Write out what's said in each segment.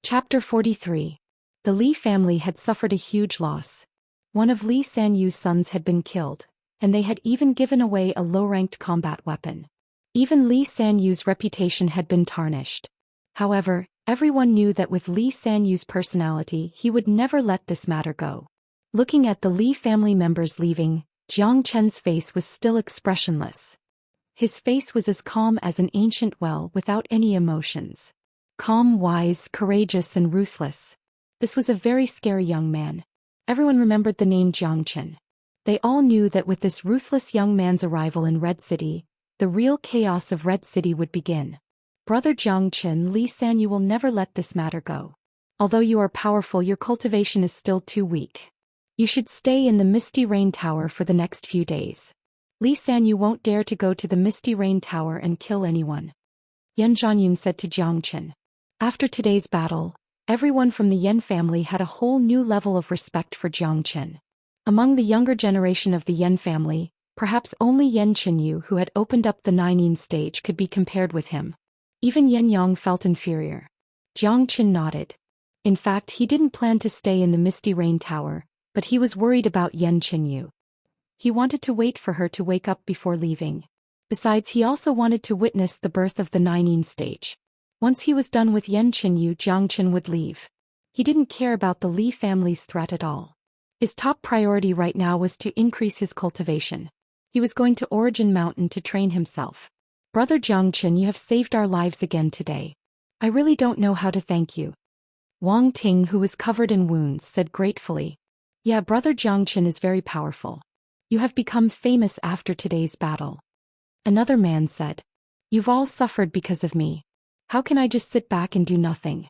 Chapter 43. The Li family had suffered a huge loss. One of Li Sanyu's sons had been killed, and they had even given away a low-ranked combat weapon. Even Li Sanyu's reputation had been tarnished. However, everyone knew that with Li Sanyu's personality he would never let this matter go. Looking at the Li family members leaving, Jiang Chen's face was still expressionless. His face was as calm as an ancient well without any emotions. Calm, wise, courageous and ruthless. This was a very scary young man. Everyone remembered the name Jiang Chen. They all knew that with this ruthless young man's arrival in Red City, the real chaos of Red City would begin. Brother Jiang Chen, Li Sanyu will never let this matter go. Although you are powerful, your cultivation is still too weak. You should stay in the Misty Rain Tower for the next few days. Li Sanyu won't dare to go to the Misty Rain Tower and kill anyone. Yan Zhanyun said to Jiang Chen. After today's battle, everyone from the Yan family had a whole new level of respect for Jiang Chen. Among the younger generation of the Yan family, perhaps only Yan Chenyu, who had opened up the Nining stage, could be compared with him. Even Yan Yang felt inferior. Jiang Chen nodded. In fact, he didn't plan to stay in the Misty Rain Tower, but he was worried about Yan Chenyu. He wanted to wait for her to wake up before leaving. Besides, he also wanted to witness the birth of the Nining stage. Once he was done with Yan Chenyu, Jiang Chen would leave. He didn't care about the Li family's threat at all. His top priority right now was to increase his cultivation. He was going to Origin Mountain to train himself. Brother Jiang Chen, you have saved our lives again today. I really don't know how to thank you. Wang Ting, who was covered in wounds, said gratefully. Yeah, Brother Jiang Chen is very powerful. You have become famous after today's battle. Another man said. You've all suffered because of me. How can I just sit back and do nothing?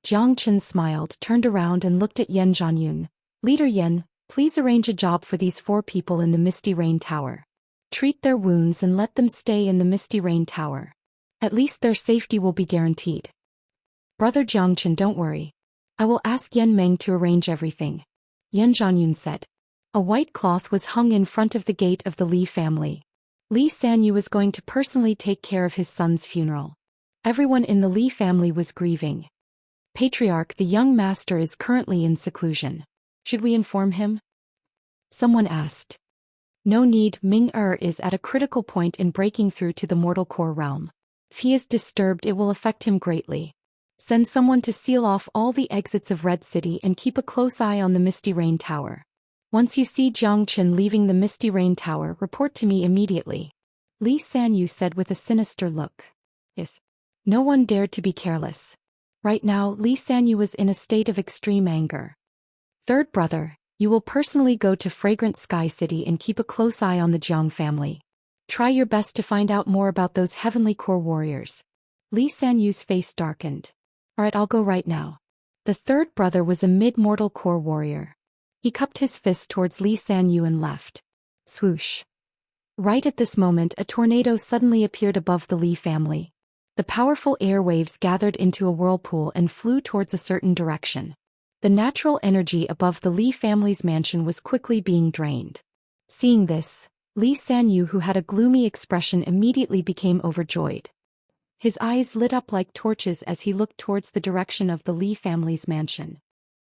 Jiang Chen smiled, turned around and looked at Yan Zhanyun. Leader Yan, please arrange a job for these 4 people in the Misty Rain Tower. Treat their wounds and let them stay in the Misty Rain Tower. At least their safety will be guaranteed. Brother Jiang Chen, don't worry. I will ask Yan Meng to arrange everything. Yan Zhanyun said. A white cloth was hung in front of the gate of the Li family. Li Sanyu was going to personally take care of his son's funeral. Everyone in the Li family was grieving. Patriarch, the young master is currently in seclusion. Should we inform him? Someone asked. No need, Ming-Er is at a critical point in breaking through to the mortal core realm. If he is disturbed, it will affect him greatly. Send someone to seal off all the exits of Red City and keep a close eye on the Misty Rain Tower. Once you see Jiang Chen leaving the Misty Rain Tower, report to me immediately. Li Sanyu said with a sinister look. Yes. No one dared to be careless. Right now, Li Sanyu was in a state of extreme anger. Third brother, you will personally go to Fragrant Sky City and keep a close eye on the Jiang family. Try your best to find out more about those heavenly core warriors. Li Sanyu's face darkened. Alright, I'll go right now. The third brother was a mid-mortal core warrior. He cupped his fist towards Li Sanyu and left. Swoosh. Right at this moment, a tornado suddenly appeared above the Li family. The powerful air waves gathered into a whirlpool and flew towards a certain direction. The natural energy above the Li family's mansion was quickly being drained. Seeing this, Li Sanyu, who had a gloomy expression, immediately became overjoyed. His eyes lit up like torches as he looked towards the direction of the Li family's mansion.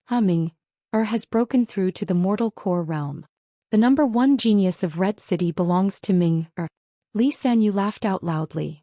Ming-Er has broken through to the mortal core realm. The number 1 genius of Red City belongs to Ming-Er. Li Sanyu laughed out loudly.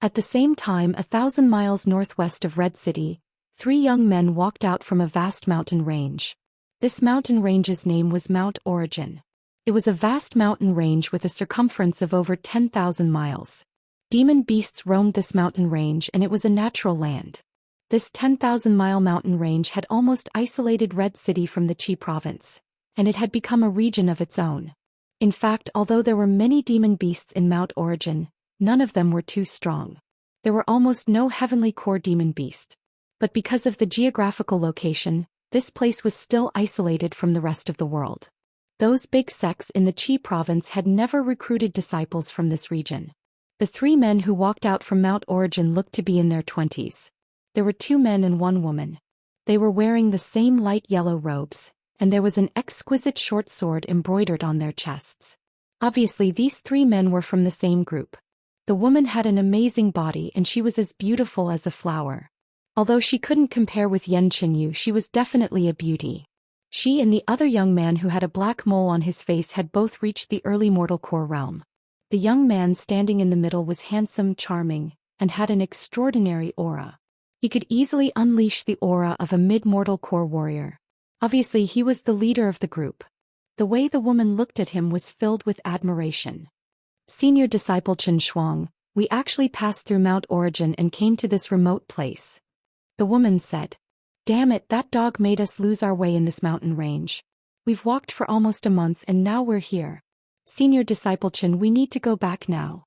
At the same time, 1,000 miles northwest of Red City, 3 young men walked out from a vast mountain range. This mountain range's name was Mount Origin. It was a vast mountain range with a circumference of over 10,000 miles. Demon beasts roamed this mountain range, and it was a natural land. This 10,000-mile mountain range had almost isolated Red City from the Qi province, and it had become a region of its own. In fact, although there were many demon beasts in Mount Origin, none of them were too strong. There were almost no heavenly core demon beast. But because of the geographical location, this place was still isolated from the rest of the world. Those big sects in the Qi province had never recruited disciples from this region. The 3 men who walked out from Mount Origin looked to be in their 20s. There were 2 men and 1 woman. They were wearing the same light yellow robes, and there was an exquisite short sword embroidered on their chests. Obviously, these 3 men were from the same group. The woman had an amazing body and she was as beautiful as a flower. Although she couldn't compare with Yan Qinyu, she was definitely a beauty. She and the other young man who had a black mole on his face had both reached the early mortal core realm. The young man standing in the middle was handsome, charming, and had an extraordinary aura. He could easily unleash the aura of a mid-mortal core warrior. Obviously, he was the leader of the group. The way the woman looked at him was filled with admiration. Senior disciple Chen Shuang, we actually passed through Mount Origin and came to this remote place. The woman said. Damn it, that dog made us lose our way in this mountain range. We've walked for almost a month and now we're here. Senior disciple Chen, we need to go back now.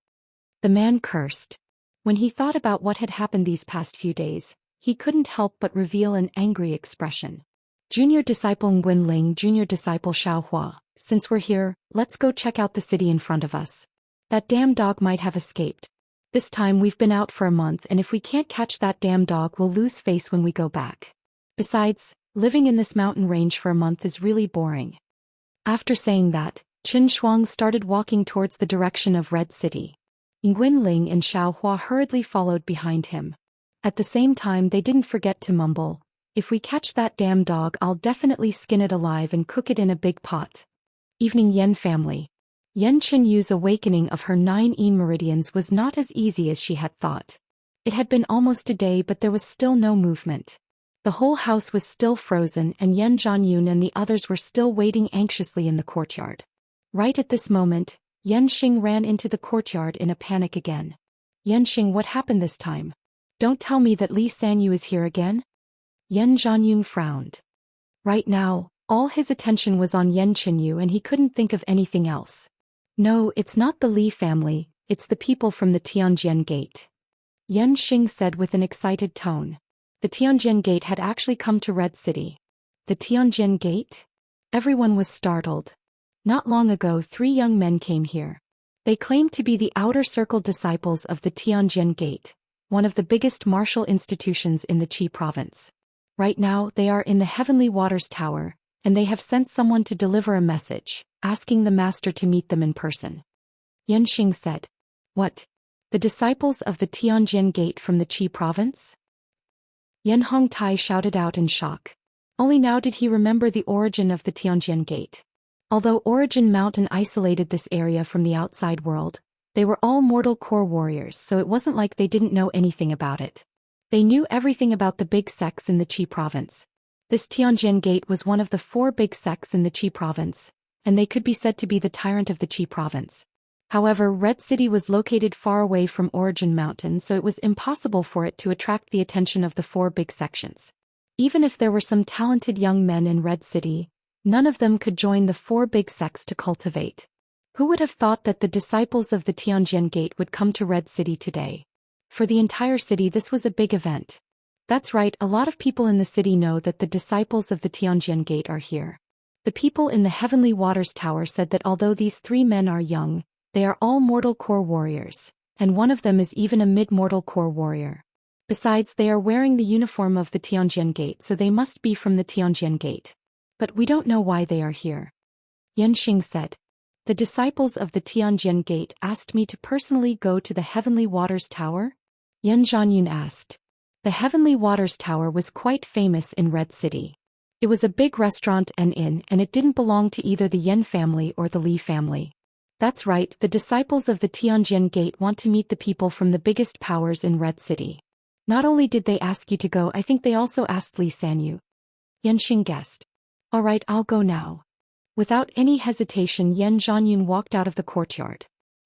The man cursed. When he thought about what had happened these past few days, he couldn't help but reveal an angry expression. Junior disciple Nguyen Junior disciple Xiaohua, since we're here, let's go check out the city in front of us. That damn dog might have escaped. This time we've been out for a month and if we can't catch that damn dog we'll lose face when we go back. Besides, living in this mountain range for a month is really boring. After saying that, Chen Shuang started walking towards the direction of Red City. Nguyen Ling and Xiaohua hurriedly followed behind him. At the same time they didn't forget to mumble, if we catch that damn dog I'll definitely skin it alive and cook it in a big pot. Evening Yen family. Yan Qinyu's awakening of her 9 yin meridians was not as easy as she had thought. It had been almost a day but there was still no movement. The whole house was still frozen and Yan Zhanyun and the others were still waiting anxiously in the courtyard. Right at this moment, Yan Xing ran into the courtyard in a panic again. Yan Xing, what happened this time? Don't tell me that Li Sanyu is here again? Yan Zhanyun frowned. Right now, all his attention was on Yan Qinyu and he couldn't think of anything else. No, it's not the Li family, it's the people from the Tianjian Gate. Yan Xing said with an excited tone. The Tianjian Gate had actually come to Red City. The Tianjian Gate? Everyone was startled. Not long ago 3 young men came here. They claimed to be the outer circle disciples of the Tianjian Gate, one of the biggest martial institutions in the Qi province. Right now they are in the Heavenly Waters Tower, and they have sent someone to deliver a message, asking the master to meet them in person. Yan Xing said. What? The disciples of the Tianjian Gate from the Qi province? Yan Hongtai shouted out in shock. Only now did he remember the origin of the Tianjian Gate. Although Origin Mountain isolated this area from the outside world, they were all mortal core warriors, so it wasn't like they didn't know anything about it. They knew everything about the big sects in the Qi province. This Tianjian Gate was one of the 4 big sects in the Qi province, and they could be said to be the tyrant of the Qi province. However, Red City was located far away from Origin Mountain, so it was impossible for it to attract the attention of the 4 big sections. Even if there were some talented young men in Red City, none of them could join the 4 big sects to cultivate. Who would have thought that the disciples of the Tianjian Gate would come to Red City today? For the entire city this was a big event. That's right, a lot of people in the city know that the disciples of the Tianjian Gate are here. The people in the Heavenly Waters Tower said that although these 3 men are young, they are all mortal core warriors, and one of them is even a mid-mortal core warrior. Besides, they are wearing the uniform of the Tianjian Gate, so they must be from the Tianjian Gate. But we don't know why they are here. Yan Xing said. The disciples of the Tianjian Gate asked me to personally go to the Heavenly Waters Tower? Yan Zhanyun asked. The Heavenly Waters Tower was quite famous in Red City. It was a big restaurant and inn, and it didn't belong to either the Yan family or the Li family. That's right, the disciples of the Tianjian Gate want to meet the people from the biggest powers in Red City. Not only did they ask you to go, I think they also asked Li Sanyu. Yan Xing guessed. All right, I'll go now. Without any hesitation, Yan Zhanyun walked out of the courtyard.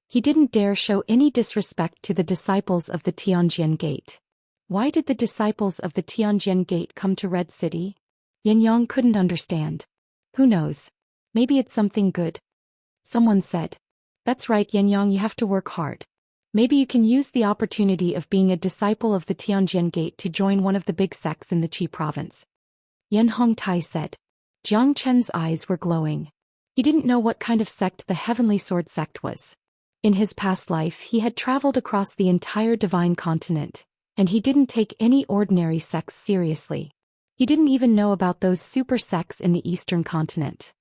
He didn't dare show any disrespect to the disciples of the Tianjian Gate. Why did the disciples of the Tianjian Gate come to Red City? Yan Yang couldn't understand. Who knows? Maybe it's something good. Someone said. That's right, Yan Yang, you have to work hard. Maybe you can use the opportunity of being a disciple of the Tianjian Gate to join one of the big sects in the Qi province. Yan Hongtai said. Jiang Chen's eyes were glowing. He didn't know what kind of sect the Heavenly Sword sect was. In his past life he had traveled across the entire divine continent, and he didn't take any ordinary sects seriously. He didn't even know about those super sects in the eastern continent.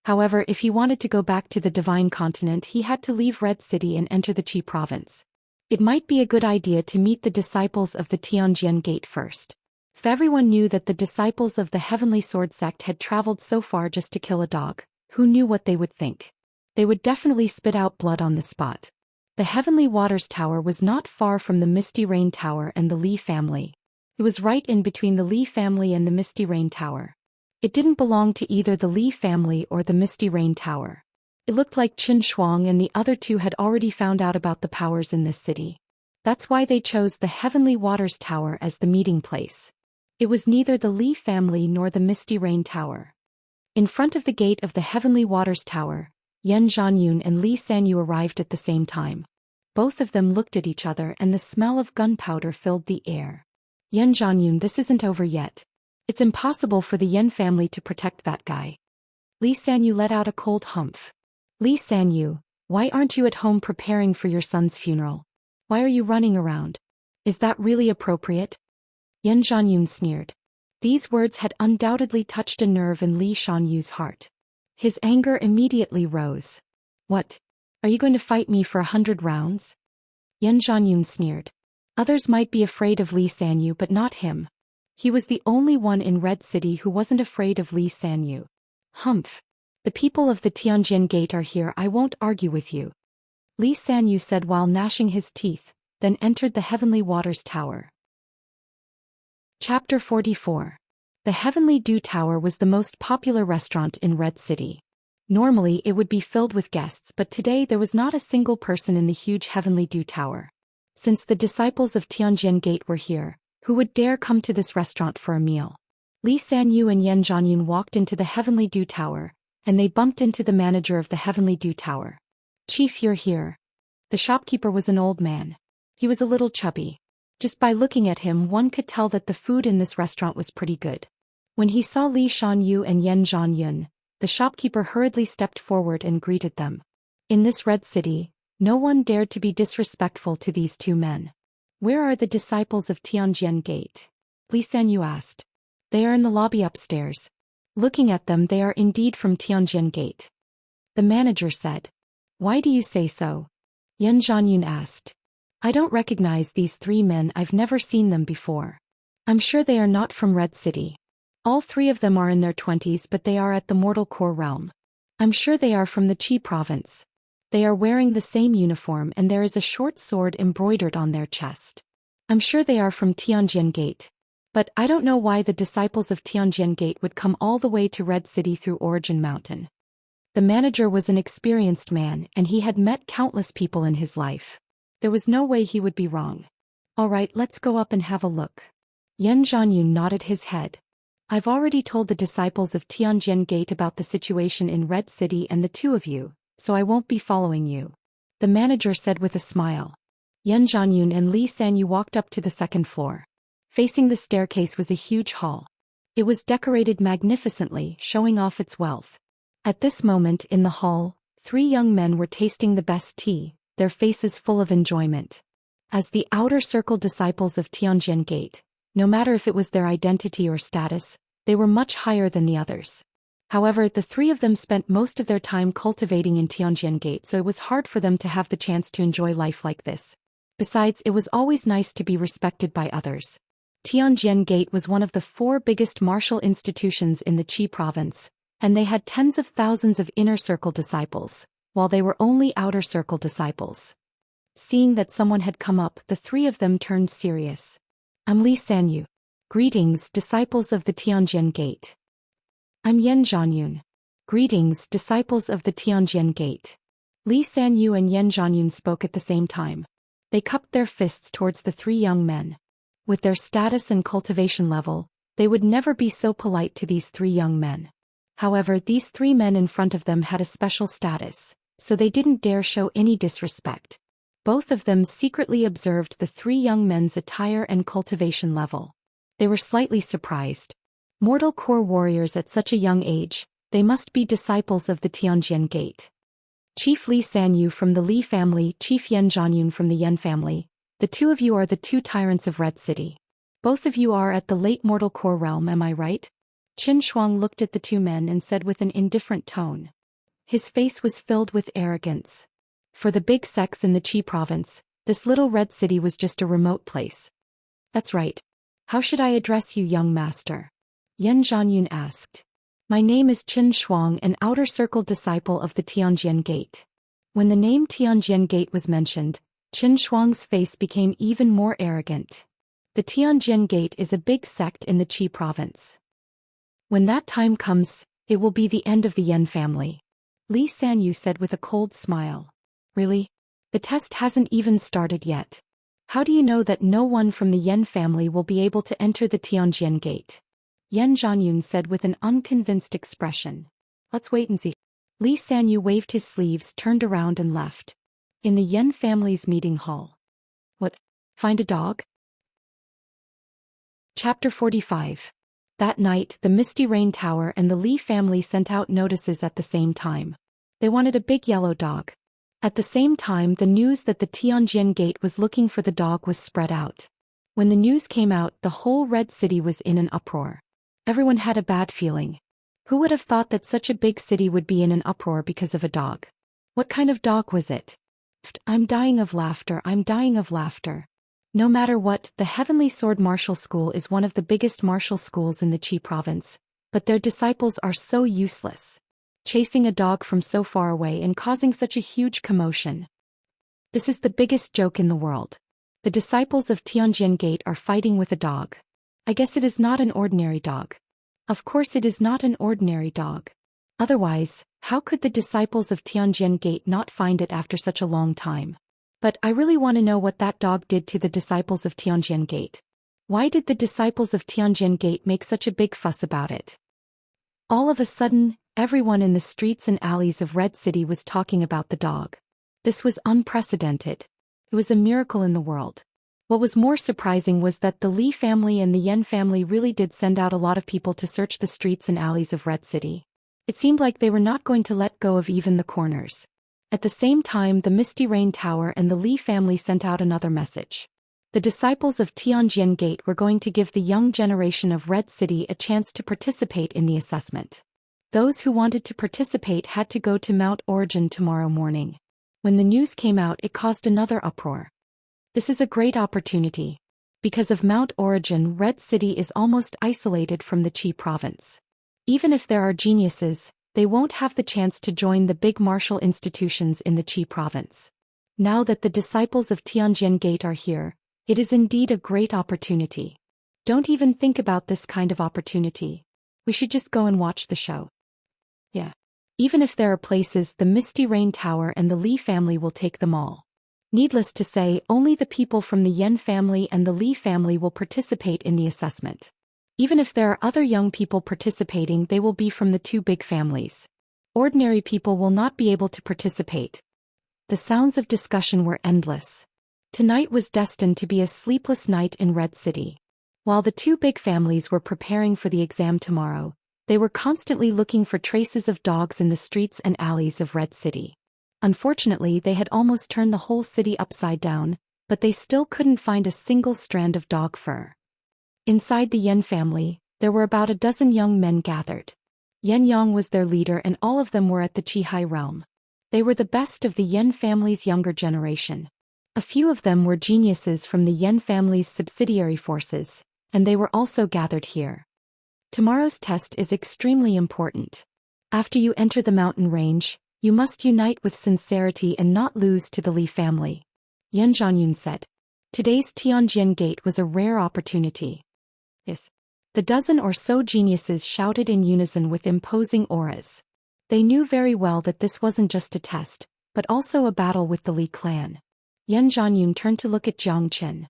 However, if he wanted to go back to the divine continent he had to leave Red City and enter the Qi province. It might be a good idea to meet the disciples of the Tianjian Gate first. If everyone knew that the disciples of the Heavenly Sword sect had traveled so far just to kill a dog, who knew what they would think? They would definitely spit out blood on the spot. The Heavenly Waters Tower was not far from the Misty Rain Tower and the Li family. It was right in between the Li family and the Misty Rain Tower. It didn't belong to either the Li family or the Misty Rain Tower. It looked like Qin Shuang and the other two had already found out about the powers in this city. That's why they chose the Heavenly Waters Tower as the meeting place. It was neither the Li family nor the Misty Rain Tower. In front of the gate of the Heavenly Waters Tower, Yan Zhanyun and Li Sanyu arrived at the same time. Both of them looked at each other and the smell of gunpowder filled the air. Yan Zhanyun, this isn't over yet. It's impossible for the Yan family to protect that guy. Li Sanyu let out a cold humph. Li Sanyu, why aren't you at home preparing for your son's funeral? Why are you running around? Is that really appropriate? Yan Zhanyun sneered. These words had undoubtedly touched a nerve in Li Sanyu's heart. His anger immediately rose. What? Are you going to fight me for 100 rounds? Yan Zhanyun sneered. Others might be afraid of Li Sanyu but not him. He was the only one in Red City who wasn't afraid of Li Sanyu. Humph. The people of the Tianjian Gate are here, I won't argue with you. Li Sanyu said while gnashing his teeth, then entered the Heavenly Waters Tower. Chapter 44. The Heavenly Dew Tower was the most popular restaurant in Red City. Normally it would be filled with guests, but today there was not a single person in the huge Heavenly Dew Tower. Since the disciples of Tianjian Gate were here, who would dare come to this restaurant for a meal? Li Sanyu and Yan Zhanyun walked into the Heavenly Dew Tower, and they bumped into the manager of the Heavenly Dew Tower. Chief, you're here. The shopkeeper was an old man. He was a little chubby. Just by looking at him one could tell that the food in this restaurant was pretty good. When he saw Li Shanyu and Yan Zhanyun, the shopkeeper hurriedly stepped forward and greeted them. In this Red City, no one dared to be disrespectful to these two men. Where are the disciples of Tianjian Gate? Li Sanyu asked. They are in the lobby upstairs. Looking at them, they are indeed from Tianjian Gate. The manager said. Why do you say so? Yan Zhanyun asked. I don't recognize these three men, I've never seen them before. I'm sure they are not from Red City. All three of them are in their 20s, but they are at the Mortal Core realm. I'm sure they are from the Qi province. They are wearing the same uniform and there is a short sword embroidered on their chest. I'm sure they are from Tianjian Gate. But I don't know why the disciples of Tianjian Gate would come all the way to Red City through Origin Mountain. The manager was an experienced man and he had met countless people in his life. There was no way he would be wrong. All right, let's go up and have a look. Yan Zhanyun nodded his head. I've already told the disciples of Tianjian Gate about the situation in Red City and the two of you, so I won't be following you. The manager said with a smile. Yan Zhanyun and Li Sanyu walked up to the second floor. Facing the staircase was a huge hall. It was decorated magnificently, showing off its wealth. At this moment in the hall, three young men were tasting the best tea, their faces full of enjoyment. As the outer circle disciples of Tianjian Gate, no matter if it was their identity or status, they were much higher than the others. However, the three of them spent most of their time cultivating in Tianjian Gate, so it was hard for them to have the chance to enjoy life like this. Besides, it was always nice to be respected by others. Tianjian Gate was one of the 4 biggest martial institutions in the Qi province, and they had tens of thousands of inner circle disciples, while they were only outer circle disciples. Seeing that someone had come up, the three of them turned serious. I'm Li Sanyu. Greetings, disciples of the Tianjian Gate. I'm Yan Zhanyun. Greetings, disciples of the Tianjian Gate. Li Sanyu and Yan Zhanyun spoke at the same time. They cupped their fists towards the three young men. With their status and cultivation level, they would never be so polite to these three young men. However, these three men in front of them had a special status, so they didn't dare show any disrespect. Both of them secretly observed the three young men's attire and cultivation level. They were slightly surprised. Mortal Core warriors at such a young age, they must be disciples of the Tianjian Gate. Chief Li Sanyu from the Li family, Chief Yan Zhanyun from the Yan family, the two of you are the 2 tyrants of Red City. Both of you are at the late Mortal Core realm, am I right? Qin Shuang looked at the 2 men and said with an indifferent tone. His face was filled with arrogance. For the big sects in the Qi province, This little red city was just a remote place. That's right. How should I address you, young master? Yan Zhanyun asked. My name is Qin Shuang, an outer circle disciple of the Tianjian Gate. When the name Tianjian Gate was mentioned, Qin Shuang's face became even more arrogant. The Tianjian Gate is a big sect in the Qi province. When that time comes, it will be the end of the Yan family. Li Sanyu said with a cold smile. Really? The test hasn't even started yet. How do you know that no one from the Yan family will be able to enter the Tianjian Gate? Yan Zhanyun said with an unconvinced expression. Let's wait and see. Li Sanyu waved his sleeves, turned around and left. In the Yan family's meeting hall. What? Find a dog? Chapter 45. That night, the Misty Rain Tower and the Li family sent out notices at the same time. They wanted a big yellow dog. At the same time, the news that the Tianjian Gate was looking for the dog was spread out. When the news came out, the whole Red City was in an uproar. Everyone had a bad feeling. Who would have thought that such a big city would be in an uproar because of a dog? What kind of dog was it? I'm dying of laughter, I'm dying of laughter. No matter what, the Heavenly Sword Martial School is one of the biggest martial schools in the Qi province, but their disciples are so useless. Chasing a dog from so far away and causing such a huge commotion. This is the biggest joke in the world. The disciples of Tianjian Gate are fighting with a dog. I guess it is not an ordinary dog. Of course it is not an ordinary dog. Otherwise, how could the disciples of Tianjian Gate not find it after such a long time? But I really want to know what that dog did to the disciples of Tianjian Gate. Why did the disciples of Tianjian Gate make such a big fuss about it? All of a sudden, everyone in the streets and alleys of Red City was talking about the dog. This was unprecedented. It was a miracle in the world. What was more surprising was that the Li family and the Yan family really did send out a lot of people to search the streets and alleys of Red City. It seemed like they were not going to let go of even the corners. At the same time, the Misty Rain Tower and the Li family sent out another message. The disciples of Tianjian Gate were going to give the young generation of Red City a chance to participate in the assessment. Those who wanted to participate had to go to Mount Origin tomorrow morning. When the news came out, it caused another uproar. This is a great opportunity. Because of Mount Origin, Red City is almost isolated from the Qi province. Even if there are geniuses, they won't have the chance to join the big martial institutions in the Qi province. Now that the disciples of Tianjian Gate are here, it is indeed a great opportunity. Don't even think about this kind of opportunity. We should just go and watch the show. Yeah. Even if there are places, the Misty Rain Tower and the Li family will take them all. Needless to say, only the people from the Yan family and the Li family will participate in the assessment. Even if there are other young people participating, they will be from the two big families. Ordinary people will not be able to participate. The sounds of discussion were endless. Tonight was destined to be a sleepless night in Red City. While the two big families were preparing for the exam tomorrow, they were constantly looking for traces of dogs in the streets and alleys of Red City. Unfortunately, they had almost turned the whole city upside down, but they still couldn't find a single strand of dog fur. Inside the Yan family, there were about a dozen young men gathered. Yan Yang was their leader and all of them were at the Qi realm. They were the best of the Yan family's younger generation. A few of them were geniuses from the Yan family's subsidiary forces, and they were also gathered here. Tomorrow's test is extremely important. After you enter the mountain range, you must unite with sincerity and not lose to the Li family. Yan Zhanyun said. Today's Tianjian Gate was a rare opportunity. Yes. The dozen or so geniuses shouted in unison with imposing auras. They knew very well that this wasn't just a test, but also a battle with the Li clan. Yan Zhanyun turned to look at Jiang Qin.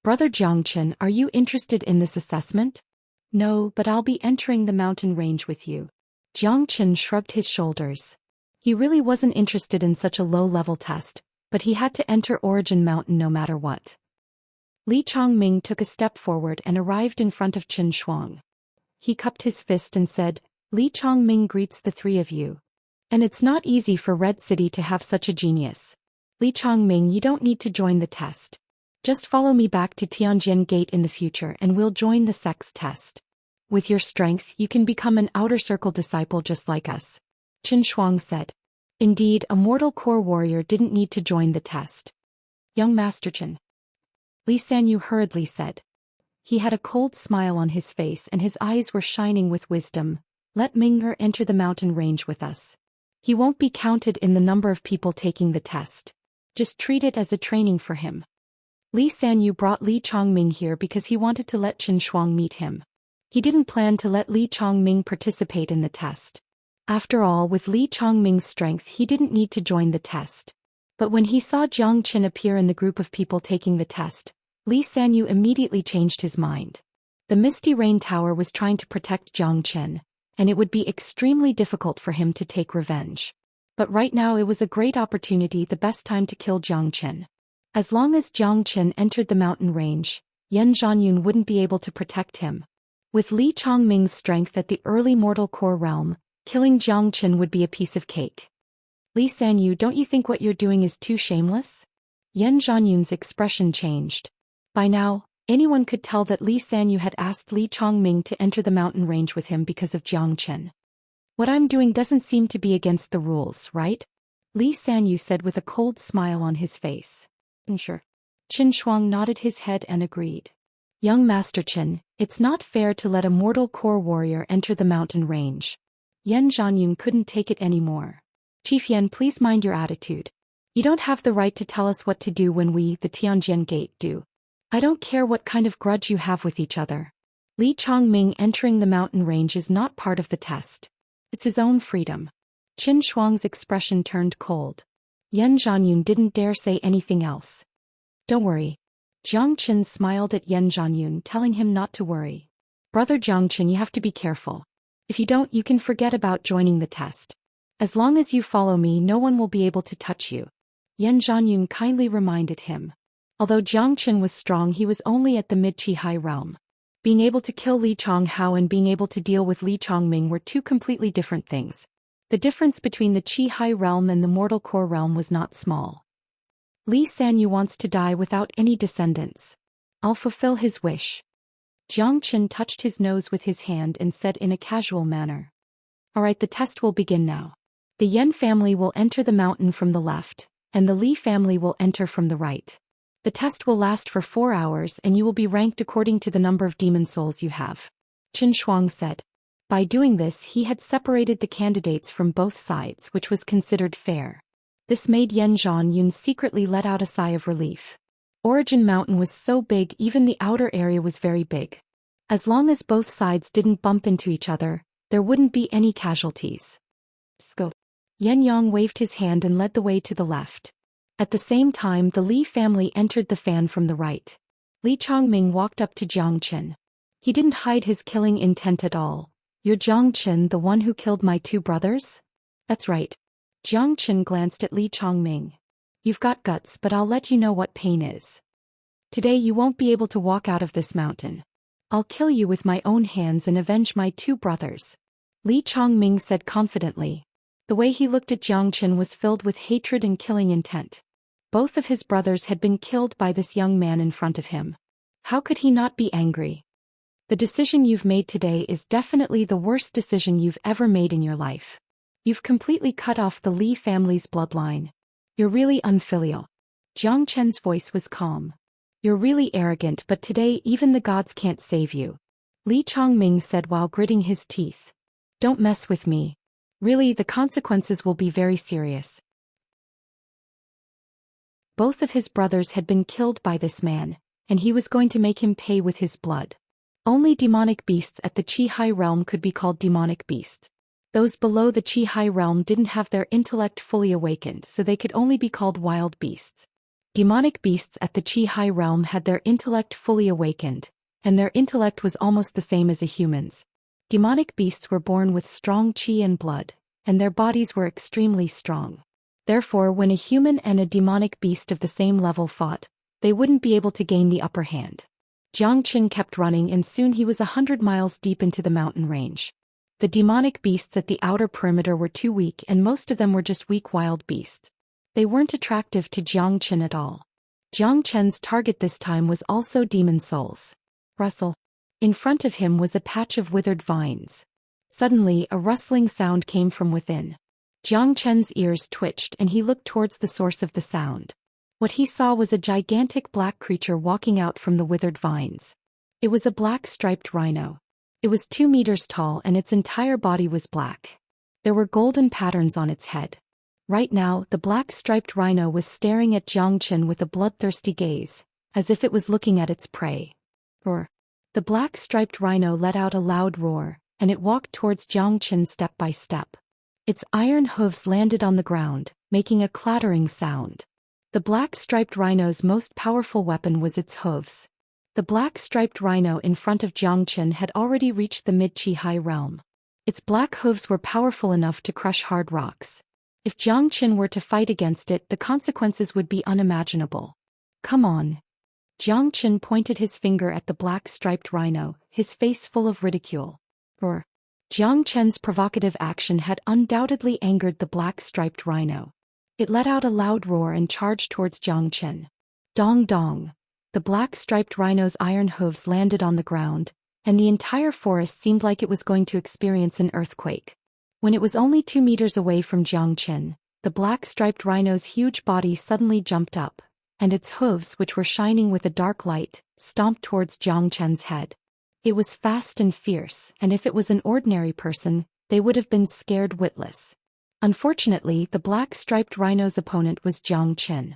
Brother Jiang Qin, are you interested in this assessment? No, but I'll be entering the mountain range with you. Jiang Qin shrugged his shoulders. He really wasn't interested in such a low-level test, but he had to enter Origin Mountain no matter what. Li Chongming took a step forward and arrived in front of Qin Shuang. He cupped his fist and said, Li Chongming greets the three of you. And it's not easy for Red City to have such a genius. Li Chongming, you don't need to join the test. Just follow me back to Tianjian Gate in the future and we'll join the sex test. With your strength, you can become an outer circle disciple just like us. Qin Shuang said. Indeed, a mortal core warrior didn't need to join the test. Young Master Chen. Li Sanyu hurriedly said. He had a cold smile on his face and his eyes were shining with wisdom. Let Ming'er enter the mountain range with us. He won't be counted in the number of people taking the test. Just treat it as a training for him. Li Sanyu brought Li Chongming here because he wanted to let Qin Shuang meet him. He didn't plan to let Li Chongming participate in the test. After all, with Li Chongming's strength he didn't need to join the test. But when he saw Jiang Qin appear in the group of people taking the test, Li Sanyu immediately changed his mind. The Misty Rain Tower was trying to protect Jiang Qin, and it would be extremely difficult for him to take revenge. But right now it was a great opportunity, the best time to kill Jiang Qin. As long as Jiang Qin entered the mountain range, Yan Zhanyun wouldn't be able to protect him. With Li Chongming's strength at the early mortal core realm, killing Jiang Qin would be a piece of cake. Li Sanyu, don't you think what you're doing is too shameless? Yan Zhanyun's expression changed. By now, anyone could tell that Li Sanyu had asked Li Chongming to enter the mountain range with him because of Jiang Qin. What I'm doing doesn't seem to be against the rules, right? Li Sanyu said with a cold smile on his face. Sure. Qin Shuang nodded his head and agreed. Young Master Qin, it's not fair to let a mortal core warrior enter the mountain range. Yan Zhanyun couldn't take it anymore. Chief Yan, please mind your attitude. You don't have the right to tell us what to do when we, the Tianjian Gate, do. I don't care what kind of grudge you have with each other. Li Chongming entering the mountain range is not part of the test. It's his own freedom. Qin Shuang's expression turned cold. Yan Zhanyun didn't dare say anything else. Don't worry. Jiang Qin smiled at Yan Zhanyun, telling him not to worry. Brother Jiang Qin, you have to be careful. If you don't, you can forget about joining the test. As long as you follow me, no one will be able to touch you. Yan Zhanyun kindly reminded him. Although Jiang Qin was strong, he was only at the mid-Qi high realm. Being able to kill Li Chonghao and being able to deal with Li Chongming were two completely different things. The difference between the Qi high realm and the mortal core realm was not small. Li Sanyu wants to die without any descendants. I'll fulfill his wish. Jiang Qin touched his nose with his hand and said in a casual manner. Alright, the test will begin now. The Yan family will enter the mountain from the left, and the Li family will enter from the right. The test will last for 4 hours and you will be ranked according to the number of demon souls you have. Qin Shuang said. By doing this, he had separated the candidates from both sides, which was considered fair. This made Yan Zhanyun secretly let out a sigh of relief. Origin Mountain was so big, even the outer area was very big. As long as both sides didn't bump into each other, there wouldn't be any casualties. Scope. Yan Yang waved his hand and led the way to the left. At the same time, the Li family entered the fan from the right. Li Chongming walked up to Jiang Qin. He didn't hide his killing intent at all. You're Jiang Qin, the one who killed my 2 brothers? That's right. Jiang Qin glanced at Li Chongming. You've got guts, but I'll let you know what pain is. Today you won't be able to walk out of this mountain. I'll kill you with my own hands and avenge my 2 brothers. Li Chongming said confidently. The way he looked at Jiang Qin was filled with hatred and killing intent. Both of his brothers had been killed by this young man in front of him. How could he not be angry? The decision you've made today is definitely the worst decision you've ever made in your life. You've completely cut off the Li family's bloodline. You're really unfilial. Jiang Chen's voice was calm. You're really arrogant, but today even the gods can't save you. Li Chongming said while gritting his teeth. Don't mess with me. Really, the consequences will be very serious. Both of his brothers had been killed by this man, and he was going to make him pay with his blood. Only demonic beasts at the Qi High realm could be called demonic beasts. Those below the Qi High realm didn't have their intellect fully awakened, so they could only be called wild beasts. Demonic beasts at the Qi High realm had their intellect fully awakened, and their intellect was almost the same as a human's. Demonic beasts were born with strong qi and blood, and their bodies were extremely strong. Therefore, when a human and a demonic beast of the same level fought, they wouldn't be able to gain the upper hand. Jiang Qin kept running and soon he was 100 miles deep into the mountain range. The demonic beasts at the outer perimeter were too weak and most of them were just weak wild beasts. They weren't attractive to Jiang Qin at all. Jiang Qin's target this time was also demon souls. Rustle. In front of him was a patch of withered vines. Suddenly, a rustling sound came from within. Jiang Qin's ears twitched and he looked towards the source of the sound. What he saw was a gigantic black creature walking out from the withered vines. It was a black striped rhino. It was 2 meters tall and its entire body was black. There were golden patterns on its head. Right now, the black striped rhino was staring at Zhou Xian with a bloodthirsty gaze, as if it was looking at its prey. Roar. The black striped rhino let out a loud roar, and it walked towards Zhou Xian step by step. Its iron hooves landed on the ground, making a clattering sound. The black striped rhino's most powerful weapon was its hooves. The black striped rhino in front of Zhou Xian had already reached the mid-Qi high realm. Its black hooves were powerful enough to crush hard rocks. If Zhou Xian were to fight against it, the consequences would be unimaginable. Come on. Zhou Xian pointed his finger at the black striped rhino, his face full of ridicule. Roar. Zhou Xian's provocative action had undoubtedly angered the black striped rhino. It let out a loud roar and charged towards Zhou Xian. Dong dong. The black striped rhino's iron hooves landed on the ground, and the entire forest seemed like it was going to experience an earthquake. When it was only 2 meters away from Zhou Xian, the black striped rhino's huge body suddenly jumped up, and its hooves, which were shining with a dark light, stomped towards Zhou Xian's head. It was fast and fierce, and if it was an ordinary person, they would have been scared witless. Unfortunately, the black striped rhino's opponent was Zhou Xian.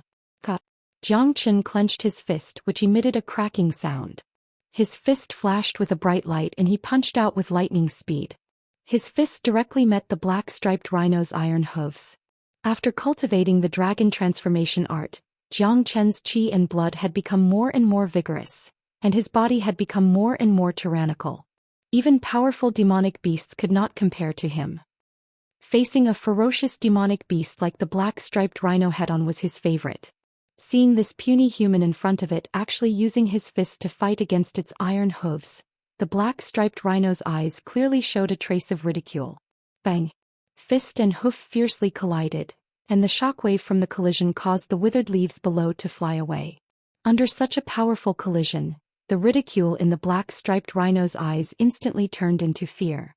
Zhou Xian clenched his fist, which emitted a cracking sound. His fist flashed with a bright light and he punched out with lightning speed. His fist directly met the black striped rhino's iron hooves. After cultivating the dragon transformation art, Zhou Qian's qi and blood had become more and more vigorous, and his body had become more and more tyrannical. Even powerful demonic beasts could not compare to him. Facing a ferocious demonic beast like the black striped rhino head-on was his favorite. Seeing this puny human in front of it actually using his fist to fight against its iron hooves, the black striped rhino's eyes clearly showed a trace of ridicule. Bang! Fist and hoof fiercely collided, and the shockwave from the collision caused the withered leaves below to fly away. Under such a powerful collision, the ridicule in the black striped rhino's eyes instantly turned into fear.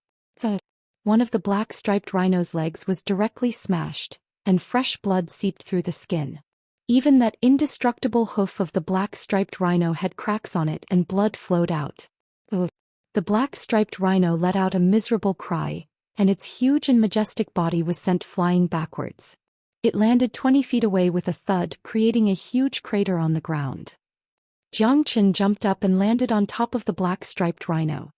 One of the black striped rhino's legs was directly smashed, and fresh blood seeped through the skin. Even that indestructible hoof of the black striped rhino had cracks on it and blood flowed out. The black striped rhino let out a miserable cry, and its huge and majestic body was sent flying backwards. It landed 20 feet away with a thud, creating a huge crater on the ground. Zhou Xian jumped up and landed on top of the black striped rhino.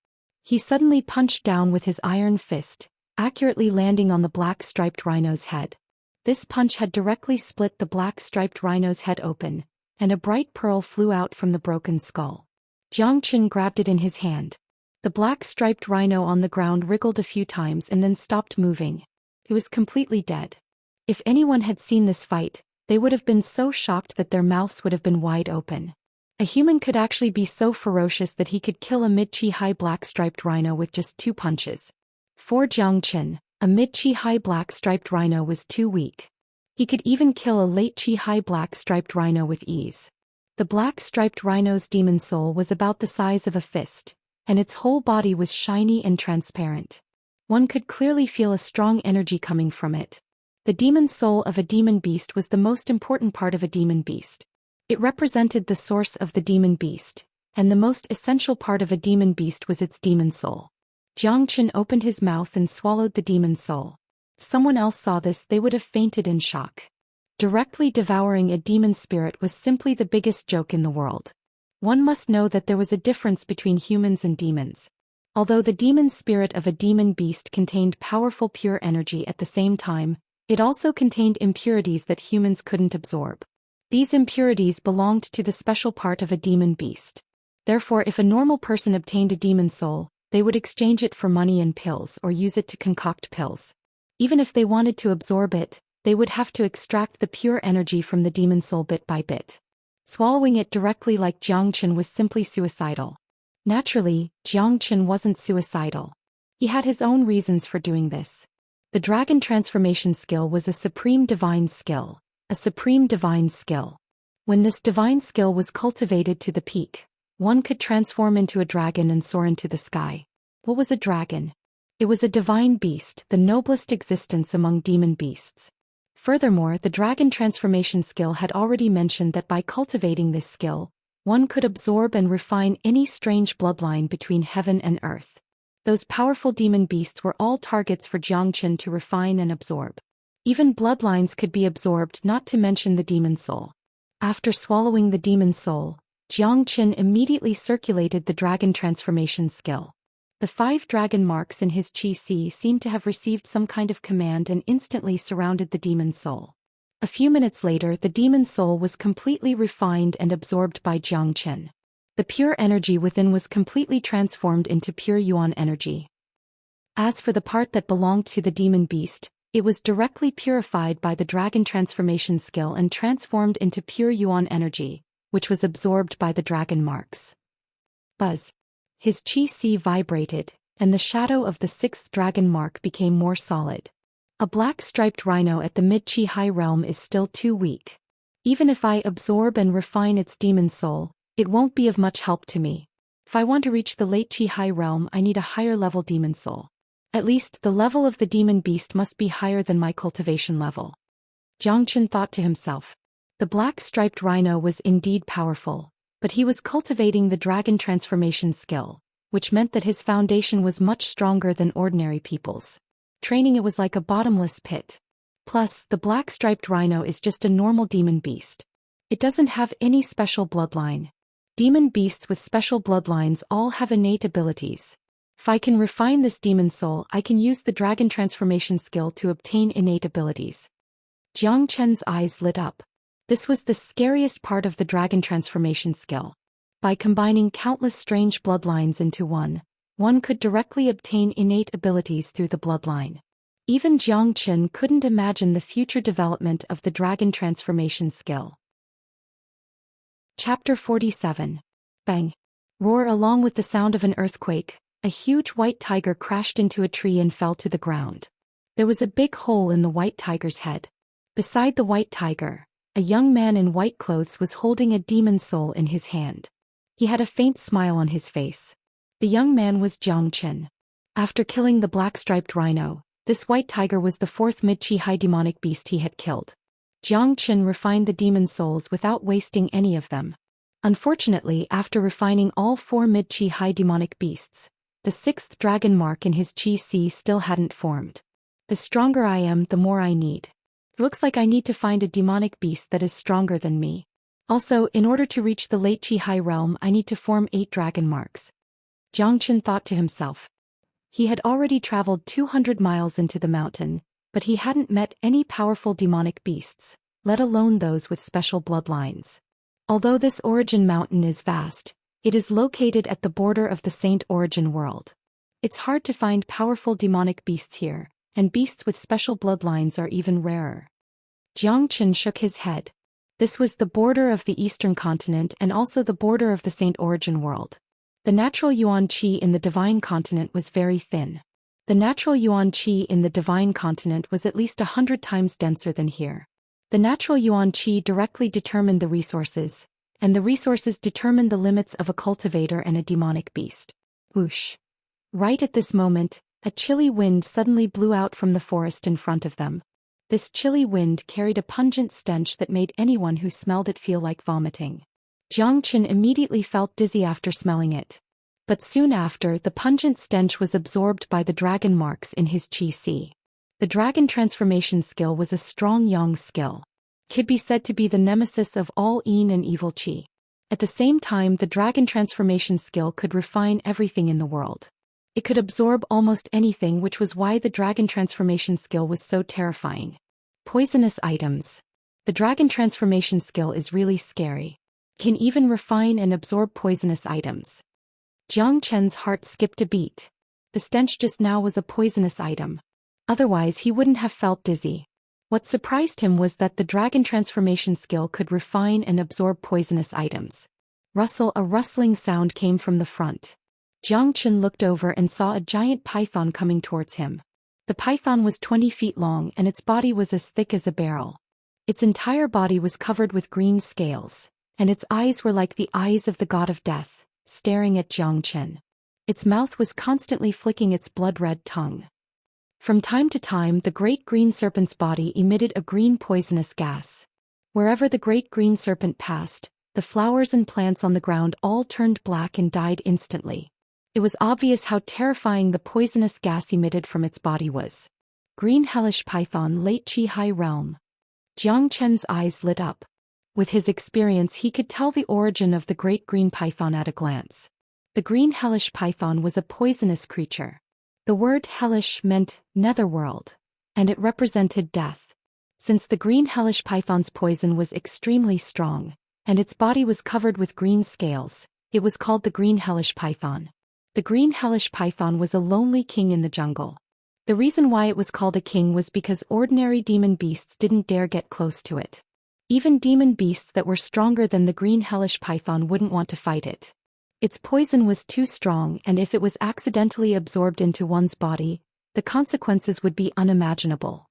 He suddenly punched down with his iron fist, accurately landing on the black striped rhino's head. This punch had directly split the black striped rhino's head open, and a bright pearl flew out from the broken skull. Zhou Xian grabbed it in his hand. The black striped rhino on the ground wriggled a few times and then stopped moving. It was completely dead. If anyone had seen this fight, they would have been so shocked that their mouths would have been wide open. A human could actually be so ferocious that he could kill a mid-Qi high black striped rhino with just 2 punches. For Zhou Xian, a mid-Qi high black striped rhino was too weak. He could even kill a late Qi high black striped rhino with ease. The black striped rhino's demon soul was about the size of a fist, and its whole body was shiny and transparent. One could clearly feel a strong energy coming from it. The demon soul of a demon beast was the most important part of a demon beast. It represented the source of the demon beast, and the most essential part of a demon beast was its demon soul. Zhou Xian opened his mouth and swallowed the demon soul. If someone else saw this, they would have fainted in shock. Directly devouring a demon spirit was simply the biggest joke in the world. One must know that there was a difference between humans and demons. Although the demon spirit of a demon beast contained powerful pure energy at the same time, it also contained impurities that humans couldn't absorb. These impurities belonged to the special part of a demon beast. Therefore, if a normal person obtained a demon soul, they would exchange it for money and pills or use it to concoct pills. Even if they wanted to absorb it, they would have to extract the pure energy from the demon soul bit by bit. Swallowing it directly like Zhou Xian was simply suicidal. Naturally, Zhou Xian wasn't suicidal. He had his own reasons for doing this. The dragon transformation skill was a supreme divine skill. A supreme divine skill. When this divine skill was cultivated to the peak, one could transform into a dragon and soar into the sky. What was a dragon? It was a divine beast, the noblest existence among demon beasts. Furthermore, the dragon transformation skill had already mentioned that by cultivating this skill, one could absorb and refine any strange bloodline between heaven and earth. Those powerful demon beasts were all targets for Zhou Xian to refine and absorb. Even bloodlines could be absorbed, not to mention the demon soul. After swallowing the demon soul, Zhou Xian immediately circulated the dragon transformation skill. The 5 dragon marks in his chi si seemed to have received some kind of command and instantly surrounded the demon soul. A few minutes later, the demon soul was completely refined and absorbed by Zhou Xian. The pure energy within was completely transformed into pure yuan energy. As for the part that belonged to the demon beast, it was directly purified by the dragon transformation skill and transformed into pure yuan energy, which was absorbed by the dragon marks. Buzz. His chi si vibrated, and the shadow of the 6th dragon mark became more solid. A black striped rhino at the mid-chi high realm is still too weak. Even if I absorb and refine its demon soul, it won't be of much help to me. If I want to reach the late chi high realm, I need a higher level demon soul. At least the level of the demon beast must be higher than my cultivation level. Zhou Xian thought to himself. The black striped rhino was indeed powerful, but he was cultivating the dragon transformation skill, which meant that his foundation was much stronger than ordinary people's. Training it was like a bottomless pit. Plus, the black striped rhino is just a normal demon beast. It doesn't have any special bloodline. Demon beasts with special bloodlines all have innate abilities. If I can refine this demon soul, I can use the dragon transformation skill to obtain innate abilities. Zhou Qian's eyes lit up. This was the scariest part of the dragon transformation skill. By combining countless strange bloodlines into one could directly obtain innate abilities through the bloodline. Even Zhou Qian couldn't imagine the future development of the dragon transformation skill. Chapter 47. Bang. Roar. Along with the sound of an earthquake, a huge white tiger crashed into a tree and fell to the ground. There was a big hole in the white tiger's head. Beside the white tiger, a young man in white clothes was holding a demon soul in his hand. He had a faint smile on his face. The young man was Zhou Qian. After killing the black-striped rhino, this white tiger was the 4th mid-chi high demonic beast he had killed. Zhou Qian refined the demon souls without wasting any of them. Unfortunately, after refining all 4 mid-chi high demonic beasts, the 6th dragon mark in his chi si still hadn't formed. The stronger I am, the more I need. Looks like I need to find a demonic beast that is stronger than me. Also, in order to reach the late chi high realm, I need to form 8 dragon marks. Zhou Qian thought to himself. He had already traveled 200 miles into the mountain, but he hadn't met any powerful demonic beasts, let alone those with special bloodlines. Although this origin mountain is vast, it is located at the border of the Saint Origin world. It's hard to find powerful demonic beasts here, and beasts with special bloodlines are even rarer. Zhou Qian shook his head. This was the border of the eastern continent and also the border of the Saint Origin world. The natural yuan qi in the divine continent was very thin. The natural yuan qi in the divine continent was at least 100 times denser than here. The natural yuan qi directly determined the resources, and the resources determined the limits of a cultivator and a demonic beast. Whoosh! Right at this moment, a chilly wind suddenly blew out from the forest in front of them. This chilly wind carried a pungent stench that made anyone who smelled it feel like vomiting. Zhou Qian immediately felt dizzy after smelling it. But soon after, the pungent stench was absorbed by the dragon marks in his chi si. The dragon transformation skill was a strong yang skill. Could be said to be the nemesis of all yin and evil chi. At the same time, the dragon transformation skill could refine everything in the world. It could absorb almost anything, which was why the dragon transformation skill was so terrifying. Poisonous items. The dragon transformation skill is really scary. Can even refine and absorb poisonous items. Zhou Qian's heart skipped a beat. The stench just now was a poisonous item. Otherwise he wouldn't have felt dizzy. What surprised him was that the dragon transformation skill could refine and absorb poisonous items. A rustling sound came from the front. Zhou Qian looked over and saw a giant python coming towards him. The python was 20 feet long and its body was as thick as a barrel. Its entire body was covered with green scales, and its eyes were like the eyes of the god of death, staring at Zhou Qian. Its mouth was constantly flicking its blood-red tongue. From time to time the great green serpent's body emitted a green poisonous gas. Wherever the great green serpent passed, the flowers and plants on the ground all turned black and died instantly. It was obvious how terrifying the poisonous gas emitted from its body was. Green hellish python, late Qi High Realm. Jiang Chen's eyes lit up. With his experience he could tell the origin of the great green python at a glance. The green hellish python was a poisonous creature. The word hellish meant netherworld, and it represented death. Since the green hellish python's poison was extremely strong, and its body was covered with green scales, it was called the green hellish python. The green hellish python was a lonely king in the jungle. The reason why it was called a king was because ordinary demon beasts didn't dare get close to it. Even demon beasts that were stronger than the green hellish python wouldn't want to fight it. Its poison was too strong, and if it was accidentally absorbed into one's body, the consequences would be unimaginable.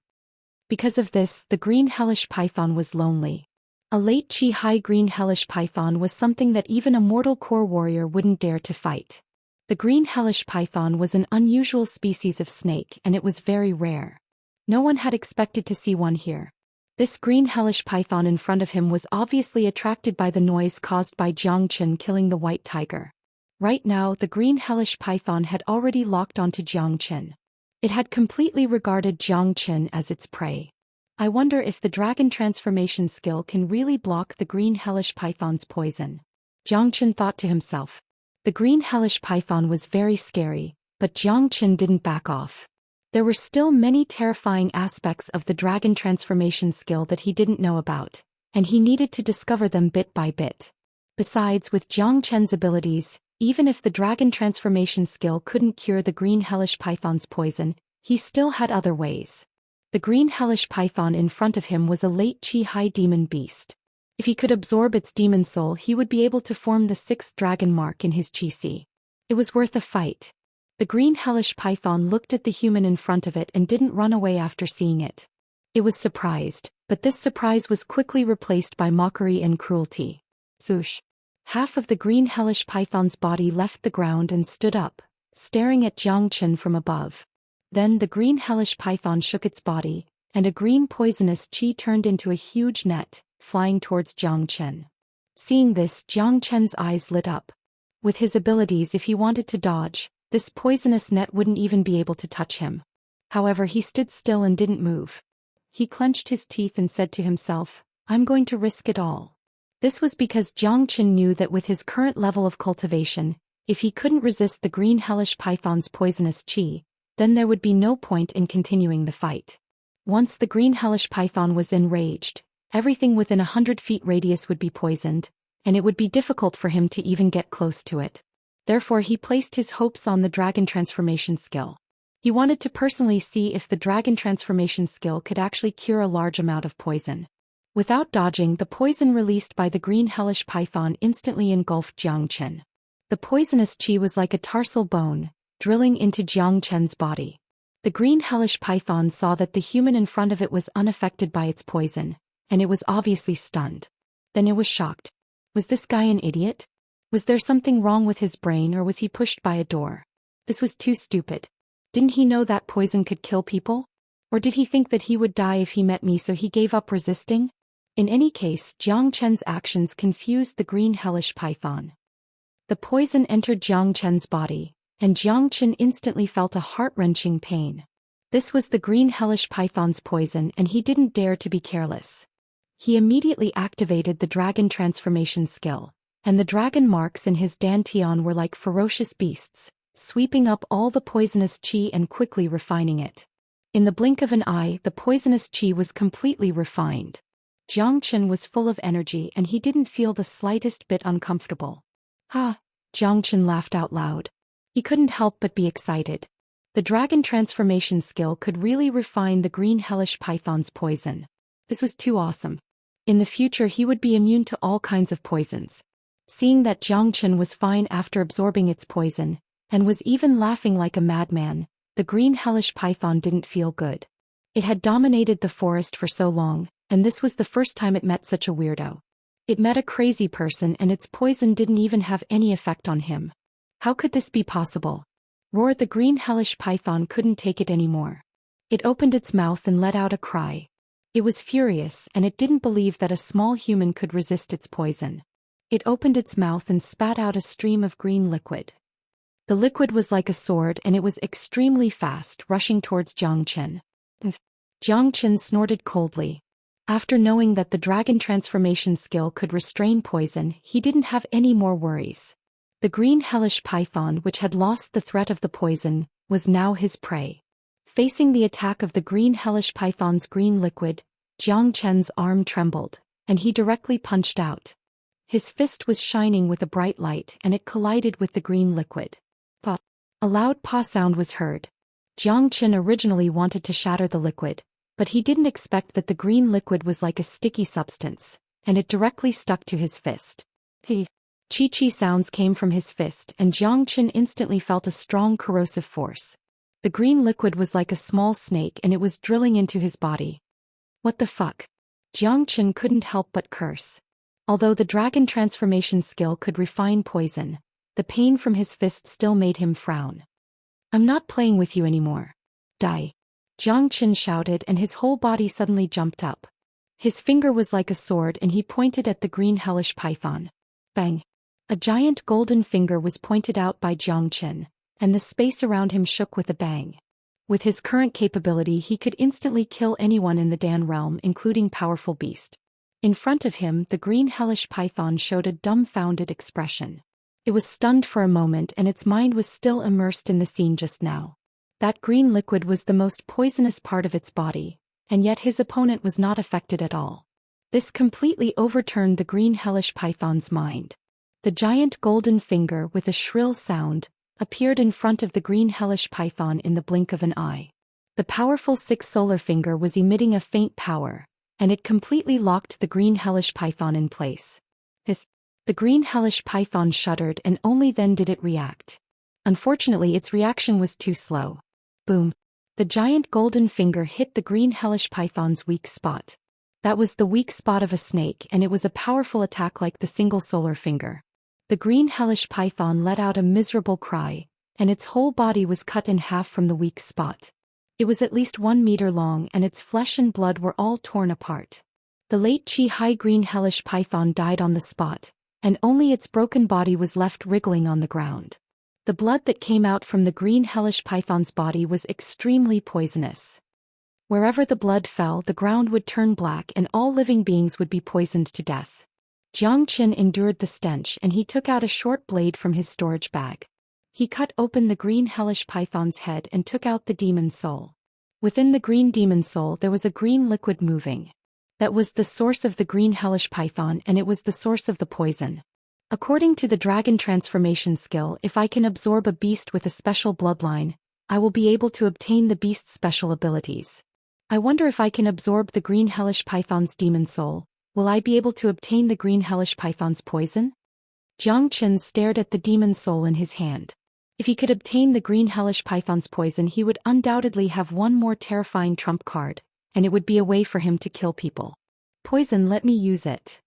Because of this, the green hellish python was lonely. A late Qi High green hellish python was something that even a mortal core warrior wouldn't dare to fight. The green hellish python was an unusual species of snake, and it was very rare. No one had expected to see one here. This green hellish python in front of him was obviously attracted by the noise caused by Jiang Chen killing the white tiger. Right now the green hellish python had already locked onto Jiang Chen. It had completely regarded Jiang Chen as its prey. I wonder if the dragon transformation skill can really block the green hellish python's poison. Jiang Chen thought to himself. The green hellish python was very scary, but Jiang Chen didn't back off. There were still many terrifying aspects of the dragon transformation skill that he didn't know about, and he needed to discover them bit by bit. Besides, with Jiang Chen's abilities, even if the dragon transformation skill couldn't cure the green hellish python's poison, he still had other ways. The green hellish python in front of him was a late Qi High demon beast. If he could absorb its demon soul, he would be able to form the 6th dragon mark in his Qi. It was worth a fight. The green hellish python looked at the human in front of it and didn't run away after seeing it. It was surprised, but this surprise was quickly replaced by mockery and cruelty. Zhoosh! Half of the green hellish python's body left the ground and stood up, staring at Jiang Chen from above. Then the green hellish python shook its body, and a green poisonous qi turned into a huge net, flying towards Jiang Chen. Seeing this, Jiang Chen's eyes lit up. With his abilities, if he wanted to dodge, this poisonous net wouldn't even be able to touch him. However, he stood still and didn't move. He clenched his teeth and said to himself, "I'm going to risk it all." This was because Jiang Chen knew that with his current level of cultivation, if he couldn't resist the green hellish python's poisonous qi, then there would be no point in continuing the fight. Once the green hellish python was enraged, everything within 100 feet radius would be poisoned, and it would be difficult for him to even get close to it. Therefore he placed his hopes on the dragon transformation skill. He wanted to personally see if the dragon transformation skill could actually cure a large amount of poison. Without dodging, the poison released by the green hellish python instantly engulfed Jiang Chen. The poisonous qi was like a tarsal bone, drilling into Jiang Chen's body. The green hellish python saw that the human in front of it was unaffected by its poison, and it was obviously stunned. Then it was shocked. Was this guy an idiot? Was there something wrong with his brain, or was he pushed by a door? This was too stupid. Didn't he know that poison could kill people? Or did he think that he would die if he met me, so he gave up resisting? In any case, Jiang Chen's actions confused the green hellish python. The poison entered Jiang Chen's body, and Jiang Chen instantly felt a heart-wrenching pain. This was the green hellish python's poison, and he didn't dare to be careless. He immediately activated the dragon transformation skill, and the dragon marks in his dantian were like ferocious beasts, sweeping up all the poisonous qi and quickly refining it. In the blink of an eye, the poisonous qi was completely refined. Jiang Chen was full of energy and he didn't feel the slightest bit uncomfortable. Ha! Jiang Chen laughed out loud. He couldn't help but be excited. The dragon transformation skill could really refine the green hellish python's poison. This was too awesome. In the future he would be immune to all kinds of poisons. Seeing that Jiang Chen was fine after absorbing its poison, and was even laughing like a madman, the green hellish python didn't feel good. It had dominated the forest for so long, and this was the first time it met such a weirdo. It met a crazy person and its poison didn't even have any effect on him. How could this be possible? Roared the green hellish python, couldn't take it anymore. It opened its mouth and let out a cry. It was furious, and it didn't believe that a small human could resist its poison. It opened its mouth and spat out a stream of green liquid. The liquid was like a sword, and it was extremely fast, rushing towards Zhou Xian. Zhou Xian snorted coldly. After knowing that the dragon transformation skill could restrain poison, he didn't have any more worries. The green hellish python, which had lost the threat of the poison, was now his prey. Facing the attack of the green hellish python's green liquid, Zhou Qian's arm trembled, and he directly punched out. His fist was shining with a bright light, and it collided with the green liquid. Pop! A loud paw sound was heard. Zhou Qian originally wanted to shatter the liquid, but he didn't expect that the green liquid was like a sticky substance, and it directly stuck to his fist. Chi-chi sounds came from his fist, and Zhou Qian instantly felt a strong corrosive force. The green liquid was like a small snake, and it was drilling into his body. What the fuck? Zhou Qian couldn't help but curse. Although the dragon transformation skill could refine poison, the pain from his fist still made him frown. I'm not playing with you anymore. Die. Zhou Qian shouted, and his whole body suddenly jumped up. His finger was like a sword, and he pointed at the green hellish python. Bang! A giant golden finger was pointed out by Zhou Qian, and the space around him shook with a bang. With his current capability, he could instantly kill anyone in the Dan realm, including powerful beast. In front of him, the green hellish python showed a dumbfounded expression. It was stunned for a moment, and its mind was still immersed in the scene just now. That green liquid was the most poisonous part of its body, and yet his opponent was not affected at all. This completely overturned the green hellish python's mind. The giant golden finger, with a shrill sound, appeared in front of the green hellish python in the blink of an eye. The powerful sixth solar finger was emitting a faint power, and it completely locked the green hellish python in place. The green hellish python shuddered, and only then did it react. Unfortunately, its reaction was too slow. Boom! The giant golden finger hit the green hellish python's weak spot. That was the weak spot of a snake, and it was a powerful attack like the single solar finger. The green hellish python let out a miserable cry, and its whole body was cut in half from the weak spot. It was at least 1 meter long, and its flesh and blood were all torn apart. The late high green hellish python died on the spot, and only its broken body was left wriggling on the ground. The blood that came out from the green hellish python's body was extremely poisonous. Wherever the blood fell, the ground would turn black, and all living beings would be poisoned to death. Zhou Qian endured the stench, and he took out a short blade from his storage bag. He cut open the green hellish python's head and took out the demon soul. Within the green demon soul there was a green liquid moving. That was the source of the green hellish python, and it was the source of the poison. According to the dragon transformation skill, if I can absorb a beast with a special bloodline, I will be able to obtain the beast's special abilities. I wonder if I can absorb the green hellish python's demon soul. Will I be able to obtain the green hellish python's poison? Zhou Qian stared at the demon soul in his hand. If he could obtain the green hellish python's poison, he would undoubtedly have one more terrifying trump card, and it would be a way for him to kill people. Poison, let me use it.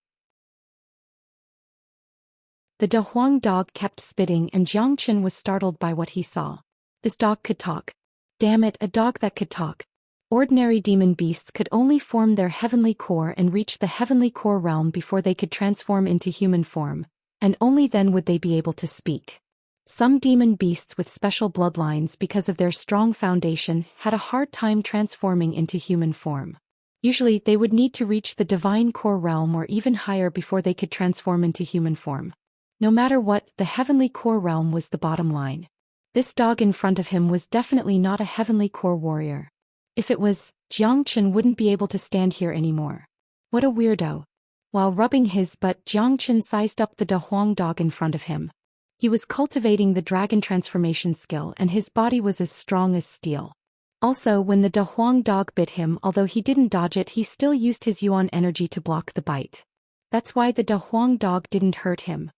The De Huang dog kept spitting, and Zhou Qian was startled by what he saw. This dog could talk. Damn it, a dog that could talk. Ordinary demon beasts could only form their heavenly core and reach the heavenly core realm before they could transform into human form, and only then would they be able to speak. Some demon beasts with special bloodlines, because of their strong foundation, had a hard time transforming into human form. Usually they would need to reach the divine core realm or even higher before they could transform into human form. No matter what, the heavenly core realm was the bottom line. This dog in front of him was definitely not a heavenly core warrior. If it was, Zhou Qian wouldn't be able to stand here anymore. What a weirdo. While rubbing his butt, Zhou Qian sized up the De Huang dog in front of him. He was cultivating the dragon transformation skill, and his body was as strong as steel. Also, when the De Huang dog bit him, although he didn't dodge it, he still used his yuan energy to block the bite. That's why the De Huang dog didn't hurt him.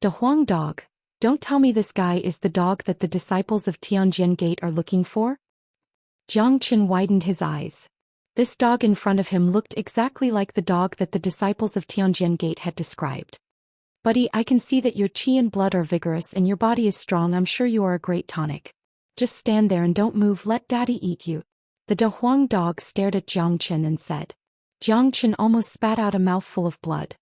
De Huang dog, don't tell me this guy is the dog that the disciples of Tianjin Gate are looking for? Zhou Qian widened his eyes. This dog in front of him looked exactly like the dog that the disciples of Tianjin Gate had described. Buddy, I can see that your qi and blood are vigorous and your body is strong. I'm sure you are a great tonic. Just stand there and don't move, let daddy eat you. The De Huang dog stared at Zhou Xian and said. Zhou Xian almost spat out a mouthful of blood.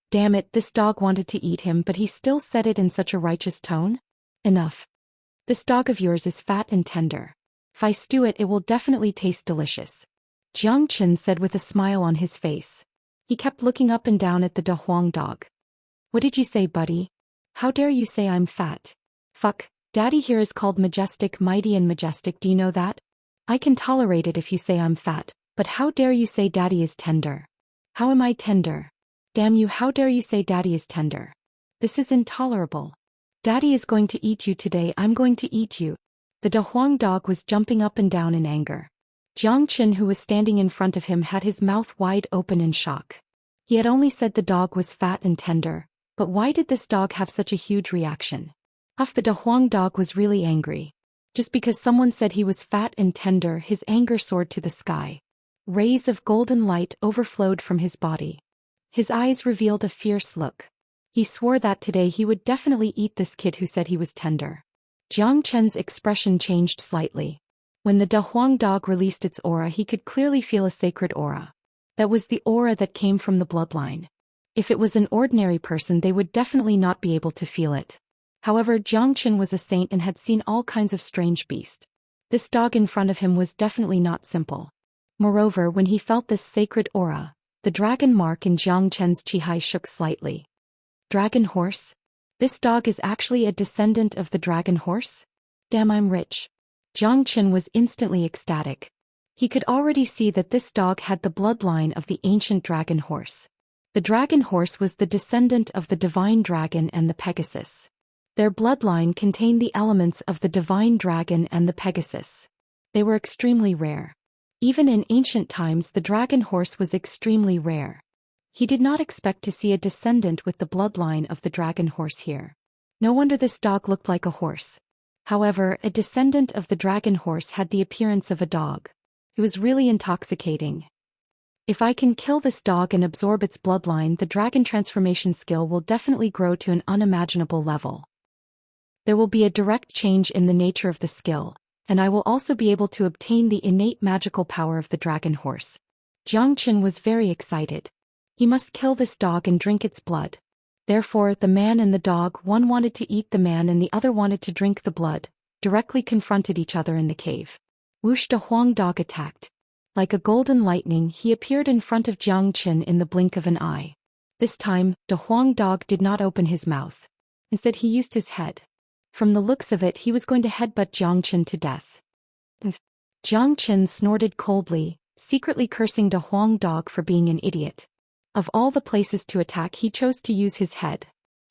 Damn it, this dog wanted to eat him, but he still said it in such a righteous tone? Enough. This dog of yours is fat and tender. If I stew it, it will definitely taste delicious. Zhou Xian said with a smile on his face. He kept looking up and down at the De Huang dog. What did you say, buddy? How dare you say I'm fat? Fuck, Daddy here is called majestic, mighty and majestic, do you know that? I can tolerate it if you say I'm fat, but how dare you say Daddy is tender? How am I tender? Damn you, how dare you say Daddy is tender? This is intolerable. Daddy is going to eat you today, I'm going to eat you. The De Huang dog was jumping up and down in anger. Zhou Xian, who was standing in front of him, had his mouth wide open in shock. He had only said the dog was fat and tender, but why did this dog have such a huge reaction? The De Huang dog was really angry. Just because someone said he was fat and tender, his anger soared to the sky. Rays of golden light overflowed from his body. His eyes revealed a fierce look. He swore that today he would definitely eat this kid who said he was tender. Zhou Qian's expression changed slightly. When the De Huang dog released its aura, he could clearly feel a sacred aura. That was the aura that came from the bloodline. If it was an ordinary person, they would definitely not be able to feel it. However, Zhou Xian was a saint and had seen all kinds of strange beasts. This dog in front of him was definitely not simple. Moreover, when he felt this sacred aura, the dragon mark in Zhou Qian's qihai shook slightly. Dragon horse? This dog is actually a descendant of the dragon horse? Damn, I'm rich. Zhou Qian was instantly ecstatic. He could already see that this dog had the bloodline of the ancient dragon horse. The dragon horse was the descendant of the divine dragon and the Pegasus. Their bloodline contained the elements of the divine dragon and the Pegasus. They were extremely rare. Even in ancient times, the dragon horse was extremely rare. He did not expect to see a descendant with the bloodline of the dragon horse here. No wonder this dog looked like a horse. However, a descendant of the dragon horse had the appearance of a dog. It was really intoxicating. If I can kill this dog and absorb its bloodline, the dragon transformation skill will definitely grow to an unimaginable level. There will be a direct change in the nature of the skill, and I will also be able to obtain the innate magical power of the dragon horse. Zhou Qian was very excited. He must kill this dog and drink its blood. Therefore, the man and the dog, one wanted to eat the man and the other wanted to drink the blood, directly confronted each other in the cave. Whoosh! De Huang dog attacked. Like a golden lightning, he appeared in front of Zhou Qian in the blink of an eye. This time, De Huang dog did not open his mouth. Instead, he used his head. From the looks of it, he was going to headbutt Zhou Qian to death. Zhou Qian snorted coldly, secretly cursing De Huang dog for being an idiot. Of all the places to attack, he chose to use his head.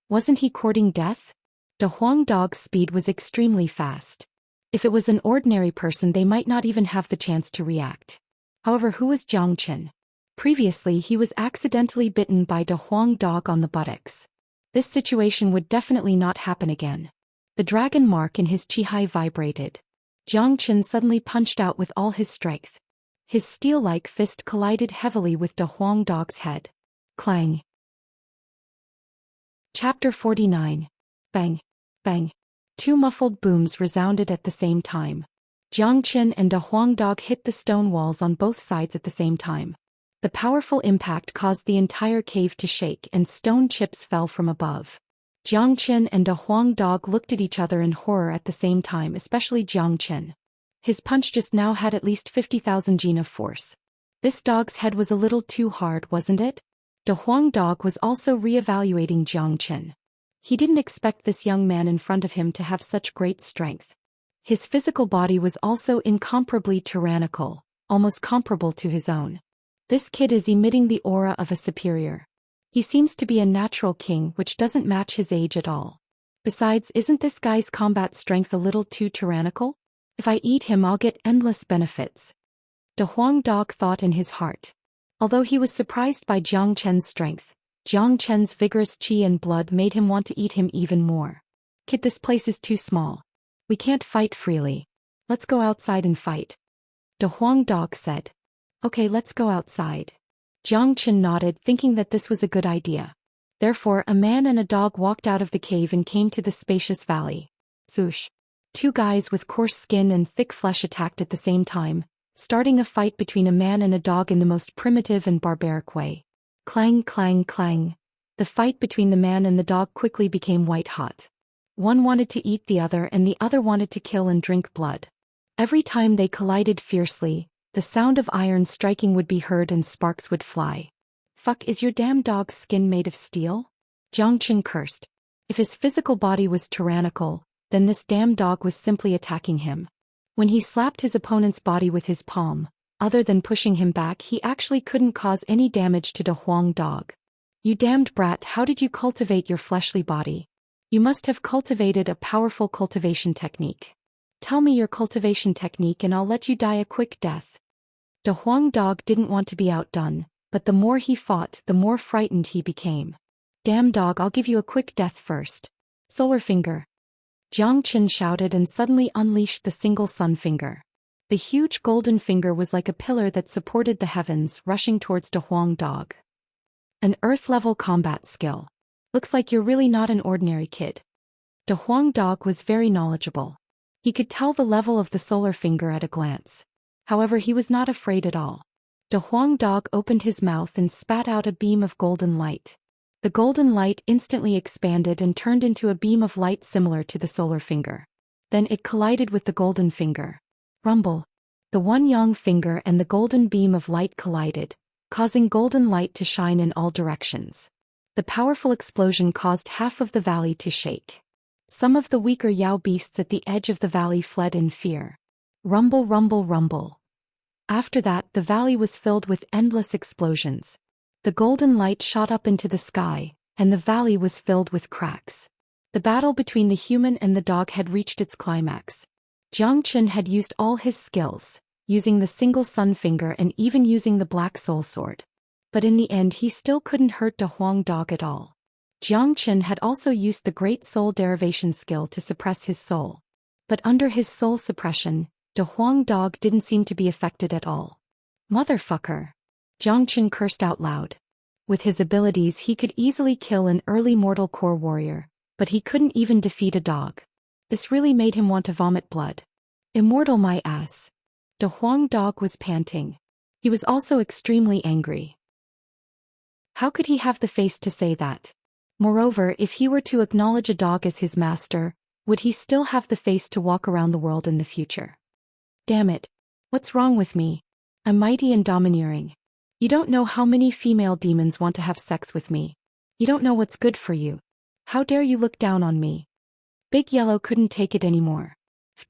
Wasn't he courting death? De Huang dog's speed was extremely fast. If it was an ordinary person, they might not even have the chance to react. However, who was Zhou Qian? Previously, he was accidentally bitten by De Huang dog on the buttocks. This situation would definitely not happen again. The dragon mark in his qihai vibrated. Zhou Qian suddenly punched out with all his strength. His steel-like fist collided heavily with De Huang dog's head. Clang. Chapter 49. Bang. Bang. Two muffled booms resounded at the same time. Zhou Qian and De Huang dog hit the stone walls on both sides at the same time. The powerful impact caused the entire cave to shake and stone chips fell from above. Zhou Qian and De Huang dog looked at each other in horror at the same time, especially Zhou Qian. His punch just now had at least 50,000 Jin of force. This dog's head was a little too hard, wasn't it? De Huang dog was also re-evaluating Zhou Qian. He didn't expect this young man in front of him to have such great strength. His physical body was also incomparably tyrannical, almost comparable to his own. This kid is emitting the aura of a superior. He seems to be a natural king, which doesn't match his age at all. Besides, isn't this guy's combat strength a little too tyrannical? If I eat him, I'll get endless benefits. De Huang dog thought in his heart. Although he was surprised by Zhou Qian's strength, Zhou Qian's vigorous qi and blood made him want to eat him even more. Kid, this place is too small. We can't fight freely. Let's go outside and fight. De Huang dog said. Okay, let's go outside. Zhou Qian nodded, thinking that this was a good idea. Therefore, a man and a dog walked out of the cave and came to the spacious valley. Zoosh. Two guys with coarse skin and thick flesh attacked at the same time, starting a fight between a man and a dog in the most primitive and barbaric way. Clang, clang, clang. The fight between the man and the dog quickly became white-hot. One wanted to eat the other and the other wanted to kill and drink blood. Every time they collided fiercely, the sound of iron striking would be heard and sparks would fly. Fuck, is your damn dog's skin made of steel? Zhou Xian cursed. If his physical body was tyrannical, then this damn dog was simply attacking him. When he slapped his opponent's body with his palm, other than pushing him back, he actually couldn't cause any damage to the Huang dog. You damned brat, how did you cultivate your fleshly body? You must have cultivated a powerful cultivation technique. Tell me your cultivation technique and I'll let you die a quick death. The Huang dog didn't want to be outdone, but the more he fought, the more frightened he became. Damn dog, I'll give you a quick death first. Solar finger. Zhou Xian shouted and suddenly unleashed the single sun finger. The huge golden finger was like a pillar that supported the heavens, rushing towards the Huang dog. An earth-level combat skill. Looks like you're really not an ordinary kid. The Huang dog was very knowledgeable. He could tell the level of the solar finger at a glance. However, he was not afraid at all. The Huang dog opened his mouth and spat out a beam of golden light. The golden light instantly expanded and turned into a beam of light similar to the solar finger. Then it collided with the golden finger. Rumble. The one yang finger and the golden beam of light collided, causing golden light to shine in all directions. The powerful explosion caused half of the valley to shake. Some of the weaker Yao beasts at the edge of the valley fled in fear. Rumble, rumble, rumble. After that, the valley was filled with endless explosions. The golden light shot up into the sky, and the valley was filled with cracks. The battle between the human and the dog had reached its climax. Zhou Xian had used all his skills, using the single sun finger and even using the black soul sword. But in the end he still couldn't hurt the Huang dog at all. Zhou Xian had also used the great soul derivation skill to suppress his soul. But under his soul suppression, the Huang dog didn't seem to be affected at all. Motherfucker. Zhou Xian cursed out loud. With his abilities he could easily kill an early mortal core warrior, but he couldn't even defeat a dog. This really made him want to vomit blood. Immortal my ass. The Huang dog was panting. He was also extremely angry. How could he have the face to say that? Moreover, if he were to acknowledge a dog as his master, would he still have the face to walk around the world in the future? Damn it. What's wrong with me? I'm mighty and domineering. You don't know how many female demons want to have sex with me. You don't know what's good for you. How dare you look down on me? Big Yellow couldn't take it anymore.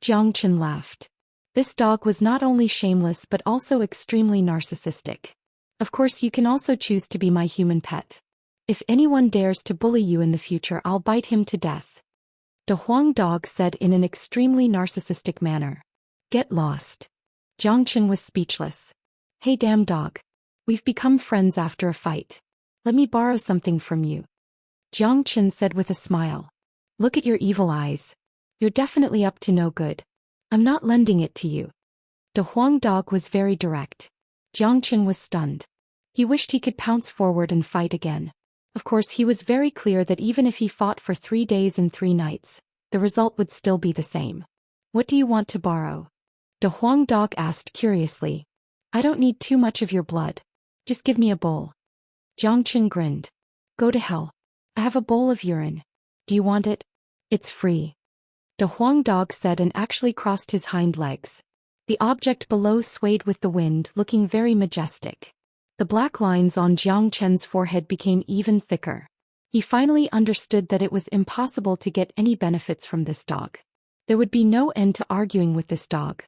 Zhou Xian laughed. This dog was not only shameless but also extremely narcissistic. Of course you can also choose to be my human pet. If anyone dares to bully you in the future, I'll bite him to death. The Huang dog said in an extremely narcissistic manner. Get lost. Zhou Xian was speechless. Hey damn dog. We've become friends after a fight. Let me borrow something from you. Zhou Xian said with a smile. Look at your evil eyes. You're definitely up to no good. I'm not lending it to you. The Huang dog was very direct. Zhou Xian was stunned. He wished he could pounce forward and fight again. Of course he was very clear that even if he fought for 3 days and 3 nights, the result would still be the same. What do you want to borrow? The Huang dog asked curiously. I don't need too much of your blood. Just give me a bowl. Zhou Xian grinned. Go to hell. I have a bowl of urine. Do you want it? It's free. The Huang dog said and actually crossed his hind legs. The object below swayed with the wind, looking very majestic. The black lines on Zhou Qian's forehead became even thicker. He finally understood that it was impossible to get any benefits from this dog. There would be no end to arguing with this dog.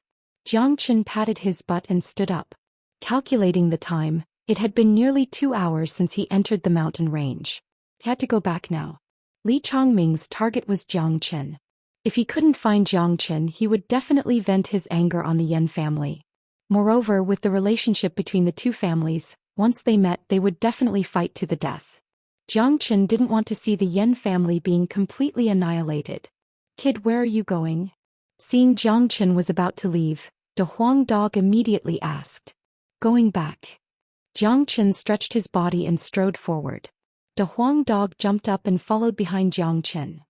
Zhou Qian patted his butt and stood up. Calculating the time, it had been nearly 2 hours since he entered the mountain range. He had to go back now. Li Chongming's target was Zhou Qian. If he couldn't find Zhou Qian, he would definitely vent his anger on the Yan family. Moreover, with the relationship between the two families, once they met they would definitely fight to the death. Zhou Qian didn't want to see the Yan family being completely annihilated. Kid, where are you going? Seeing Zhou Qian was about to leave, the Huang dog immediately asked. Going back. Zhou Qian stretched his body and strode forward. The Huang dog jumped up and followed behind Zhou Qian.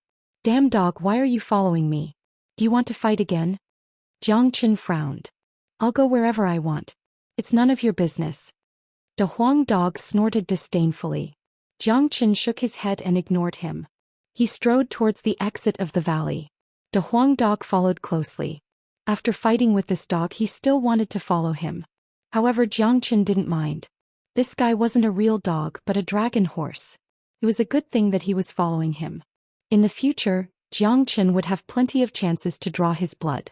Damn dog, why are you following me? Do you want to fight again? Zhou Qian frowned. I'll go wherever I want. It's none of your business. The Huang dog snorted disdainfully. Jiang Qin shook his head and ignored him. He strode towards the exit of the valley. The Huang dog followed closely. After fighting with this dog, he still wanted to follow him. However, Jiang Qin didn't mind. This guy wasn't a real dog but a dragon horse. It was a good thing that he was following him. In the future, Jiang Qin would have plenty of chances to draw his blood.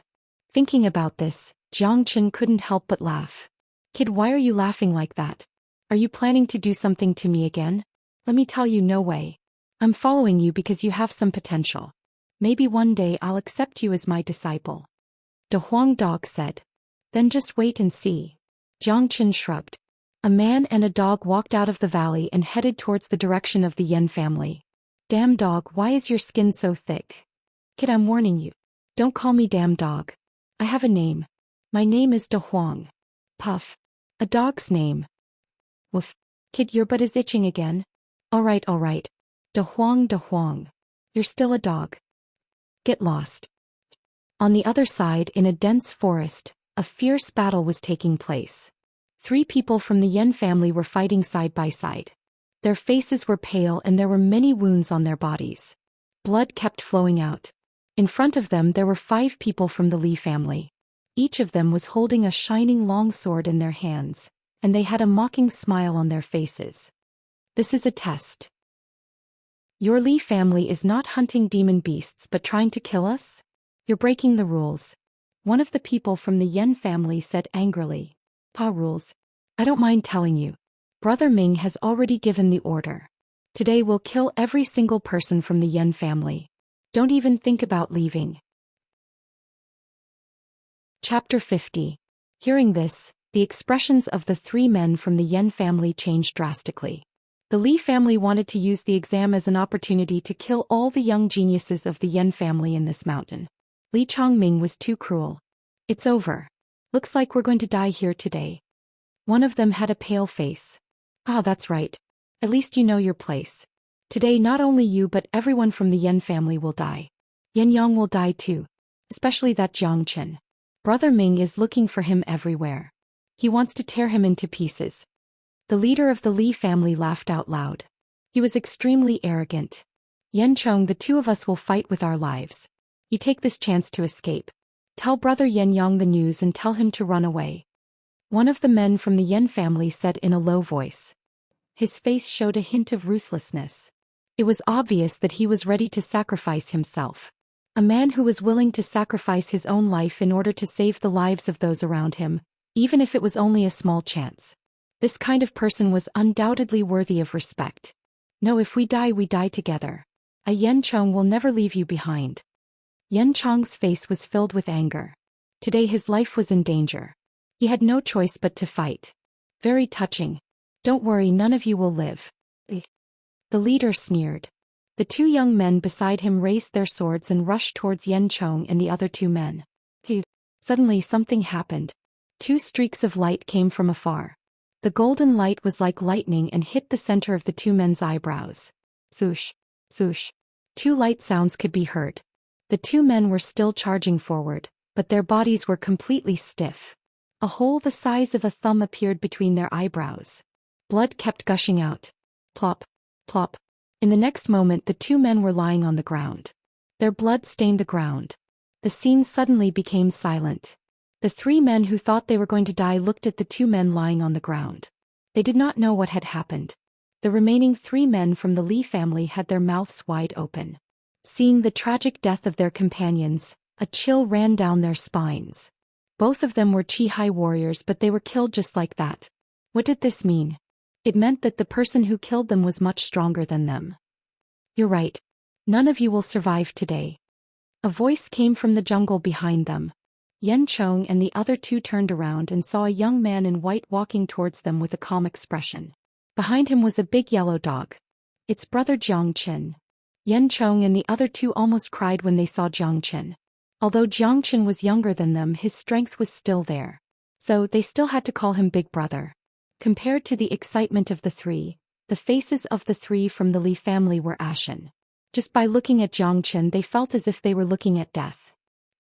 Thinking about this, Jiang Qin couldn't help but laugh. Kid, why are you laughing like that? Are you planning to do something to me again? Let me tell you, no way. I'm following you because you have some potential. Maybe one day I'll accept you as my disciple. The Huang dog said. Then just wait and see. Jiang Qin shrugged. A man and a dog walked out of the valley and headed towards the direction of the Yan family. Damn dog, why is your skin so thick? Kid, I'm warning you. Don't call me damn dog. I have a name. My name is De Huang. Puff. A dog's name. Woof. Kid, your butt is itching again. Alright. De Huang. You're still a dog. Get lost. On the other side, in a dense forest, a fierce battle was taking place. 3 people from the Yan family were fighting side by side. Their faces were pale and there were many wounds on their bodies. Blood kept flowing out. In front of them there were 5 people from the Li family. Each of them was holding a shining long sword in their hands, and they had a mocking smile on their faces. This is a test. Your Li family is not hunting demon beasts but trying to kill us? You're breaking the rules. One of the people from the Yan family said angrily. Pa rules. I don't mind telling you. Brother Ming has already given the order. Today we'll kill every single person from the Yan family. Don't even think about leaving. Chapter 50. Hearing this, the expressions of the 3 men from the Yan family changed drastically. The Li family wanted to use the exam as an opportunity to kill all the young geniuses of the Yan family in this mountain. Li Chongming was too cruel. It's over. Looks like we're going to die here today. One of them had a pale face. Ah, that's right. At least you know your place. Today not only you but everyone from the Yan family will die. Yan Yang will die too. Especially that Jiang Qin. Brother Ming is looking for him everywhere. He wants to tear him into pieces. The leader of the Li family laughed out loud. He was extremely arrogant. Yan Chong, the 2 of us will fight with our lives. You take this chance to escape. Tell brother Yan Yang the news and tell him to run away. One of the men from the Yan family said in a low voice. His face showed a hint of ruthlessness. It was obvious that he was ready to sacrifice himself. A man who was willing to sacrifice his own life in order to save the lives of those around him, even if it was only a small chance. This kind of person was undoubtedly worthy of respect. No, if we die together. A Yan Chong will never leave you behind. Yan Chong's face was filled with anger. Today his life was in danger. He had no choice but to fight. Very touching. Don't worry, none of you will live. The leader sneered. The 2 young men beside him raised their swords and rushed towards Yan Chong and the other 2 men. Suddenly something happened. 2 streaks of light came from afar. The golden light was like lightning and hit the center of the 2 men's eyebrows. Swoosh, swoosh. 2 light sounds could be heard. The 2 men were still charging forward, but their bodies were completely stiff. A hole the size of a thumb appeared between their eyebrows. Blood kept gushing out. Plop, plop. In the next moment the 2 men were lying on the ground. Their blood stained the ground. The scene suddenly became silent. The 3 men who thought they were going to die looked at the 2 men lying on the ground. They did not know what had happened. The remaining 3 men from the Li family had their mouths wide open. Seeing the tragic death of their companions, a chill ran down their spines. Both of them were Chi-Hai warriors but they were killed just like that. What did this mean? It meant that the person who killed them was much stronger than them. You're right. None of you will survive today. A voice came from the jungle behind them. Yan Chong and the other 2 turned around and saw a young man in white walking towards them with a calm expression. Behind him was a big yellow dog. It's brother Jiang Qin. Yan Chong and the other 2 almost cried when they saw Jiang Qin. Although Jiang Qin was younger than them, his strength was still there. So they still had to call him big brother. Compared to the excitement of the 3, the faces of the 3 from the Li family were ashen. Just by looking at Jiang Qin they felt as if they were looking at death.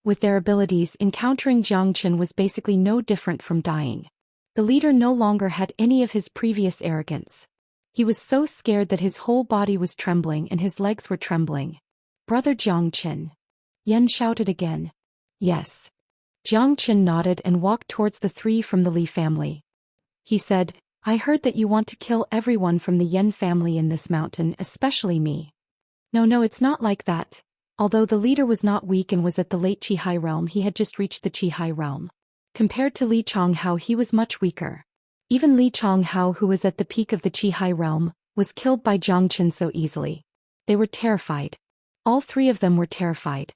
With their abilities, encountering Jiang Chen was basically no different from dying. The leader no longer had any of his previous arrogance. He was so scared that his whole body was trembling and his legs were trembling. "Brother Jiang Chen." Yan shouted again. "Yes." Jiang Chen nodded and walked towards the three from the Li family. He said, "I heard that you want to kill everyone from the Yan family in this mountain, especially me." No, it's not like that." Although the leader was not weak and was at the late Qihai realm, he had just reached the Qihai realm. Compared to Li Chonghao, he was much weaker. Even Li Chonghao, who was at the peak of the Qihai realm, was killed by Jiang Chen so easily. They were terrified. All three of them were terrified.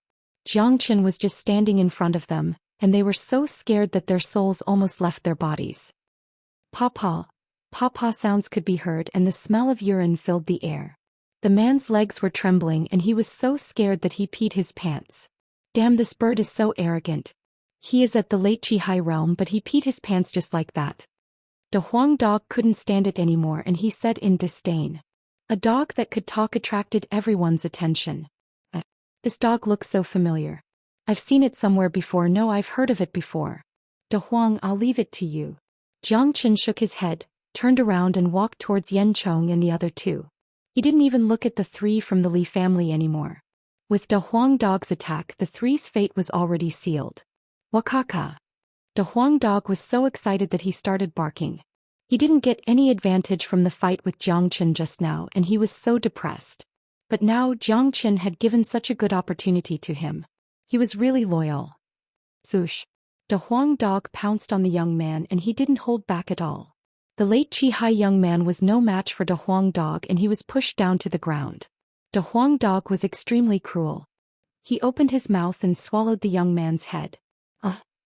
Jiang Chen was just standing in front of them, and they were so scared that their souls almost left their bodies. Papa sounds could be heard, and the smell of urine filled the air. The man's legs were trembling and he was so scared that he peed his pants. "Damn, this bird is so arrogant. He is at the late Qihai realm, but he peed his pants just like that." The Huang dog couldn't stand it anymore and he said in disdain. A dog that could talk attracted everyone's attention. This dog looks so familiar. I've seen it somewhere before. No, I've heard of it before. De Huang, I'll leave it to you. Jiang Chen shook his head, turned around and walked towards Yan Chong and the other two. He didn't even look at the three from the Li family anymore. With De Huang dog's attack, the three's fate was already sealed. Wakaka. De Huang dog was so excited that he started barking. He didn't get any advantage from the fight with Jiang Chen just now and he was so depressed. But now Jiang Chen had given such a good opportunity to him. He was really loyal. Zhoosh. De Huang dog pounced on the young man and he didn't hold back at all. The late Qihai young man was no match for De Huang dog and he was pushed down to the ground. De Huang dog was extremely cruel. He opened his mouth and swallowed the young man's head.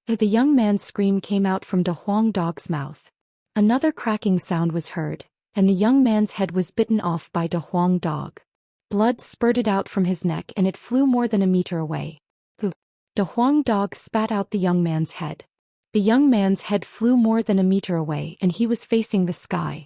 The young man's scream came out from De Huang dog's mouth. Another cracking sound was heard, and the young man's head was bitten off by De Huang dog. Blood spurted out from his neck and it flew more than a meter away. De Huang dog spat out the young man's head. The young man's head flew more than a meter away and he was facing the sky.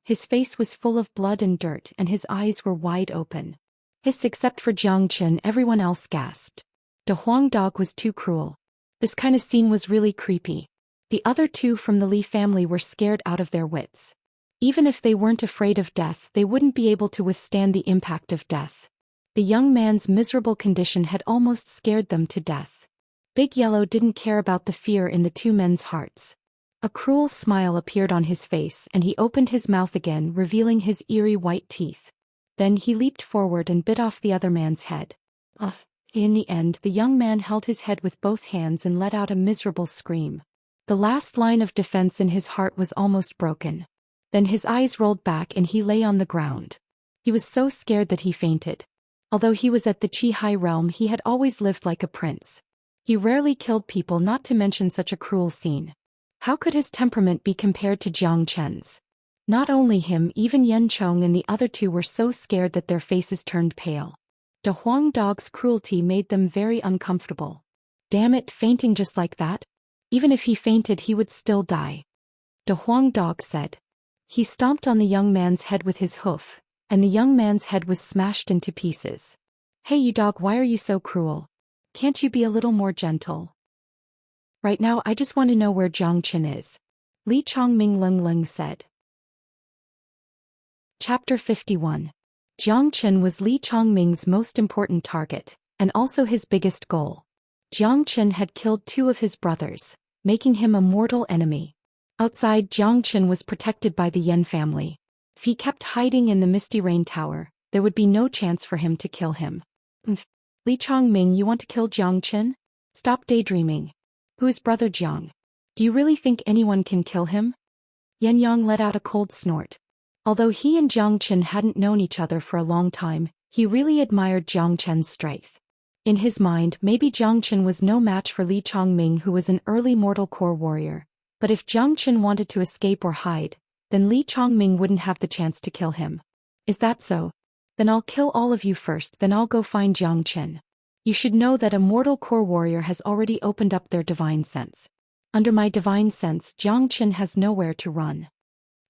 His face was full of blood and dirt and his eyes were wide open. Except for Jiang Chen, everyone else gasped. De Huang dog was too cruel. This kind of scene was really creepy. The other two from the Li family were scared out of their wits. Even if they weren't afraid of death, they wouldn't be able to withstand the impact of death. The young man's miserable condition had almost scared them to death. Big Yellow didn't care about the fear in the two men's hearts. A cruel smile appeared on his face and he opened his mouth again, revealing his eerie white teeth. Then he leaped forward and bit off the other man's head. In the end, the young man held his head with both hands and let out a miserable scream. The last line of defense in his heart was almost broken. Then his eyes rolled back and he lay on the ground. He was so scared that he fainted. Although he was at the Qihai realm, he had always lived like a prince. He rarely killed people, not to mention such a cruel scene. How could his temperament be compared to Jiang Chen's? Not only him, even Yan Chong and the other two were so scared that their faces turned pale. De Huang dog's cruelty made them very uncomfortable. Damn it, fainting just like that? Even if he fainted, he would still die. De Huang dog said. He stomped on the young man's head with his hoof, and the young man's head was smashed into pieces. "Hey you dog, why are you so cruel? Can't you be a little more gentle? Right now I just want to know where Jiang Chen is," Li Chongming Lung said. Chapter 51. Jiang Chen was Li Chongming's most important target, and also his biggest goal. Jiang Chen had killed two of his brothers, making him a mortal enemy. Outside, Jiang Chen was protected by the Yan family. If he kept hiding in the Misty Rain Tower, there would be no chance for him to kill him. Li Chongming, you want to kill Jiang Chen? Stop daydreaming. Who is brother Jiang? Do you really think anyone can kill him? Yan Yang let out a cold snort. Although he and Jiang Chen hadn't known each other for a long time, he really admired Jiang Chen's strength. In his mind, maybe Jiang Chen was no match for Li Chongming, who was an early mortal core warrior. But if Jiang Chen wanted to escape or hide, then Li Chongming wouldn't have the chance to kill him. Is that so? Then I'll kill all of you first, then I'll go find Jiang Chen. You should know that a mortal core warrior has already opened up their divine sense. Under my divine sense, Jiang Chen has nowhere to run.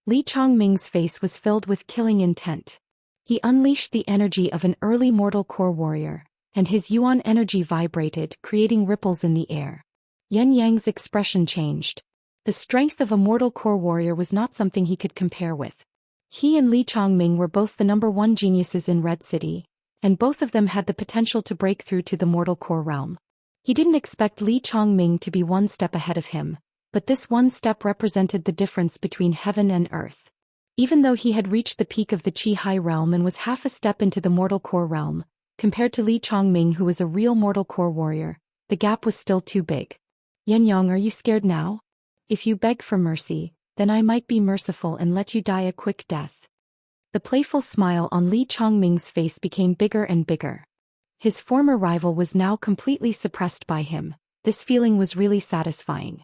Li Chongming's face was filled with killing intent. He unleashed the energy of an early mortal core warrior, and his yuan energy vibrated, creating ripples in the air. Yin Yang's expression changed. The strength of a mortal core warrior was not something he could compare with. He and Li Chongming were both the #1 geniuses in Red City, and both of them had the potential to break through to the mortal core realm. He didn't expect Li Chongming to be one step ahead of him, but this one step represented the difference between heaven and earth. Even though he had reached the peak of the Qi Hai realm and was half a step into the mortal core realm, compared to Li Chongming, who was a real mortal core warrior, the gap was still too big. Yin Yang, are you scared now? If you beg for mercy, then I might be merciful and let you die a quick death. The playful smile on Li Chongming's face became bigger and bigger. His former rival was now completely suppressed by him. This feeling was really satisfying.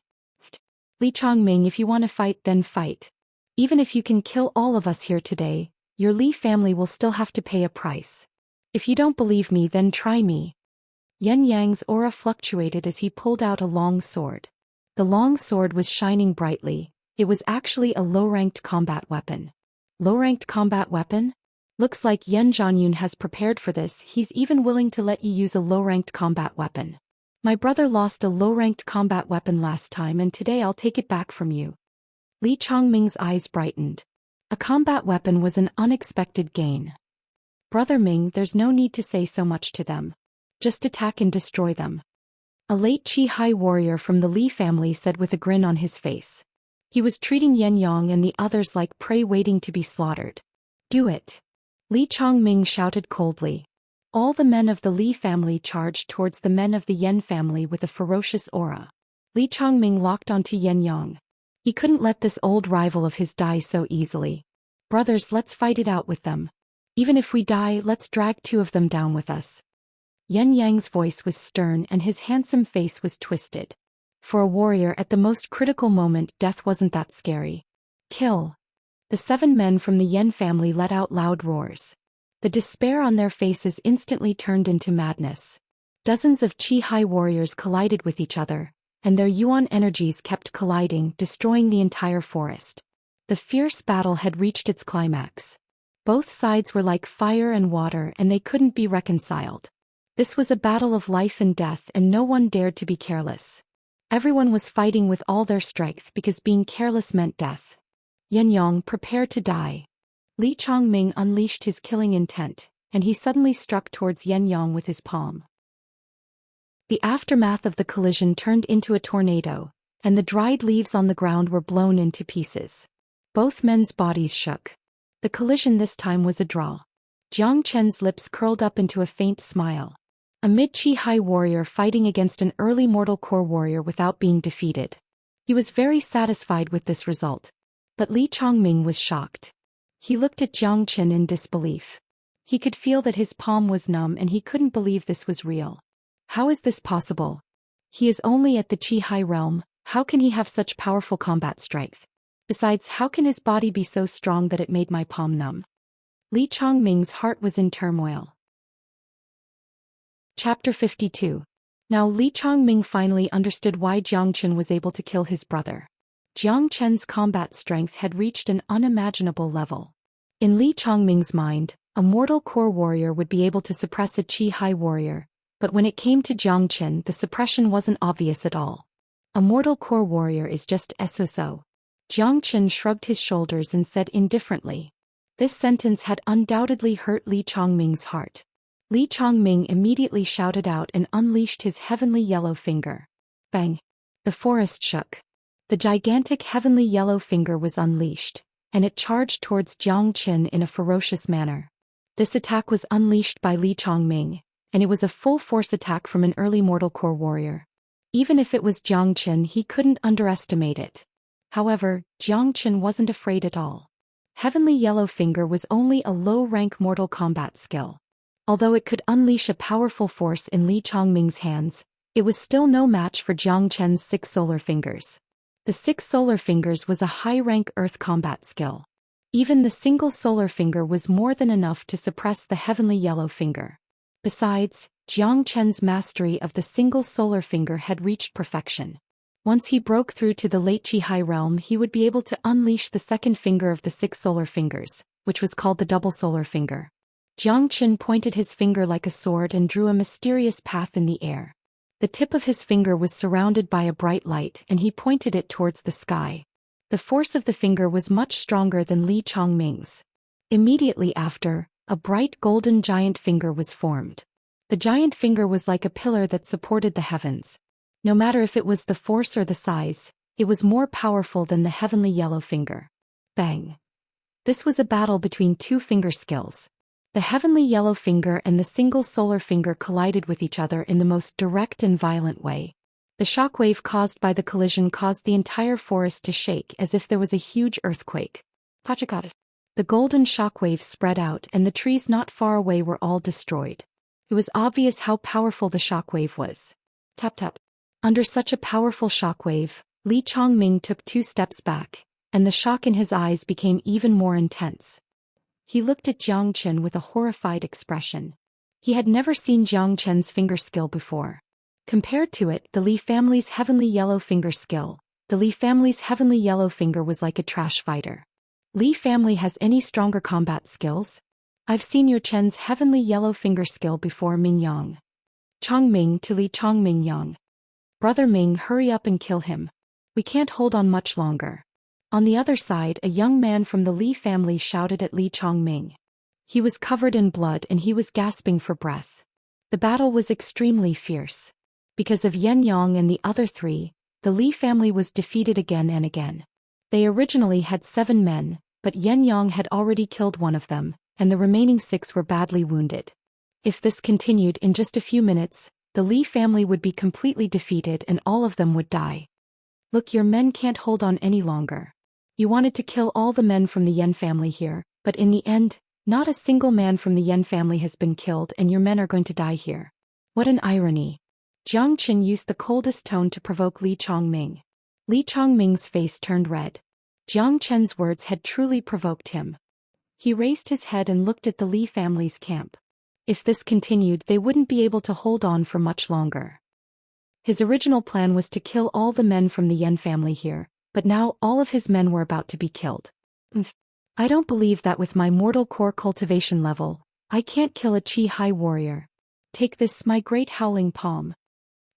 Li Chongming, if you want to fight, then fight. Even if you can kill all of us here today, your Li family will still have to pay a price. If you don't believe me, then try me. Yin Yang's aura fluctuated as he pulled out a long sword. The long sword was shining brightly. It was actually a low-ranked combat weapon. Low-ranked combat weapon? Looks like Yen Zhanyun has prepared for this. He's even willing to let you use a low-ranked combat weapon. My brother lost a low-ranked combat weapon last time, and today I'll take it back from you. Li Chongming's eyes brightened. A combat weapon was an unexpected gain. Brother Ming, there's no need to say so much to them. Just attack and destroy them. A late Qi Hai warrior from the Li family said with a grin on his face. He was treating Yen Yang and the others like prey waiting to be slaughtered. Do it. Li Chongming shouted coldly. All the men of the Li family charged towards the men of the Yen family with a ferocious aura. Li Chongming locked onto Yen Yang. He couldn't let this old rival of his die so easily. Brothers, let's fight it out with them. Even if we die, let's drag 2 of them down with us. Yen Yang's voice was stern and his handsome face was twisted. For a warrior at the most critical moment, death wasn't that scary. Kill. The 7 men from the Yen family let out loud roars. The despair on their faces instantly turned into madness. Dozens of Qi Hai warriors collided with each other, and their yuan energies kept colliding, destroying the entire forest. The fierce battle had reached its climax. Both sides were like fire and water, and they couldn't be reconciled. This was a battle of life and death, and no one dared to be careless. Everyone was fighting with all their strength because being careless meant death. Yen Yang, prepare to die. Li Chongming unleashed his killing intent, and he suddenly struck towards Yen Yang with his palm. The aftermath of the collision turned into a tornado, and the dried leaves on the ground were blown into pieces. Both men's bodies shook. The collision this time was a draw. Jiang Chen's lips curled up into a faint smile. A mid-Qi Hai warrior fighting against an early mortal core warrior without being defeated. He was very satisfied with this result. But Li Chongming was shocked. He looked at Jiang Chen in disbelief. He could feel that his palm was numb and he couldn't believe this was real. How is this possible? He is only at the Qi Hai realm. How can he have such powerful combat strength? Besides, how can his body be so strong that it made my palm numb? Li Chongming's heart was in turmoil. Chapter 52. Now Li Chongming finally understood why Jiang Chen was able to kill his brother. Jiang Chen's combat strength had reached an unimaginable level. In Li Chongming's mind, a mortal core warrior would be able to suppress a Qi Hai warrior, but when it came to Jiang Chen, the suppression wasn't obvious at all. A mortal core warrior is just so. Jiang Chen shrugged his shoulders and said indifferently. This sentence had undoubtedly hurt Li Chongming's heart. Li Chongming immediately shouted out and unleashed his heavenly yellow finger. Bang! The forest shook. The gigantic heavenly yellow finger was unleashed, and it charged towards Jiang Chen in a ferocious manner. This attack was unleashed by Li Chongming, and it was a full-force attack from an early mortal core warrior. Even if it was Jiang Chen, he couldn't underestimate it. However, Jiang Chen wasn't afraid at all. Heavenly Yellow Finger was only a low-rank mortal combat skill. Although it could unleash a powerful force in Li Chongming's hands, it was still no match for Jiang Chen's 6 solar fingers. The 6 solar fingers was a high-rank earth combat skill. Even the single solar finger was more than enough to suppress the Heavenly Yellow Finger. Besides, Jiang Chen's mastery of the single solar finger had reached perfection. Once he broke through to the late Qi Hai realm, he would be able to unleash the second finger of the 6 solar fingers, which was called the double solar finger. Jiang Qin pointed his finger like a sword and drew a mysterious path in the air. The tip of his finger was surrounded by a bright light and he pointed it towards the sky. The force of the finger was much stronger than Li Chongming's. Immediately after, a bright golden giant finger was formed. The giant finger was like a pillar that supported the heavens. No matter if it was the force or the size, it was more powerful than the heavenly yellow finger. Bang! This was a battle between two finger skills. The heavenly yellow finger and the single solar finger collided with each other in the most direct and violent way. The shockwave caused by the collision caused the entire forest to shake as if there was a huge earthquake. The golden shockwave spread out and the trees not far away were all destroyed. It was obvious how powerful the shockwave was. Tap tap. Under such a powerful shockwave, Li Chongming took 2 steps back, and the shock in his eyes became even more intense. He looked at Jiang Qin with a horrified expression. He had never seen Jiang Qin's finger skill before. Compared to it, the Li family's heavenly yellow finger skill, the Li family's heavenly yellow finger was like a trash fighter. Li family has any stronger combat skills? I've seen your Chen's heavenly yellow finger skill before. Ming Yang. Chongming to Li Chongming Yang. Brother Ming, hurry up and kill him. We can't hold on much longer. On the other side, a young man from the Li family shouted at Li Chongming. He was covered in blood and he was gasping for breath. The battle was extremely fierce. Because of Yan Yang and the other 3, the Li family was defeated again and again. They originally had 7 men, but Yan Yang had already killed one of them, and the remaining 6 were badly wounded. If this continued in just a few minutes, the Li family would be completely defeated and all of them would die. Look, your men can't hold on any longer. You wanted to kill all the men from the Yan family here, but in the end, not a single man from the Yan family has been killed and your men are going to die here. What an irony. Jiang Qin used the coldest tone to provoke Li Chongming. Li Chongming's face turned red. Jiang Qin's words had truly provoked him. He raised his head and looked at the Li family's camp. If this continued, they wouldn't be able to hold on for much longer. His original plan was to kill all the men from the Yan family here, but now all of his men were about to be killed. I don't believe that with my mortal core cultivation level, I can't kill a Qi high warrior. Take this, my great howling palm.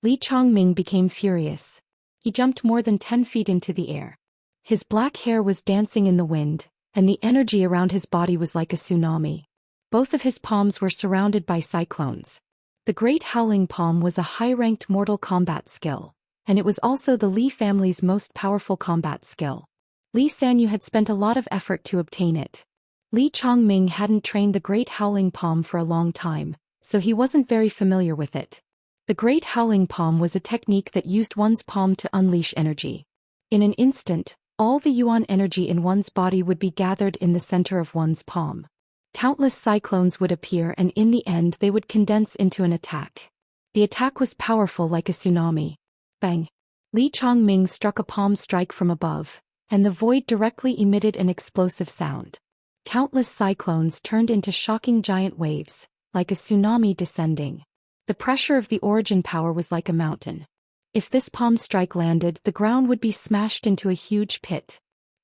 Li Chongming became furious. He jumped more than 10 feet into the air. His black hair was dancing in the wind, and the energy around his body was like a tsunami. Both of his palms were surrounded by cyclones. The Great Howling Palm was a high-ranked mortal combat skill, and it was also the Li family's most powerful combat skill. Li Sanyu had spent a lot of effort to obtain it. Li Chongming hadn't trained the Great Howling Palm for a long time, so he wasn't very familiar with it. The Great Howling Palm was a technique that used one's palm to unleash energy. In an instant, all the yuan energy in one's body would be gathered in the center of one's palm. Countless cyclones would appear and in the end they would condense into an attack. The attack was powerful like a tsunami. Bang! Li Chongming struck a palm strike from above, and the void directly emitted an explosive sound. Countless cyclones turned into shocking giant waves, like a tsunami descending. The pressure of the origin power was like a mountain. If this palm strike landed, the ground would be smashed into a huge pit.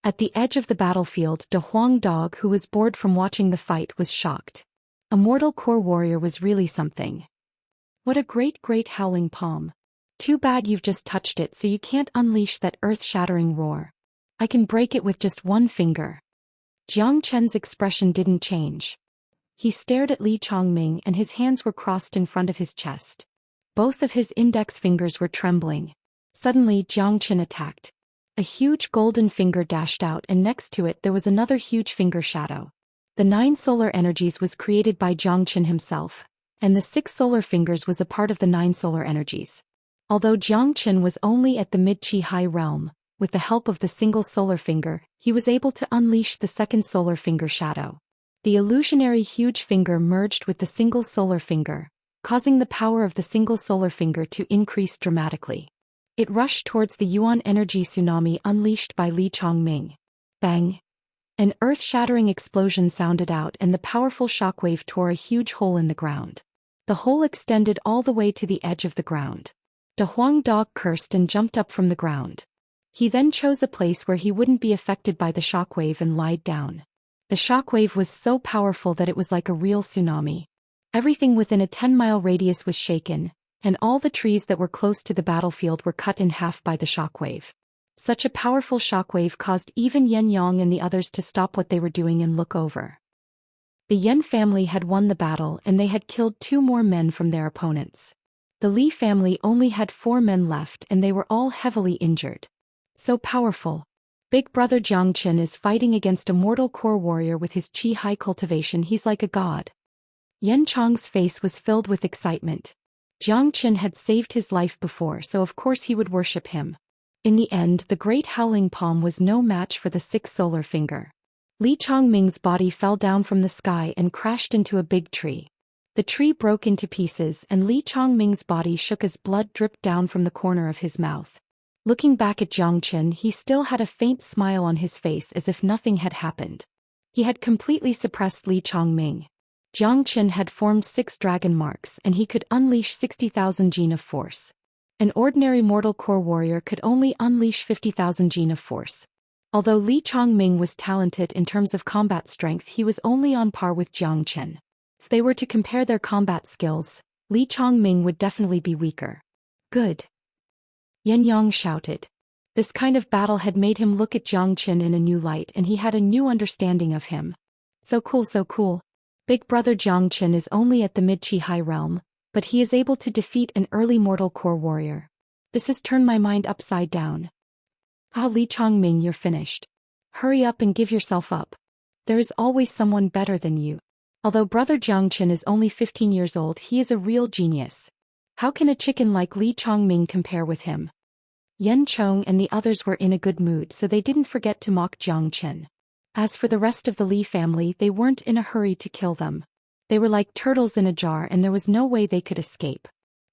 At the edge of the battlefield, De Huang Dog, who was bored from watching the fight, was shocked. A mortal core warrior was really something. What a great howling palm. Too bad you've just touched it so you can't unleash that earth-shattering roar. I can break it with just one finger. Jiang Chen's expression didn't change. He stared at Li Chongming and his hands were crossed in front of his chest. Both of his index fingers were trembling. Suddenly Jiang Chen attacked. A huge golden finger dashed out and next to it there was another huge finger shadow. The 9 solar energies was created by Jiang Chen himself, and the 6 solar fingers was a part of the 9 solar energies. Although Jiang Chen was only at the mid-Qi high realm, with the help of the single solar finger, he was able to unleash the second solar finger shadow. The illusionary huge finger merged with the single solar finger, causing the power of the single solar finger to increase dramatically. It rushed towards the yuan energy tsunami unleashed by Li Chongming. Bang! An earth-shattering explosion sounded out and the powerful shockwave tore a huge hole in the ground. The hole extended all the way to the edge of the ground. De Huang Dog cursed and jumped up from the ground. He then chose a place where he wouldn't be affected by the shockwave and lied down. The shockwave was so powerful that it was like a real tsunami. Everything within a 10-mile radius was shaken, and all the trees that were close to the battlefield were cut in half by the shockwave. Such a powerful shockwave caused even Yen Yang and the others to stop what they were doing and look over. The Yen family had won the battle and they had killed 2 more men from their opponents. The Li family only had 4 men left and they were all heavily injured. So powerful. Big brother Xianxia is fighting against a mortal core warrior with his qi high cultivation. He's like a god. Yan Chang's face was filled with excitement. Xianxia had saved his life before, so of course he would worship him. In the end, the great howling palm was no match for the 6th solar finger. Li Chongming's body fell down from the sky and crashed into a big tree. The tree broke into pieces and Li Chongming's body shook as blood dripped down from the corner of his mouth. Looking back at Xianxia, he still had a faint smile on his face as if nothing had happened. He had completely suppressed Li Chongming. Xianxia had formed 6 dragon marks and he could unleash 60,000 gene of force. An ordinary mortal core warrior could only unleash 50,000 gene of force. Although Li Chongming was talented in terms of combat strength, he was only on par with Xianxia. If they were to compare their combat skills, Li Chongming would definitely be weaker. Good. Yen Yang shouted. This kind of battle had made him look at Xianxia in a new light and he had a new understanding of him. So cool, so cool. Big brother Xianxia is only at the mid-qi high realm, but he is able to defeat an early mortal core warrior. This has turned my mind upside down. Ah, Li Chongming, you're finished. Hurry up and give yourself up. There is always someone better than you. Although brother Xianxia is only 15 years old, he is a real genius. How can a chicken like Li Chongming compare with him? Yen Chong and the others were in a good mood, so they didn't forget to mock Xianxia. As for the rest of the Li family, they weren't in a hurry to kill them. They were like turtles in a jar and there was no way they could escape.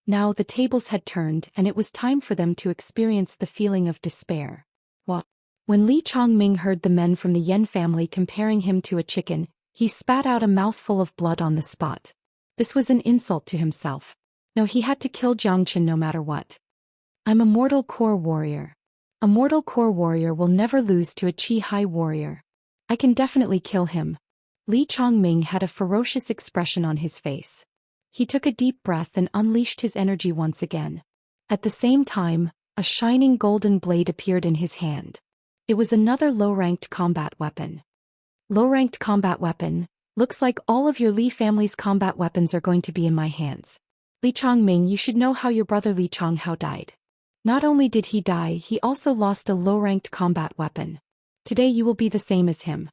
Now the tables had turned and it was time for them to experience the feeling of despair. What? When Li Chongming heard the men from the Yen family comparing him to a chicken, he spat out a mouthful of blood on the spot. This was an insult to himself. No, he had to kill Xianxia no matter what. I'm a mortal core warrior. A mortal core warrior will never lose to a qi high warrior. I can definitely kill him. Li Chongming had a ferocious expression on his face. He took a deep breath and unleashed his energy once again. At the same time, a shining golden blade appeared in his hand. It was another low-ranked combat weapon. Low-ranked combat weapon. Looks like all of your Li family's combat weapons are going to be in my hands. Li Chongming, you should know how your brother Li Chonghao died. Not only did he die, he also lost a low-ranked combat weapon. Today you will be the same as him.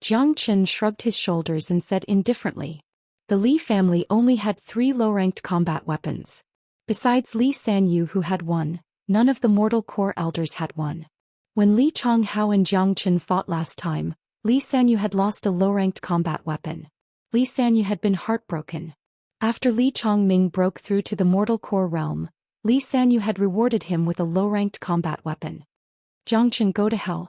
Xianxia shrugged his shoulders and said indifferently. The Li family only had 3 low-ranked combat weapons. Besides Li Sanyu, who had 1, none of the mortal core elders had 1. When Li Chonghao and Xianxia fought last time, Li Sanyu had lost a low-ranked combat weapon. Li Sanyu had been heartbroken. After Li Chongming broke through to the mortal core realm, Li Sanyu had rewarded him with a low-ranked combat weapon. Xianxia, go to hell.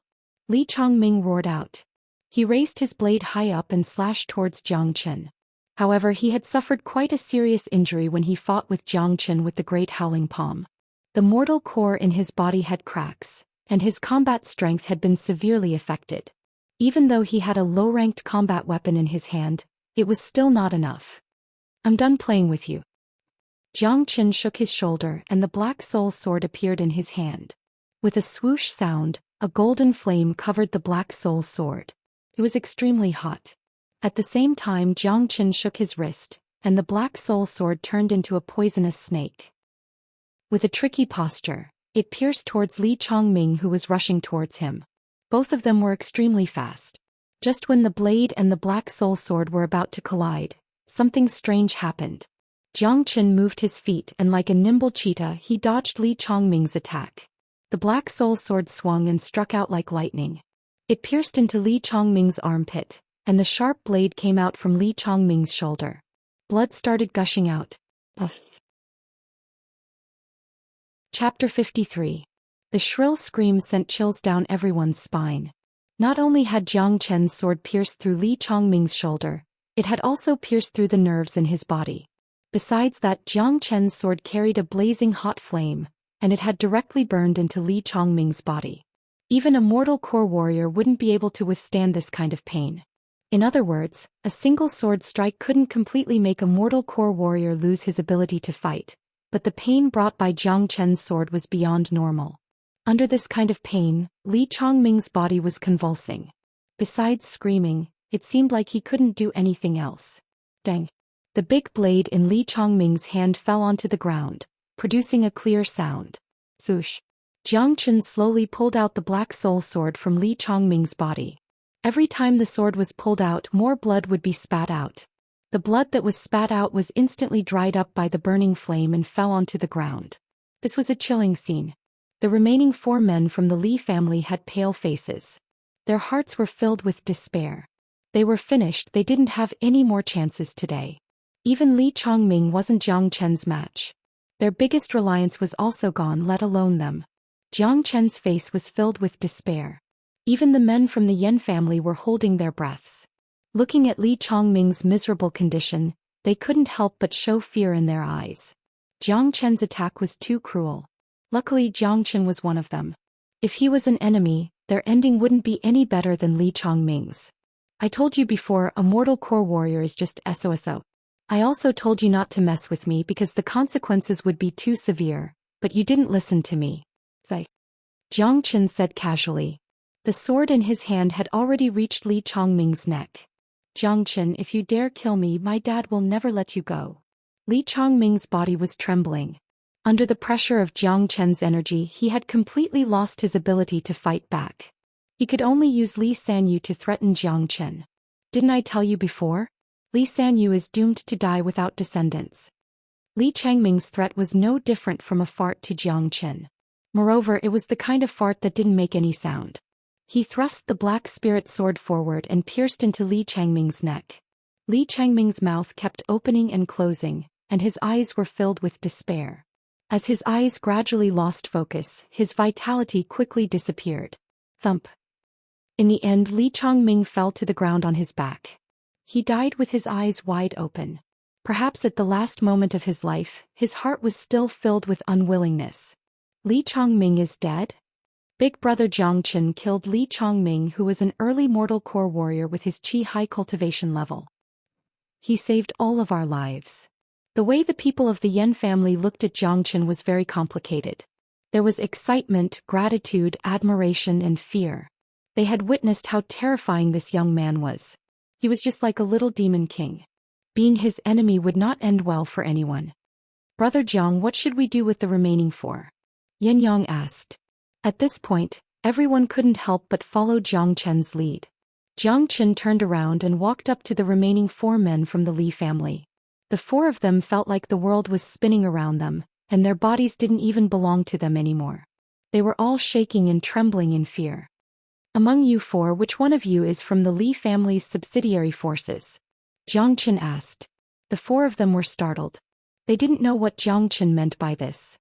Li Chongming roared out. He raised his blade high up and slashed towards Xianxia. However, he had suffered quite a serious injury when he fought with Xianxia with the great howling palm. The mortal core in his body had cracks, and his combat strength had been severely affected. Even though he had a low-ranked combat weapon in his hand, it was still not enough. I'm done playing with you. Xianxia shook his shoulder and the black soul sword appeared in his hand. With a swoosh sound, a golden flame covered the black soul sword. It was extremely hot. At the same time, Xianxia shook his wrist, and the black soul sword turned into a poisonous snake. With a tricky posture, it pierced towards Li Chongming, who was rushing towards him. Both of them were extremely fast. Just when the blade and the black soul sword were about to collide, something strange happened. Xianxia moved his feet and like a nimble cheetah he dodged Li Chongming's attack. The black soul sword swung and struck out like lightning. It pierced into Li Chongming's armpit, and the sharp blade came out from Li Chongming's shoulder. Blood started gushing out. Chapter 53. The shrill scream sent chills down everyone's spine. Not only had Xianxia's sword pierced through Li Chongming's shoulder, it had also pierced through the nerves in his body. Besides that, Xianxia's sword carried a blazing hot flame, and it had directly burned into Li Chongming's body. Even a mortal core warrior wouldn't be able to withstand this kind of pain. In other words, a single sword strike couldn't completely make a mortal core warrior lose his ability to fight, but the pain brought by Jiang Chen's sword was beyond normal. Under this kind of pain, Li Chongming's body was convulsing. Besides screaming, it seemed like he couldn't do anything else. Dang! The big blade in Li Chongming's hand fell onto the ground, producing a clear sound. Swoosh! Jiang Chen slowly pulled out the black soul sword from Li Chongming's body. Every time the sword was pulled out, more blood would be spat out. The blood that was spat out was instantly dried up by the burning flame and fell onto the ground. This was a chilling scene. The remaining 4 men from the Li family had pale faces. Their hearts were filled with despair. They were finished, they didn't have any more chances today. Even Li Chongming wasn't Jiang Chen's match. Their biggest reliance was also gone, let alone them. Jiang Chen's face was filled with despair. Even the men from the Yan family were holding their breaths. Looking at Li Chongming's miserable condition, they couldn't help but show fear in their eyes. Jiang Chen's attack was too cruel. Luckily Jiang Chen was one of them. If he was an enemy, their ending wouldn't be any better than Li Chongming's. I told you before, a mortal core warrior is just SOSO. I also told you not to mess with me because the consequences would be too severe, but you didn't listen to me. Zai. Jiang Chen said casually. The sword in his hand had already reached Li Chongming's neck. Jiang Chen, if you dare kill me, my dad will never let you go. Li Chongming's body was trembling. Under the pressure of Jiang Chen's energy, he had completely lost his ability to fight back. He could only use Li Sanyu to threaten Jiang Chen. Didn't I tell you before? Li Sanyu is doomed to die without descendants. Li Changming's threat was no different from a fart to Jiang Chen. Moreover, it was the kind of fart that didn't make any sound. He thrust the black spirit sword forward and pierced into Li Changming's neck. Li Changming's mouth kept opening and closing, and his eyes were filled with despair. As his eyes gradually lost focus, his vitality quickly disappeared. Thump. In the end, Li Chongming fell to the ground on his back. He died with his eyes wide open. Perhaps at the last moment of his life, his heart was still filled with unwillingness. Li Chongming is dead? Big brother Jiang Chen killed Li Chongming, who was an early mortal core warrior with his qi high cultivation level. He saved all of our lives. The way the people of the Yan family looked at Jiang Chen was very complicated. There was excitement, gratitude, admiration, and fear. They had witnessed how terrifying this young man was. He was just like a little demon king. Being his enemy would not end well for anyone. Brother Jiang, what should we do with the remaining 4? Yan Yang asked. At this point, everyone couldn't help but follow Jiang Chen's lead. Jiang Chen turned around and walked up to the remaining 4 men from the Li family. The 4 of them felt like the world was spinning around them, and their bodies didn't even belong to them anymore. They were all shaking and trembling in fear. Among you 4, which one of you is from the Li family's subsidiary forces? Jiang Chen asked. The 4 of them were startled. They didn't know what Jiang Chen meant by this.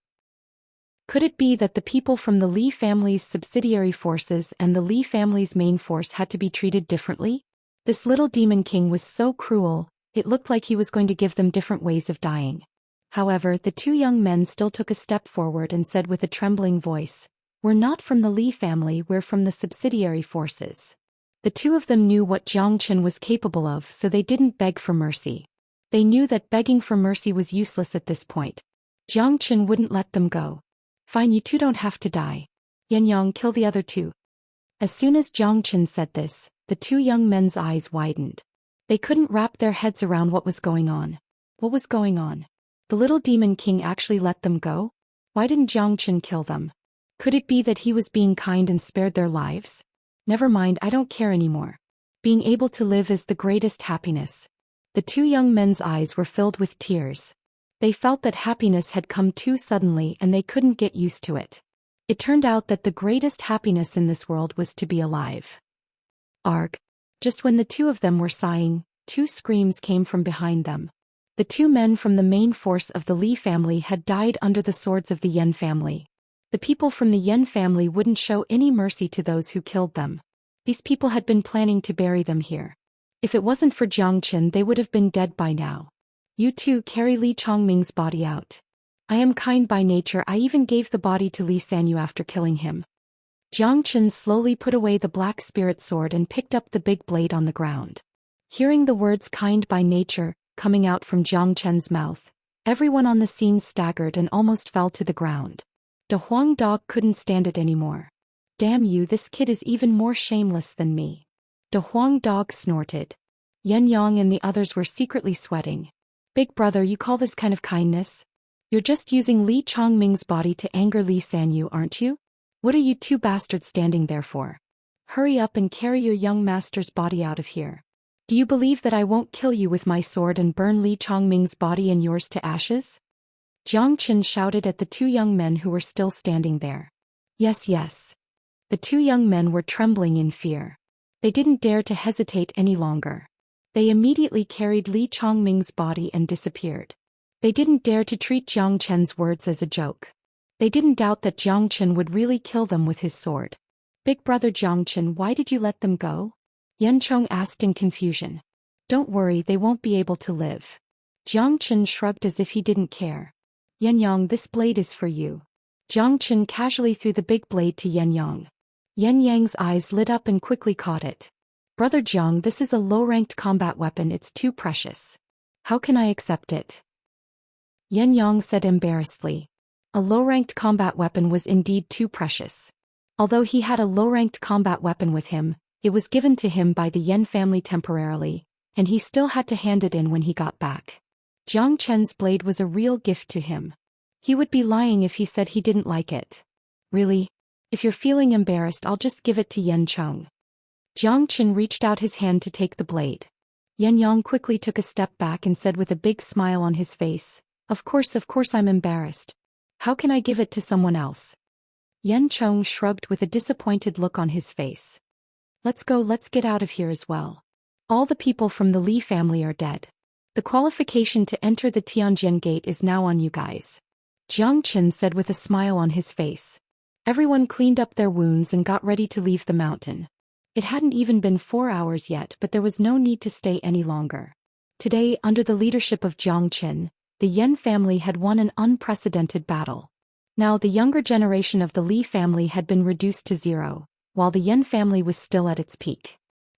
Could it be that the people from the Li family's subsidiary forces and the Li family's main force had to be treated differently? This little demon king was so cruel, it looked like he was going to give them different ways of dying. However, the 2 young men still took a step forward and said with a trembling voice, "We're not from the Li family, we're from the subsidiary forces." The 2 of them knew what Jiang Chen was capable of, so they didn't beg for mercy. They knew that begging for mercy was useless at this point. Jiang Chen wouldn't let them go. Fine, you 2 don't have to die. Yan Yang, kill the other 2. As soon as Jiang Chen said this, the 2 young men's eyes widened. They couldn't wrap their heads around what was going on. What was going on? The little demon king actually let them go? Why didn't Jiang Chen kill them? Could it be that he was being kind and spared their lives? Never mind, I don't care anymore. Being able to live is the greatest happiness. The 2 young men's eyes were filled with tears. They felt that happiness had come too suddenly and they couldn't get used to it. It turned out that the greatest happiness in this world was to be alive. Arg. Just when the 2 of them were sighing, 2 screams came from behind them. The 2 men from the main force of the Li family had died under the swords of the Yan family. The people from the Yan family wouldn't show any mercy to those who killed them. These people had been planning to bury them here. If it wasn't for Jiang Chen, they would have been dead by now. You 2 carry Li Chongming's body out. I am kind by nature, I even gave the body to Li Sanyu after killing him. Jiang Chen slowly put away the black spirit sword and picked up the big blade on the ground. Hearing the words kind by nature coming out from Jiang Chen's mouth, everyone on the scene staggered and almost fell to the ground. The Huang dog couldn't stand it anymore. Damn you, this kid is even more shameless than me. The Huang dog snorted. Yan Yang and the others were secretly sweating. Big brother, you call this kind of kindness? You're just using Li Chongming's body to anger Li Sanyu, aren't you? What are you two bastards standing there for? Hurry up and carry your young master's body out of here. Do you believe that I won't kill you with my sword and burn Li Chongming's body and yours to ashes? Jiang Chen shouted at the two young men who were still standing there. Yes, yes. The two young men were trembling in fear. They didn't dare to hesitate any longer. They immediately carried Li Chongming's body and disappeared. They didn't dare to treat Jiang Chen's words as a joke. They didn't doubt that Jiang Chen would really kill them with his sword. Big brother Jiang Chen, why did you let them go? Yan Chong asked in confusion. Don't worry, they won't be able to live. Jiang Chen shrugged as if he didn't care. Yan Yang, this blade is for you. Jiang Chen casually threw the big blade to Yan Yang. Yan Yang's eyes lit up and quickly caught it. Brother Jiang, this is a low-ranked combat weapon, it's too precious. How can I accept it? Yan Yang said embarrassedly. A low-ranked combat weapon was indeed too precious. Although he had a low-ranked combat weapon with him, it was given to him by the Yan family temporarily, and he still had to hand it in when he got back. Jiang Chen's blade was a real gift to him. He would be lying if he said he didn't like it. Really? If you're feeling embarrassed, I'll just give it to Yan Chong. Jiang Chen reached out his hand to take the blade. Yan Yang quickly took a step back and said with a big smile on his face, of course I'm embarrassed. How can I give it to someone else? Yan Chong shrugged with a disappointed look on his face. Let's go, let's get out of here as well. All the people from the Li family are dead. The qualification to enter the Tianjin gate is now on you guys. Jiang Chen said with a smile on his face. Everyone cleaned up their wounds and got ready to leave the mountain. It hadn't even been 4 hours yet, but there was no need to stay any longer. Today, under the leadership of Jiang Chen, the Yan family had won an unprecedented battle. Now the younger generation of the Li family had been reduced to 0, while the Yan family was still at its peak.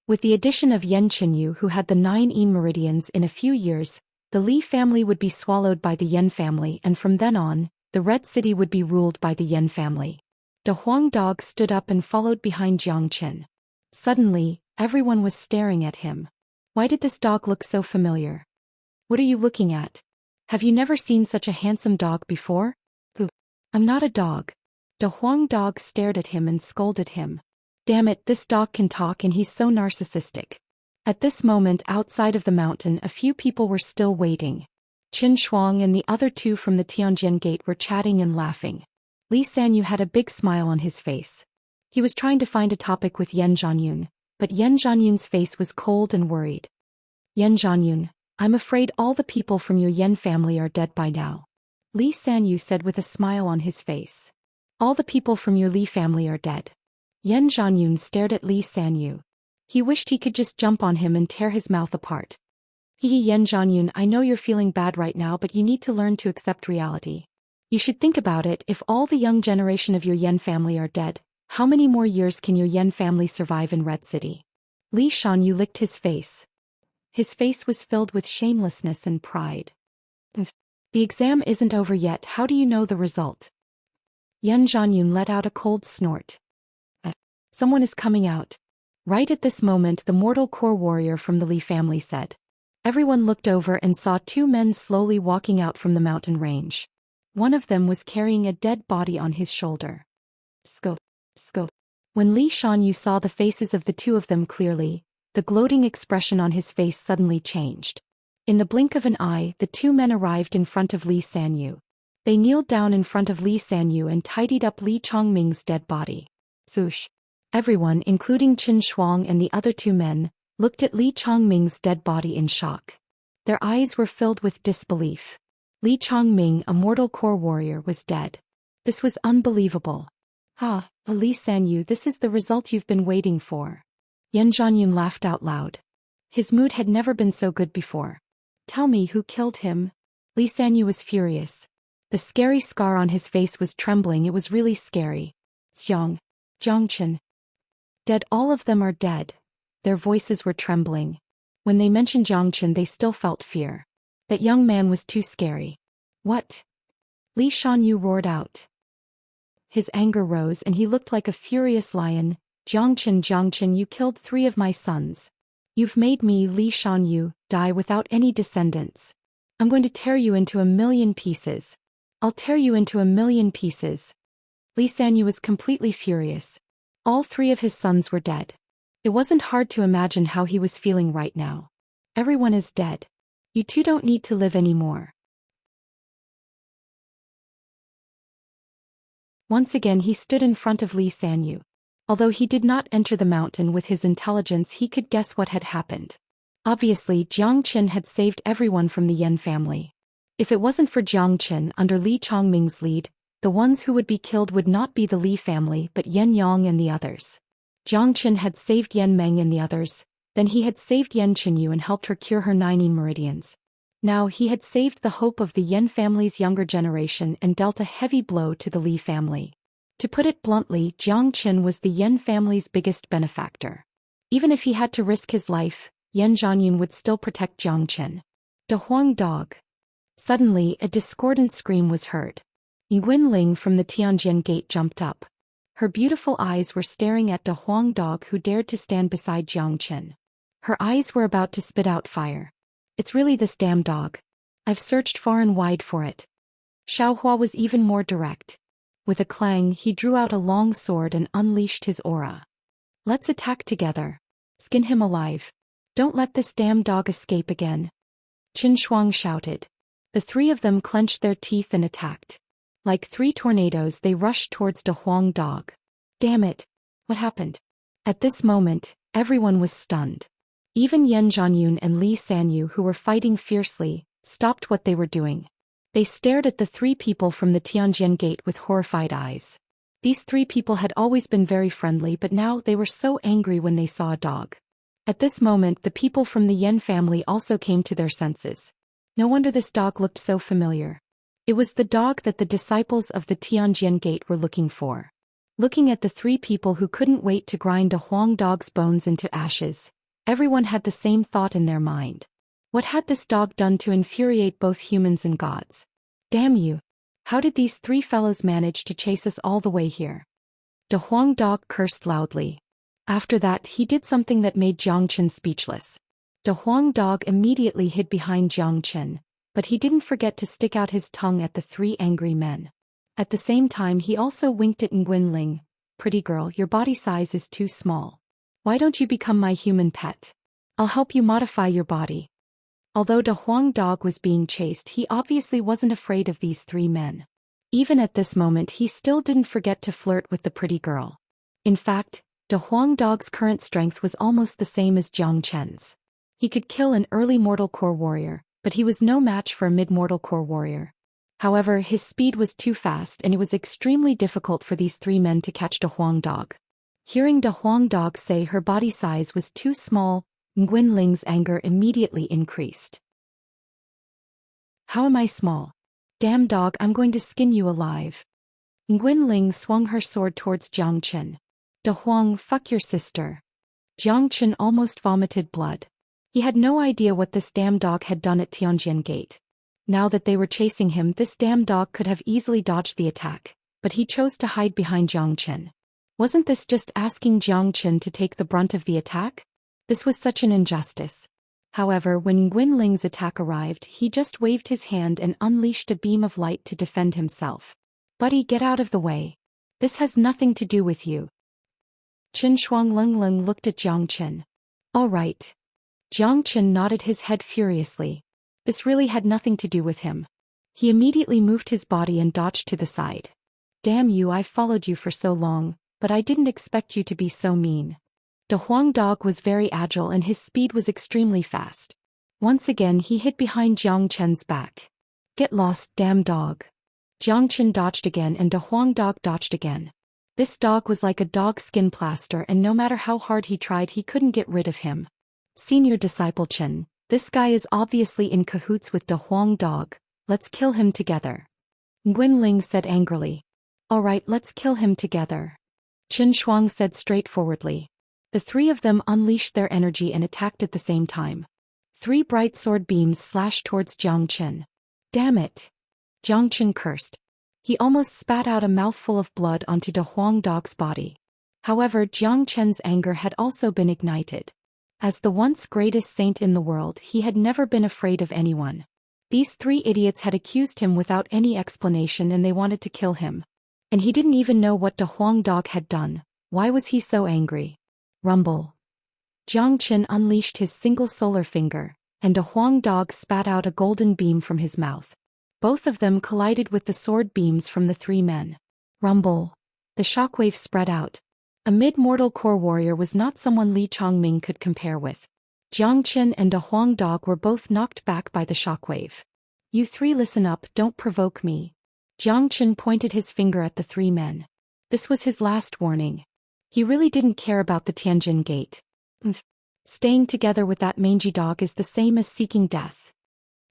With the addition of Yan Qinyu, who had the 9 Yin meridians, in a few years, the Li family would be swallowed by the Yan family, and from then on, the Red City would be ruled by the Yan family. The Huang dog stood up and followed behind Jiang Chen. Suddenly, everyone was staring at him. Why did this dog look so familiar? What are you looking at? Have you never seen such a handsome dog before? I'm not a dog. The Huang dog stared at him and scolded him. Damn it, this dog can talk and he's so narcissistic. At this moment outside of the mountain, a few people were still waiting. Qin Shuang and the other two from the Tianjin gate were chatting and laughing. Li Sanyu had a big smile on his face. He was trying to find a topic with Yan Zhanyun, but Yan Zhanyun's face was cold and worried. Yan Zhanyun, I'm afraid all the people from your Yan family are dead by now. Li Sanyu said with a smile on his face. All the people from your Li family are dead. Yan Zhanyun stared at Li Sanyu. He wished he could just jump on him and tear his mouth apart. Yan Zhanyun, I know you're feeling bad right now, but you need to learn to accept reality. You should think about it. If all the young generation of your Yan family are dead, how many more years can your Yan family survive in Red City? Li Shanyu licked his face. His face was filled with shamelessness and pride. The exam isn't over yet, how do you know the result? Yan Zhanyun let out a cold snort. Someone is coming out. Right at this moment, the mortal core warrior from the Li family said. Everyone looked over and saw 2 men slowly walking out from the mountain range. One of them was carrying a dead body on his shoulder. Scope. When Li Shanyu saw the faces of the 2 of them clearly, the gloating expression on his face suddenly changed. In the blink of an eye, the 2 men arrived in front of Li Sanyu. They kneeled down in front of Li Sanyu and tidied up Li Chongming's dead body. Swoosh. Everyone, including Qin Shuang and the other 2 men, looked at Li Chongming's dead body in shock. Their eyes were filled with disbelief. Li Chongming, a mortal core warrior, was dead. This was unbelievable. Li Sanyu, this is the result you've been waiting for. Yan Zhanyun laughed out loud. His mood had never been so good before. Tell me who killed him? Li Sanyu was furious. The scary scar on his face was trembling, it was really scary. Jiang Chen. Dead, all of them are dead. Their voices were trembling. When they mentioned Xianxia, they still felt fear. That young man was too scary. What? Li Shanyu roared out. His anger rose and he looked like a furious lion. Xianxia, you killed 3 of my sons. You've made me, Li Shanyu, die without any descendants. I'm going to tear you into 1,000,000 pieces. I'll tear you into 1,000,000 pieces. Li Sanyu was completely furious. All 3 of his sons were dead. It wasn't hard to imagine how he was feeling right now. Everyone is dead. You two don't need to live anymore. Once again he stood in front of Li Sanyu. Although he did not enter the mountain with his intelligence, he could guess what had happened. Obviously, Xianxia had saved everyone from the Yan family. If it wasn't for Xianxia under Li Chongming's lead, the ones who would be killed would not be the Li family but Yan Yang and the others. Xianxia had saved Yan Meng and the others, then he had saved Yan Qinyu and helped her cure her 9 meridians. Now he had saved the hope of the Yan family's younger generation and dealt a heavy blow to the Li family. To put it bluntly, Xianxia was the Yan family's biggest benefactor. Even if he had to risk his life, Yan Zhanyun would still protect Xianxia. De Huang dog. Suddenly, a discordant scream was heard. Yiguanling from the Tianjin gate jumped up. Her beautiful eyes were staring at De Huang dog, who dared to stand beside Xianxia. Her eyes were about to spit out fire. It's really this damn dog. I've searched far and wide for it. Xiaohua was even more direct. With a clang, he drew out a long sword and unleashed his aura. Let's attack together. Skin him alive. Don't let this damn dog escape again. Qin Shuang shouted. The 3 of them clenched their teeth and attacked. Like 3 tornadoes they rushed towards De Huang dog. Damn it! What happened? At this moment, everyone was stunned. Even Yan Zhanyun and Li Sanyu, who were fighting fiercely, stopped what they were doing. They stared at the 3 people from the Tianjin gate with horrified eyes. These 3 people had always been very friendly, but now they were so angry when they saw a dog. At this moment the people from the Yan family also came to their senses. No wonder this dog looked so familiar. It was the dog that the disciples of the Tianjin gate were looking for. Looking at the 3 people who couldn't wait to grind De Huang dog's bones into ashes, everyone had the same thought in their mind. What had this dog done to infuriate both humans and gods? Damn you! How did these 3 fellows manage to chase us all the way here? De Huang dog cursed loudly. After that he did something that made Xianxia speechless. De Huang dog immediately hid behind Xianxia, but he didn't forget to stick out his tongue at the 3 angry men. At the same time he also winked at Nguyenling. Pretty girl, your body size is too small. Why don't you become my human pet? I'll help you modify your body. Although De Huang dog was being chased, he obviously wasn't afraid of these 3 men. Even at this moment he still didn't forget to flirt with the pretty girl. In fact, De Huang dog's current strength was almost the same as Xianxia's. He could kill an early mortal core warrior, but he was no match for a mid-mortal core warrior. However, his speed was too fast and it was extremely difficult for these 3 men to catch De Huang dog. Hearing De Huang dog say her body size was too small, Nguyenling's anger immediately increased. How am I small? Damn dog, I'm going to skin you alive. Nguyenling swung her sword towards Xianxia. De Huang, fuck your sister. Xianxia almost vomited blood. He had no idea what this damn dog had done at Tianjin gate. Now that they were chasing him, this damn dog could have easily dodged the attack, but he chose to hide behind Xianxia. Wasn't this just asking Xianxia to take the brunt of the attack? This was such an injustice. However, when Nguyenling's attack arrived, he just waved his hand and unleashed a beam of light to defend himself. Buddy, get out of the way. This has nothing to do with you. Qin Shuanglengleng looked at Xianxia. All right. Xianxia nodded his head furiously. This really had nothing to do with him. He immediately moved his body and dodged to the side. Damn you, I followed you for so long, but I didn't expect you to be so mean. De Huang dog was very agile and his speed was extremely fast. Once again he hid behind Xianxia's back. Get lost, damn dog. Xianxia dodged again and De Huang dog dodged again. This dog was like a dog skin plaster and no matter how hard he tried he couldn't get rid of him. Senior disciple Chen, this guy is obviously in cahoots with De Huang dog, let's kill him together. Nguyenling said angrily. Alright, let's kill him together. Qin Shuang said straightforwardly. The 3 of them unleashed their energy and attacked at the same time. 3 bright sword beams slashed towards Zhou Xian. Damn it! Zhou Xian cursed. He almost spat out a mouthful of blood onto the Huang dog's body. However, Zhou Qian's anger had also been ignited. As the once greatest saint in the world, he had never been afraid of anyone. These 3 idiots had accused him without any explanation and they wanted to kill him. And he didn't even know what the Huang dog had done. Why was he so angry? Rumble. Zhou Qian unleashed his single solar finger, and the Huang dog spat out a golden beam from his mouth. Both of them collided with the sword beams from the 3 men. Rumble. The shockwave spread out. A mid-mortal core warrior was not someone Li Chongming could compare with. Zhou Qian and the Huang dog were both knocked back by the shockwave. You 3 listen up, don't provoke me. Zhou Qian pointed his finger at the 3 men. This was his last warning. He really didn't care about the Tianjin Gate. Staying together with that mangy dog is the same as seeking death.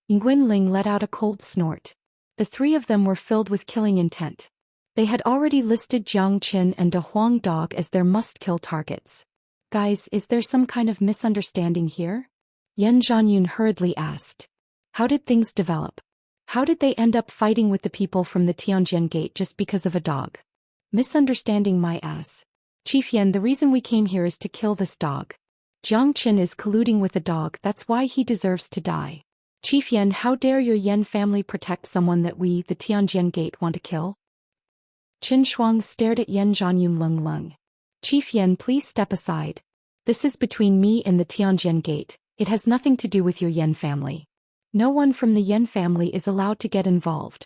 Nguyen let out a cold snort. The 3 of them were filled with killing intent. They had already listed Zhou Qian and the Huang dog as their must-kill targets. Guys, is there some kind of misunderstanding here? Yan Zhanyun hurriedly asked. How did things develop? How did they end up fighting with the people from the Tianjin Gate just because of a dog? Misunderstanding my ass. Chief Yan, the reason we came here is to kill this dog. Zhou Qian is colluding with a dog, that's why he deserves to die. Chief Yan, how dare your Yan family protect someone that we, the Tianjin Gate, want to kill? Qin Shuang stared at Yan Zhanyun lung. Chief Yan, please step aside. This is between me and the Tianjin Gate, it has nothing to do with your Yan family. No one from the Yan family is allowed to get involved.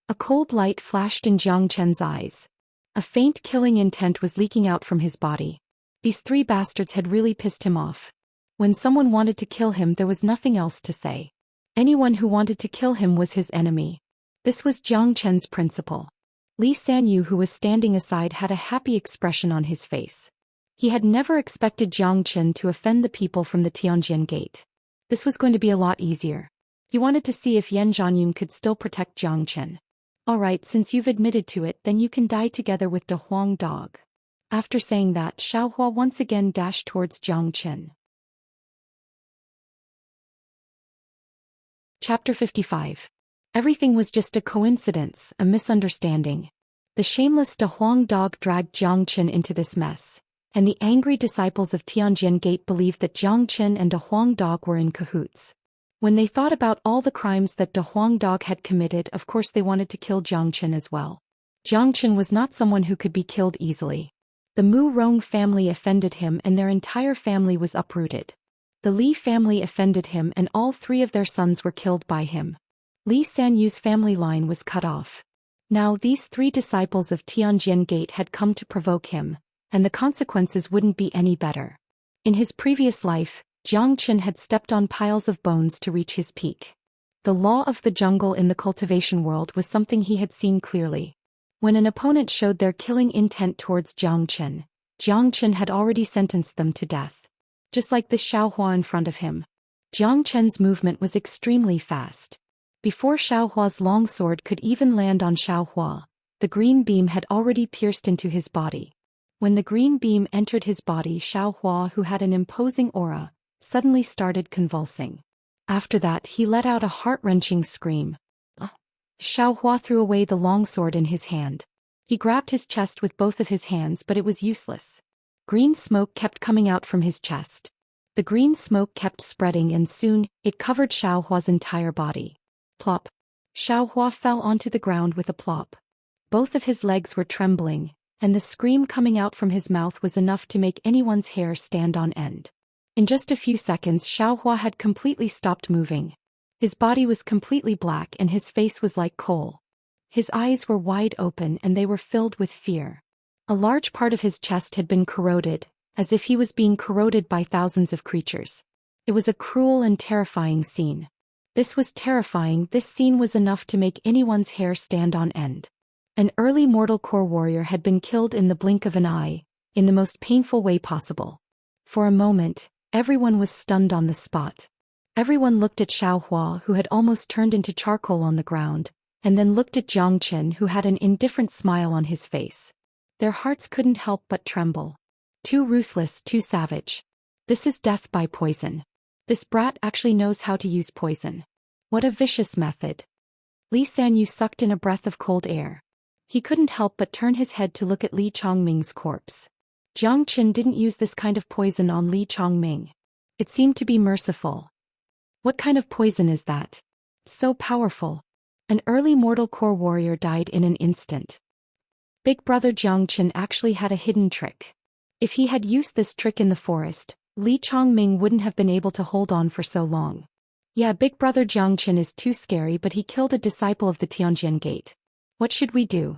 A cold light flashed in Zhou Qian's eyes. A faint killing intent was leaking out from his body. These 3 bastards had really pissed him off. When someone wanted to kill him, there was nothing else to say. Anyone who wanted to kill him was his enemy. This was Zhou Qian's principle. Li Sanyu, who was standing aside, had a happy expression on his face. He had never expected Zhou Qian to offend the people from the Tianjin Gate. This was going to be a lot easier. He wanted to see if Yan Zhanyun could still protect Zhou Qian. Alright, since you've admitted to it, then you can die together with the Huang dog. After saying that, Xiaohua once again dashed towards Zhou Qian. Chapter 55. Everything was just a coincidence, a misunderstanding. The shameless De Huang dog dragged Zhou Qian into this mess, and the angry disciples of Tianjin Gate believed that Zhou Qian and De Huang dog were in cahoots. When they thought about all the crimes that De Huang dog had committed, of course they wanted to kill Zhou Qian as well. Zhou Qian was not someone who could be killed easily. The Mu Rong family offended him and their entire family was uprooted. The Li family offended him and all 3 of their sons were killed by him. Li Sanyu's family line was cut off. Now these 3 disciples of Tianjin Gate had come to provoke him, and the consequences wouldn't be any better. In his previous life, Zhou Qian had stepped on piles of bones to reach his peak. The law of the jungle in the cultivation world was something he had seen clearly. When an opponent showed their killing intent towards Zhou Qian had already sentenced them to death. Just like this Xiaohua in front of him. Zhou Qian's movement was extremely fast. Before Xiaohua's longsword could even land on Xiaohua, the green beam had already pierced into his body. When the green beam entered his body, Xiaohua, who had an imposing aura, suddenly started convulsing. After that, he let out a heart-wrenching scream. Xiaohua threw away the longsword in his hand. He grabbed his chest with both of his hands, but it was useless. Green smoke kept coming out from his chest. The green smoke kept spreading and soon, it covered Xiaohua's entire body. Plop. Xiaohua fell onto the ground with a plop. Both of his legs were trembling, and the scream coming out from his mouth was enough to make anyone's hair stand on end. In just a few seconds, Xiaohua had completely stopped moving. His body was completely black and his face was like coal. His eyes were wide open and they were filled with fear. A large part of his chest had been corroded, as if he was being corroded by thousands of creatures. It was a cruel and terrifying scene. This was terrifying. This scene was enough to make anyone's hair stand on end. An early mortal core warrior had been killed in the blink of an eye, in the most painful way possible. For a moment, everyone was stunned on the spot. Everyone looked at Xiaohua, who had almost turned into charcoal on the ground, and then looked at Zhou Qian, who had an indifferent smile on his face. Their hearts couldn't help but tremble. Too ruthless, too savage. This is death by poison. This brat actually knows how to use poison. What a vicious method. Li Sanyu sucked in a breath of cold air. He couldn't help but turn his head to look at Li Chongming's corpse. Jiang Qin didn't use this kind of poison on Li Chongming. It seemed to be merciful. What kind of poison is that? So powerful. An early mortal core warrior died in an instant. Big brother Jiang Qin actually had a hidden trick. If he had used this trick in the forest, Li Chongming wouldn't have been able to hold on for so long. Yeah, big brother Jiang Qin is too scary, but he killed a disciple of the Tianjin Gate. What should we do?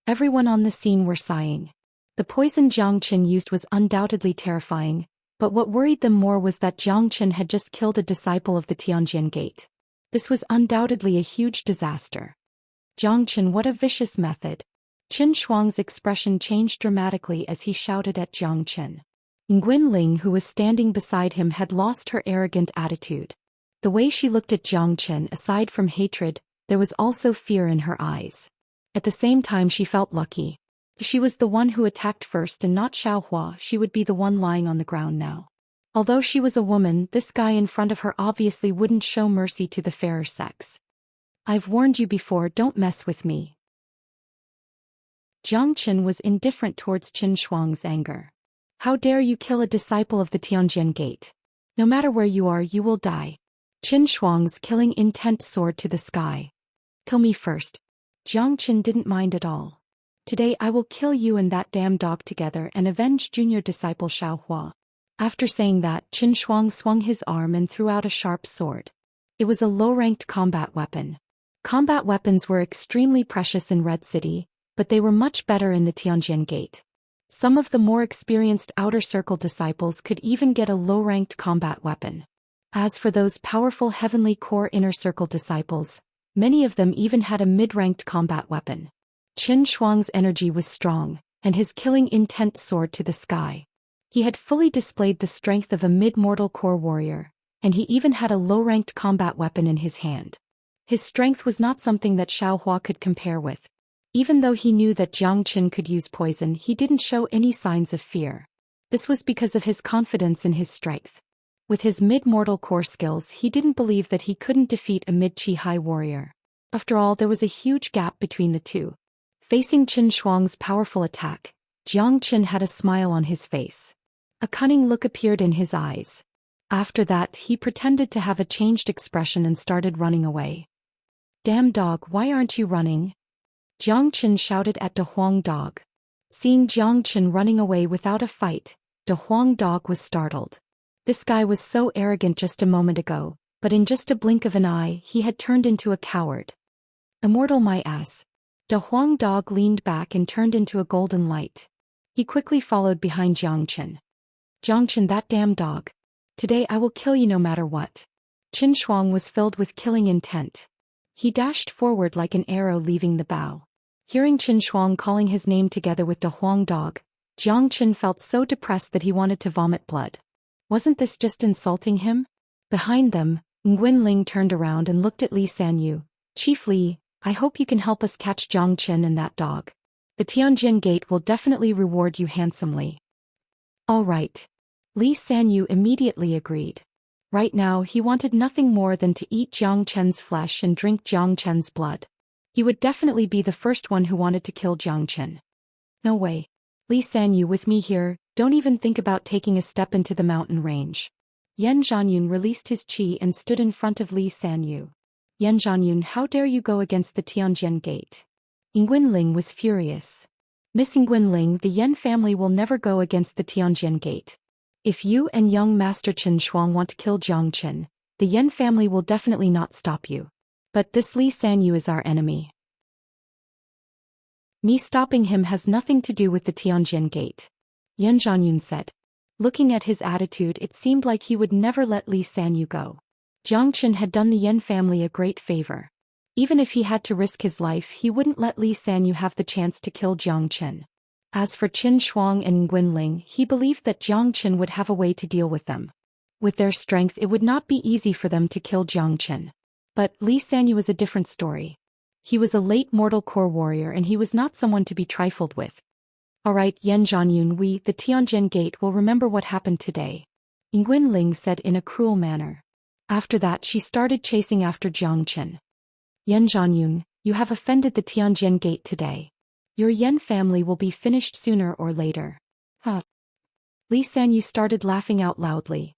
Everyone on the scene were sighing. The poison Jiang Qin used was undoubtedly terrifying, but what worried them more was that Jiang Qin had just killed a disciple of the Tianjin Gate. This was undoubtedly a huge disaster. Jiang Qin, what a vicious method. Qin Shuang's expression changed dramatically as he shouted at Jiang Qin. Nguyen Ling, who was standing beside him, had lost her arrogant attitude. The way she looked at Jiang Qin, aside from hatred, there was also fear in her eyes. At the same time, she felt lucky. If she was the one who attacked first and not Xiaohua, she would be the one lying on the ground now. Although she was a woman, this guy in front of her obviously wouldn't show mercy to the fairer sex. I've warned you before, don't mess with me. Jiang Qin was indifferent towards Qin Shuang's anger. How dare you kill a disciple of the Tianjin Gate? No matter where you are, you will die. Qin Shuang's killing intent soared to the sky. Kill me first. Jiang Qin didn't mind at all. Today I will kill you and that damn dog together and avenge junior disciple Xiaohua. After saying that, Qin Shuang swung his arm and threw out a sharp sword. It was a low-ranked combat weapon. Combat weapons were extremely precious in Red City, but they were much better in the Tianjin Gate. Some of the more experienced Outer Circle disciples could even get a low-ranked combat weapon. As for those powerful Heavenly Core Inner Circle disciples, many of them even had a mid-ranked combat weapon. Qin Shuang's energy was strong, and his killing intent soared to the sky. He had fully displayed the strength of a mid-mortal core warrior, and he even had a low-ranked combat weapon in his hand. His strength was not something that Xiaohua could compare with. Even though he knew that Jiang Qin could use poison, he didn't show any signs of fear. This was because of his confidence in his strength. With his mid-mortal core skills, he didn't believe that he couldn't defeat a mid-chi high warrior. After all, there was a huge gap between the two. Facing Qin Shuang's powerful attack, Jiang Qin had a smile on his face. A cunning look appeared in his eyes. After that, he pretended to have a changed expression and started running away. Damn dog, why aren't you running? Jiang Qin shouted at De Huang Dog. Seeing Jiang Qin running away without a fight, De Huang Dog was startled. This guy was so arrogant just a moment ago, but in just a blink of an eye, he had turned into a coward. Immortal my ass. De Huang Dog leaned back and turned into a golden light. He quickly followed behind Jiang Qin. Jiang Qin, that damn dog. Today I will kill you no matter what. Qin Shuang was filled with killing intent. He dashed forward like an arrow leaving the bow. Hearing Qin Shuang calling his name together with De Huang Dog, Jiang Qin felt so depressed that he wanted to vomit blood. Wasn't this just insulting him? Behind them, Nguyen Ling turned around and looked at Li Sanyu. Chief Li, I hope you can help us catch Jiang Qin and that dog. The Tianjin Gate will definitely reward you handsomely. All right. Li Sanyu immediately agreed. Right now he wanted nothing more than to eat Jiang Qin's flesh and drink Jiang Qin's blood. He would definitely be the first one who wanted to kill Jiang Qin. No way. Li Sanyu, with me here, don't even think about taking a step into the mountain range. Yan Zhanyun released his qi and stood in front of Li Sanyu. Yan Zhanyun, how dare you go against the Tianjin Gate? Nguyen Ling was furious. Miss Nguyen Ling, the Yan family will never go against the Tianjin Gate. If you and young Master Qin Shuang want to kill Jiang Qin, the Yan family will definitely not stop you. But this Li Sanyu is our enemy. Me stopping him has nothing to do with the Tianjin Gate. Yan Zhanyun said. Looking at his attitude, it seemed like he would never let Li Sanyu go. Jiang Qin had done the Yan family a great favor. Even if he had to risk his life, he wouldn't let Li Sanyu have the chance to kill Jiang Qin. As for Qin Shuang and Nguyen Ling, he believed that Jiang Qin would have a way to deal with them. With their strength, it would not be easy for them to kill Jiang Qin. But Li Sanyu was a different story. He was a late mortal core warrior and he was not someone to be trifled with. Alright, Yan Zhanyun, we, the Tianjin Gate, will remember what happened today. Nguyen Ling said in a cruel manner. After that she started chasing after Jiang Chen. Yan Zhanyun, you have offended the Tianjin Gate today. Your Yan family will be finished sooner or later. Huh. Li Sanyu started laughing out loudly.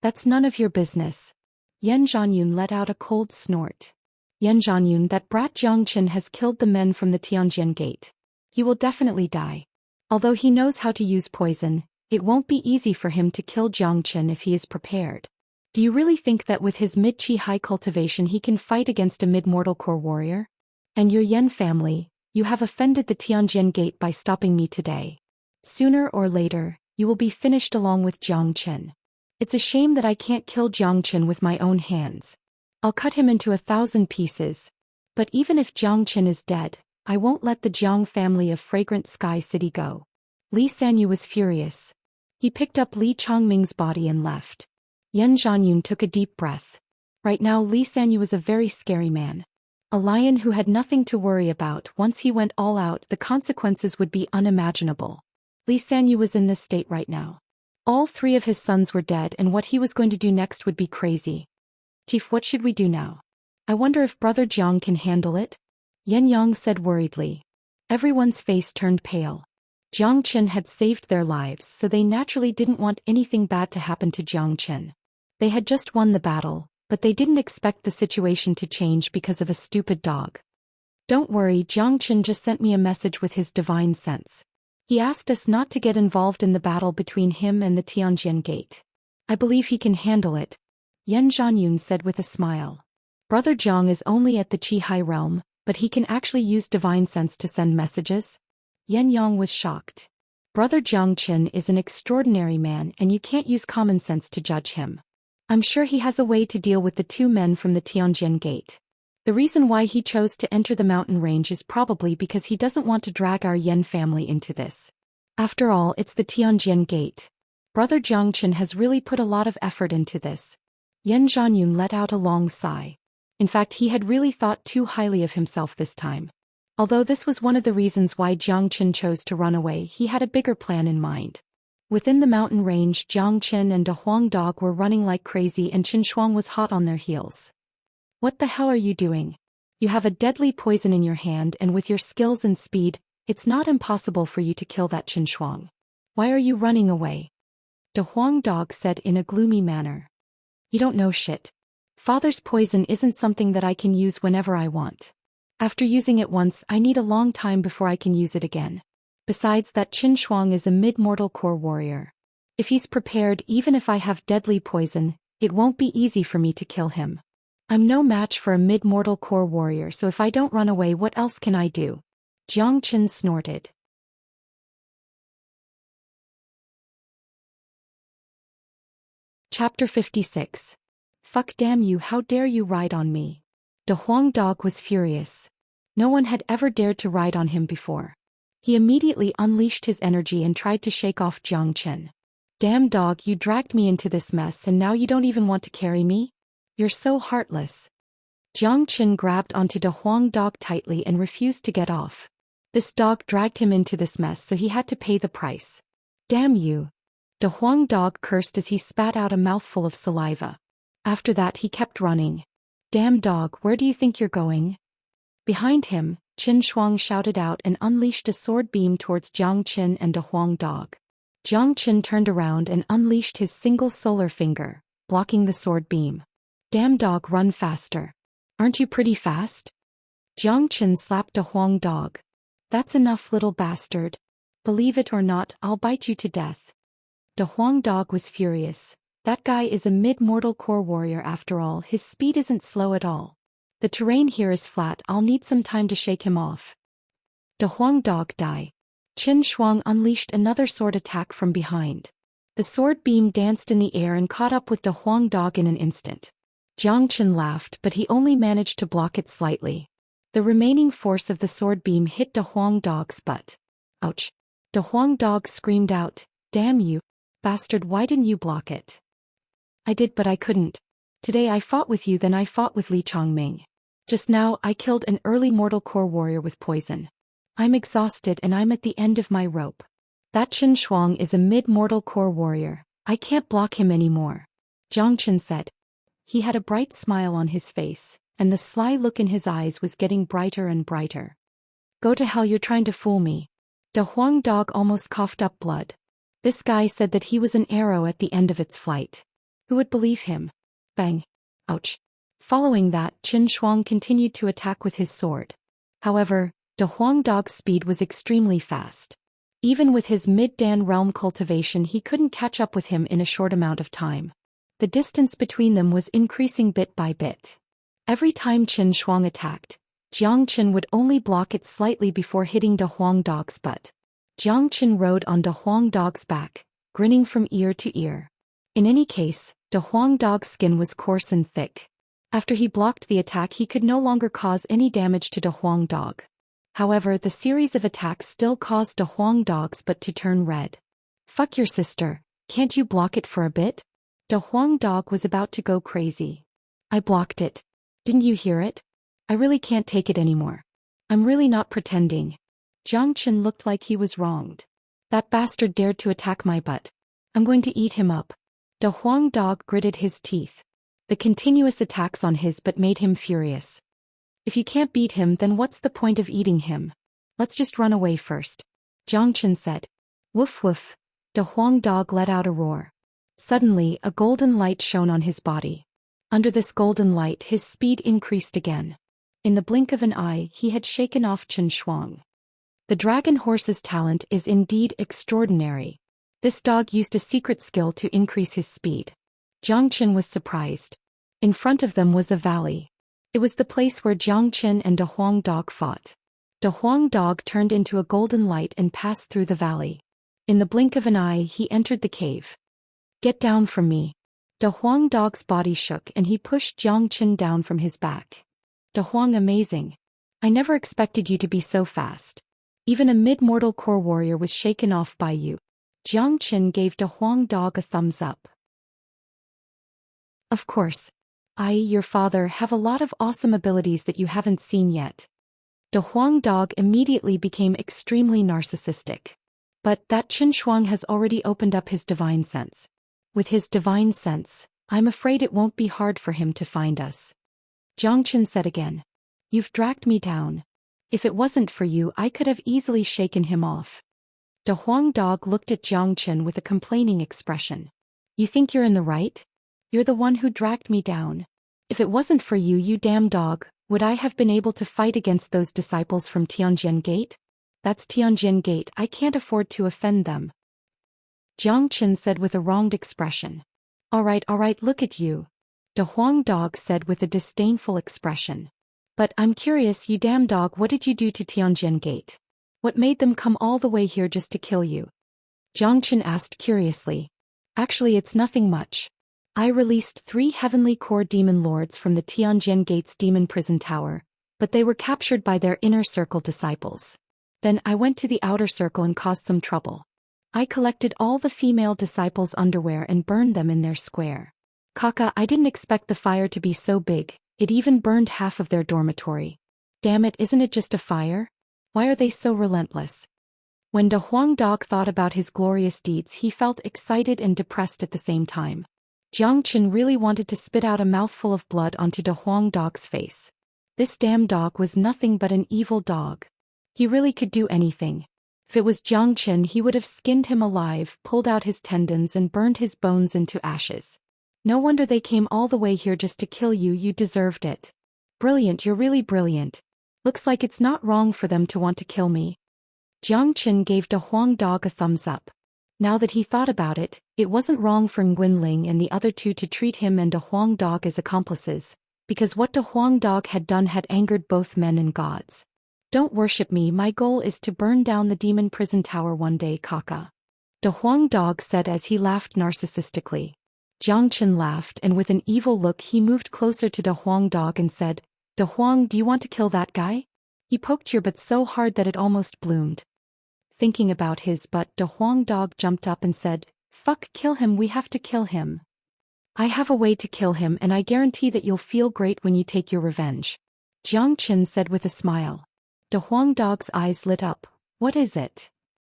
That's none of your business. Yan Zhanyun let out a cold snort. Yan Zhanyun, that brat Jiang Chen has killed the men from the Tianjin Gate. He will definitely die. Although he knows how to use poison, it won't be easy for him to kill Jiang Chen if he is prepared. Do you really think that with his mid-chi high cultivation he can fight against a mid-mortal core warrior? And your Yan family, you have offended the Tianjin Gate by stopping me today. Sooner or later, you will be finished along with Jiang Chen. It's a shame that I can't kill Jiang Chen with my own hands. I'll cut him into 1,000 pieces. But even if Jiang Chen is dead, I won't let the Jiang family of Fragrant Sky City go. Li Sanyu was furious. He picked up Li Chongming's body and left. Yan Zhanyun took a deep breath. Right now Li Sanyu was a very scary man. A lion who had nothing to worry about. Once he went all out, the consequences would be unimaginable. Li Sanyu was in this state right now. All 3 of his sons were dead, and what he was going to do next would be crazy. Chief, what should we do now? I wonder if Brother Jiang can handle it? Yan Yang said worriedly. Everyone's face turned pale. Jiang Chen had saved their lives, so they naturally didn't want anything bad to happen to Jiang Chen. They had just won the battle, but they didn't expect the situation to change because of a stupid dog. Don't worry, Jiang Chen just sent me a message with his divine sense. He asked us not to get involved in the battle between him and the Tianjin Gate. I believe he can handle it, Yan Zhanyun said with a smile. Brother Jiang is only at the Qi High realm, but he can actually use divine sense to send messages? Yan Yang was shocked. Brother Jiang Chen is an extraordinary man, and you can't use common sense to judge him. I'm sure he has a way to deal with the 2 men from the Tianjin Gate. The reason why he chose to enter the mountain range is probably because he doesn't want to drag our Yan family into this. After all, it's the Tianjin Gate. Brother Jiang Chen has really put a lot of effort into this. Yan Zhanyun let out a long sigh. In fact, he had really thought too highly of himself this time. Although this was one of the reasons why Jiang Chen chose to run away, he had a bigger plan in mind. Within the mountain range, Jiang Chen and De Huang Dog were running like crazy, and Qin Shuang was hot on their heels. What the hell are you doing? You have a deadly poison in your hand, and with your skills and speed, it's not impossible for you to kill that Qin Shuang. Why are you running away? De Huang Dog said in a gloomy manner. You don't know shit. Father's poison isn't something that I can use whenever I want. After using it once, I need a long time before I can use it again. Besides that, Qin Shuang is a mid-mortal core warrior. If he's prepared, even if I have deadly poison, it won't be easy for me to kill him. I'm no match for a mid-mortal core warrior, so if I don't run away, what else can I do? Jiang Chen snorted. Chapter 56. Fuck, damn you, how dare you ride on me? De Huang Dog was furious. No one had ever dared to ride on him before. He immediately unleashed his energy and tried to shake off Jiang Chen. Damn dog, you dragged me into this mess and now you don't even want to carry me? You're so heartless. Jiang Chen grabbed onto De Huang Dog tightly and refused to get off. This dog dragged him into this mess, so he had to pay the price. Damn you. De Huang Dog cursed as he spat out a mouthful of saliva. After that he kept running. Damn dog, where do you think you're going? Behind him, Qin Shuang shouted out and unleashed a sword beam towards Jiang Chen and De Huang Dog. Jiang Chen turned around and unleashed his single solar finger, blocking the sword beam. Damn dog, run faster. Aren't you pretty fast? Jiang Chen slapped De Huang Dog. That's enough, little bastard. Believe it or not, I'll bite you to death. De Huang Dog was furious. That guy is a mid-mortal core warrior after all, his speed isn't slow at all. The terrain here is flat, I'll need some time to shake him off. De Huang Dog die. Qin Shuang unleashed another sword attack from behind. The sword beam danced in the air and caught up with De Huang Dog in an instant. Jiang Chen laughed, but he only managed to block it slightly. The remaining force of the sword beam hit De Huang Dog's butt. Ouch. De Huang Dog screamed out, damn you, bastard, why didn't you block it? I did, but I couldn't. Today I fought with you, then I fought with Li Chongming. Just now I killed an early mortal core warrior with poison. I'm exhausted and I'm at the end of my rope. That Qin Shuang is a mid-mortal core warrior, I can't block him anymore, Xianxia said. He had a bright smile on his face, and the sly look in his eyes was getting brighter and brighter. Go to hell, you're trying to fool me. The Huang dog almost coughed up blood. This guy said that he was an arrow at the end of its flight. Who would believe him? Bang. Ouch. Following that, Qin Shuang continued to attack with his sword. However, the Huang dog's speed was extremely fast. Even with his mid-Dan realm cultivation, he couldn't catch up with him in a short amount of time. The distance between them was increasing bit by bit. Every time Qin Shuang attacked, Xianxia would only block it slightly before hitting the Huang dog's butt. Xianxia rode on the Huang dog's back, grinning from ear to ear. In any case, the Huang dog's skin was coarse and thick. After he blocked the attack, he could no longer cause any damage to the Huang dog. However, the series of attacks still caused the Huang dog's butt to turn red. Fuck your sister, can't you block it for a bit? The Huang dog was about to go crazy. I blocked it. Didn't you hear it? I really can't take it anymore. I'm really not pretending. Xianxia looked like he was wronged. That bastard dared to attack my butt. I'm going to eat him up. The Huang dog gritted his teeth. The continuous attacks on his butt made him furious. If you can't beat him, then what's the point of eating him? Let's just run away first, Xianxia said. Woof woof. The Huang dog let out a roar. Suddenly, a golden light shone on his body. Under this golden light, his speed increased again. In the blink of an eye, he had shaken off Qin Shuang. The dragon horse's talent is indeed extraordinary. This dog used a secret skill to increase his speed. Xianxia was surprised. In front of them was a valley. It was the place where Xianxia and the Huang dog fought. The Huang dog turned into a golden light and passed through the valley. In the blink of an eye, he entered the cave. Get down from me. The Huang dog's body shook and he pushed Xianxia down from his back. The Huang, amazing. I never expected you to be so fast. Even a mid-mortal core warrior was shaken off by you. Xianxia gave the Huang dog a thumbs up. Of course. I, your father, have a lot of awesome abilities that you haven't seen yet. The Huang dog immediately became extremely narcissistic. But that Qin Shuang has already opened up his divine sense. With his divine sense, I'm afraid it won't be hard for him to find us. Xianxia said again. You've dragged me down. If it wasn't for you, I could have easily shaken him off. The Huang dog looked at Xianxia with a complaining expression. You think you're in the right? You're the one who dragged me down. If it wasn't for you, you damn dog, would I have been able to fight against those disciples from Tianjin Gate? That's Tianjin Gate, I can't afford to offend them. Xianxia said with a wronged expression. All right, look at you. The Huang dog said with a disdainful expression. But I'm curious, you damn dog, what did you do to Tianjin Gate? What made them come all the way here just to kill you? Xianxia asked curiously. Actually, it's nothing much. I released 3 heavenly core demon lords from the Tianjin Gate's demon prison tower, but they were captured by their inner circle disciples. Then I went to the outer circle and caused some trouble. I collected all the female disciples' underwear and burned them in their square. Kaka, I didn't expect the fire to be so big, it even burned half of their dormitory. Damn it, isn't it just a fire? Why are they so relentless? When the Huang dog thought about his glorious deeds, he felt excited and depressed at the same time. Xianxia really wanted to spit out a mouthful of blood onto the Huang dog's face. This damn dog was nothing but an evil dog. He really could do anything. If it was Xianxia, he would have skinned him alive, pulled out his tendons and burned his bones into ashes. No wonder they came all the way here just to kill you, you deserved it. Brilliant, you're really brilliant. Looks like it's not wrong for them to want to kill me. Xianxia gave the Huang dog a thumbs up. Now that he thought about it, it wasn't wrong for Nguyenling and the other 2 to treat him and the Huang dog as accomplices, because what the Huang dog had done had angered both men and gods. Don't worship me, my goal is to burn down the demon prison tower one day, Kaka. The Huang dog said as he laughed narcissistically. Xianxia laughed and with an evil look he moved closer to the Huang dog and said, "De Huang, do you want to kill that guy? He poked your butt so hard that it almost bloomed." Thinking about his butt, the Huang dog jumped up and said, "Fuck, kill him, we have to kill him. I have a way to kill him and I guarantee that you'll feel great when you take your revenge." Xianxia said with a smile. The Huang dog's eyes lit up. What is it?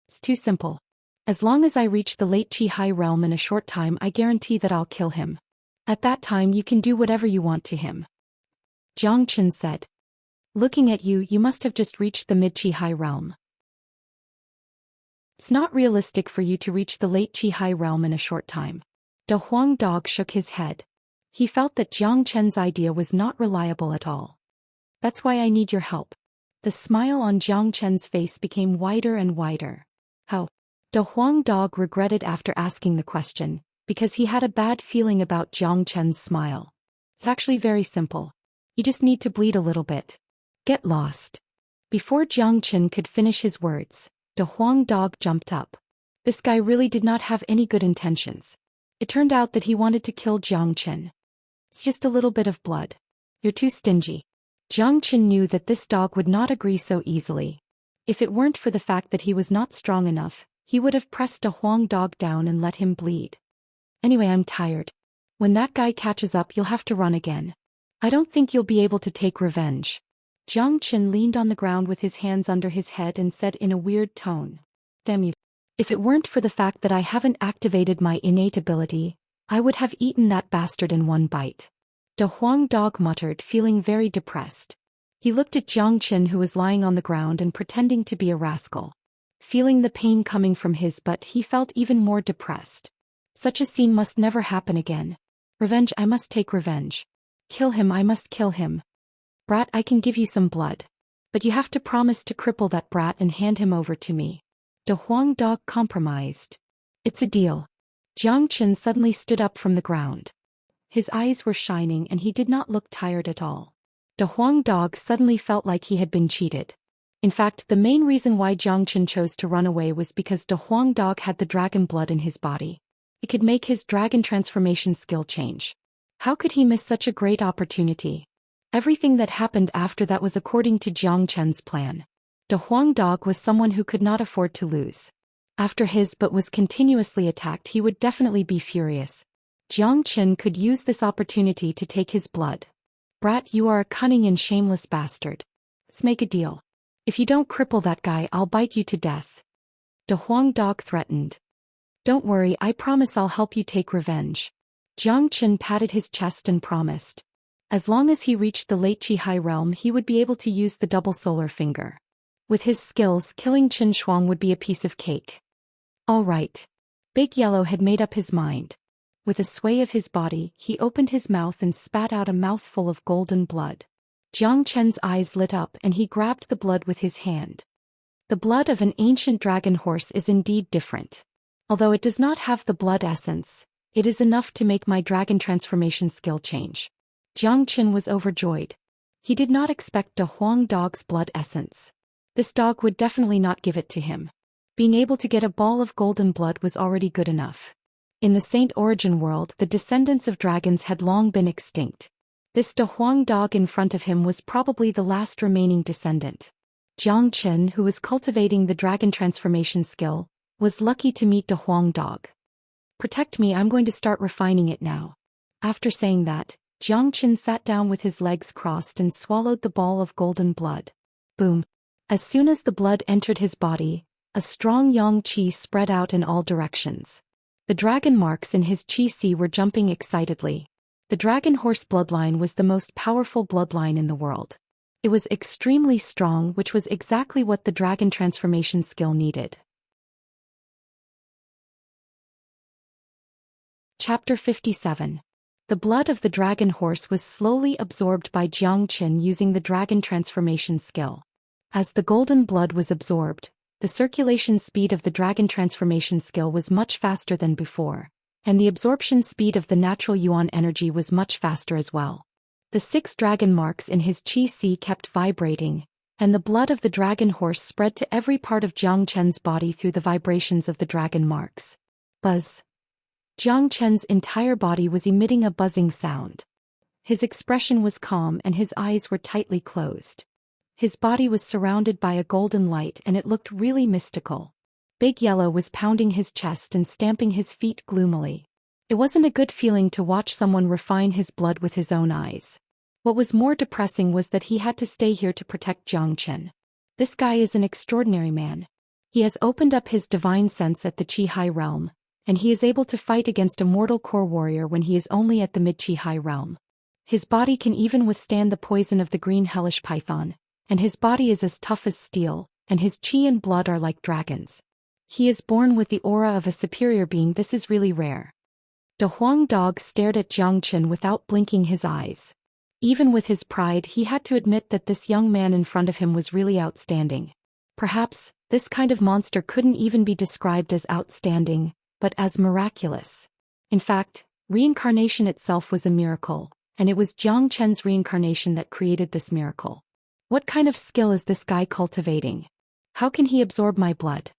It's too simple. As long as I reach the late Qi High realm in a short time, I guarantee that I'll kill him. At that time you can do whatever you want to him. Jiang Chen said. Looking at you, you must have just reached the mid-Qi High realm. It's not realistic for you to reach the late Qi High realm in a short time. De Huang Dog shook his head. He felt that Jiang Chen's idea was not reliable at all. That's why I need your help. The smile on Jiang Chen's face became wider and wider. How? De Huang Dog regretted after asking the question, because he had a bad feeling about Jiang Chen's smile. It's actually very simple. You just need to bleed a little bit. Get lost. Before Jiang Chen could finish his words, De Huang Dog jumped up. This guy really did not have any good intentions. It turned out that he wanted to kill Jiang Chen. It's just a little bit of blood. You're too stingy. Jiang Chen knew that this dog would not agree so easily. If it weren't for the fact that he was not strong enough, he would have pressed De Huang Dog down and let him bleed. Anyway, I'm tired. When that guy catches up, you'll have to run again. I don't think you'll be able to take revenge. Jiang Chen leaned on the ground with his hands under his head and said in a weird tone. Damn you. If it weren't for the fact that I haven't activated my innate ability, I would have eaten that bastard in one bite. De Huang Dog muttered, feeling very depressed. He looked at Jiang Chen, who was lying on the ground and pretending to be a rascal. Feeling the pain coming from his butt, he felt even more depressed. Such a scene must never happen again. Revenge, I must take revenge. Kill him, I must kill him. Brat, I can give you some blood. But you have to promise to cripple that brat and hand him over to me. De Huang Dog compromised. It's a deal. Jiang Chen suddenly stood up from the ground. His eyes were shining and he did not look tired at all. De Huang Dog suddenly felt like he had been cheated. In fact, the main reason why Jiang Chen chose to run away was because De Huang Dog had the dragon blood in his body. It could make his dragon transformation skill change. How could he miss such a great opportunity? Everything that happened after that was according to Jiang Chen's plan. De Huang Dog was someone who could not afford to lose. After his but was continuously attacked, he would definitely be furious. Jiang Chen could use this opportunity to take his blood. Brat, you are a cunning and shameless bastard. Let's make a deal. If you don't cripple that guy, I'll bite you to death. De Huang Dog threatened. Don't worry, I promise I'll help you take revenge. Jiang Chen patted his chest and promised. As long as he reached the late Qi High realm, he would be able to use the double solar finger. With his skills, killing Qin Shuang would be a piece of cake. All right. Big Yellow had made up his mind. With a sway of his body, he opened his mouth and spat out a mouthful of golden blood. Jiang Chen's eyes lit up and he grabbed the blood with his hand. The blood of an ancient dragon horse is indeed different. Although it does not have the blood essence, it is enough to make my dragon transformation skill change. Jiang Chen was overjoyed. He did not expect De Huang Dog's blood essence. This dog would definitely not give it to him. Being able to get a ball of golden blood was already good enough. In the Saint Origin world, the descendants of dragons had long been extinct. This De Huang Dog in front of him was probably the last remaining descendant. Jiang Chen, who was cultivating the dragon transformation skill, was lucky to meet De Huang Dog. Protect me, I'm going to start refining it now. After saying that, Jiang Chen sat down with his legs crossed and swallowed the ball of golden blood. Boom. As soon as the blood entered his body, a strong yang qi spread out in all directions. The dragon marks in his qi were jumping excitedly. The dragon horse bloodline was the most powerful bloodline in the world. It was extremely strong, which was exactly what the dragon transformation skill needed. Chapter 57. The blood of the dragon horse was slowly absorbed by Jiang Chen using the dragon transformation skill. As the golden blood was absorbed, the circulation speed of the dragon transformation skill was much faster than before, and the absorption speed of the natural yuan energy was much faster as well. The 6 dragon marks in his qi kept vibrating, and the blood of the dragon horse spread to every part of Jiang Chen's body through the vibrations of the dragon marks. Buzz. Jiang Chen's entire body was emitting a buzzing sound. His expression was calm and his eyes were tightly closed. His body was surrounded by a golden light and it looked really mystical. Big Yellow was pounding his chest and stamping his feet gloomily. It wasn't a good feeling to watch someone refine his blood with his own eyes. What was more depressing was that he had to stay here to protect Jiang Chen. This guy is an extraordinary man. He has opened up his divine sense at the Qi-Hai realm, and he is able to fight against a mortal core warrior when he is only at the mid-Qi-Hai realm. His body can even withstand the poison of the green hellish python, and his body is as tough as steel, and his qi and blood are like dragons. He is born with the aura of a superior being. This is really rare. De Huang Dog stared at Jiang Qin without blinking his eyes. Even with his pride, he had to admit that this young man in front of him was really outstanding. Perhaps, this kind of monster couldn't even be described as outstanding, but as miraculous. In fact, reincarnation itself was a miracle, and it was Jiang Chen's reincarnation that created this miracle. What kind of skill is this guy cultivating? How can he absorb my blood?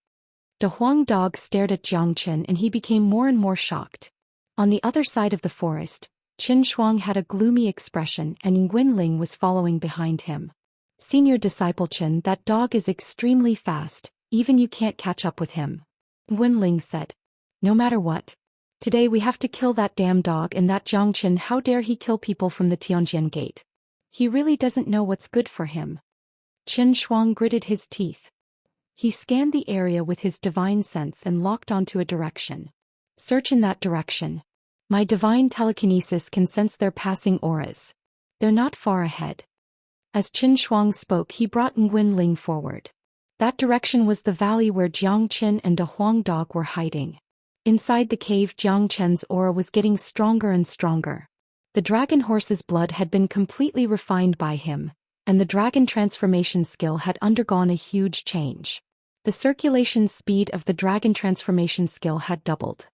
De Huang Dog stared at Jiang Qin and he became more and more shocked. On the other side of the forest, Qin Shuang had a gloomy expression and Nguyen Ling was following behind him. Senior disciple Qin, that dog is extremely fast, even you can't catch up with him. Nguyen Ling said. No matter what. Today we have to kill that damn dog, and that Jiang Qin, how dare he kill people from the Tianjian gate. He really doesn't know what's good for him. Qin Shuang gritted his teeth. He scanned the area with his divine sense and locked onto a direction. Search in that direction. My divine telekinesis can sense their passing auras. They're not far ahead. As Qin Shuang spoke, he brought Nguyen Ling forward. That direction was the valley where Jiang Qin and De Huang Dog were hiding. Inside the cave, Jiang Chen's aura was getting stronger and stronger. The dragon horse's blood had been completely refined by him, and the dragon transformation skill had undergone a huge change. The circulation speed of the dragon transformation skill had doubled.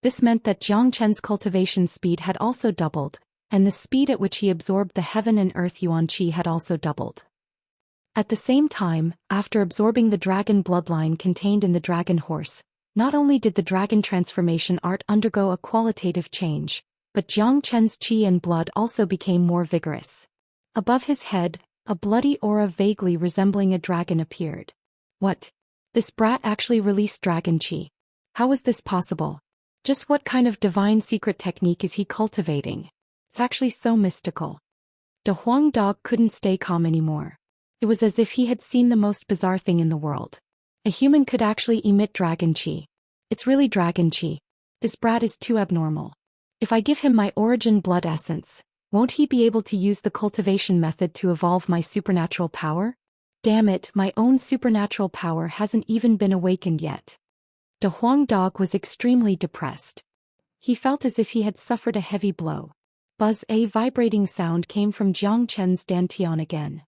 This meant that Jiang Chen's cultivation speed had also doubled, and the speed at which he absorbed the heaven and earth yuan qi had also doubled. At the same time, after absorbing the dragon bloodline contained in the dragon horse, not only did the dragon transformation art undergo a qualitative change, but Jiang Chen's qi and blood also became more vigorous. Above his head, a bloody aura vaguely resembling a dragon appeared. What? This brat actually released dragon qi. How is this possible? Just what kind of divine secret technique is he cultivating? It's actually so mystical. De Huang Dog couldn't stay calm anymore. It was as if he had seen the most bizarre thing in the world. A human could actually emit dragon qi. It's really dragon qi. This brat is too abnormal. If I give him my origin blood essence, won't he be able to use the cultivation method to evolve my supernatural power? Damn it, my own supernatural power hasn't even been awakened yet. De Huang Dog was extremely depressed. He felt as if he had suffered a heavy blow. Buzz, a vibrating sound came from Jiang Chen's dantian again.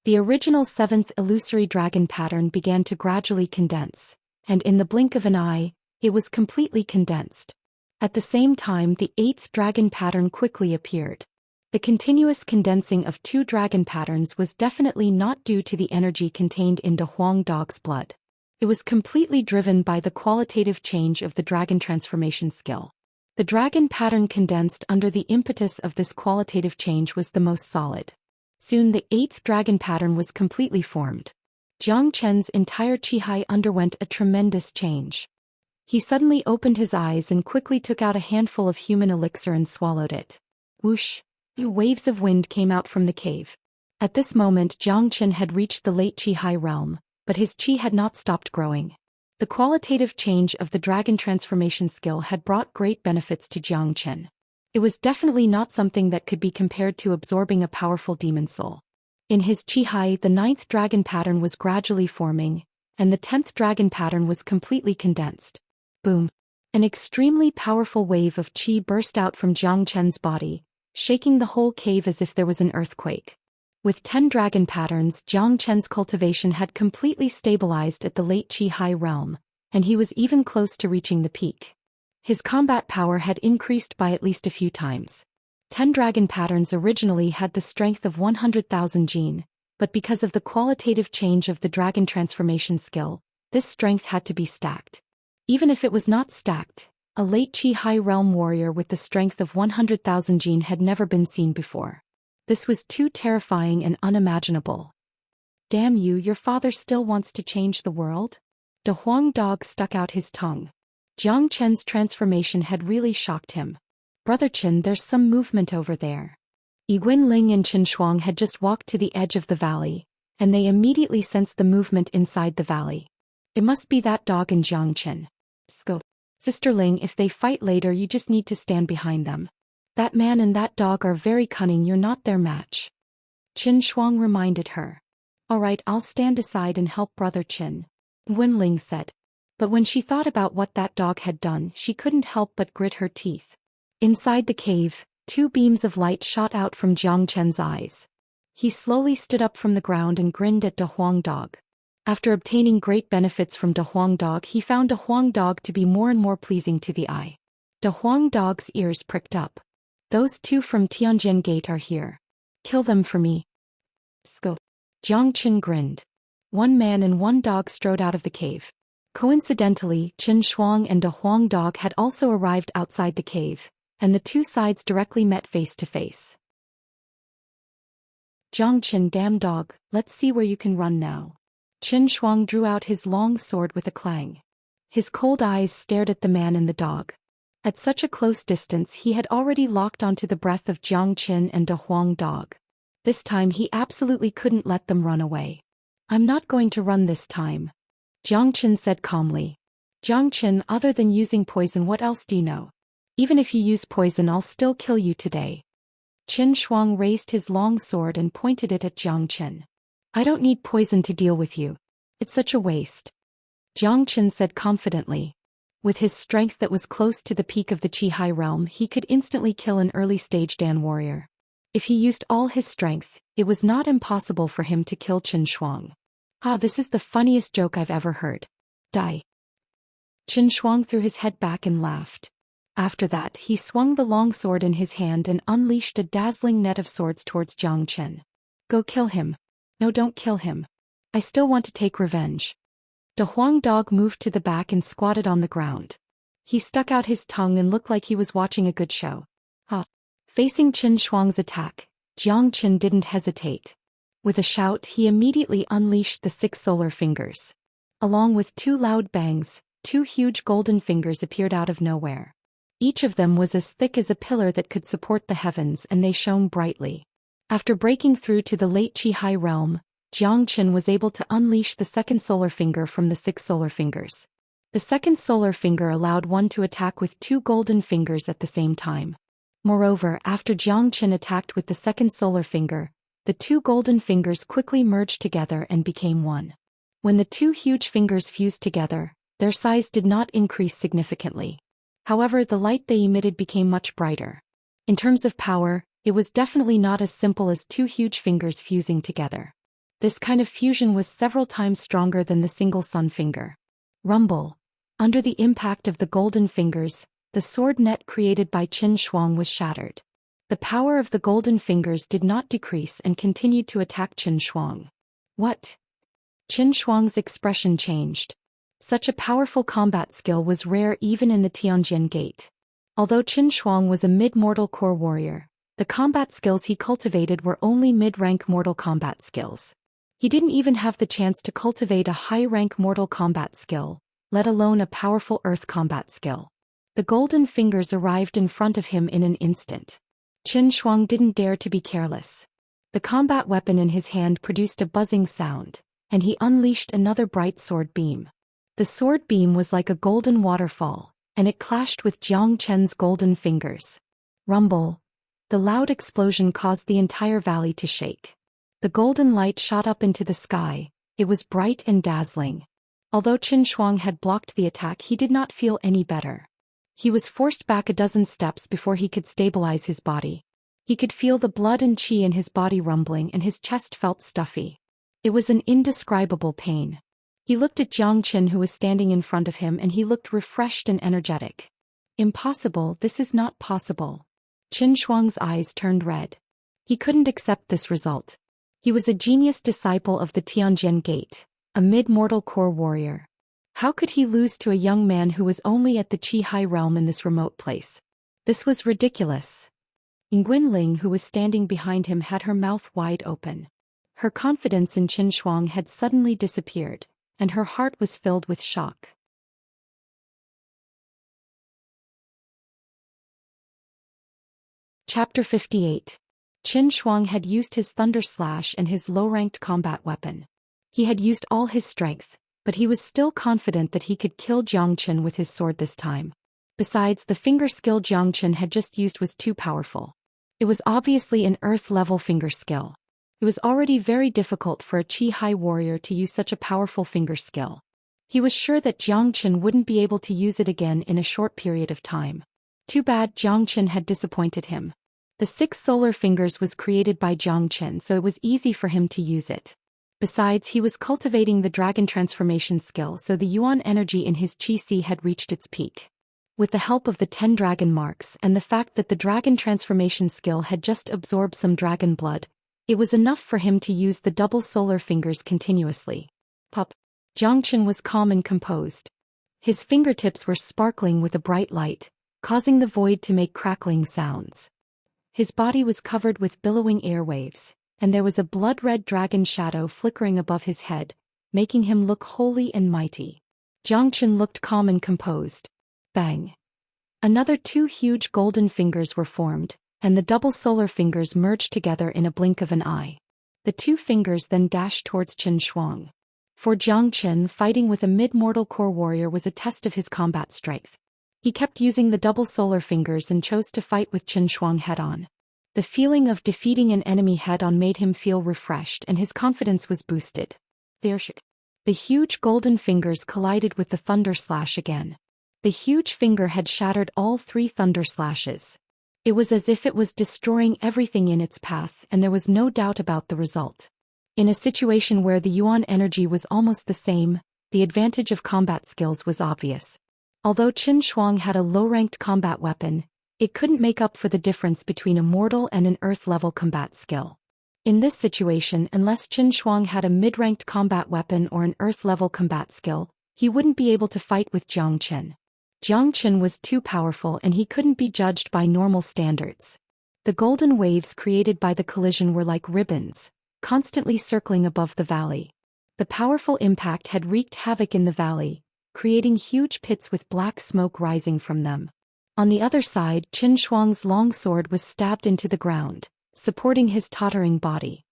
The original 7th illusory dragon pattern began to gradually condense, and in the blink of an eye, it was completely condensed. At the same time, the 8th dragon pattern quickly appeared. The continuous condensing of 2 dragon patterns was definitely not due to the energy contained in De Huang Dog's blood. It was completely driven by the qualitative change of the dragon transformation skill. The dragon pattern condensed under the impetus of this qualitative change was the most solid. Soon the 8th dragon pattern was completely formed. Jiang Chen's entire Qi-Hai underwent a tremendous change. He suddenly opened his eyes and quickly took out a handful of human elixir and swallowed it. Whoosh! Waves of wind came out from the cave. At this moment Jiang Chen had reached the late Qi-Hai realm, but his qi had not stopped growing. The qualitative change of the dragon transformation skill had brought great benefits to Jiang Chen. It was definitely not something that could be compared to absorbing a powerful demon soul. In his Qi-Hai, the 9th dragon pattern was gradually forming, and the 10th dragon pattern was completely condensed. Boom! An extremely powerful wave of qi burst out from Jiang Chen's body, shaking the whole cave as if there was an earthquake. With 10 dragon patterns, Jiang Chen's cultivation had completely stabilized at the late Qi-Hai realm, and he was even close to reaching the peak. His combat power had increased by at least a few times. 10 dragon patterns originally had the strength of 100,000 jin, but because of the qualitative change of the dragon transformation skill, this strength had to be stacked. Even if it was not stacked, a late Qi-Hai realm warrior with the strength of 100,000 jin had never been seen before. This was too terrifying and unimaginable. Damn you, your father still wants to change the world? De Huang Dog stuck out his tongue. Jiang Chen's transformation had really shocked him. Brother Chen, there's some movement over there. Nguyen Ling and Qin Shuang had just walked to the edge of the valley, and they immediately sensed the movement inside the valley. It must be that dog and Zhang Chen. Scope. Sister Ling, if they fight later you just need to stand behind them. That man and that dog are very cunning, you're not their match. Qin Shuang reminded her. Alright, I'll stand aside and help Brother Qin, Wen Ling said. But when she thought about what that dog had done, she couldn't help but grit her teeth. Inside the cave, 2 beams of light shot out from Jiang Chen's eyes. He slowly stood up from the ground and grinned at De Huang Dog. After obtaining great benefits from De Huang Dog, he found De Huang Dog to be more and more pleasing to the eye. De Huang Dog's ears pricked up. Those 2 from Tianjin Gate are here. Kill them for me. Scope. Jiang Chen grinned. 1 man and 1 dog strode out of the cave. Coincidentally, Qin Shuang and De Huang Dog had also arrived outside the cave, and the 2 sides directly met face to face. Jiang Chen, damn dog, let's see where you can run now. Qin Shuang drew out his long sword with a clang. His cold eyes stared at the man and the dog. At such a close distance he had already locked onto the breath of Jiang Chen and De Huang Dog. This time he absolutely couldn't let them run away. I'm not going to run this time, Jiang Chen said calmly. Jiang Chen, other than using poison, what else do you know? Even if you use poison, I'll still kill you today. Qin Shuang raised his long sword and pointed it at Jiang Chen. I don't need poison to deal with you. It's such a waste, Jiang Chen said confidently. With his strength that was close to the peak of the Qi realm, he could instantly kill an early-stage Dan warrior. If he used all his strength, it was not impossible for him to kill Qin Shuang. Ah, this is the funniest joke I've ever heard. Die. Qin Shuang threw his head back and laughed. After that, he swung the long sword in his hand and unleashed a dazzling net of swords towards Jiang Chen. Go kill him. No, don't kill him. I still want to take revenge. De Huang Dog moved to the back and squatted on the ground. He stuck out his tongue and looked like he was watching a good show. Facing Qin Shuang's attack, Jiang Chen didn't hesitate. With a shout, he immediately unleashed the 6 solar fingers. Along with 2 loud bangs, 2 huge golden fingers appeared out of nowhere. Each of them was as thick as a pillar that could support the heavens, and they shone brightly. After breaking through to the late Qi realm, Jiang Chen was able to unleash the 2nd solar finger from the 6 solar fingers. The 2nd solar finger allowed one to attack with 2 golden fingers at the same time. Moreover, after Jiang Chen attacked with the 2nd solar finger, the 2 golden fingers quickly merged together and became one. When the 2 huge fingers fused together, their size did not increase significantly. However, the light they emitted became much brighter. In terms of power, it was definitely not as simple as 2 huge fingers fusing together. This kind of fusion was several times stronger than the single sun finger. Rumble. Under the impact of the golden fingers, the sword net created by Qin Shuang was shattered. The power of the golden fingers did not decrease and continued to attack Qin Shuang. What? Qin Shuang's expression changed. Such a powerful combat skill was rare even in the Tianjin Gate. Although Qin Shuang was a mid-mortal core warrior, the combat skills he cultivated were only mid-rank mortal combat skills. He didn't even have the chance to cultivate a high-rank mortal combat skill, let alone a powerful earth combat skill. The golden fingers arrived in front of him in an instant. Qin Shuang didn't dare to be careless. The combat weapon in his hand produced a buzzing sound, and he unleashed another bright sword beam. The sword beam was like a golden waterfall, and it clashed with Jiang Chen's golden fingers. Rumble. The loud explosion caused the entire valley to shake. The golden light shot up into the sky. It was bright and dazzling. Although Qin Shuang had blocked the attack, he did not feel any better. He was forced back a dozen steps before he could stabilize his body. He could feel the blood and qi in his body rumbling, and his chest felt stuffy. It was an indescribable pain. He looked at Jiang Chen, who was standing in front of him, and he looked refreshed and energetic. Impossible, this is not possible. Qin Shuang's eyes turned red. He couldn't accept this result. He was a genius disciple of the Tianjin Gate, a mid-mortal core warrior. How could he lose to a young man who was only at the Qi realm in this remote place? This was ridiculous. Nguyen Ling, who was standing behind him, had her mouth wide open. Her confidence in Qin Shuang had suddenly disappeared, and her heart was filled with shock. Chapter 58. Qin Shuang had used his Thunder Slash and his low-ranked combat weapon. He had used all his strength, but he was still confident that he could kill Jiang Chen with his sword this time. Besides, the finger skill Jiang Chen had just used was too powerful. It was obviously an earth-level finger skill. It was already very difficult for a Qi-Hai warrior to use such a powerful finger skill. He was sure that Jiang Chen wouldn't be able to use it again in a short period of time. Too bad Jiang Chen had disappointed him. The 6 solar fingers was created by Jiang Chen, so it was easy for him to use it. Besides, he was cultivating the dragon transformation skill, so the yuan energy in his Qi had reached its peak. With the help of the 10 dragon marks and the fact that the dragon transformation skill had just absorbed some dragon blood, it was enough for him to use the double solar fingers continuously. Pup. Jiang Chen was calm and composed. His fingertips were sparkling with a bright light, causing the void to make crackling sounds. His body was covered with billowing airwaves, and there was a blood-red dragon shadow flickering above his head, making him look holy and mighty. Jiang Chen looked calm and composed. Bang! Another 2 huge golden fingers were formed, and the double solar fingers merged together in a blink of an eye. The 2 fingers then dashed towards Qin Shuang. For Jiang Chen, fighting with a mid-mortal core warrior was a test of his combat strength. He kept using the double solar fingers and chose to fight with Qin Shuang head-on. The feeling of defeating an enemy head-on made him feel refreshed and his confidence was boosted. The huge golden fingers collided with the Thunder Slash again. The huge finger had shattered all 3 Thunder Slashes. It was as if it was destroying everything in its path, and there was no doubt about the result. In a situation where the yuan energy was almost the same, the advantage of combat skills was obvious. Although Qin Shuang had a low-ranked combat weapon, it couldn't make up for the difference between a mortal and an earth-level combat skill. In this situation, unless Qin Shuang had a mid-ranked combat weapon or an earth-level combat skill, he wouldn't be able to fight with Jiang Chen. Jiang Chen was too powerful and he couldn't be judged by normal standards. The golden waves created by the collision were like ribbons, constantly circling above the valley. The powerful impact had wreaked havoc in the valley, creating huge pits with black smoke rising from them. On the other side, Qin Shuang's long sword was stabbed into the ground, supporting his tottering body.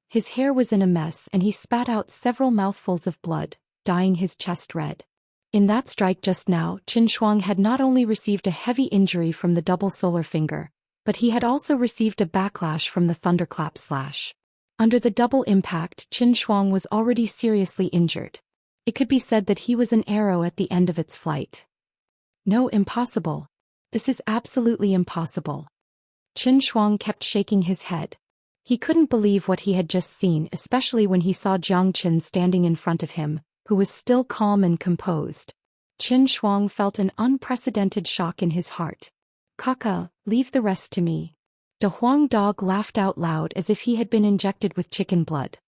His hair was in a mess and he spat out several mouthfuls of blood, dyeing his chest red. In that strike just now, Qin Shuang had not only received a heavy injury from the double solar finger, but he had also received a backlash from the thunderclap slash. Under the double impact, Qin Shuang was already seriously injured. It could be said that he was an arrow at the end of its flight. No, impossible. This is absolutely impossible. Qin Shuang kept shaking his head. He couldn't believe what he had just seen, especially when he saw Jiang Chen standing in front of him, who was still calm and composed. Qin Shuang felt an unprecedented shock in his heart. Kaka, leave the rest to me. De Huang Dog laughed out loud as if he had been injected with chicken blood.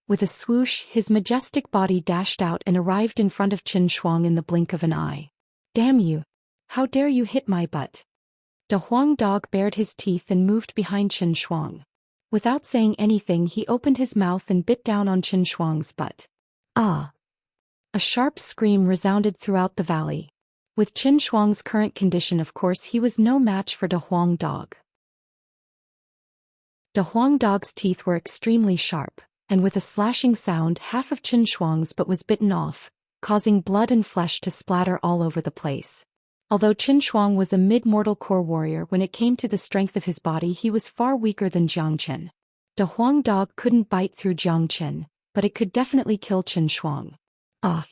With a swoosh, his majestic body dashed out and arrived in front of Qin Shuang in the blink of an eye. Damn you! How dare you hit my butt? De Huang Dog bared his teeth and moved behind Qin Shuang. Without saying anything, he opened his mouth and bit down on Qin Shuang's butt. Ah! A sharp scream resounded throughout the valley. With Qin Shuang's current condition, of course, he was no match for De Huang Dog. De Huang Dog's teeth were extremely sharp, and with a slashing sound, half of Qin Shuang's butt was bitten off, causing blood and flesh to splatter all over the place. Although Qin Shuang was a mid-mortal core warrior, when it came to the strength of his body he was far weaker than Jiang Chen. De Huang Dog couldn't bite through Jiang Chen, but it could definitely kill Qin Shuang. Ugh!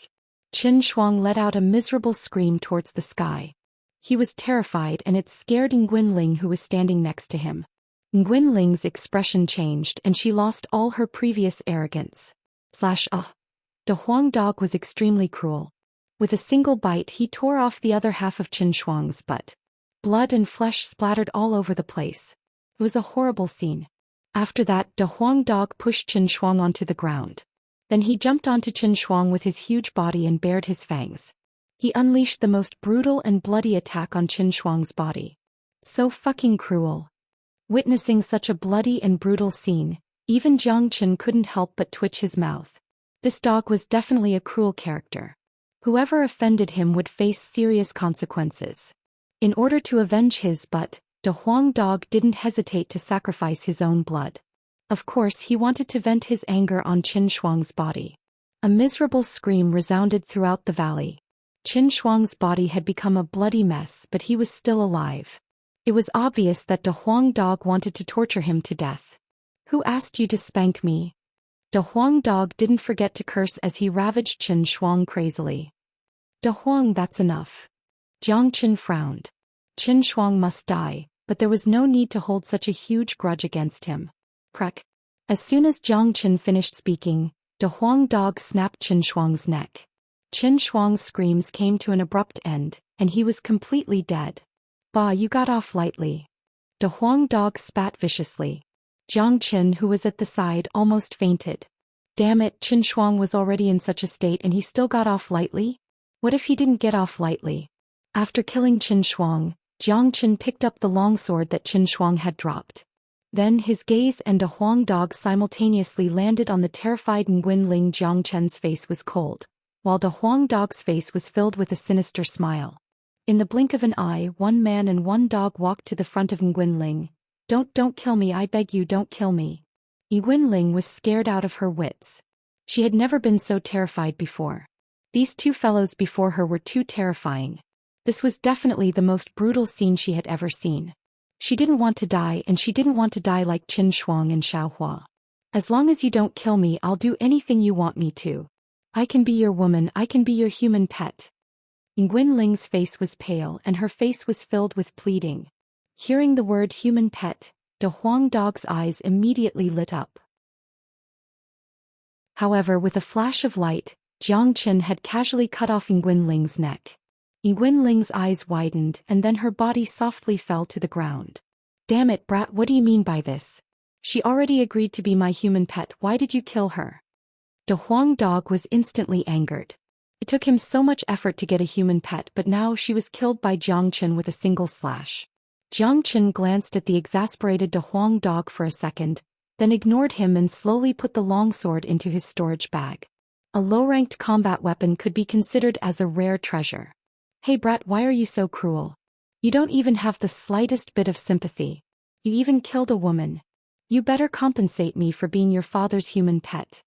Qin Shuang let out a miserable scream towards the sky. He was terrified and it scared Nguyen Ling, who was standing next to him. Nguyen Ling's expression changed and she lost all her previous arrogance. De Huang Dog was extremely cruel. With a single bite he tore off the other half of Qin Shuang's butt. Blood and flesh splattered all over the place. It was a horrible scene. After that, De Huang Dog pushed Qin Shuang onto the ground. Then he jumped onto Qin Shuang with his huge body and bared his fangs. He unleashed the most brutal and bloody attack on Qin Shuang's body. So fucking cruel. Witnessing such a bloody and brutal scene, even Jiang Chen couldn't help but twitch his mouth. This dog was definitely a cruel character. Whoever offended him would face serious consequences. In order to avenge his butt, De Huang Dog didn't hesitate to sacrifice his own blood. Of course he wanted to vent his anger on Qin Shuang's body. A miserable scream resounded throughout the valley. Qin Shuang's body had become a bloody mess, but he was still alive. It was obvious that De Huang Dog wanted to torture him to death. "Who asked you to spank me?" De Huang Dog didn't forget to curse as he ravaged Qin Shuang crazily. "De Huang, that's enough." Jiang Qin frowned. Qin Shuang must die, but there was no need to hold such a huge grudge against him. Crack. As soon as Jiang Qin finished speaking, De Huang Dog snapped Qin Shuang's neck. Qin Shuang's screams came to an abrupt end, and he was completely dead. "Bah, you got off lightly." De Huang Dog spat viciously. Jiang Qin, who was at the side, almost fainted. Damn it, Qin Shuang was already in such a state and he still got off lightly? What if he didn't get off lightly? After killing Qin Shuang, Jiang Qin picked up the longsword that Qin Shuang had dropped. Then his gaze and De Huang Dog simultaneously landed on the terrified Nguyen. Jiang Qin's face was cold, while De Huang Dog's face was filled with a sinister smile. In the blink of an eye, one man and one dog walked to the front of Nguyen. Don't kill me, I beg you, don't kill me." Nguyen was scared out of her wits. She had never been so terrified before. These two fellows before her were too terrifying. This was definitely the most brutal scene she had ever seen. She didn't want to die, and she didn't want to die like Qin Shuang and Xiaohua. "As long as you don't kill me, I'll do anything you want me to. I can be your woman, I can be your human pet." Nguyen face was pale and her face was filled with pleading. Hearing the word human pet, De Huang Dog's eyes immediately lit up. However, with a flash of light, Jiang Qin had casually cut off Nguyen's neck. Nguyen's eyes widened and then her body softly fell to the ground. "Damn it, brat, what do you mean by this? She already agreed to be my human pet, why did you kill her?" De Huang Dog was instantly angered. It took him so much effort to get a human pet, but now she was killed by Jiang Qin with a single slash. Jiang Qin glanced at the exasperated De Huang Dog for a second, then ignored him and slowly put the longsword into his storage bag. A low-ranked combat weapon could be considered as a rare treasure. "Hey brat, why are you so cruel? You don't even have the slightest bit of sympathy. You even killed a woman. You better compensate me for being your father's human pet."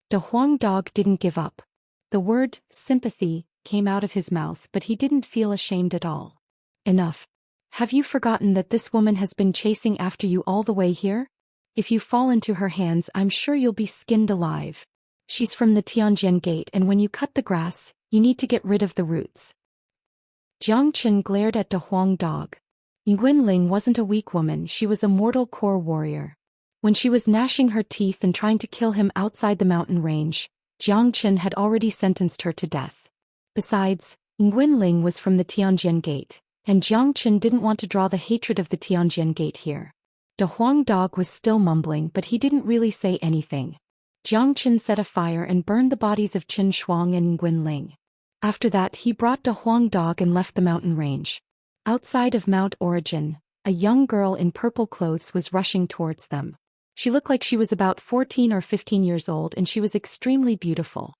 De Huang Dog didn't give up. The word, sympathy, came out of his mouth, but he didn't feel ashamed at all. "Enough. Have you forgotten that this woman has been chasing after you all the way here? If you fall into her hands, I'm sure you'll be skinned alive. She's from the Tianjin Gate, and when you cut the grass, you need to get rid of the roots." Jiang Qin glared at De Huang Dog. Nguyen wasn't a weak woman, she was a mortal core warrior. When she was gnashing her teeth and trying to kill him outside the mountain range, Jiang Qin had already sentenced her to death. Besides, Nguyen was from the Tianjin Gate, and Jiang Qin didn't want to draw the hatred of the Tianjin Gate here. De Huang Dog was still mumbling, but he didn't really say anything. Jiang Qin set a fire and burned the bodies of Qin Shuang and Nguyen. After that he brought De Huang Dog and left the mountain range. Outside of Mount Origin, a young girl in purple clothes was rushing towards them. She looked like she was about 14 or 15 years old and she was extremely beautiful.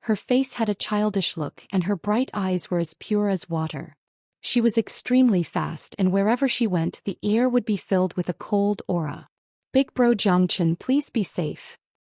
Her face had a childish look and her bright eyes were as pure as water. She was extremely fast and wherever she went the air would be filled with a cold aura. "Big bro Jiang Qin, please be safe."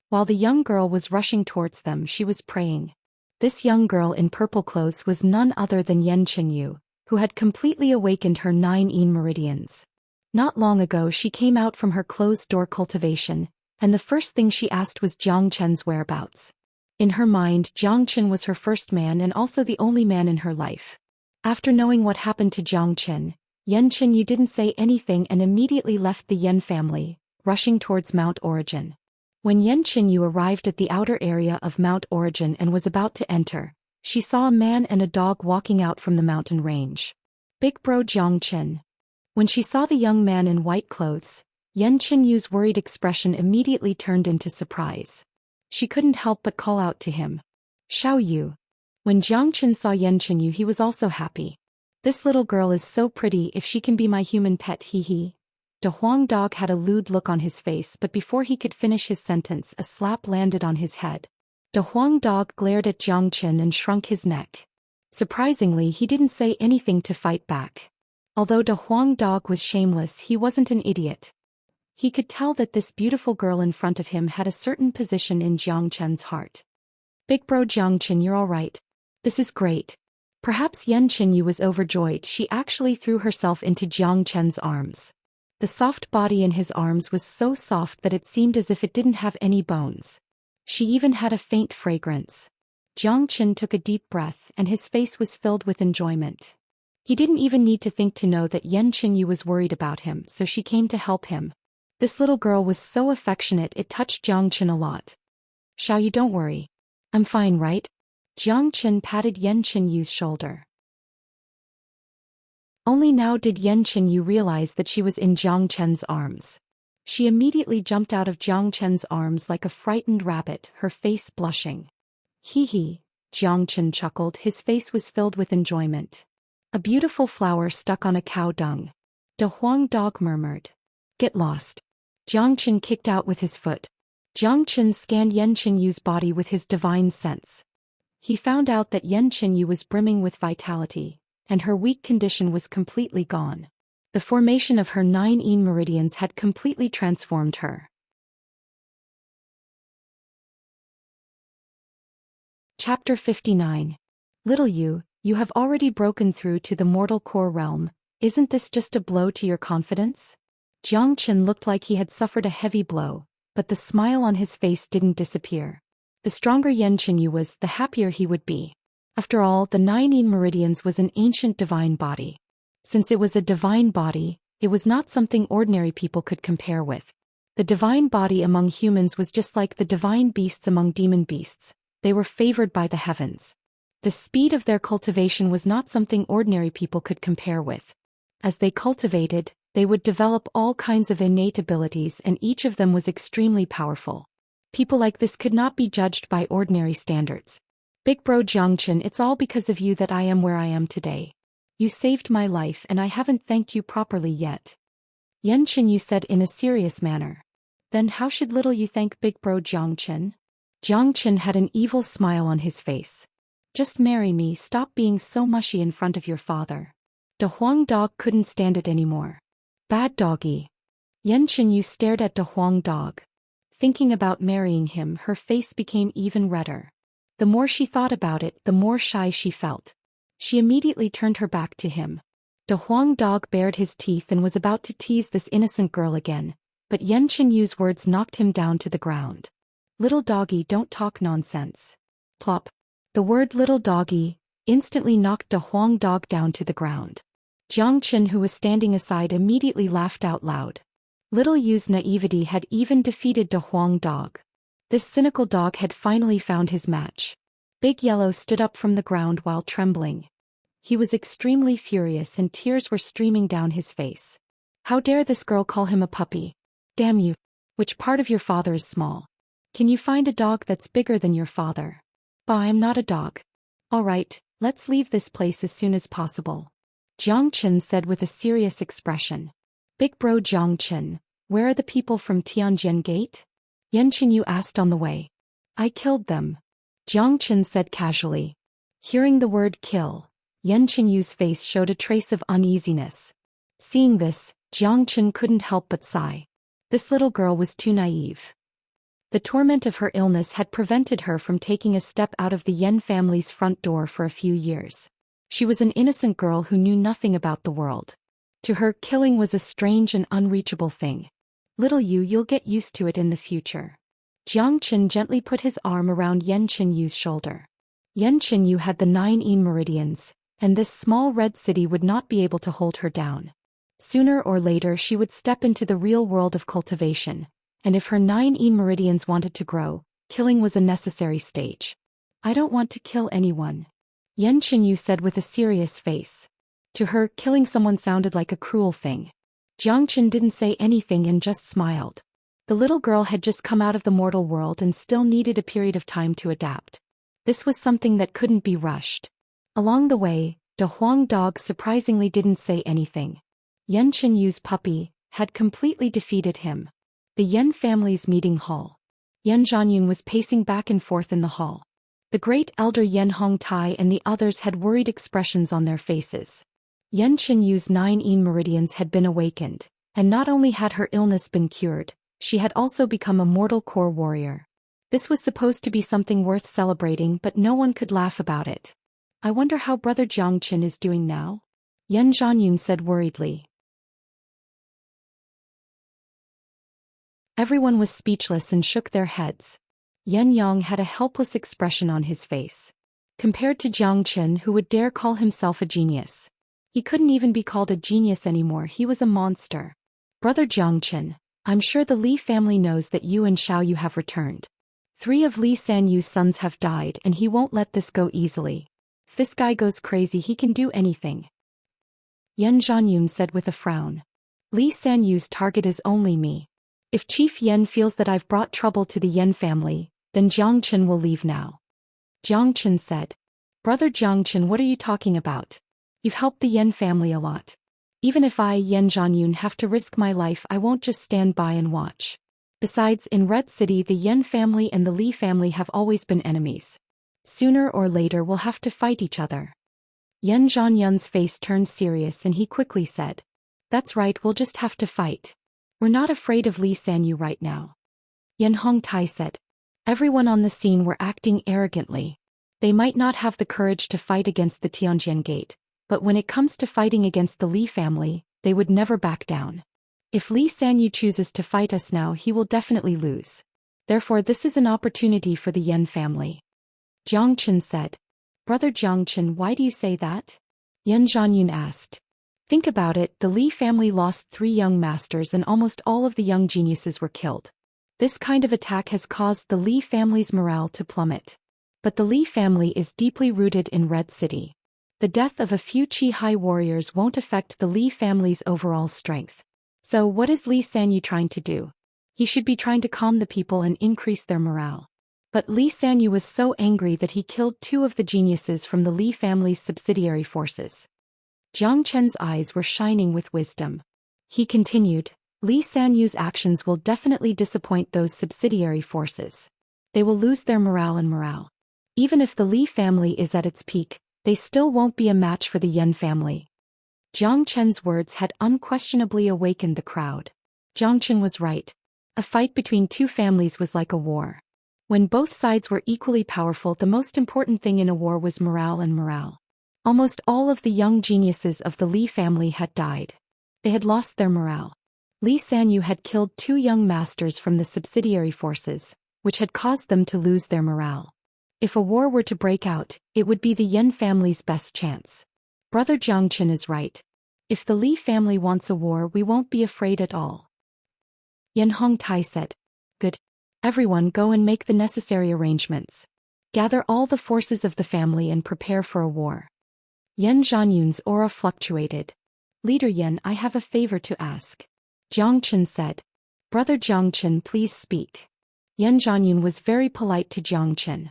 While the young girl was rushing towards them, she was praying. This young girl in purple clothes was none other than Yan Qingyu, who had completely awakened her 9 yin meridians. Not long ago she came out from her closed-door cultivation, and the first thing she asked was Jiang Chen's whereabouts. In her mind, Jiang Qin was her first man and also the only man in her life. After knowing what happened to Jiang Qin, Yan Qingyu didn't say anything and immediately left the Yan family, rushing towards Mount Origin. When Yan Qingyu arrived at the outer area of Mount Origin and was about to enter, she saw a man and a dog walking out from the mountain range. "Big bro Jiang Qin." When she saw the young man in white clothes, Yan Qingyu's worried expression immediately turned into surprise. She couldn't help but call out to him. "Xiao Yu." When Jiang Qin saw Yan Qingyu, he was also happy. "This little girl is so pretty, if she can be my human pet, hee hee." De Huang Dog had a lewd look on his face, but before he could finish his sentence a slap landed on his head. De Huang Dog glared at Jiang Qin and shrunk his neck. Surprisingly, he didn't say anything to fight back. Although De Huang Dog was shameless, he wasn't an idiot. He could tell that this beautiful girl in front of him had a certain position in Jiang Chen's heart. Big bro Jiang Chen, you're alright. This is great. Perhaps Yan Qinyu was overjoyed. She actually threw herself into Jiang Chen's arms. The soft body in his arms was so soft that it seemed as if it didn't have any bones. She even had a faint fragrance. Jiang Chen took a deep breath and his face was filled with enjoyment. He didn't even need to think to know that Yan Qinyu was worried about him, so she came to help him. This little girl was so affectionate it touched Jiang Chen a lot. Xiaoyu, don't worry. I'm fine, right? Jiang Chen patted Yan Qinyu's shoulder. Only now did Yan Qinyu realize that she was in Jiang Chen's arms. She immediately jumped out of Jiang Chen's arms like a frightened rabbit, her face blushing. Hee hee, Jiang Chen chuckled, his face was filled with enjoyment. A beautiful flower stuck on a cow dung. De Huang Dog murmured. Get lost. Jiang Chen kicked out with his foot. Jiang Chen scanned Yan Qinyu's body with his divine sense. He found out that Yan Qinyu was brimming with vitality, and her weak condition was completely gone. The formation of her 9 yin meridians had completely transformed her. Chapter 59. Little you have already broken through to the mortal core realm. Isn't this just a blow to your confidence? Jiang Chen looked like he had suffered a heavy blow, but the smile on his face didn't disappear. The stronger Yan Qinyu was, the happier he would be. After all, the 9 yin meridians was an ancient divine body. Since it was a divine body, it was not something ordinary people could compare with. The divine body among humans was just like the divine beasts among demon beasts. They were favored by the heavens. The speed of their cultivation was not something ordinary people could compare with. As they cultivated, they would develop all kinds of innate abilities, and each of them was extremely powerful. People like this could not be judged by ordinary standards. Big bro Jiang Chen, it's all because of you that I am where I am today. You saved my life and I haven't thanked you properly yet. Yan Qinyu said in a serious manner. Then how should little you thank big bro Jiang Chen? Jiang Chen had an evil smile on his face. Just marry me, stop being so mushy in front of your father. De Huang Dog couldn't stand it anymore. Bad doggy. Yan Qinyu stared at De Huang Dog. Thinking about marrying him, her face became even redder. The more she thought about it, the more shy she felt. She immediately turned her back to him. De Huang Dog bared his teeth and was about to tease this innocent girl again, but Yan Qinyu's words knocked him down to the ground. Little doggy, don't talk nonsense. Plop. The word little doggy instantly knocked De Huang Dog down to the ground. Jiang Chen, who was standing aside, immediately laughed out loud. Little Yu's naivety had even defeated De Huang Dog. This cynical dog had finally found his match. Big Yellow stood up from the ground while trembling. He was extremely furious and tears were streaming down his face. How dare this girl call him a puppy? Damn you. Which part of your father is small? Can you find a dog that's bigger than your father? Bah, I'm not a dog. All right, let's leave this place as soon as possible. Jiang Chen said with a serious expression. Big bro Jiang Chen, where are the people from Tianjin Gate? Yan Qinyu asked on the way. I killed them. Jiang Chen said casually. Hearing the word kill, Yan Qinyu's face showed a trace of uneasiness. Seeing this, Jiang Chen couldn't help but sigh. This little girl was too naive. The torment of her illness had prevented her from taking a step out of the Yan family's front door for a few years. She was an innocent girl who knew nothing about the world. To her, killing was a strange and unreachable thing. Little you'll get used to it in the future. Jiang Chen gently put his arm around Yan Qinyu's shoulder. Yan Qinyu had the 9 yin meridians, and this small red city would not be able to hold her down. Sooner or later she would step into the real world of cultivation, and if her 9 yin meridians wanted to grow, killing was a necessary stage. I don't want to kill anyone. Yan Qinyu said with a serious face. To her, killing someone sounded like a cruel thing. Jiang Chen didn't say anything and just smiled. The little girl had just come out of the mortal world and still needed a period of time to adapt. This was something that couldn't be rushed. Along the way, De Huang Dog surprisingly didn't say anything. Yan Qinyu's puppy had completely defeated him. The Yan family's meeting hall. Yan Zhanyun was pacing back and forth in the hall. The great elder Yan Hongtai and the others had worried expressions on their faces. Yan Qinyu's 9 meridians had been awakened, and not only had her illness been cured, she had also become a mortal core warrior. This was supposed to be something worth celebrating, but no one could laugh about it. I wonder how Brother Jiangqin is doing now? Yan Zhanyun said worriedly. Everyone was speechless and shook their heads. Yan Yang had a helpless expression on his face. Compared to Jiangqin, who would dare call himself a genius. He couldn't even be called a genius anymore, he was a monster. Brother Jiangqin, I'm sure the Li family knows that you and Xiaoyu have returned. 3 of Li Sanyu's sons have died and he won't let this go easily. If this guy goes crazy he can do anything. Yan Zhanyun said with a frown. Li Sanyu's target is only me. If Chief Yan feels that I've brought trouble to the Yan family, then Jiangqin will leave now. Jiangqin said. Brother Jiangqin, what are you talking about? You've helped the Yan family a lot. Even if I, Yan Zhanyun, have to risk my life, I won't just stand by and watch. Besides, in Red City the Yan family and the Li family have always been enemies. Sooner or later we'll have to fight each other. Yan Zhanyun's face turned serious and he quickly said. That's right, we'll just have to fight. We're not afraid of Li Sanyu right now. Yan Hongtai said. Everyone on the scene were acting arrogantly. They might not have the courage to fight against the Tianjian Gate, but when it comes to fighting against the Li family, they would never back down. If Li Sanyu chooses to fight us now, he will definitely lose. Therefore this is an opportunity for the Yan family. Jiangqin said. Brother Jiangqin, why do you say that? Yan Zhanyun asked. Think about it, the Li family lost 3 young masters and almost all of the young geniuses were killed. This kind of attack has caused the Li family's morale to plummet. But the Li family is deeply rooted in Red City. The death of a few Qi-Hai warriors won't affect the Li family's overall strength. So what is Li Sanyu trying to do? He should be trying to calm the people and increase their morale. But Li Sanyu was so angry that he killed 2 of the geniuses from the Li family's subsidiary forces. Jiang Chen's eyes were shining with wisdom. He continued, Li Sanyu's actions will definitely disappoint those subsidiary forces. They will lose their morale. Even if the Li family is at its peak, they still won't be a match for the Yan family. Jiang Chen's words had unquestionably awakened the crowd. Jiang Chen was right. A fight between 2 families was like a war. When both sides were equally powerful, the most important thing in a war was morale. Almost all of the young geniuses of the Li family had died. They had lost their morale. Li Sanyu had killed 2 young masters from the subsidiary forces, which had caused them to lose their morale. If a war were to break out, it would be the Yan family's best chance. Brother Jiangqin is right. If the Li family wants a war, we won't be afraid at all. Yan Hongtai said. Good. Everyone go and make the necessary arrangements. Gather all the forces of the family and prepare for a war. Yan Zhanyun's aura fluctuated. Leader Yan, I have a favor to ask. Jiangqin said. Brother Jiangqin, please speak. Yan Zhanyun was very polite to Jiangqin.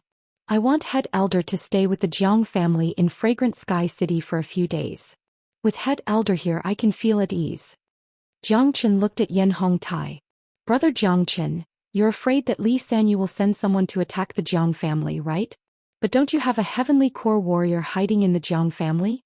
I want Head Elder to stay with the Jiang family in Fragrant Sky City for a few days. With Head Elder here I can feel at ease. Jiangqin looked at Yan Hongtai. Brother Jiangqin, you're afraid that Li Sanyu will send someone to attack the Jiang family, right? But don't you have a heavenly core warrior hiding in the Jiang family?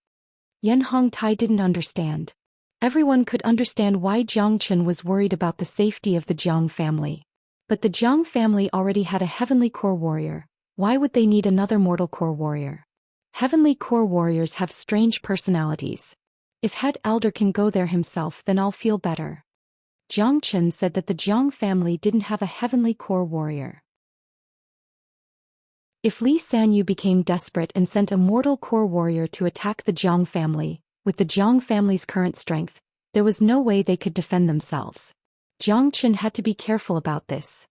Yan Hongtai didn't understand. Everyone could understand why Jiangqin was worried about the safety of the Jiang family. But the Jiang family already had a heavenly core warrior. Why would they need another mortal core warrior? Heavenly core warriors have strange personalities. If Head Elder can go there himself, then I'll feel better. Jiangqin said that the Jiang family didn't have a heavenly core warrior. If Li Sanyu became desperate and sent a mortal core warrior to attack the Jiang family, with the Jiang family's current strength, there was no way they could defend themselves. Jiangqin had to be careful about this.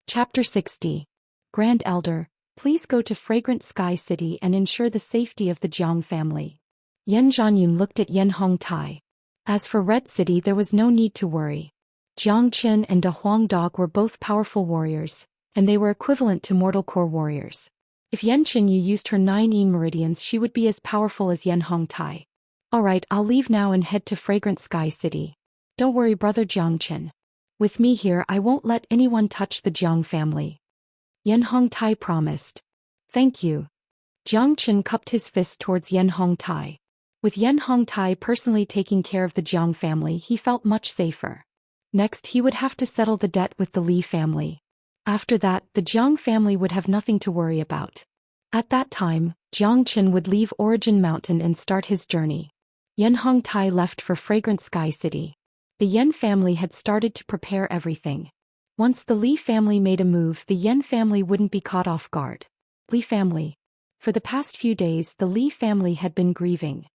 Chapter 60. Grand Elder, please go to Fragrant Sky City and ensure the safety of the Jiang family. Yan Zhanyun looked at Yan Hongtai. As for Red City, there was no need to worry. Jiangqin and De Huang Dog were both powerful warriors, and they were equivalent to mortal core warriors. If Yan Qinyu used her 9 meridians, she would be as powerful as Yan Hongtai. Alright, I'll leave now and head to Fragrant Sky City. Don't worry, brother Jiangqin. With me here, I won't let anyone touch the Jiang family. Yan Hongtai promised. Thank you. Jiang Chen cupped his fist towards Yan Hongtai. With Yan Hongtai personally taking care of the Jiang family, he felt much safer. Next, he would have to settle the debt with the Li family. After that, the Jiang family would have nothing to worry about. At that time, Jiang Chen would leave Origin Mountain and start his journey. Yan Hongtai left for Fragrant Sky City. The Yan family had started to prepare everything. Once the Li family made a move, the Yan family wouldn't be caught off guard. Li family. For the past few days, the Li family had been grieving.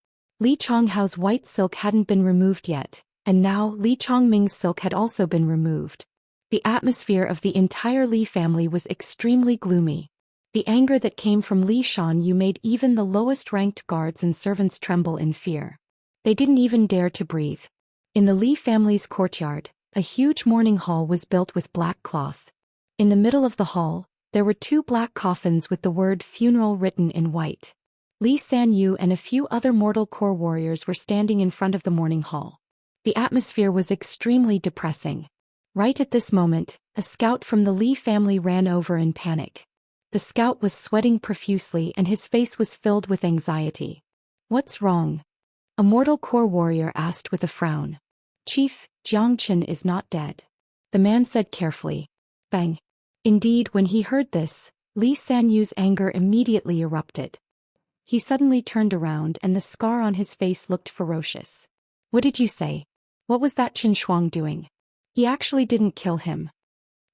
Li Chonghao's white silk hadn't been removed yet, and now Li Chongming's silk had also been removed. The atmosphere of the entire Li family was extremely gloomy. The anger that came from Li Shanyu made even the lowest-ranked guards and servants tremble in fear. They didn't even dare to breathe. In the Li family's courtyard, a huge mourning hall was built with black cloth. In the middle of the hall, there were 2 black coffins with the word funeral written in white. Li Sanyu and a few other mortal core warriors were standing in front of the mourning hall. The atmosphere was extremely depressing. Right at this moment, a scout from the Li family ran over in panic. The scout was sweating profusely and his face was filled with anxiety. "What's wrong?" A mortal core warrior asked with a frown. "Chief, Jiang Chen is not dead," the man said carefully. Bang. Indeed, when he heard this, Li Sanyu's anger immediately erupted. He suddenly turned around and the scar on his face looked ferocious. "What did you say? What was that Qin Shuang doing? He actually didn't kill him."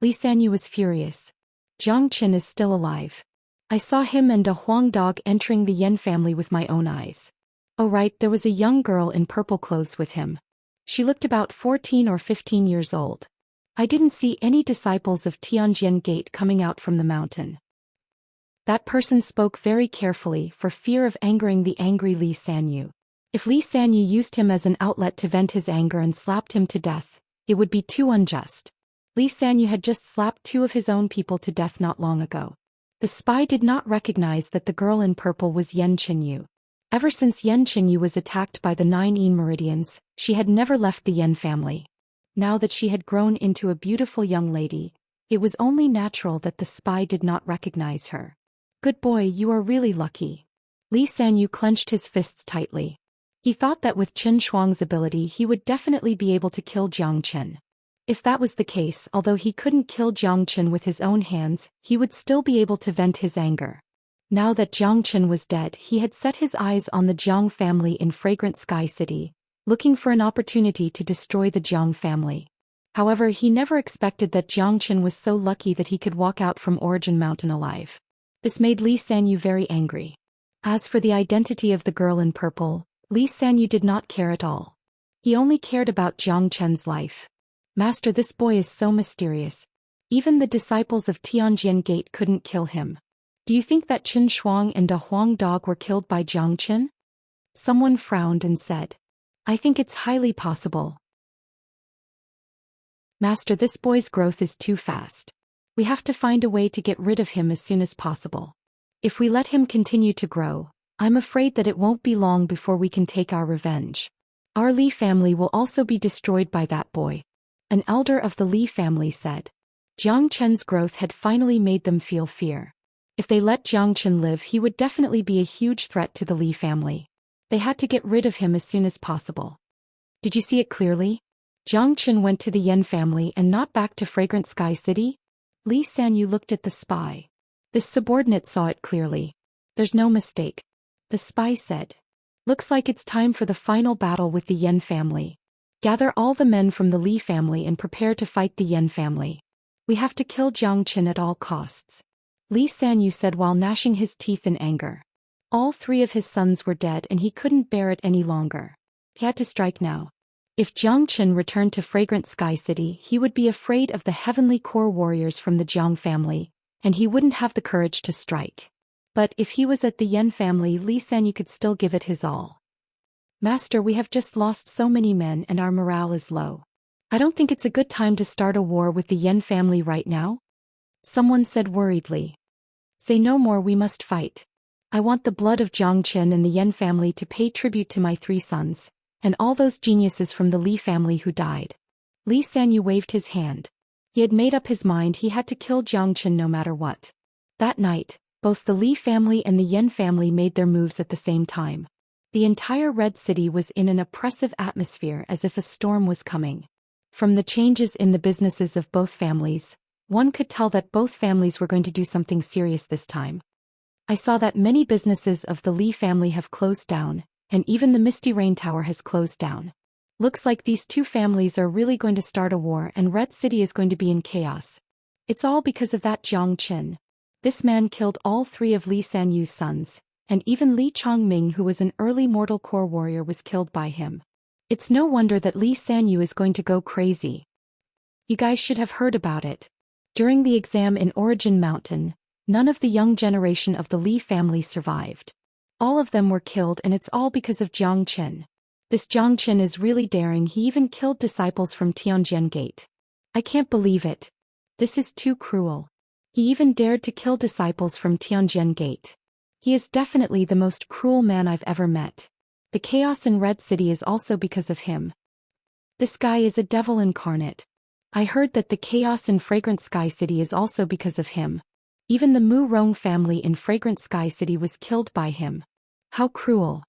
Li Sanyu was furious. "Jiang Chen is still alive. I saw him and a Huang dog entering the Yan family with my own eyes. Oh right, there was a young girl in purple clothes with him. She looked about 14 or 15 years old. I didn't see any disciples of Tianjian Gate coming out from the mountain." That person spoke very carefully for fear of angering the angry Li Sanyu. If Li Sanyu used him as an outlet to vent his anger and slapped him to death, it would be too unjust. Li Sanyu had just slapped 2 of his own people to death not long ago. The spy did not recognize that the girl in purple was Yan Qinyu. Ever since Yan Qinyu was attacked by the 9 Yin meridians, she had never left the Yan family. Now that she had grown into a beautiful young lady, it was only natural that the spy did not recognize her. "Good boy, you are really lucky." Li Sanyu clenched his fists tightly. He thought that with Qin Shuang's ability he would definitely be able to kill Jiang Chen. If that was the case, although he couldn't kill Jiang Chen with his own hands, he would still be able to vent his anger. Now that Jiang Chen was dead, he had set his eyes on the Jiang family in Fragrant Sky City, looking for an opportunity to destroy the Jiang family. However, he never expected that Jiang Chen was so lucky that he could walk out from Origin Mountain alive. This made Li Sanyu very angry. As for the identity of the girl in purple, Li Sanyu did not care at all. He only cared about Jiang Chen's life. "Master, this boy is so mysterious. Even the disciples of Tianjian Gate couldn't kill him. Do you think that Qin Shuang and a Huang dog were killed by Jiang Chen?" Someone frowned and said, "I think it's highly possible. Master, this boy's growth is too fast. We have to find a way to get rid of him as soon as possible. If we let him continue to grow, I'm afraid that it won't be long before we can take our revenge. Our Li family will also be destroyed by that boy," an elder of the Li family said. Jiang Chen's growth had finally made them feel fear. If they let Jiang Chen live, he would definitely be a huge threat to the Li family. They had to get rid of him as soon as possible. Did you see it clearly? Jiang Chen went to the Yan family and not back to Fragrant Sky City? Li Sanyu looked at the spy. This subordinate saw it clearly. "There's no mistake," the spy said. "Looks like it's time for the final battle with the Yan family. Gather all the men from the Li family and prepare to fight the Yan family. We have to kill Jiang Chen at all costs," Li Sanyu said while gnashing his teeth in anger. All 3 of his sons were dead and he couldn't bear it any longer. He had to strike now. If Jiang Chen returned to Fragrant Sky City, he would be afraid of the heavenly core warriors from the Jiang family, and he wouldn't have the courage to strike. But if he was at the Yan family, Li Sanyu could still give it his all. "Master, we have just lost so many men and our morale is low. I don't think it's a good time to start a war with the Yan family right now," someone said worriedly. "Say no more, we must fight. I want the blood of Jiang Chen and the Yan family to pay tribute to my 3 sons. And all those geniuses from the Li family who died." Li Sanyu waved his hand. He had made up his mind he had to kill Jiang Chen no matter what. That night, Both the Li family and the Yan family made their moves at the same time. The entire Red City was in an oppressive atmosphere as if a storm was coming. From the changes in the businesses of both families, one could tell that both families were going to do something serious this time. I saw that many businesses of the Li family have closed down, and even the Misty Rain Tower has closed down. Looks like these two families are really going to start a war and Red City is going to be in chaos. It's all because of that Jiang Qin. This man killed all three of Li Sanyu's sons, and even Li Chongming, who was an early mortal core warrior, was killed by him. It's no wonder that Li Sanyu is going to go crazy. You guys should have heard about it. During the exam in Origin Mountain, none of the young generation of the Li family survived. All of them were killed, and it's all because of Jiang Qin. This Jiang Qin is really daring. He even killed disciples from Tianjian Gate. I can't believe it. This is too cruel. He even dared to kill disciples from Tianjian Gate. He is definitely the most cruel man I've ever met. The chaos in Red City is also because of him. This guy is a devil incarnate. I heard that the chaos in Fragrant Sky City is also because of him. Even the Mu Rong family in Fragrant Sky City was killed by him. How cruel.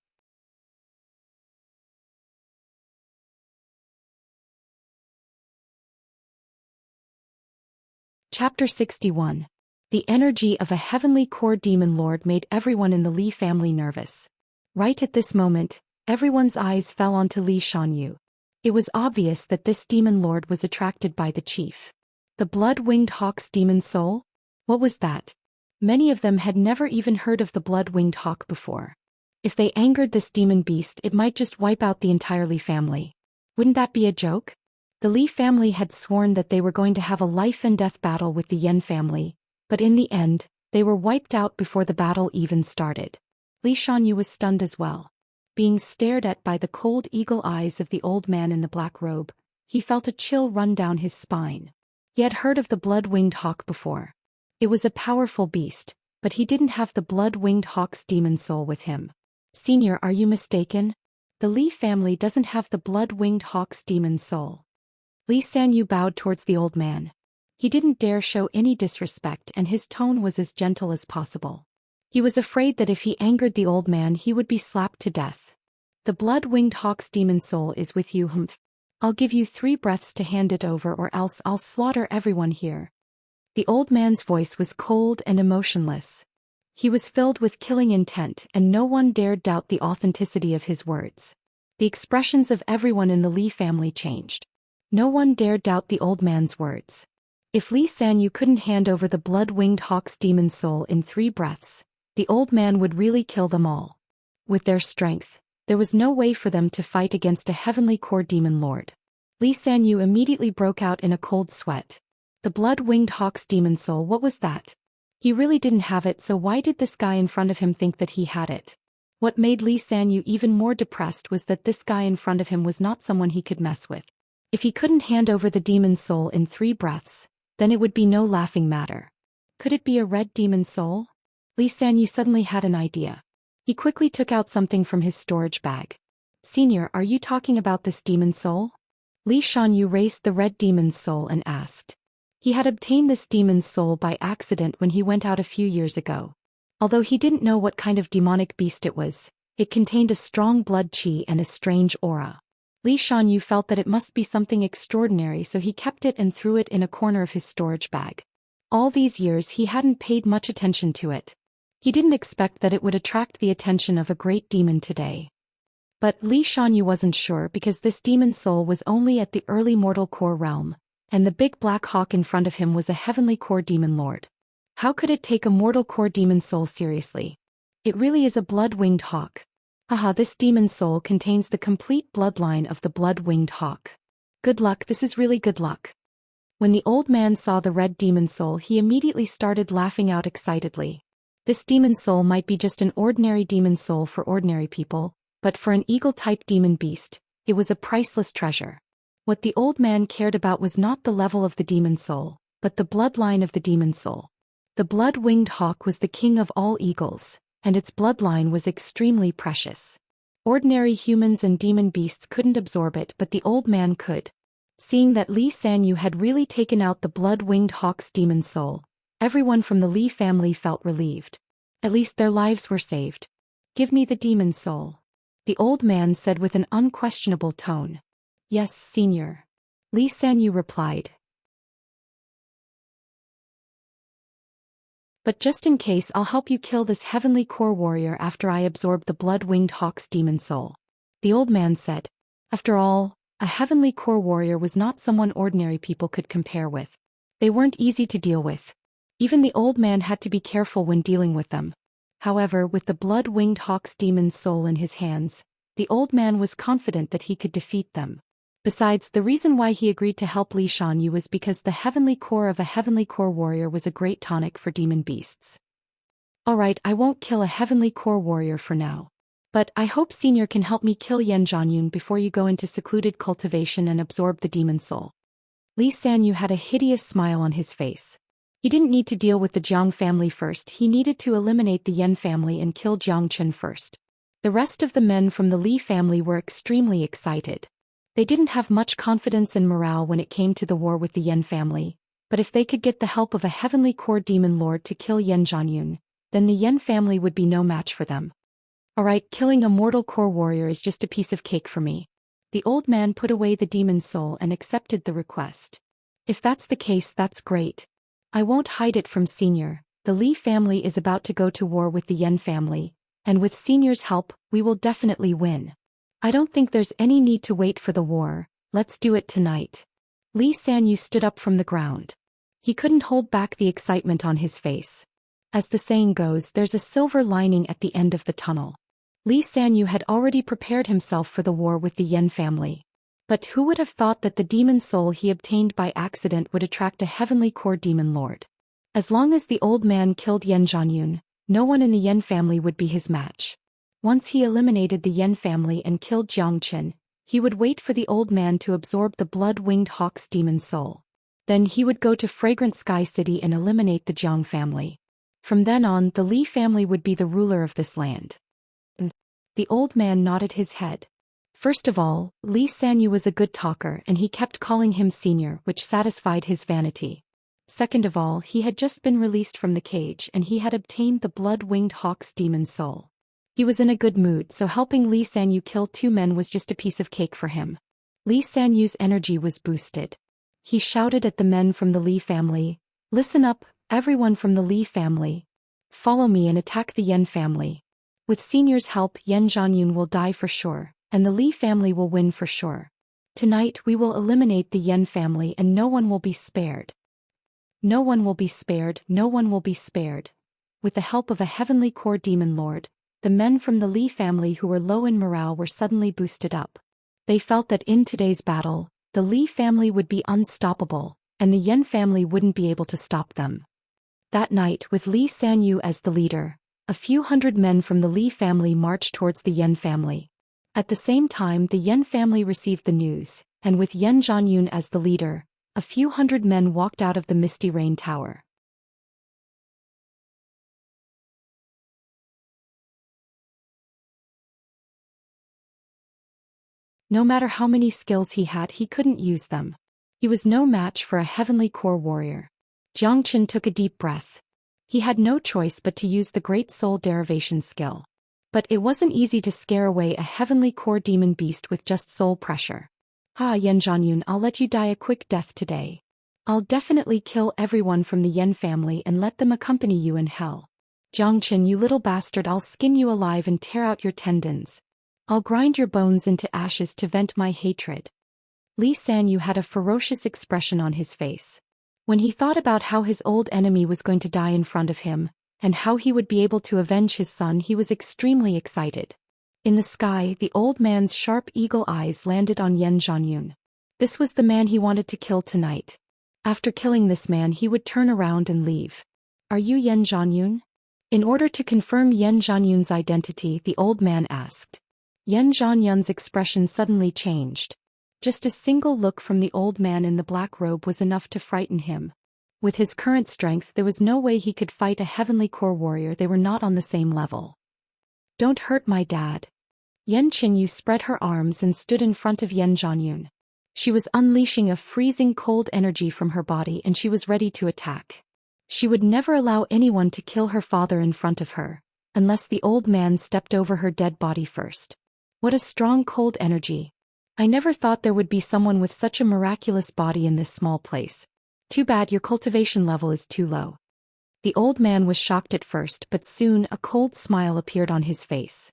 Chapter 61. The energy of a heavenly core demon lord made everyone in the Li family nervous. Right at this moment, everyone's eyes fell onto Li Shanyu. It was obvious that this demon lord was attracted by the chief. The blood-winged hawk's demon soul? What was that? Many of them had never even heard of the blood-winged hawk before. If they angered this demon beast, it might just wipe out the entire Li family. Wouldn't that be a joke? The Li family had sworn that they were going to have a life-and-death battle with the Yan family, but in the end, they were wiped out before the battle even started. Li Shanyu was stunned as well. Being stared at by the cold eagle eyes of the old man in the black robe, he felt a chill run down his spine. He had heard of the blood-winged hawk before. It was a powerful beast, but he didn't have the blood-winged hawk's demon soul with him. Senior, are you mistaken? The Li family doesn't have the blood-winged hawk's demon soul. Li Sanyu bowed towards the old man. He didn't dare show any disrespect, and his tone was as gentle as possible. He was afraid that if he angered the old man, he would be slapped to death. The blood-winged hawk's demon soul is with you, humph. I'll give you 3 breaths to hand it over, or else I'll slaughter everyone here. The old man's voice was cold and emotionless. He was filled with killing intent, and no one dared doubt the authenticity of his words. The expressions of everyone in the Li family changed. No one dared doubt the old man's words. If Li Sanyu couldn't hand over the blood-winged hawk's demon soul in 3 breaths, the old man would really kill them all. With their strength, there was no way for them to fight against a heavenly core demon lord. Li Sanyu immediately broke out in a cold sweat. The blood-winged hawk's demon soul, what was that? He really didn't have it, so why did this guy in front of him think that he had it? What made Li Sanyu even more depressed was that this guy in front of him was not someone he could mess with. If he couldn't hand over the demon soul in 3 breaths, then it would be no laughing matter. Could it be a red demon soul? Li Sanyu suddenly had an idea. He quickly took out something from his storage bag. Senior, are you talking about this demon soul? Li Shanyu raised the red demon's soul and asked. He had obtained this demon's soul by accident when he went out a few years ago. Although he didn't know what kind of demonic beast it was, it contained a strong blood qi and a strange aura. Li Shanyu felt that it must be something extraordinary, so he kept it and threw it in a corner of his storage bag. All these years he hadn't paid much attention to it. He didn't expect that it would attract the attention of a great demon today. But Li Shanyu wasn't sure, because this demon's soul was only at the early mortal core realm, and the big black hawk in front of him was a heavenly core demon lord. How could it take a mortal core demon soul seriously? It really is a blood-winged hawk. Haha, this demon soul contains the complete bloodline of the blood-winged hawk. Good luck, this is really good luck. When the old man saw the red demon soul, he immediately started laughing out excitedly. This demon soul might be just an ordinary demon soul for ordinary people, but for an eagle-type demon beast, it was a priceless treasure. What the old man cared about was not the level of the demon soul, but the bloodline of the demon soul. The blood-winged hawk was the king of all eagles, and its bloodline was extremely precious. Ordinary humans and demon beasts couldn't absorb it, but the old man could. Seeing that Li Sanyu had really taken out the blood-winged hawk's demon soul, Everyone from the Li family felt relieved. At least their lives were saved. Give me the demon soul. The old man said with an unquestionable tone. Yes, senior. Li Sanyu replied. But just in case, I'll help you kill this heavenly core warrior after I absorb the blood-winged hawk's demon soul. The old man said. After all, a heavenly core warrior was not someone ordinary people could compare with. They weren't easy to deal with. Even the old man had to be careful when dealing with them. However, with the blood-winged hawk's demon soul in his hands, the old man was confident that he could defeat them. Besides, the reason why he agreed to help Li Xianyu was because the heavenly core of a heavenly core warrior was a great tonic for demon beasts. Alright, I won't kill a heavenly core warrior for now. But I hope Senior can help me kill Yan Zhanyun before you go into secluded cultivation and absorb the demon soul. Li Sanyu had a hideous smile on his face. He didn't need to deal with the Jiang family first, he needed to eliminate the Yan family and kill Jiang Chen first. The rest of the men from the Li family were extremely excited. They didn't have much confidence and morale when it came to the war with the Yan family, but if they could get the help of a heavenly core demon lord to kill Yan Zhanyun, then the Yan family would be no match for them. Alright, killing a mortal core warrior is just a piece of cake for me. The old man put away the demon soul and accepted the request. If that's the case, that's great. I won't hide it from Senior. The Li family is about to go to war with the Yan family, and with Senior's help, we will definitely win. I don't think there's any need to wait for the war, let's do it tonight. Li Sanyu stood up from the ground. He couldn't hold back the excitement on his face. As the saying goes, there's a silver lining at the end of the tunnel. Li Sanyu had already prepared himself for the war with the Yan family. But who would have thought that the demon soul he obtained by accident would attract a heavenly core demon lord? As long as the old man killed Yan Zhanyun, no one in the Yan family would be his match. Once he eliminated the Yan family and killed Jiang Chen, he would wait for the old man to absorb the blood-winged hawk's demon soul. Then he would go to Fragrant Sky City and eliminate the Jiang family. From then on, the Li family would be the ruler of this land. The old man nodded his head. First of all, Li Sanyu was a good talker and he kept calling him senior, which satisfied his vanity. Second of all, he had just been released from the cage and he had obtained the blood-winged hawk's demon soul. He was in a good mood, so helping Li Sanyu kill two men was just a piece of cake for him. Li Sanyu's energy was boosted. He shouted at the men from the Li family, "Listen up, everyone from the Li family. Follow me and attack the Yan family. With Senior's help, Yan Zhanyun will die for sure, and the Li family will win for sure. Tonight we will eliminate the Yan family and no one will be spared. No one will be spared, no one will be spared." With the help of a heavenly core demon lord, the men from the Li family who were low in morale were suddenly boosted up. They felt that in today's battle, the Li family would be unstoppable, and the Yan family wouldn't be able to stop them. That night, with Li Sanyu as the leader, a few hundred men from the Li family marched towards the Yan family. At the same time, the Yan family received the news, and with Yan Zhanyun as the leader, a few hundred men walked out of the Misty Rain Tower. No matter how many skills he had, he couldn't use them. He was no match for a heavenly core warrior. Jiang Chen took a deep breath. He had no choice but to use the Great Soul Derivation skill. But it wasn't easy to scare away a heavenly core demon beast with just soul pressure. Yan Zhanyun, I'll let you die a quick death today. I'll definitely kill everyone from the Yan family and let them accompany you in hell. Jiang Chen, you little bastard, I'll skin you alive and tear out your tendons. I'll grind your bones into ashes to vent my hatred. Li Sanyu had a ferocious expression on his face. When he thought about how his old enemy was going to die in front of him, and how he would be able to avenge his son, he was extremely excited. In the sky, the old man's sharp eagle eyes landed on Yan Zhanyun. This was the man he wanted to kill tonight. After killing this man, he would turn around and leave. Are you Yan Zhanyun? In order to confirm Yan Zhanyun's identity, the old man asked. Yan Zhanyun's expression suddenly changed. Just a single look from the old man in the black robe was enough to frighten him. With his current strength, there was no way he could fight a heavenly core warrior. They were not on the same level. Don't hurt my dad. Yan Qingyu spread her arms and stood in front of Yan Zhanyun. She was unleashing a freezing cold energy from her body and she was ready to attack. She would never allow anyone to kill her father in front of her, unless the old man stepped over her dead body first. What a strong cold energy. I never thought there would be someone with such a miraculous body in this small place. Too bad your cultivation level is too low. The old man was shocked at first, but soon a cold smile appeared on his face.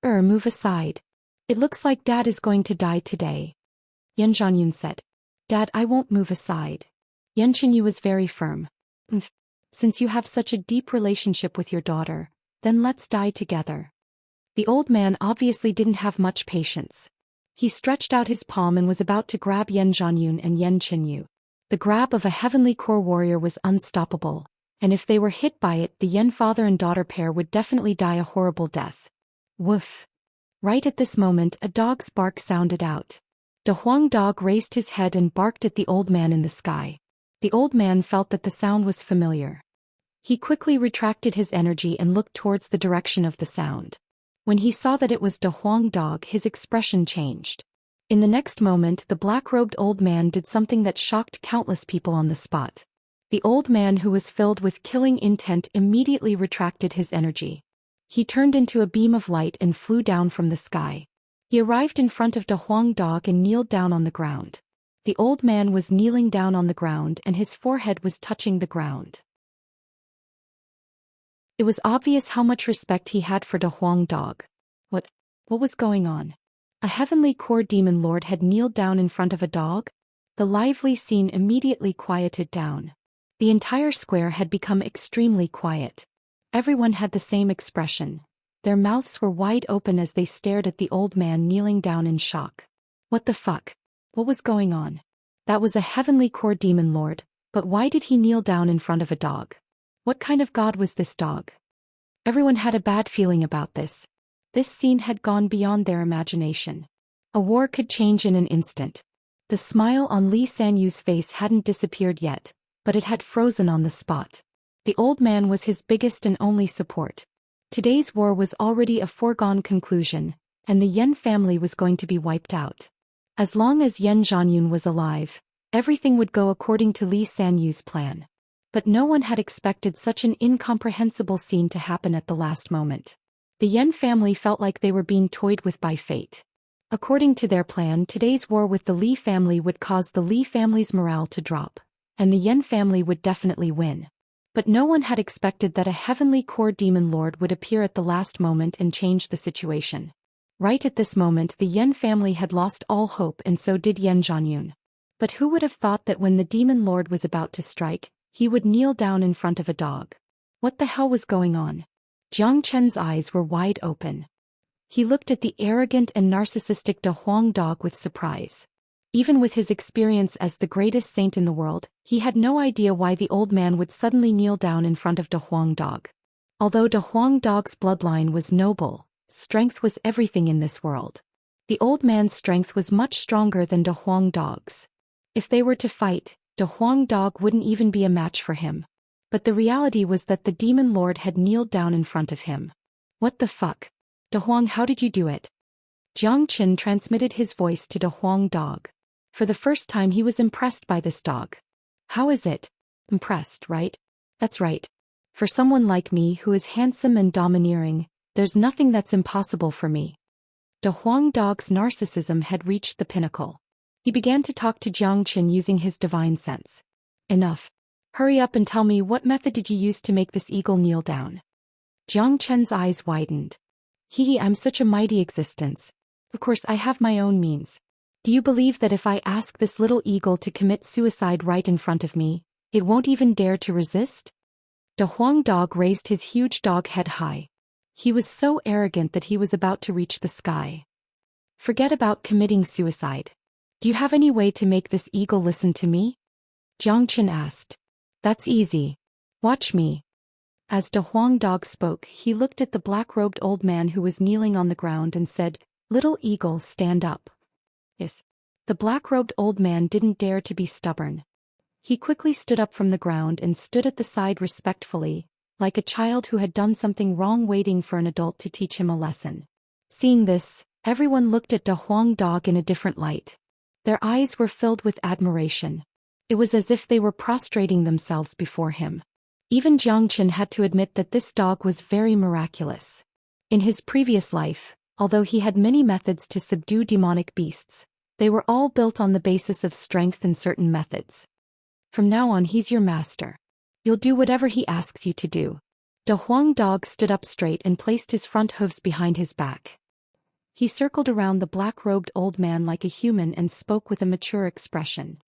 Move aside. It looks like Dad is going to die today. Yan Zhanyun said. Dad, I won't move aside. Yan Qinyu was very firm. Since you have such a deep relationship with your daughter, then let's die together. The old man obviously didn't have much patience. He stretched out his palm and was about to grab Yan Zhanyun and Yan Qinyu. The grab of a heavenly core warrior was unstoppable, and if they were hit by it, the Yan father and daughter pair would definitely die a horrible death. Woof. Right at this moment, a dog's bark sounded out. The Huang dog raised his head and barked at the old man in the sky. The old man felt that the sound was familiar. He quickly retracted his energy and looked towards the direction of the sound. When he saw that it was the Huang dog, his expression changed. In the next moment, the black-robed old man did something that shocked countless people on the spot. The old man, who was filled with killing intent, immediately retracted his energy. He turned into a beam of light and flew down from the sky. He arrived in front of the Huang dog and kneeled down on the ground. The old man was kneeling down on the ground and his forehead was touching the ground. It was obvious how much respect he had for the Huang dog. What was going on? A heavenly core demon lord had kneeled down in front of a dog? The lively scene immediately quieted down. The entire square had become extremely quiet. Everyone had the same expression. Their mouths were wide open as they stared at the old man kneeling down in shock. What the fuck? What was going on? That was a heavenly core demon lord, but why did he kneel down in front of a dog? What kind of god was this dog? Everyone had a bad feeling about this. This scene had gone beyond their imagination. A war could change in an instant. The smile on Li Sanyu's face hadn't disappeared yet, but it had frozen on the spot. The old man was his biggest and only support. Today's war was already a foregone conclusion, and the Yan family was going to be wiped out. As long as Yan Zhanyun was alive, everything would go according to Li Sanyu's plan. But no one had expected such an incomprehensible scene to happen at the last moment. The Yan family felt like they were being toyed with by fate. According to their plan, today's war with the Li family would cause the Li family's morale to drop, and the Yan family would definitely win. But no one had expected that a heavenly core demon lord would appear at the last moment and change the situation. Right at this moment, the Yan family had lost all hope, and so did Yan Zhanyun. But who would have thought that when the demon lord was about to strike, he would kneel down in front of a dog? What the hell was going on? Jiang Chen's eyes were wide open. He looked at the arrogant and narcissistic De Huang dog with surprise. Even with his experience as the greatest saint in the world, he had no idea why the old man would suddenly kneel down in front of De Huang dog. Although De Huang dog's bloodline was noble, strength was everything in this world. The old man's strength was much stronger than De Huang dog's. If they were to fight, De Huang dog wouldn't even be a match for him. But the reality was that the demon lord had kneeled down in front of him. What the fuck? De Huang, how did you do it? Jiang Qin transmitted his voice to De Huang dog. For the first time he was impressed by this dog. How is it? Impressed, right? That's right. For someone like me who is handsome and domineering, there's nothing that's impossible for me. De Huang dog's narcissism had reached the pinnacle. He began to talk to Jiang Qin using his divine sense. Enough. Hurry up and tell me, what method did you use to make this eagle kneel down? Jiang Chen's eyes widened. I'm such a mighty existence. Of course I have my own means. Do you believe that if I ask this little eagle to commit suicide right in front of me, it won't even dare to resist? De Huang dog raised his huge dog head high. He was so arrogant that he was about to reach the sky. Forget about committing suicide. Do you have any way to make this eagle listen to me? Jiang Qin asked. That's easy. Watch me. As De Huang dog spoke, he looked at the black-robed old man who was kneeling on the ground and said, "Little eagle, stand up." Yes. The black-robed old man didn't dare to be stubborn. He quickly stood up from the ground and stood at the side respectfully, like a child who had done something wrong waiting for an adult to teach him a lesson. Seeing this, everyone looked at De Huang dog in a different light. Their eyes were filled with admiration. It was as if they were prostrating themselves before him. Even Xianxia had to admit that this dog was very miraculous. In his previous life, although he had many methods to subdue demonic beasts, they were all built on the basis of strength and certain methods. From now on he's your master. You'll do whatever he asks you to do. The Huang dog stood up straight and placed his front hooves behind his back. He circled around the black-robed old man like a human and spoke with a mature expression.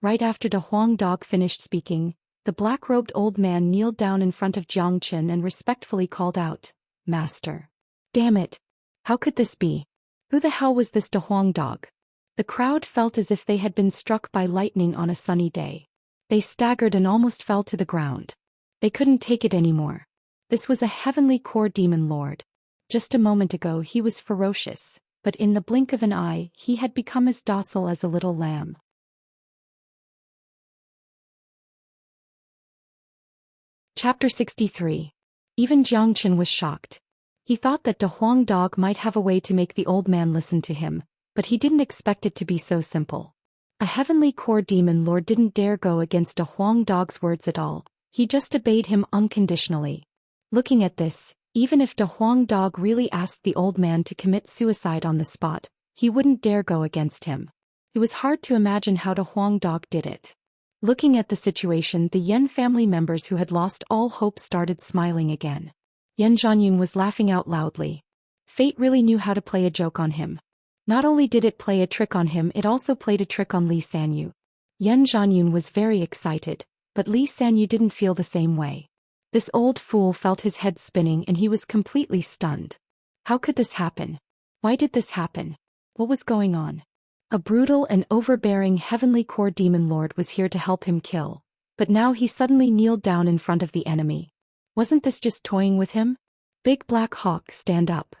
Right after the Huang dog finished speaking, the black-robed old man kneeled down in front of Xianxia and respectfully called out, "Master." Damn it! How could this be? Who the hell was this De Huang dog? The crowd felt as if they had been struck by lightning on a sunny day. They staggered and almost fell to the ground. They couldn't take it anymore. This was a heavenly core demon lord. Just a moment ago he was ferocious, but in the blink of an eye he had become as docile as a little lamb. Chapter 63. Even Xianxia was shocked. He thought that De Huang dog might have a way to make the old man listen to him, but he didn't expect it to be so simple. A heavenly core demon lord didn't dare go against De Huang dog's words at all, he just obeyed him unconditionally. Looking at this, even if De Huang dog really asked the old man to commit suicide on the spot, he wouldn't dare go against him. It was hard to imagine how De Huang dog did it. Looking at the situation, the Yan family members who had lost all hope started smiling again. Yan Zhanyun was laughing out loudly. Fate really knew how to play a joke on him. Not only did it play a trick on him, it also played a trick on Li Sanyu. Yan Zhanyun was very excited, but Li Sanyu didn't feel the same way. This old fool felt his head spinning and he was completely stunned. How could this happen? Why did this happen? What was going on? A brutal and overbearing heavenly core demon lord was here to help him kill, but now he suddenly kneeled down in front of the enemy. Wasn't this just toying with him? Big Black Hawk, stand up.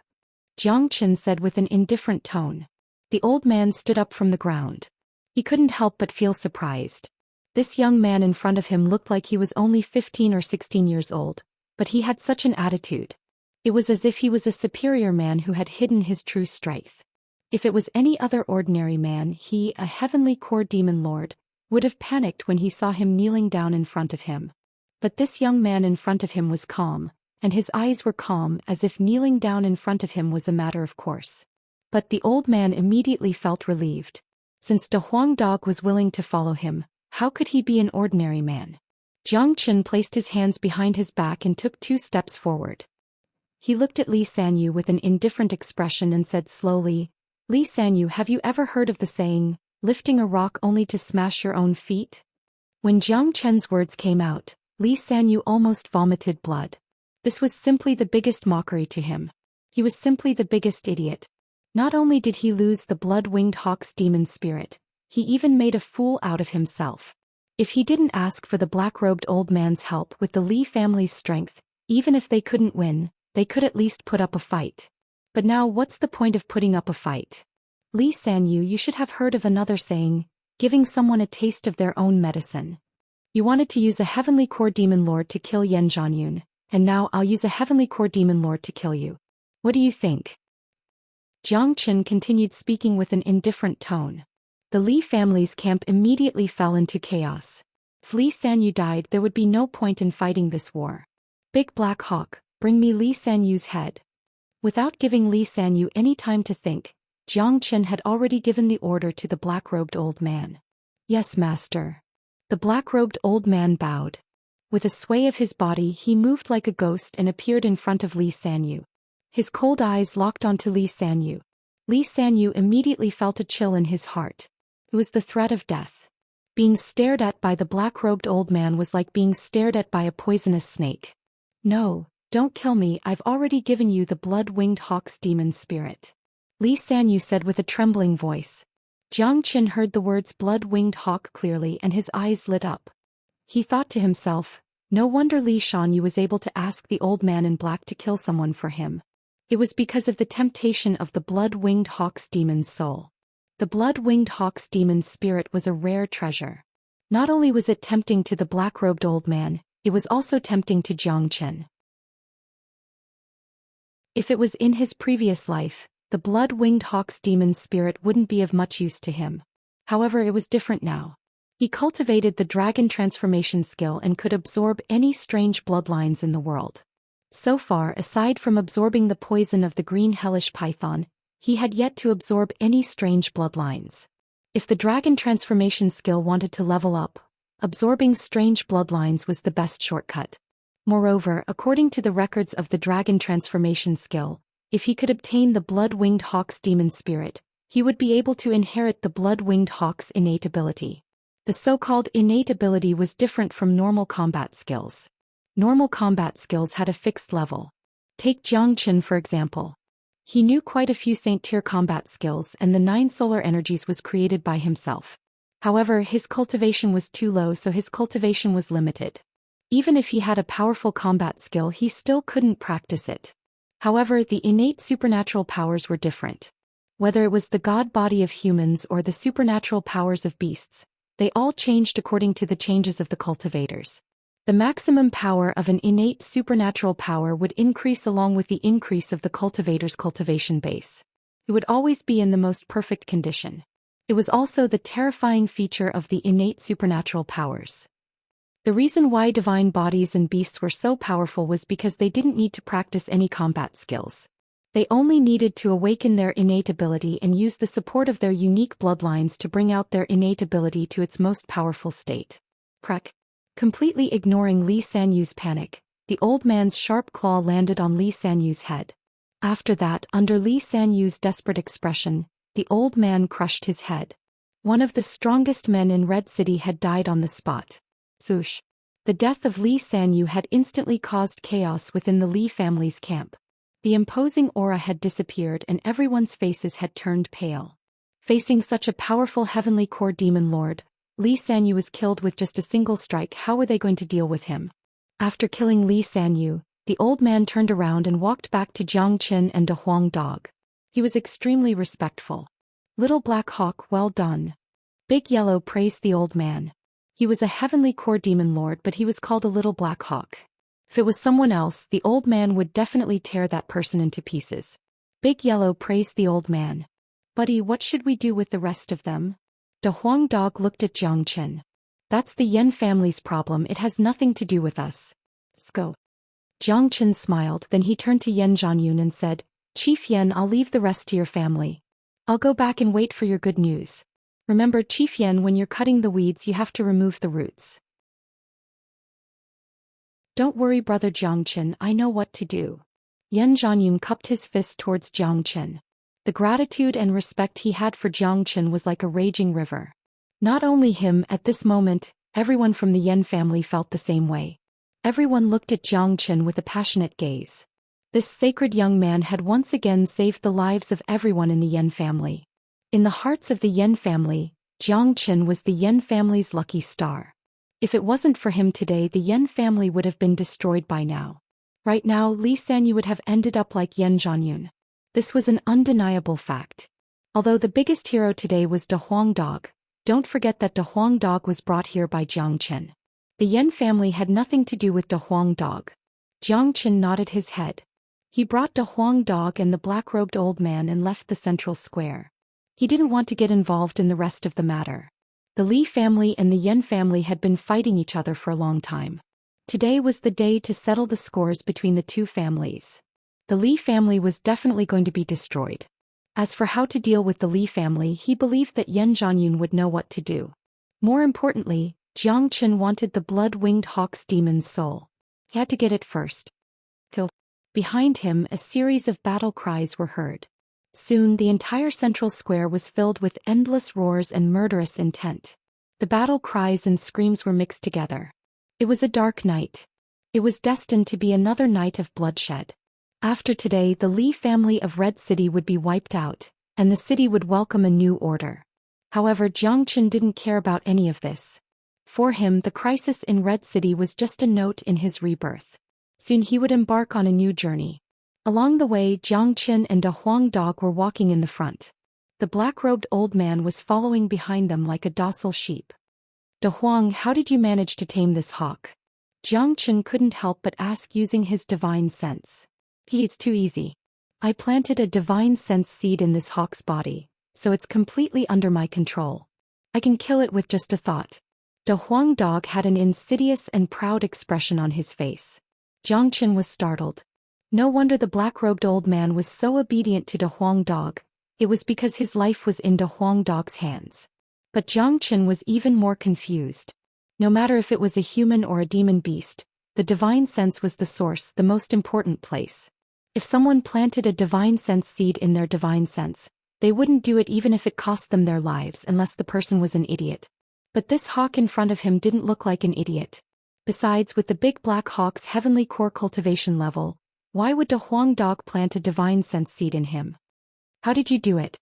Xianxia said with an indifferent tone. The old man stood up from the ground. He couldn't help but feel surprised. This young man in front of him looked like he was only 15 or 16 years old, but he had such an attitude. It was as if he was a superior man who had hidden his true strength. If it was any other ordinary man, he, a heavenly core demon lord, would have panicked when he saw him kneeling down in front of him. But this young man in front of him was calm, and his eyes were calm as if kneeling down in front of him was a matter of course. But the old man immediately felt relieved. Since De Huang dog was willing to follow him, how could he be an ordinary man? Xianxia placed his hands behind his back and took 2 steps forward. He looked at Li Sanyu with an indifferent expression and said slowly, "Li Sanyu, have you ever heard of the saying, lifting a rock only to smash your own feet?" When Xianxia's words came out, Li Sanyu almost vomited blood. This was simply the biggest mockery to him. He was simply the biggest idiot. Not only did he lose the blood-winged hawk's demon spirit, he even made a fool out of himself. If he didn't ask for the black-robed old man's help with the Li family's strength, even if they couldn't win, they could at least put up a fight. But now what's the point of putting up a fight? Li Sanyu, you should have heard of another saying, giving someone a taste of their own medicine. You wanted to use a heavenly core demon lord to kill Yan Zhanyun, and now I'll use a heavenly core demon lord to kill you. What do you think? Xianxia continued speaking with an indifferent tone. The Li family's camp immediately fell into chaos. If Li Sanyu died, there would be no point in fighting this war. Big Black Hawk, bring me Li Sanyu's head. Without giving Li Sanyu any time to think, Xianxia had already given the order to the black-robed old man. Yes, master. The black-robed old man bowed. With a sway of his body, he moved like a ghost and appeared in front of Li Sanyu. His cold eyes locked onto Li Sanyu. Li Sanyu immediately felt a chill in his heart. It was the threat of death. Being stared at by the black-robed old man was like being stared at by a poisonous snake. No, don't kill me, I've already given you the blood-winged hawk's demon spirit. Li Sanyu said with a trembling voice. Xianxia heard the words blood-winged hawk clearly and his eyes lit up. He thought to himself, no wonder Li Sanyu was able to ask the old man in black to kill someone for him. It was because of the temptation of the blood-winged hawk's demon soul. The blood-winged hawk's demon spirit was a rare treasure. Not only was it tempting to the black-robed old man, it was also tempting to Xianxia. If it was in his previous life, the blood-winged hawk's demon spirit wouldn't be of much use to him. However, it was different now. He cultivated the dragon transformation skill and could absorb any strange bloodlines in the world. So far, aside from absorbing the poison of the green hellish python, he had yet to absorb any strange bloodlines. If the dragon transformation skill wanted to level up, absorbing strange bloodlines was the best shortcut. Moreover, according to the records of the dragon transformation skill, if he could obtain the blood-winged hawk's demon spirit, he would be able to inherit the blood-winged hawk's innate ability. The so-called innate ability was different from normal combat skills. Normal combat skills had a fixed level. Take Zhou Xian for example. He knew quite a few Saint-tier combat skills and the 9 solar energies was created by himself. However, his cultivation was too low, so his cultivation was limited. Even if he had a powerful combat skill, he still couldn't practice it. However, the innate supernatural powers were different. Whether it was the god body of humans or the supernatural powers of beasts, they all changed according to the changes of the cultivators. The maximum power of an innate supernatural power would increase along with the increase of the cultivator's cultivation base. It would always be in the most perfect condition. It was also the terrifying feature of the innate supernatural powers. The reason why divine bodies and beasts were so powerful was because they didn't need to practice any combat skills. They only needed to awaken their innate ability and use the support of their unique bloodlines to bring out their innate ability to its most powerful state. Prek. Completely ignoring Li Sanyu's panic, the old man's sharp claw landed on Li Sanyu's head. After that, under Li Sanyu's desperate expression, the old man crushed his head. One of the strongest men in Red City had died on the spot. Zhoush. The death of Li Sanyu had instantly caused chaos within the Li family's camp. The imposing aura had disappeared and everyone's faces had turned pale. Facing such a powerful heavenly core demon lord, Li Sanyu was killed with just a single strike. How were they going to deal with him? After killing Li Sanyu, the old man turned around and walked back to Zhang Chen and De Huang Dog. He was extremely respectful. Little Black Hawk, well done. Big Yellow praised the old man. He was a heavenly core demon lord, but he was called a Little Black Hawk. If it was someone else, the old man would definitely tear that person into pieces. Big Yellow praised the old man. Buddy, what should we do with the rest of them? De Huang Dog looked at Zhang Chen. That's the Yen family's problem, it has nothing to do with us. Let's go. Zhang Chen smiled, then he turned to Yen Zhanyun and said, Chief Yen, I'll leave the rest to your family. I'll go back and wait for your good news. Remember, Chief Yen, when you're cutting the weeds you have to remove the roots. Don't worry, brother Zhang Chen, I know what to do. Yen Zhanyun cupped his fist towards Zhang Chen. The gratitude and respect he had for Zhang Chen was like a raging river. Not only him, at this moment, everyone from the Yen family felt the same way. Everyone looked at Zhang Chen with a passionate gaze. This sacred young man had once again saved the lives of everyone in the Yen family. In the hearts of the Yen family, Zhang Chen was the Yen family's lucky star. If it wasn't for him today, the Yen family would have been destroyed by now. Right now, Li Sanyu would have ended up like Yen Zhanyun. This was an undeniable fact. Although the biggest hero today was De Huang Dog, don't forget that De Huang Dog was brought here by Zhang Chen. The Yen family had nothing to do with De Huang Dog. Zhang Chen nodded his head. He brought De Huang Dog and the black-robed old man and left the central square. He didn't want to get involved in the rest of the matter. The Li family and the Yen family had been fighting each other for a long time. Today was the day to settle the scores between the two families. The Li family was definitely going to be destroyed. As for how to deal with the Li family, he believed that Yen Zhanyun would know what to do. More importantly, Zhang Chen wanted the blood-winged hawk's demon's soul. He had to get it first. Kill. Behind him, a series of battle cries were heard. Soon, the entire central square was filled with endless roars and murderous intent. The battle cries and screams were mixed together. It was a dark night. It was destined to be another night of bloodshed. After today, the Li family of Red City would be wiped out, and the city would welcome a new order. However, Zhang Chen didn't care about any of this. For him, the crisis in Red City was just a note in his rebirth. Soon he would embark on a new journey. Along the way, Zhang Chen and De Huang Dog were walking in the front. The black-robed old man was following behind them like a docile sheep. De Huang, how did you manage to tame this hawk? Zhang Chen couldn't help but ask using his divine sense. It's too easy. I planted a divine sense seed in this hawk's body, so it's completely under my control. I can kill it with just a thought. De Huang Dog had an insidious and proud expression on his face. Jiang Chen was startled. No wonder the black-robed old man was so obedient to De Huang Dog. It was because his life was in De Huang Dog's hands. But Jiang Chen was even more confused. No matter if it was a human or a demon beast, the divine sense was the source, the most important place. If someone planted a divine sense seed in their divine sense, they wouldn't do it even if it cost them their lives unless the person was an idiot. But this hawk in front of him didn't look like an idiot. Besides, with the big black hawk's heavenly core cultivation level, why would De Huang Dog plant a divine sense seed in him? How did you do it?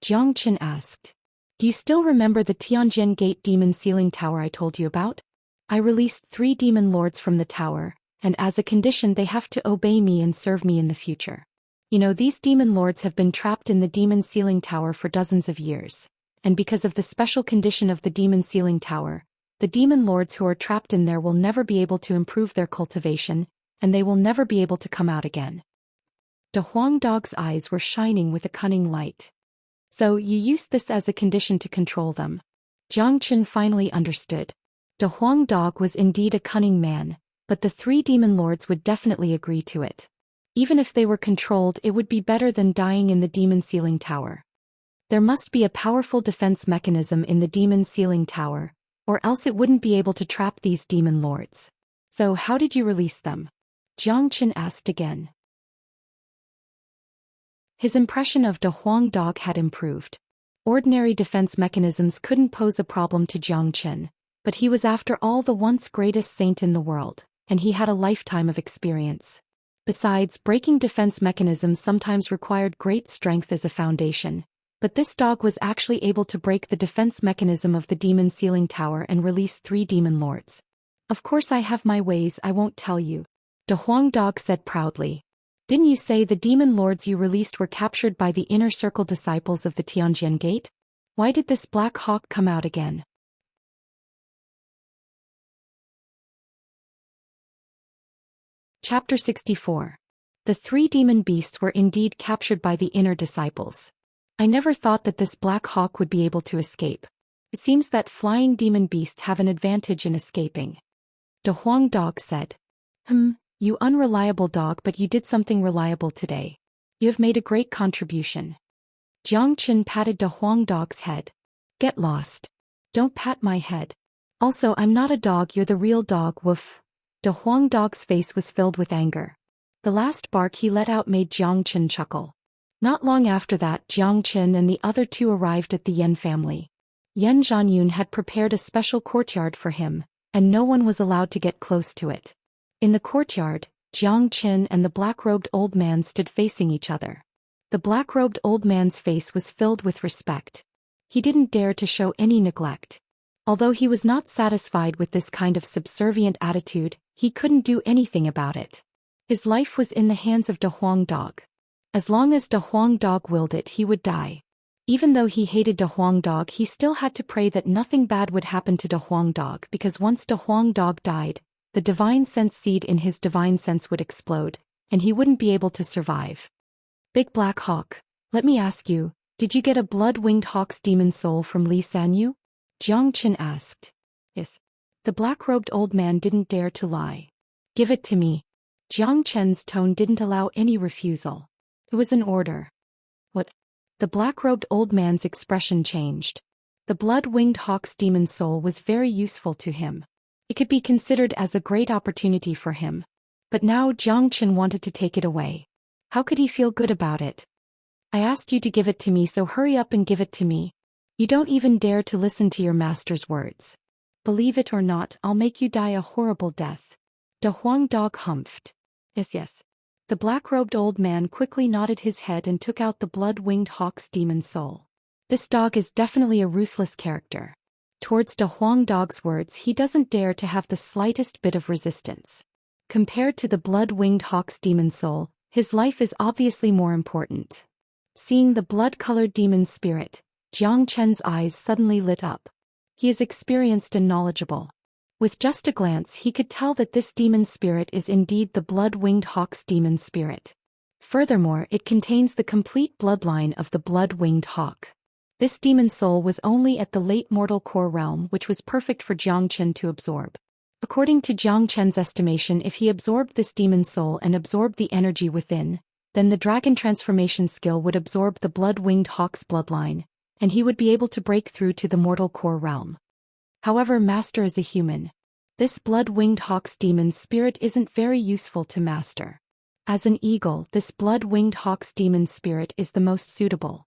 Jiang Chen asked. Do you still remember the Tianjin Gate demon ceiling tower I told you about? I released 3 demon lords from the tower, and as a condition they have to obey me and serve me in the future. You know, these demon lords have been trapped in the demon ceiling tower for dozens of years, and because of the special condition of the demon ceiling tower, the demon lords who are trapped in there will never be able to improve their cultivation, and they will never be able to come out again. De Huang Dog's eyes were shining with a cunning light. So you used this as a condition to control them. Jiang Chen finally understood. De Huang Dog was indeed a cunning man, but the 3 demon lords would definitely agree to it. Even if they were controlled, it would be better than dying in the demon ceiling tower. There must be a powerful defense mechanism in the demon ceiling tower, or else it wouldn't be able to trap these demon lords. So how did you release them? Jiang Chen asked again. His impression of De Huang Dog had improved. Ordinary defense mechanisms couldn't pose a problem to Jiang Chen, but he was after all the once greatest saint in the world, and he had a lifetime of experience. Besides, breaking defense mechanisms sometimes required great strength as a foundation, but this dog was actually able to break the defense mechanism of the demon ceiling tower and release 3 demon lords. Of course I have my ways I won't tell you, De Huang Dog said proudly. Didn't you say the demon lords you released were captured by the inner circle disciples of the Tianjin Gate? Why did this black hawk come out again? Chapter 64. The 3 demon beasts were indeed captured by the inner disciples. I never thought that this black hawk would be able to escape. It seems that flying demon beasts have an advantage in escaping. De Huang Dog said. You unreliable dog, but you did something reliable today. You have made a great contribution. Jiang Chen patted De Huang Dog's head. Get lost. Don't pat my head. Also, I'm not a dog, you're the real dog, woof. De Huang Dog's face was filled with anger. The last bark he let out made Jiang Chen chuckle. Not long after that, Jiang Chen and the other 2 arrived at the Yan family. Yan Zhanyun had prepared a special courtyard for him, and no one was allowed to get close to it. In the courtyard, Jiang Chen and the black-robed old man stood facing each other. The black-robed old man's face was filled with respect. He didn't dare to show any neglect. Although he was not satisfied with this kind of subservient attitude, he couldn't do anything about it. His life was in the hands of De Huang Dog. As long as De Huang Dog willed it, he would die. Even though he hated De Huang Dog, he still had to pray that nothing bad would happen to De Huang Dog, because once De Huang Dog died, the divine sense seed in his divine sense would explode, and he wouldn't be able to survive. Big Black Hawk, let me ask you, did you get a blood-winged hawk's demon soul from Li Sanyu? Jiang Chen asked. Yes. The black-robed old man didn't dare to lie. Give it to me. Jiang Chen's tone didn't allow any refusal. It was an order. What? The black-robed old man's expression changed. The blood-winged hawk's demon soul was very useful to him. It could be considered as a great opportunity for him. But now Jiang Chen wanted to take it away. How could he feel good about it? I asked you to give it to me, so hurry up and give it to me. You don't even dare to listen to your master's words. Believe it or not, I'll make you die a horrible death. De Huang Dog humphed. Yes. The black-robed old man quickly nodded his head and took out the blood-winged hawk's demon soul. This dog is definitely a ruthless character. Towards De Huang Dog's words, he doesn't dare to have the slightest bit of resistance. Compared to the blood-winged hawk's demon soul, his life is obviously more important. Seeing the blood-colored demon spirit, Jiang Chen's eyes suddenly lit up. He is experienced and knowledgeable. With just a glance, he could tell that this demon spirit is indeed the blood-winged hawk's demon spirit. Furthermore, it contains the complete bloodline of the blood-winged hawk. This demon soul was only at the late mortal core realm, which was perfect for Zhou Xian to absorb. According to Zhou Qian's estimation, if he absorbed this demon soul and absorbed the energy within, then the dragon transformation skill would absorb the blood-winged hawk's bloodline, and he would be able to break through to the mortal core realm. However, Master is a human. This blood-winged hawk's demon spirit isn't very useful to Master. As an eagle, this blood-winged hawk's demon spirit is the most suitable.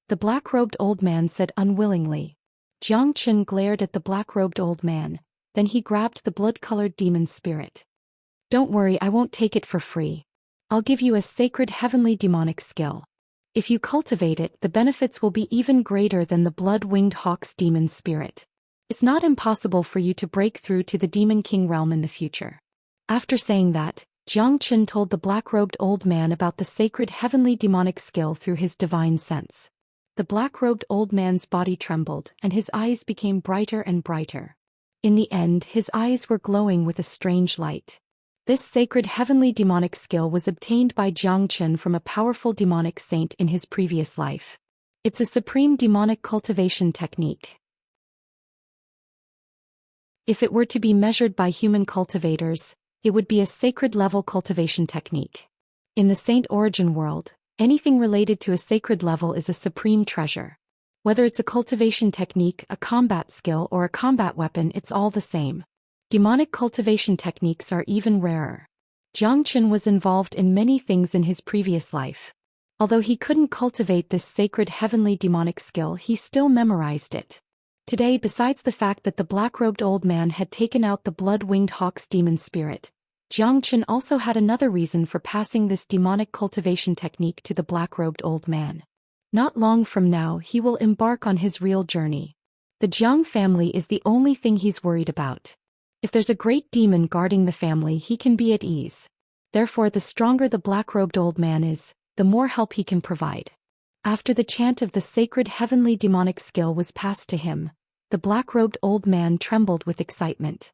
The black-robed old man said unwillingly. Zhou Xian glared at the black-robed old man, then he grabbed the blood-colored demon spirit. Don't worry, I won't take it for free. I'll give you a sacred heavenly demonic skill. If you cultivate it, the benefits will be even greater than the blood-winged hawk's demon spirit. It's not impossible for you to break through to the Demon King realm in the future. After saying that, Zhou Xian told the black-robed old man about the sacred heavenly demonic skill through his divine sense. The black-robed old man's body trembled, and his eyes became brighter and brighter. In the end, his eyes were glowing with a strange light. This sacred heavenly demonic skill was obtained by Zhou Xian from a powerful demonic saint in his previous life. It's a supreme demonic cultivation technique. If it were to be measured by human cultivators, it would be a sacred level cultivation technique. In the saint origin world, anything related to a sacred level is a supreme treasure. Whether it's a cultivation technique, a combat skill, or a combat weapon, it's all the same. Demonic cultivation techniques are even rarer. Zhou Xian was involved in many things in his previous life. Although he couldn't cultivate this sacred heavenly demonic skill, he still memorized it. Today, besides the fact that the black-robed old man had taken out the blood-winged hawk's demon spirit, Zhou Xian also had another reason for passing this demonic cultivation technique to the black-robed old man. Not long from now, he will embark on his real journey. The Jiang family is the only thing he's worried about. If there's a great demon guarding the family, he can be at ease. Therefore, the stronger the black-robed old man is, the more help he can provide. After the chant of the sacred heavenly demonic skill was passed to him, the black-robed old man trembled with excitement.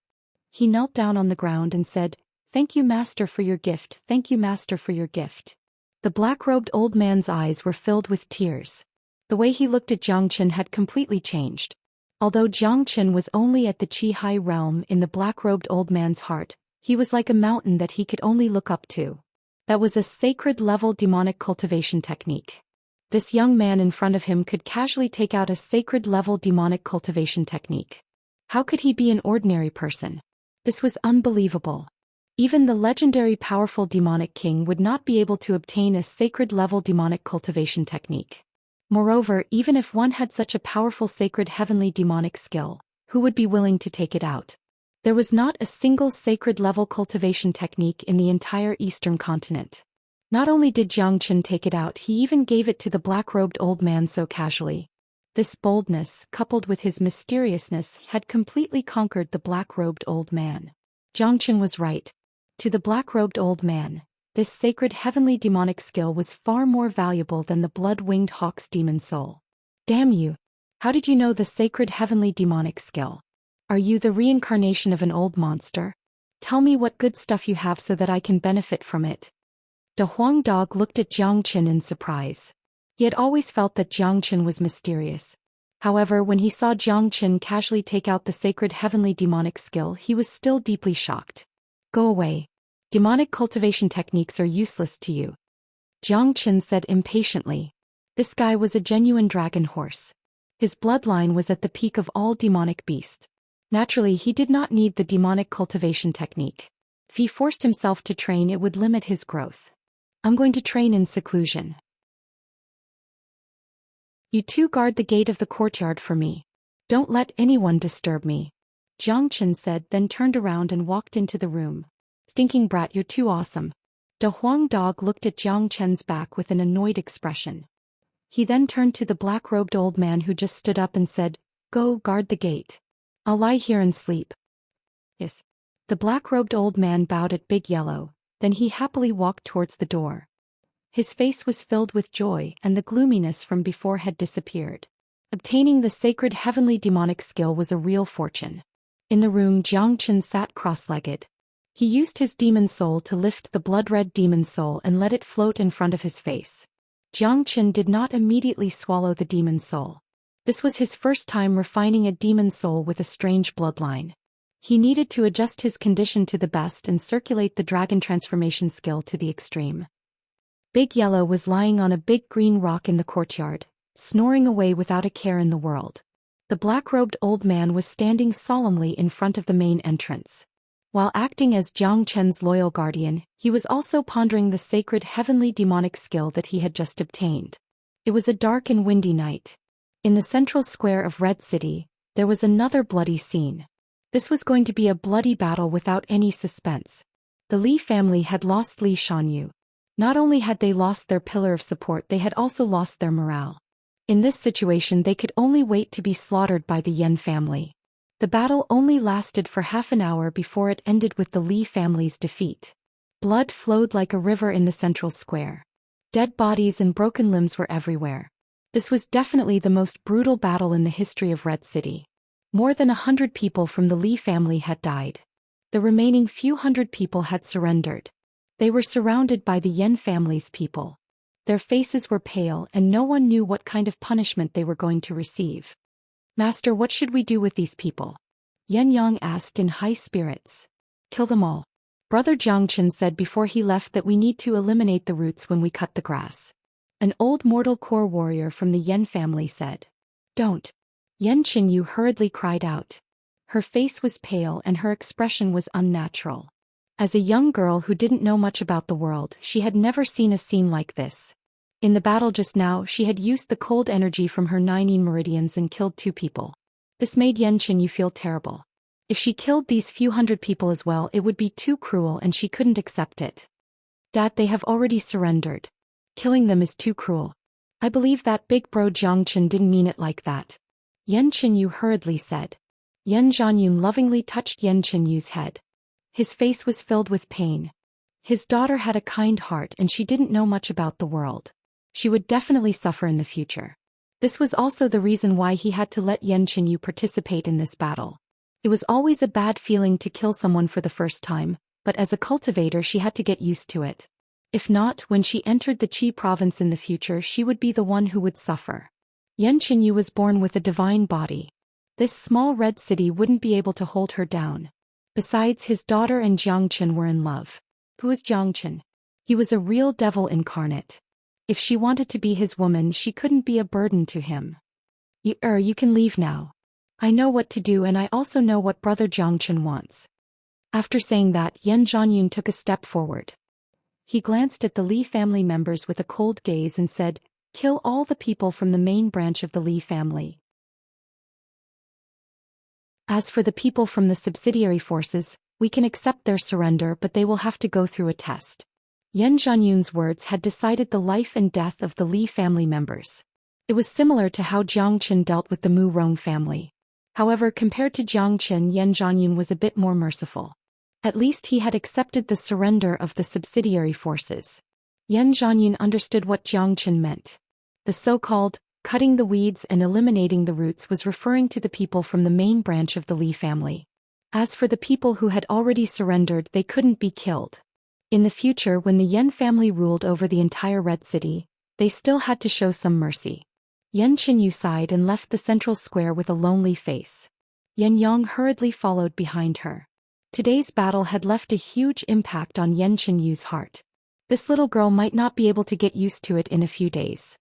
He knelt down on the ground and said, "Thank you, Master, for your gift. Thank you, Master, for your gift." The black-robed old man's eyes were filled with tears. The way he looked at Zhou Xian had completely changed. Although Zhou Xian was only at the Qi-Hai realm in the black-robed old man's heart, he was like a mountain that he could only look up to. That was a sacred-level demonic cultivation technique. This young man in front of him could casually take out a sacred-level demonic cultivation technique. How could he be an ordinary person? This was unbelievable. Even the legendary powerful demonic king would not be able to obtain a sacred-level demonic cultivation technique. Moreover, even if one had such a powerful sacred heavenly demonic skill, who would be willing to take it out? There was not a single sacred-level cultivation technique in the entire Eastern continent. Not only did Zhou Xian take it out, he even gave it to the black-robed old man so casually. This boldness, coupled with his mysteriousness, had completely conquered the black-robed old man. Zhou Xian was right. To the black-robed old man, this sacred heavenly demonic skill was far more valuable than the blood-winged hawk's demon soul. Damn you! How did you know the sacred heavenly demonic skill? Are you the reincarnation of an old monster? Tell me what good stuff you have so that I can benefit from it. The Huang dog looked at Zhou Xian in surprise. He had always felt that Zhou Xian was mysterious. However, when he saw Zhou Xian casually take out the sacred heavenly demonic skill, he was still deeply shocked. Go away. Demonic cultivation techniques are useless to you. Zhou Xian said impatiently. This guy was a genuine dragon horse. His bloodline was at the peak of all demonic beasts. Naturally, he did not need the demonic cultivation technique. If he forced himself to train, it would limit his growth. I'm going to train in seclusion. You two guard the gate of the courtyard for me. Don't let anyone disturb me. Zhou Xian said, then turned around and walked into the room. Stinking brat, you're too awesome. The Huang dog looked at Zhou Qian's back with an annoyed expression. He then turned to the black-robed old man who just stood up and said, Go guard the gate. I'll lie here and sleep. Yes. The black-robed old man bowed at Big Yellow, then he happily walked towards the door. His face was filled with joy and the gloominess from before had disappeared. Obtaining the sacred heavenly demonic skill was a real fortune. In the room, Zhou Xian sat cross-legged. He used his demon soul to lift the blood-red demon soul and let it float in front of his face. Zhou Xian did not immediately swallow the demon soul. This was his first time refining a demon soul with a strange bloodline. He needed to adjust his condition to the best and circulate the dragon transformation skill to the extreme. Big Yellow was lying on a big green rock in the courtyard, snoring away without a care in the world. The black-robed old man was standing solemnly in front of the main entrance. While acting as Jiang Chen's loyal guardian, he was also pondering the sacred heavenly demonic skill that he had just obtained. It was a dark and windy night. In the central square of Red City, there was another bloody scene. This was going to be a bloody battle without any suspense. The Li family had lost Li Shanyu. Not only had they lost their pillar of support, they had also lost their morale. In this situation, they could only wait to be slaughtered by the Yan family. The battle only lasted for half an hour before it ended with the Li family's defeat. Blood flowed like a river in the central square. Dead bodies and broken limbs were everywhere. This was definitely the most brutal battle in the history of Red City. More than 100 people from the Li family had died. The remaining few hundred people had surrendered. They were surrounded by the Yan family's people. Their faces were pale and no one knew what kind of punishment they were going to receive. "Master, what should we do with these people?" Yan Yang asked in high spirits. "Kill them all." Brother Jiangchen said before he left that we need to eliminate the roots when we cut the grass. An old mortal core warrior from the Yan family said. "Don't." Yan Qinyu hurriedly cried out. Her face was pale and her expression was unnatural. As a young girl who didn't know much about the world, she had never seen a scene like this. In the battle just now, she had used the cold energy from her 9 meridians and killed 2 people. This made Yan Qinyu feel terrible. If she killed these few hundred people as well, it would be too cruel and she couldn't accept it. "Dad, they have already surrendered. Killing them is too cruel." "I believe that big bro Jiangchen didn't mean it like that," Yan Qinyu hurriedly said. Yan Zhanyun lovingly touched Yan Qinyu's head. His face was filled with pain. His daughter had a kind heart and she didn't know much about the world. She would definitely suffer in the future. This was also the reason why he had to let Yan Qinyu participate in this battle. It was always a bad feeling to kill someone for the first time, but as a cultivator she had to get used to it. If not, when she entered the Qi province in the future, she would be the one who would suffer. Yan Qinyu was born with a divine body. This small red city wouldn't be able to hold her down. Besides, his daughter and Jiangchen were in love. Who was Jiangchen? He was a real devil incarnate. If she wanted to be his woman, she couldn't be a burden to him. You can leave now. I know what to do and I also know what brother Jiangchen wants." After saying that, Yan Zhanyun took a step forward. He glanced at the Li family members with a cold gaze and said, "Kill all the people from the main branch of the Li family. As for the people from the subsidiary forces, we can accept their surrender, but they will have to go through a test." Yan Zhanyun's words had decided the life and death of the Li family members. It was similar to how Jiangchen dealt with the Mu Rong family. However, compared to Jiangchen, Yan Zhanyun was a bit more merciful. At least he had accepted the surrender of the subsidiary forces. Yan Zhanyun understood what Jiangchen meant. The so-called cutting the weeds and eliminating the roots was referring to the people from the main branch of the Li family. As for the people who had already surrendered, they couldn't be killed. In the future, when the Yan family ruled over the entire Red City, they still had to show some mercy. Yan Qinyu sighed and left the central square with a lonely face. Yan Yang hurriedly followed behind her. Today's battle had left a huge impact on Yan Qinyu's heart. This little girl might not be able to get used to it in a few days.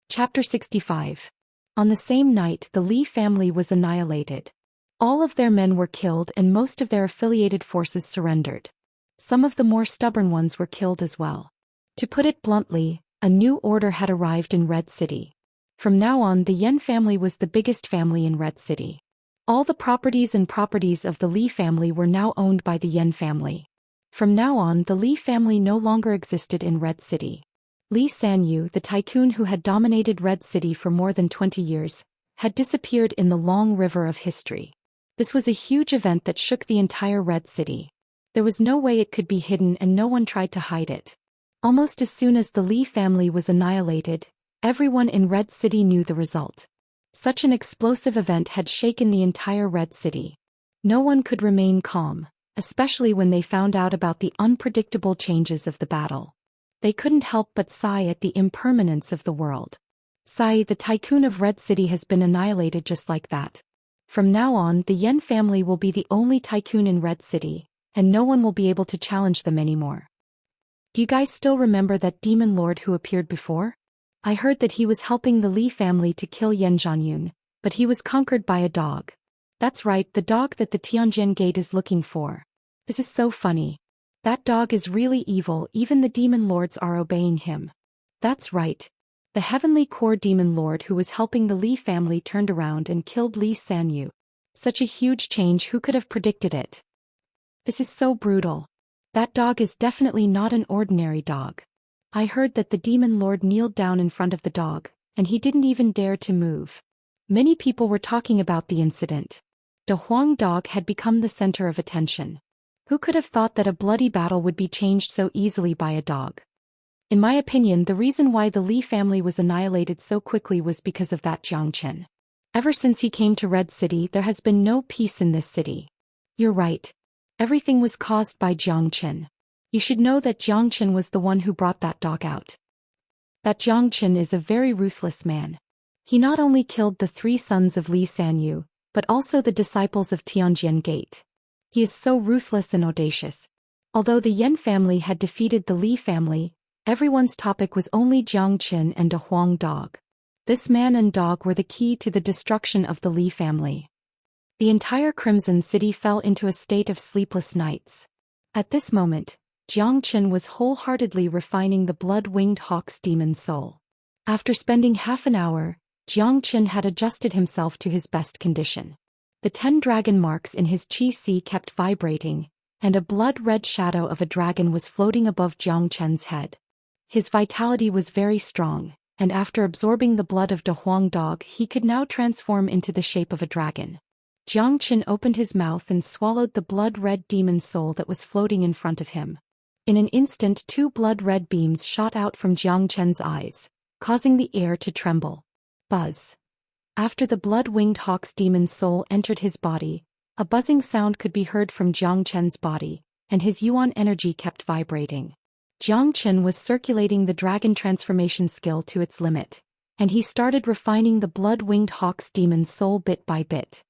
Chapter 65. On the same night, the Li family was annihilated. All of their men were killed and most of their affiliated forces surrendered. Some of the more stubborn ones were killed as well. To put it bluntly, a new order had arrived in Red City. From now on, the Yan family was the biggest family in Red City. All the properties of the Li family were now owned by the Yan family. From now on, the Li family no longer existed in Red City. Li Sanyu, the tycoon who had dominated Red City for more than 20 years, had disappeared in the long river of history. This was a huge event that shook the entire Red City. There was no way it could be hidden and no one tried to hide it. Almost as soon as the Li family was annihilated, everyone in Red City knew the result. Such an explosive event had shaken the entire Red City. No one could remain calm, especially when they found out about the unpredictable changes of the battle. They couldn't help but sigh at the impermanence of the world. Sigh, the tycoon of Red City has been annihilated just like that. From now on, the Yen family will be the only tycoon in Red City, and no one will be able to challenge them anymore. Do you guys still remember that demon lord who appeared before? I heard that he was helping the Li family to kill Yan Zhanyun, but he was conquered by a dog. That's right, the dog that the Tianjin Gate is looking for. This is so funny. That dog is really evil, even the demon lords are obeying him. That's right. The heavenly core demon lord who was helping the Li family turned around and killed Li Sanyu. Such a huge change, who could have predicted it? This is so brutal. That dog is definitely not an ordinary dog. I heard that the demon lord kneeled down in front of the dog, and he didn't even dare to move. Many people were talking about the incident. The Huang dog had become the center of attention. Who could have thought that a bloody battle would be changed so easily by a dog? In my opinion, the reason why the Li family was annihilated so quickly was because of that Zhou Xian. Ever since he came to Red City, there has been no peace in this city. You're right. Everything was caused by Zhou Xian. You should know that Zhou Xian was the one who brought that dog out. That Zhou Xian is a very ruthless man. He not only killed the 3 sons of Li Sanyu, but also the disciples of Tianjin Gate. He is so ruthless and audacious. Although the Yan family had defeated the Li family, everyone's topic was only Zhou Xian and the Huang dog. This man and dog were the key to the destruction of the Li family. The entire Crimson City fell into a state of sleepless nights. At this moment, Zhou Xian was wholeheartedly refining the blood-winged hawk's demon soul. After spending half an hour, Zhou Xian had adjusted himself to his best condition. The 10 dragon marks in his chi kept vibrating, and a blood-red shadow of a dragon was floating above Zhou Xian's head. His vitality was very strong, and after absorbing the blood of the Huang dog, he could now transform into the shape of a dragon. Zhou Xian opened his mouth and swallowed the blood-red demon soul that was floating in front of him. In an instant, 2 blood-red beams shot out from Zhou Xian's eyes, causing the air to tremble. Buzz. After the blood-winged hawk's demon soul entered his body, a buzzing sound could be heard from Zhou Xian's body, and his yuan energy kept vibrating. Zhou Xian was circulating the dragon transformation skill to its limit, and he started refining the blood-winged hawk's demon soul bit by bit.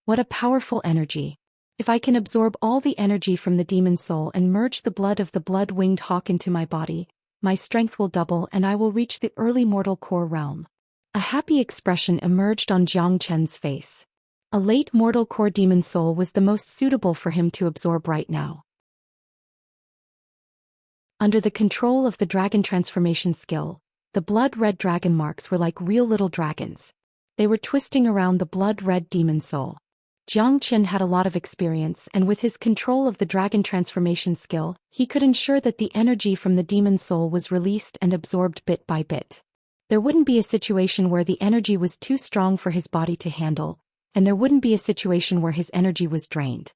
What a powerful energy! If I can absorb all the energy from the demon soul and merge the blood of the blood-winged hawk into my body, my strength will double and I will reach the early mortal core realm. A happy expression emerged on Zhou Xian's face. A late mortal core demon soul was the most suitable for him to absorb right now. Under the control of the dragon transformation skill, the blood-red dragon marks were like real little dragons. They were twisting around the blood-red demon soul. Zhou Xian had a lot of experience, and with his control of the dragon transformation skill, he could ensure that the energy from the demon soul was released and absorbed bit by bit. There wouldn't be a situation where the energy was too strong for his body to handle, and there wouldn't be a situation where his energy was drained.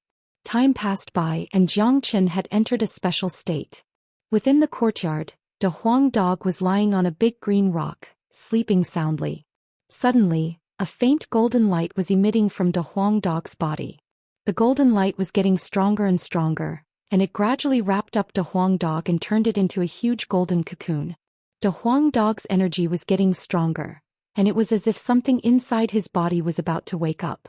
Time passed by and Zhou Xian had entered a special state. Within the courtyard, the Huang dog was lying on a big green rock, sleeping soundly. Suddenly, a faint golden light was emitting from the Huang dog's body. The golden light was getting stronger and stronger, and it gradually wrapped up the Huang dog and turned it into a huge golden cocoon. The Huang dog's energy was getting stronger, and it was as if something inside his body was about to wake up.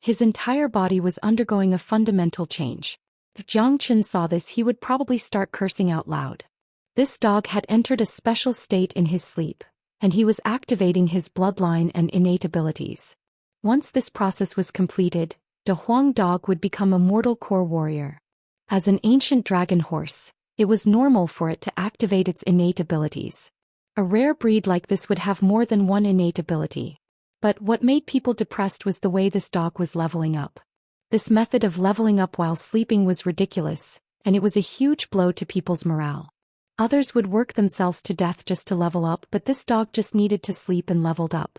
His entire body was undergoing a fundamental change. If Zhou Xian saw this, he would probably start cursing out loud. This dog had entered a special state in his sleep, and he was activating his bloodline and innate abilities. Once this process was completed, the Huang dog would become a mortal core warrior. As an ancient dragon horse, it was normal for it to activate its innate abilities. A rare breed like this would have more than one innate ability. But what made people depressed was the way this dog was leveling up. This method of leveling up while sleeping was ridiculous, and it was a huge blow to people's morale. Others would work themselves to death just to level up, but this dog just needed to sleep and leveled up.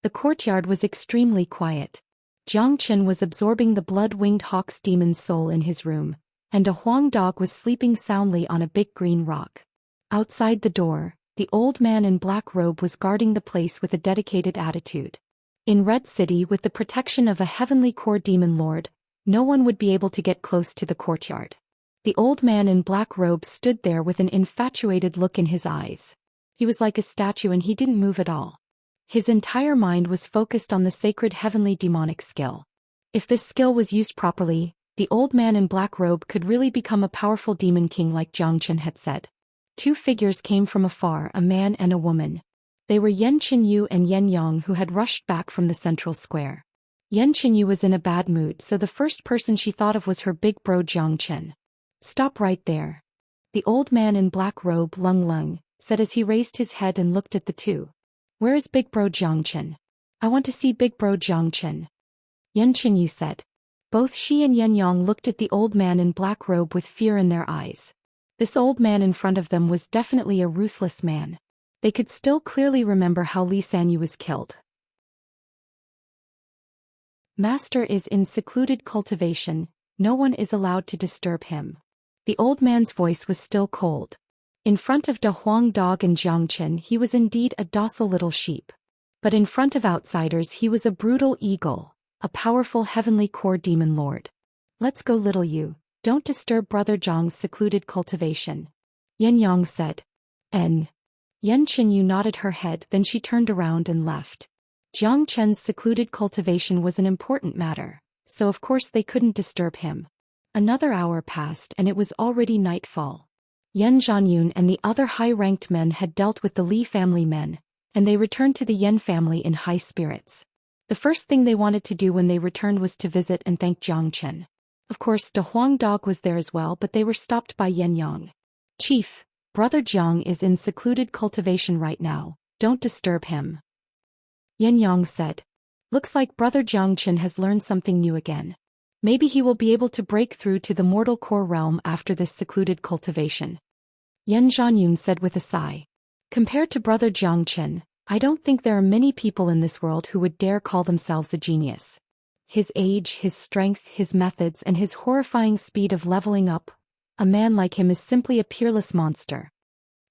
The courtyard was extremely quiet. Zhou Xian was absorbing the blood-winged hawk's demon soul in his room, and a Huang dog was sleeping soundly on a big green rock. Outside the door, the old man in black robe was guarding the place with a dedicated attitude. In Red City, with the protection of a heavenly core demon lord, no one would be able to get close to the courtyard. The old man in black robe stood there with an infatuated look in his eyes. He was like a statue and he didn't move at all. His entire mind was focused on the sacred heavenly demonic skill. If this skill was used properly, the old man in black robe could really become a powerful demon king like Zhou Xian had said. Two figures came from afar, a man and a woman. They were Yan Qinyu and Yan Yang, who had rushed back from the central square. Yan Qinyu was in a bad mood, so the first person she thought of was her big bro Zhou Xian. "Stop right there," the old man in black robe Lung Lung said as he raised his head and looked at the two. "Where is big bro Zhou Xian? I want to see big bro Zhou Xian," Yan Qinyu said. Both she and Yan Yang looked at the old man in black robe with fear in their eyes. This old man in front of them was definitely a ruthless man. They could still clearly remember how Li Sanyu was killed. "Master is in secluded cultivation, no one is allowed to disturb him." The old man's voice was still cold. In front of De Huang Dog and Zhang Chen he was indeed a docile little sheep. But in front of outsiders he was a brutal eagle, a powerful heavenly core demon lord. "Let's go, little you, don't disturb Brother Zhang's secluded cultivation," Yan Yang said. Yan Qinyu nodded her head, then she turned around and left. Zhang Chen's secluded cultivation was an important matter, so of course they couldn't disturb him. Another hour passed and it was already nightfall. Yan Zhanyun and the other high-ranked men had dealt with the Li family men, and they returned to the Yan family in high spirits. The first thing they wanted to do when they returned was to visit and thank Zhang Chen. Of course, De Huang Dog was there as well, but they were stopped by Yan Yang. "Chief, Brother Zhang is in secluded cultivation right now, don't disturb him," Yan Yang said. "Looks like Brother Zhang Chen has learned something new again. Maybe he will be able to break through to the mortal core realm after this secluded cultivation," Yan Zhanyun said with a sigh. "Compared to Brother Zhang Chen, I don't think there are many people in this world who would dare call themselves a genius. His age, his strength, his methods, and his horrifying speed of leveling up, a man like him is simply a peerless monster."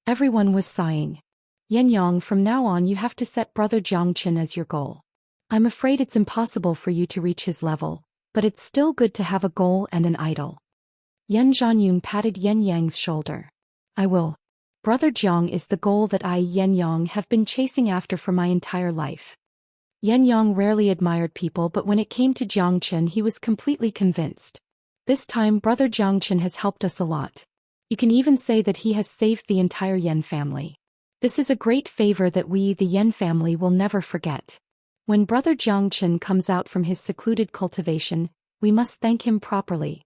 Everyone was sighing. "Yan Yang, from now on you have to set Brother Zhang Chen as your goal. I'm afraid it's impossible for you to reach his level, but it's still good to have a goal and an idol." Yan Zhanyun patted Yan Yang's shoulder. "I will. Brother Zhang is the goal that I, Yan Yang, have been chasing after for my entire life." Yan Yang rarely admired people, but when it came to Zhang Chen he was completely convinced. "This time Brother Zhang Chen has helped us a lot. You can even say that he has saved the entire Yan family. This is a great favor that we, the Yan family, will never forget. When Brother Zhang Chen comes out from his secluded cultivation, we must thank him properly,"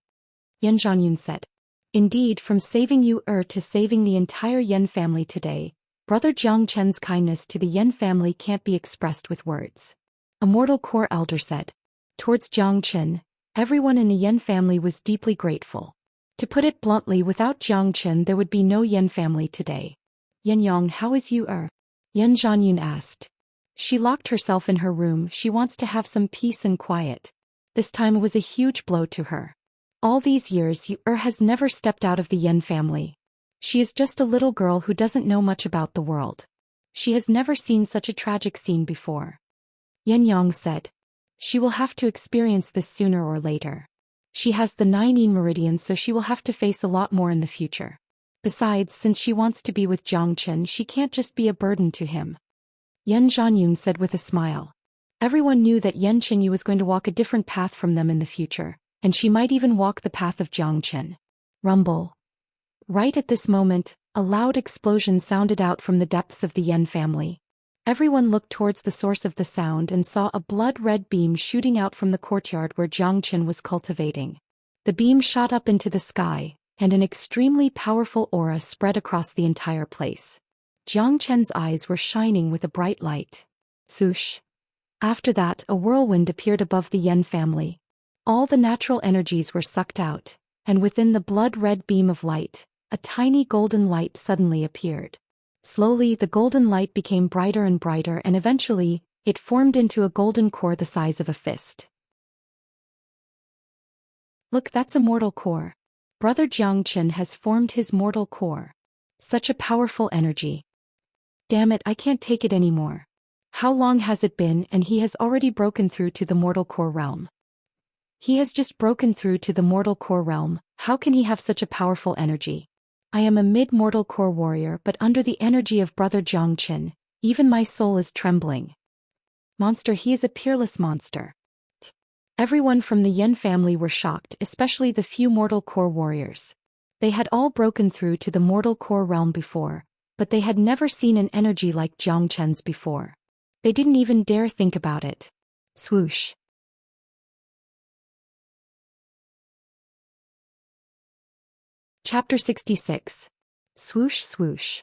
Yan Zhanyun said. "Indeed, from saving you to saving the entire Yan family today, Brother Zhang Chen's kindness to the Yan family can't be expressed with words," a mortal core elder said. Towards Zhang Chen, everyone in the Yan family was deeply grateful. To put it bluntly, without Zhang Chen there would be no Yan family today. "Yan Yang, how is you Yan Zhanyun asked. She locked herself in her room. She wants to have some peace and quiet. This time was a huge blow to her. All these years Yu has never stepped out of the Yan family. She is just a little girl who doesn't know much about the world. She has never seen such a tragic scene before," Yan Yang said. "She will have to experience this sooner or later. She has the 9 yin meridians, so she will have to face a lot more in the future. Besides, since she wants to be with Zhang Chen, she can't just be a burden to him," Yan Zhanyun said with a smile. Everyone knew that Yan Qinyu was going to walk a different path from them in the future, and she might even walk the path of Zhang Chen. Rumble. Right at this moment, a loud explosion sounded out from the depths of the Yan family. Everyone looked towards the source of the sound and saw a blood-red beam shooting out from the courtyard where Zhang Chen was cultivating. The beam shot up into the sky, and an extremely powerful aura spread across the entire place. Zhang Chen's eyes were shining with a bright light. Swoosh. After that, a whirlwind appeared above the Yan family. All the natural energies were sucked out, and within the blood-red beam of light, a tiny golden light suddenly appeared. Slowly the golden light became brighter and brighter, and eventually, it formed into a golden core the size of a fist. "Look, that's a mortal core. Brother Zhang Chen has formed his mortal core. Such a powerful energy. Damn it, I can't take it anymore. How long has it been, and he has already broken through to the mortal core realm?" He has just broken through to the mortal core realm. How can he have such a powerful energy? I am a mid-mortal core warrior, but under the energy of Brother Zhou Xian, even my soul is trembling. Monster, he is a peerless monster. Everyone from the Yan family were shocked, especially the few mortal core warriors. They had all broken through to the mortal core realm before, but they had never seen an energy like Zhou Xian's before. They didn't even dare think about it. Swoosh. Chapter 66. Swoosh swoosh.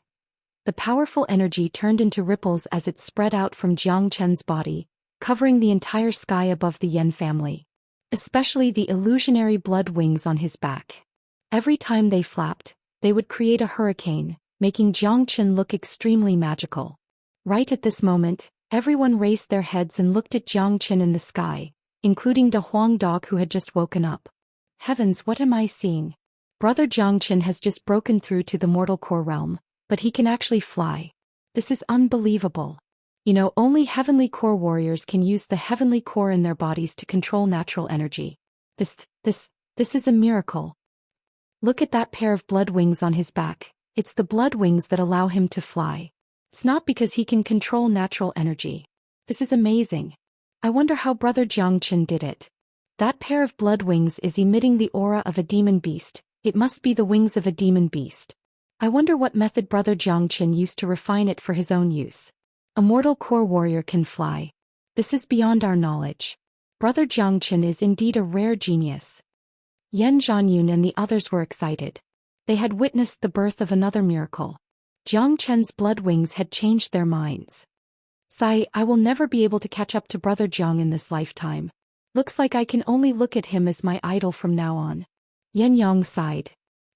The powerful energy turned into ripples as it spread out from Zhou Xian's body, covering the entire sky above the Yan family. Especially the illusionary blood wings on his back. Every time they flapped, they would create a hurricane, making Zhou Xian look extremely magical. Right at this moment, everyone raised their heads and looked at Zhou Xian in the sky, including De Huang Dog who had just woken up. Heavens, what am I seeing? Brother Zhou Xian has just broken through to the mortal core realm, but he can actually fly. This is unbelievable. You know, only heavenly core warriors can use the heavenly core in their bodies to control natural energy. This is a miracle. Look at that pair of blood wings on his back. It's the blood wings that allow him to fly. It's not because he can control natural energy. This is amazing. I wonder how Brother Zhou Xian did it. That pair of blood wings is emitting the aura of a demon beast. It must be the wings of a demon beast. I wonder what method Brother Zhou Xian used to refine it for his own use. A mortal core warrior can fly. This is beyond our knowledge. Brother Zhou Xian is indeed a rare genius. Yan Zhanyun and the others were excited. They had witnessed the birth of another miracle. Zhou Qian's blood wings had changed their minds. Sigh, I will never be able to catch up to Brother Zhou in this lifetime. Looks like I can only look at him as my idol from now on. Yan Yang sighed.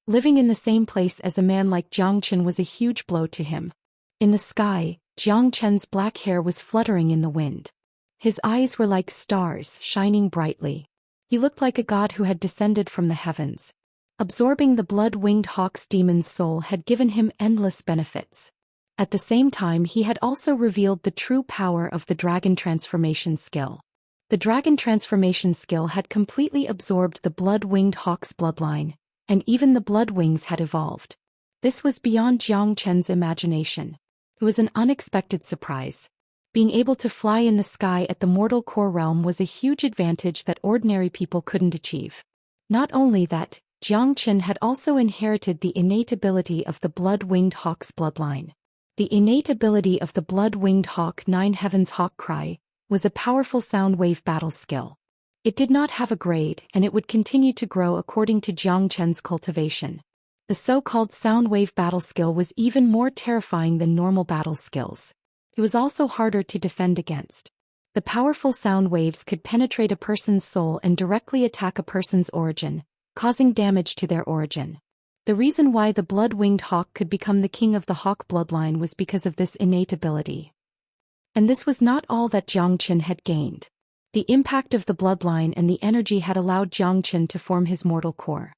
Living in the same place as a man like Zhou Xian was a huge blow to him. In the sky, Zhou Qian's black hair was fluttering in the wind. His eyes were like stars, shining brightly. He looked like a god who had descended from the heavens. Absorbing the blood-winged hawk's demon's soul had given him endless benefits. At the same time, he had also revealed the true power of the dragon transformation skill. The dragon transformation skill had completely absorbed the blood-winged hawk's bloodline, and even the blood wings had evolved. This was beyond Zhou Qian's imagination. It was an unexpected surprise. Being able to fly in the sky at the mortal core realm was a huge advantage that ordinary people couldn't achieve. Not only that, Zhou Xian had also inherited the innate ability of the blood-winged hawk's bloodline. The innate ability of the blood-winged hawk Nine Heavens Hawk Cry was a powerful sound wave battle skill. It did not have a grade, and it would continue to grow according to Zhou Qian's cultivation. The so-called sound wave battle skill was even more terrifying than normal battle skills. It was also harder to defend against. The powerful sound waves could penetrate a person's soul and directly attack a person's origin, causing damage to their origin. The reason why the blood-winged hawk could become the king of the hawk bloodline was because of this innate ability. And this was not all that Zhou Xian had gained. The impact of the bloodline and the energy had allowed Zhou Xian to form his mortal core.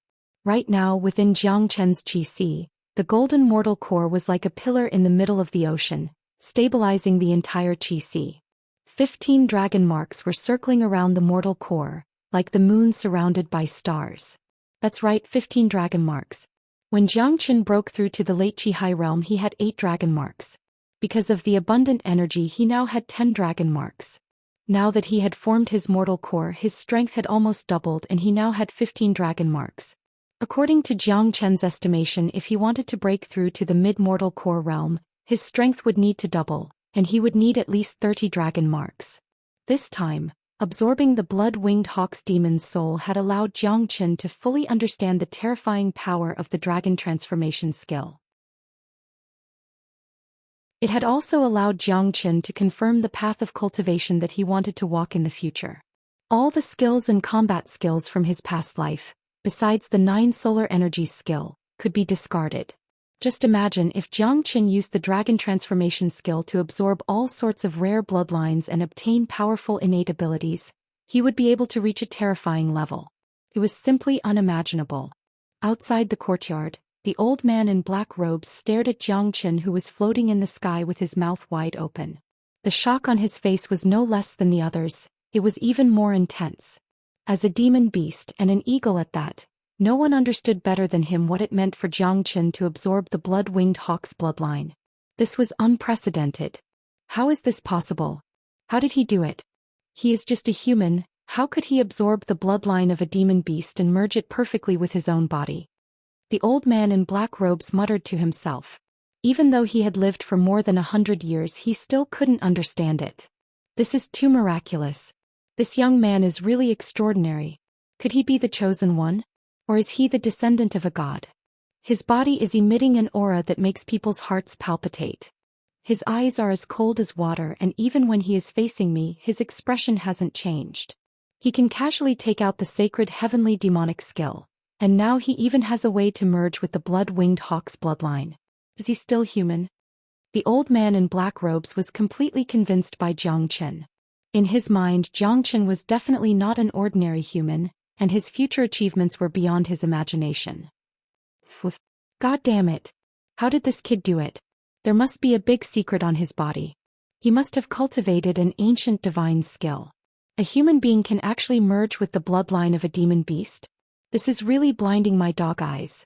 Right now, within Zhou Qian's Qi, the golden mortal core was like a pillar in the middle of the ocean, stabilizing the entire Qi. 15 dragon marks were circling around the mortal core, like the moon surrounded by stars. That's right, 15 dragon marks. When Zhou Xian broke through to the late Qi realm, he had 8 dragon marks. Because of the abundant energy, he now had 10 dragon marks. Now that he had formed his mortal core, his strength had almost doubled and he now had 15 dragon marks. According to Zhou Qian's estimation, if he wanted to break through to the mid-mortal core realm, his strength would need to double, and he would need at least 30 dragon marks. This time, absorbing the blood-winged hawk's demon's soul had allowed Zhou Qian to fully understand the terrifying power of the dragon transformation skill. It had also allowed Zhou Qian to confirm the path of cultivation that he wanted to walk in the future. All the skills and combat skills from his past life, besides the 9 solar energy skill, could be discarded. Just imagine if Zhou Qian used the dragon transformation skill to absorb all sorts of rare bloodlines and obtain powerful innate abilities, he would be able to reach a terrifying level. It was simply unimaginable. Outside the courtyard, the old man in black robes stared at Zhou Qian, who was floating in the sky with his mouth wide open. The shock on his face was no less than the others, it was even more intense. As a demon beast and an eagle at that, no one understood better than him what it meant for Xianxia to absorb the blood-winged hawk's bloodline. This was unprecedented. How is this possible? How did he do it? He is just a human, how could he absorb the bloodline of a demon beast and merge it perfectly with his own body? The old man in black robes muttered to himself. Even though he had lived for more than 100 years, he still couldn't understand it. This is too miraculous. This young man is really extraordinary. Could he be the chosen one? Or is he the descendant of a god? His body is emitting an aura that makes people's hearts palpitate. His eyes are as cold as water, and even when he is facing me, his expression hasn't changed. He can casually take out the sacred heavenly demonic skill, and now he even has a way to merge with the blood-winged hawk's bloodline. Is he still human? The old man in black robes was completely convinced by Xianxia. In his mind, Xianxia was definitely not an ordinary human, and his future achievements were beyond his imagination. God damn it! How did this kid do it? There must be a big secret on his body. He must have cultivated an ancient divine skill. A human being can actually merge with the bloodline of a demon beast? This is really blinding my dog eyes.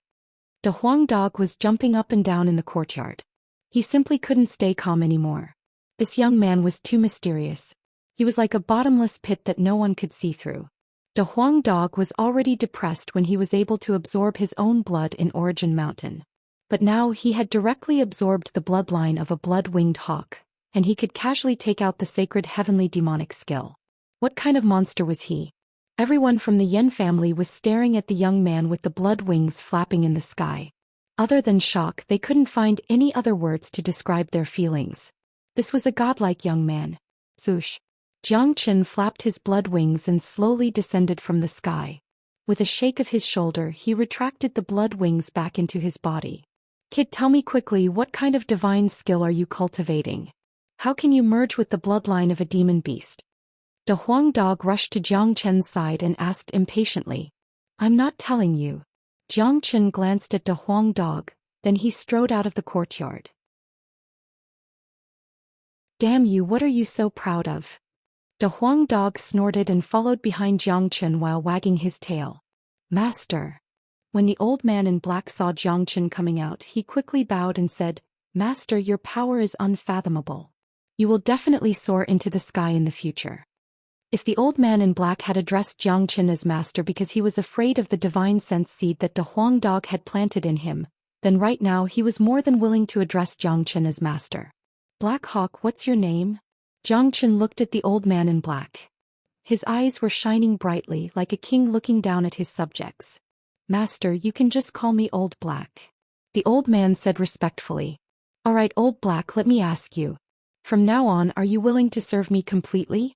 The Huang dog was jumping up and down in the courtyard. He simply couldn't stay calm anymore. This young man was too mysterious. He was like a bottomless pit that no one could see through. The Huang dog was already depressed when he was able to absorb his own blood in Origin Mountain. But now he had directly absorbed the bloodline of a blood-winged hawk, and he could casually take out the sacred heavenly demonic skill. What kind of monster was he? Everyone from the Yan family was staring at the young man with the blood wings flapping in the sky. Other than shock, they couldn't find any other words to describe their feelings. This was a godlike young man. Swoosh. Xianxia flapped his blood wings and slowly descended from the sky. With a shake of his shoulder, he retracted the blood wings back into his body. Kid, tell me quickly, what kind of divine skill are you cultivating? How can you merge with the bloodline of a demon beast? The Huang dog rushed to Xianxia's side and asked impatiently. I'm not telling you. Xianxia glanced at the Huang dog, then he strode out of the courtyard. Damn you, what are you so proud of? The Huang dog snorted and followed behind Xianxia while wagging his tail. Master. When the old man in black saw Xianxia coming out, he quickly bowed and said, Master, your power is unfathomable. You will definitely soar into the sky in the future. If the old man in black had addressed Xianxia as master because he was afraid of the divine sense seed that the Huang dog had planted in him, then right now he was more than willing to address Xianxia as master. Black Hawk, what's your name? Xianxia looked at the old man in black. His eyes were shining brightly like a king looking down at his subjects. Master, you can just call me Old Black. The old man said respectfully. All right, Old Black, let me ask you. From now on, are you willing to serve me completely?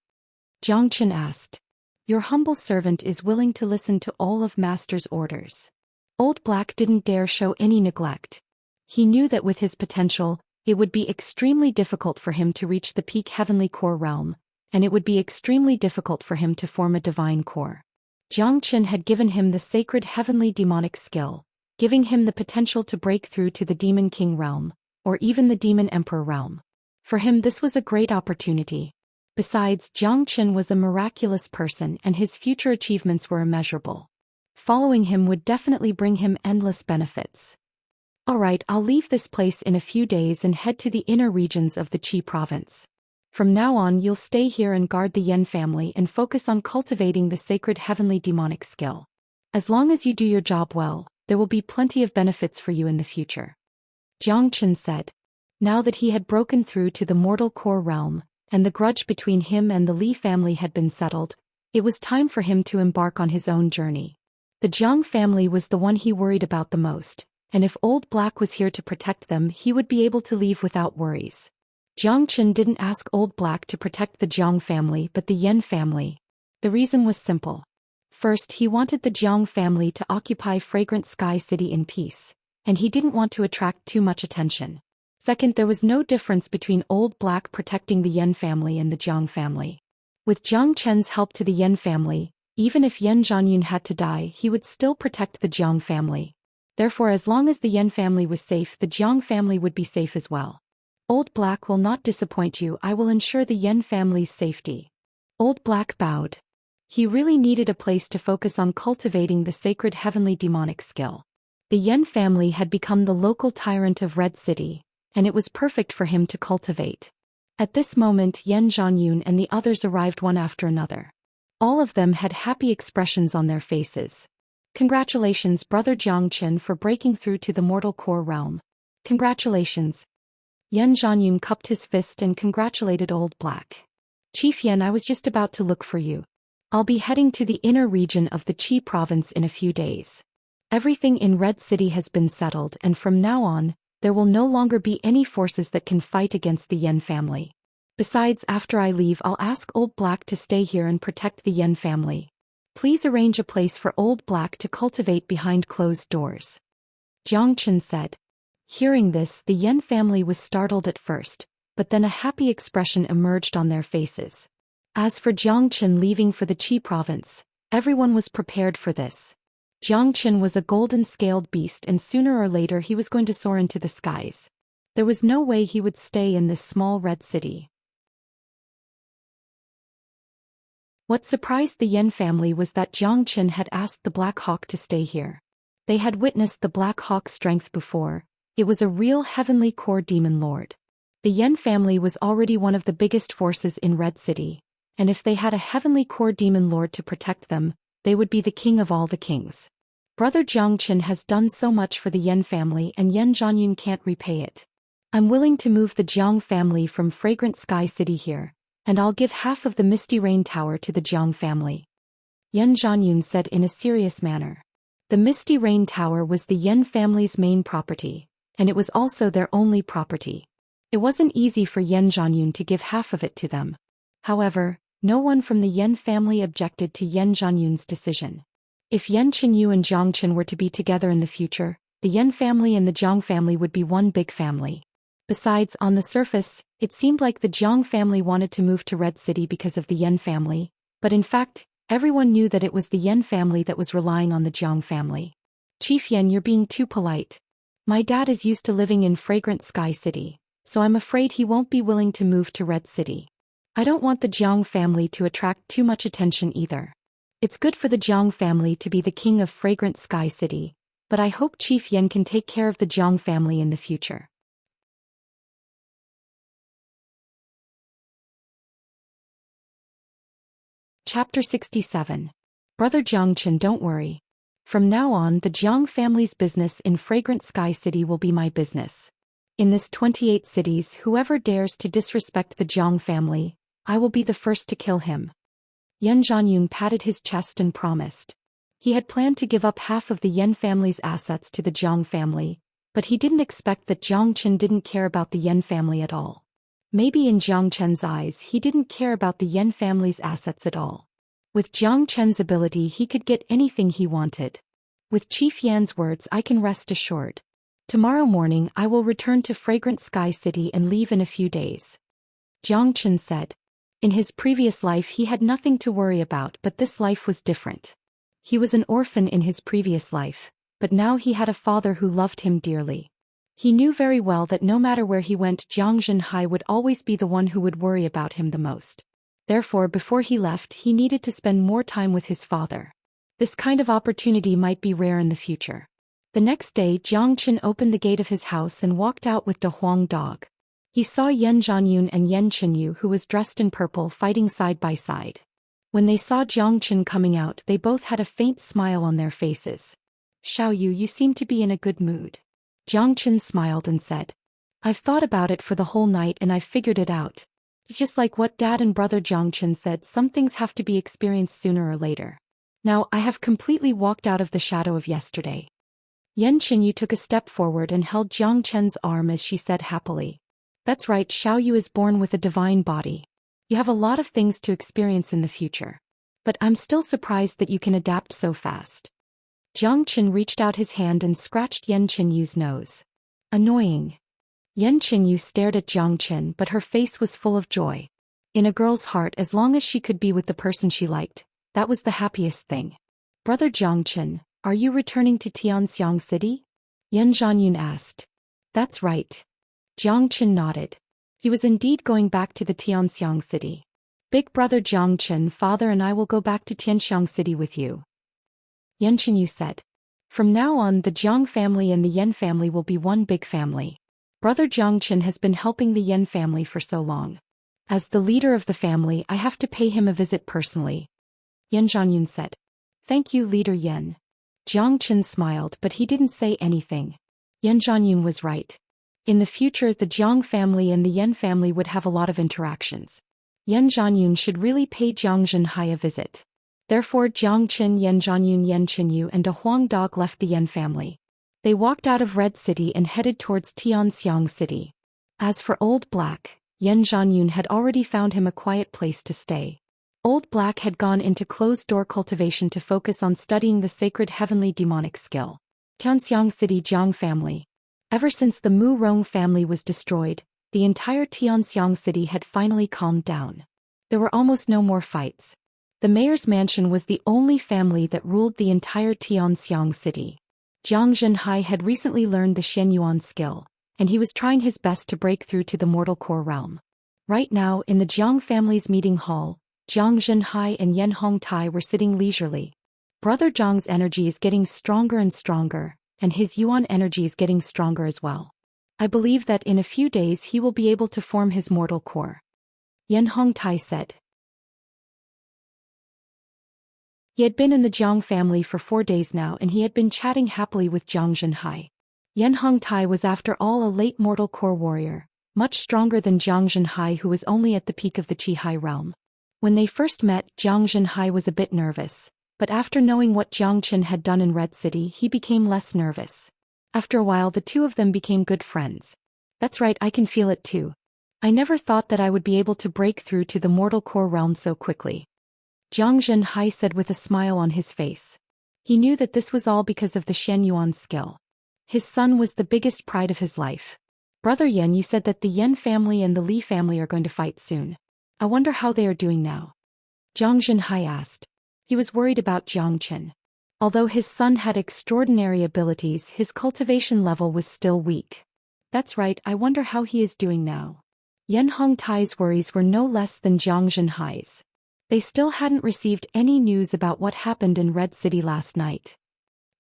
Xianxia asked. Your humble servant is willing to listen to all of Master's orders. Old Black didn't dare show any neglect. He knew that with his potential, it would be extremely difficult for him to reach the peak heavenly core realm, and it would be extremely difficult for him to form a divine core. Xianxia had given him the sacred heavenly demonic skill, giving him the potential to break through to the Demon King realm, or even the Demon Emperor realm. For him this was a great opportunity. Besides, Xianxia was a miraculous person and his future achievements were immeasurable. Following him would definitely bring him endless benefits. Alright, I'll leave this place in a few days and head to the inner regions of the Qi province. From now on you'll stay here and guard the Yan family and focus on cultivating the sacred heavenly demonic skill. As long as you do your job well, there will be plenty of benefits for you in the future. Xianxia said. Now that he had broken through to the mortal core realm, and the grudge between him and the Li family had been settled, it was time for him to embark on his own journey. The Jiang family was the one he worried about the most, and if Old Black was here to protect them, he would be able to leave without worries. Xianxia didn't ask Old Black to protect the Jiang family but the Yan family. The reason was simple. First, he wanted the Jiang family to occupy Fragrant Sky City in peace, and he didn't want to attract too much attention. Second, there was no difference between Old Black protecting the Yan family and the Jiang family. With Jiang Chen's help to the Yan family, even if Yan Zhanyun had to die, he would still protect the Jiang family. Therefore, as long as the Yan family was safe, the Jiang family would be safe as well. Old Black will not disappoint you. I will ensure the Yan family's safety. Old Black bowed. He really needed a place to focus on cultivating the sacred heavenly demonic skill. The Yan family had become the local tyrant of Red City, and it was perfect for him to cultivate. At this moment Yan Zhanyun and the others arrived one after another. All of them had happy expressions on their faces. Congratulations, Brother Jiangchen, for breaking through to the mortal core realm. Congratulations. Yan Zhanyun cupped his fist and congratulated Old Black. Chief Yan, I was just about to look for you. I'll be heading to the inner region of the Qi province in a few days. Everything in Red City has been settled, and from now on, there will no longer be any forces that can fight against the Yan family. Besides, after I leave, I'll ask Old Black to stay here and protect the Yan family. Please arrange a place for Old Black to cultivate behind closed doors. Jiangchen said. Hearing this, the Yan family was startled at first, but then a happy expression emerged on their faces. As for Jiangchen leaving for the Qi province, everyone was prepared for this. Jiangchen was a golden-scaled beast, and sooner or later he was going to soar into the skies. There was no way he would stay in this small red city. What surprised the Yan family was that Jiangchen had asked the Black Hawk to stay here. They had witnessed the Black Hawk's strength before. It was a real heavenly core demon lord. The Yan family was already one of the biggest forces in Red City, and if they had a heavenly core demon lord to protect them, they would be the king of all the kings. Brother Jiangchen has done so much for the Yan family, and Yan Zhanyun can't repay it. I'm willing to move the Jiang family from Fragrant Sky City here, and I'll give half of the Misty Rain Tower to the Jiang family. Yan Zhanyun said in a serious manner. The Misty Rain Tower was the Yan family's main property, and it was also their only property. It wasn't easy for Yan Zhanyun to give half of it to them. However, no one from the Yan family objected to Yan Zhanyun's decision. If Yan Qinyu and Jiangchen were to be together in the future, the Yan family and the Jiang family would be one big family. Besides, on the surface, it seemed like the Jiang family wanted to move to Red City because of the Yan family, but in fact, everyone knew that it was the Yan family that was relying on the Jiang family. Chief Yan, you're being too polite. My dad is used to living in Fragrant Sky City, so I'm afraid he won't be willing to move to Red City. I don't want the Jiang family to attract too much attention either. It's good for the Jiang family to be the king of Fragrant Sky City, but I hope Chief Yan can take care of the Jiang family in the future. Chapter 67. Brother Jiangchen, don't worry. From now on, the Jiang family's business in Fragrant Sky City will be my business. In this 28 cities, whoever dares to disrespect the Jiang family, I will be the first to kill him. Yan Zhanyun patted his chest and promised. He had planned to give up half of the Yan family's assets to the Jiang family, but he didn't expect that Jiangchen didn't care about the Yan family at all. Maybe in Jiangchen's eyes he didn't care about the Yan family's assets at all. With Jiangchen's ability he could get anything he wanted. With Chief Yan's words, I can rest assured. Tomorrow morning I will return to Fragrant Sky City and leave in a few days. Jiangchen said. In his previous life he had nothing to worry about, but this life was different. He was an orphan in his previous life, but now he had a father who loved him dearly. He knew very well that no matter where he went, Jiang Zhenhai would always be the one who would worry about him the most. Therefore, before he left, he needed to spend more time with his father. This kind of opportunity might be rare in the future. The next day, Jiangchen opened the gate of his house and walked out with De Huang Dog. He saw Yan Zhanyun and Yan Qinyu, who was dressed in purple, fighting side by side. When they saw Jiangchen coming out, they both had a faint smile on their faces. Xiaoyu, you seem to be in a good mood. Jiangchen smiled and said. I've thought about it for the whole night and I've figured it out. It's just like what Dad and Brother Jiangchen said, some things have to be experienced sooner or later. Now I have completely walked out of the shadow of yesterday. Yan Qinyu took a step forward and held Jiangchen's arm as she said happily. That's right, Xiaoyu is born with a divine body. You have a lot of things to experience in the future. But I'm still surprised that you can adapt so fast. Jiangchen reached out his hand and scratched Yan Qinyu's nose. Annoying. Yan Qinyu stared at Jiangchen, but her face was full of joy. In a girl's heart, as long as she could be with the person she liked, that was the happiest thing. Brother Jiangchen, are you returning to Xianxia City? Yan Zhanyun asked. That's right. Jiangchen nodded. He was indeed going back to the Xianxia City. big brother Zhangchen, father and I will go back to Tianxiang City with you. Yan Chenyu said. From now on, the Jiang family and the Yan family will be one big family. Brother Zhangchen has been helping the Yan family for so long. As the leader of the family, I have to pay him a visit personally. Yan Zhanyun said. Thank you, Leader Yan. Zhangchen smiled, but he didn't say anything. Yan Zhanyun was right. In the future, the Jiang family and the Yan family would have a lot of interactions. Yan Zhanyun should really pay Jiang Zhenhai a visit. Therefore, Jiang Qin, Yan Zhanyun, Yan Chenyu and a Huang dog left the Yan family. They walked out of Red City and headed towards Tianxiang City. As for Old Black, Yan Zhanyun had already found him a quiet place to stay. Old Black had gone into closed-door cultivation to focus on studying the sacred heavenly demonic skill. Tianxiang City Jiang family. Ever since the Mu Rong family was destroyed, the entire Tianxiang City had finally calmed down. There were almost no more fights. The mayor's mansion was the only family that ruled the entire Tianxiang City. Jiang Zhenhai had recently learned the Xianyuan skill, and he was trying his best to break through to the mortal core realm. Right now, in the Jiang family's meeting hall, Jiang Zhenhai and Yan Hongtai were sitting leisurely. Brother Jiang's energy is getting stronger and stronger, and his Yuan energy is getting stronger as well. I believe that in a few days he will be able to form his mortal core. Yan Hongtai said. He had been in the Jiang family for 4 days now and he had been chatting happily with Jiang Zhenhai. Yan Hongtai was after all a late mortal core warrior, much stronger than Jiang Zhenhai, who was only at the peak of the Qihai realm. When they first met, Jiang Zhenhai was a bit nervous, but after knowing what Jiang Qin had done in Red City, he became less nervous. After a while, the two of them became good friends. That's right, I can feel it too. I never thought that I would be able to break through to the mortal core realm so quickly. Jiang Zhenhai said with a smile on his face. He knew that this was all because of the Xianyuan skill. His son was the biggest pride of his life. Brother Yan, you said that the Yan family and the Li family are going to fight soon. I wonder how they are doing now. Jiang Zhenhai asked. He was worried about Jiang Qin. Although his son had extraordinary abilities, his cultivation level was still weak. That's right, I wonder how he is doing now. Yan Hongtai's worries were no less than Jiang Zhenhai's. They still hadn't received any news about what happened in Red City last night.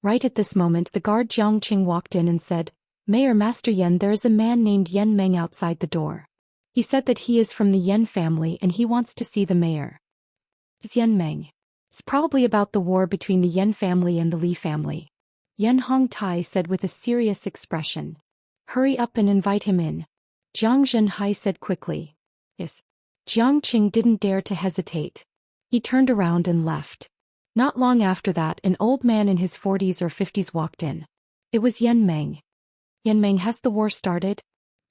Right at this moment, the guard Jiang Qing walked in and said, Mayor Master Yan, there is a man named Yan Meng outside the door. He said that he is from the Yan family and he wants to see the mayor. It's Yan Meng. It's probably about the war between the Yan family and the Li family. Yan Hongtai said with a serious expression. Hurry up and invite him in. Jiang Zhenhai said quickly. Yes. Jiang Qing didn't dare to hesitate. He turned around and left. Not long after that, an old man in his 40s or 50s walked in. It was Yan Meng. Yan Meng, has the war started?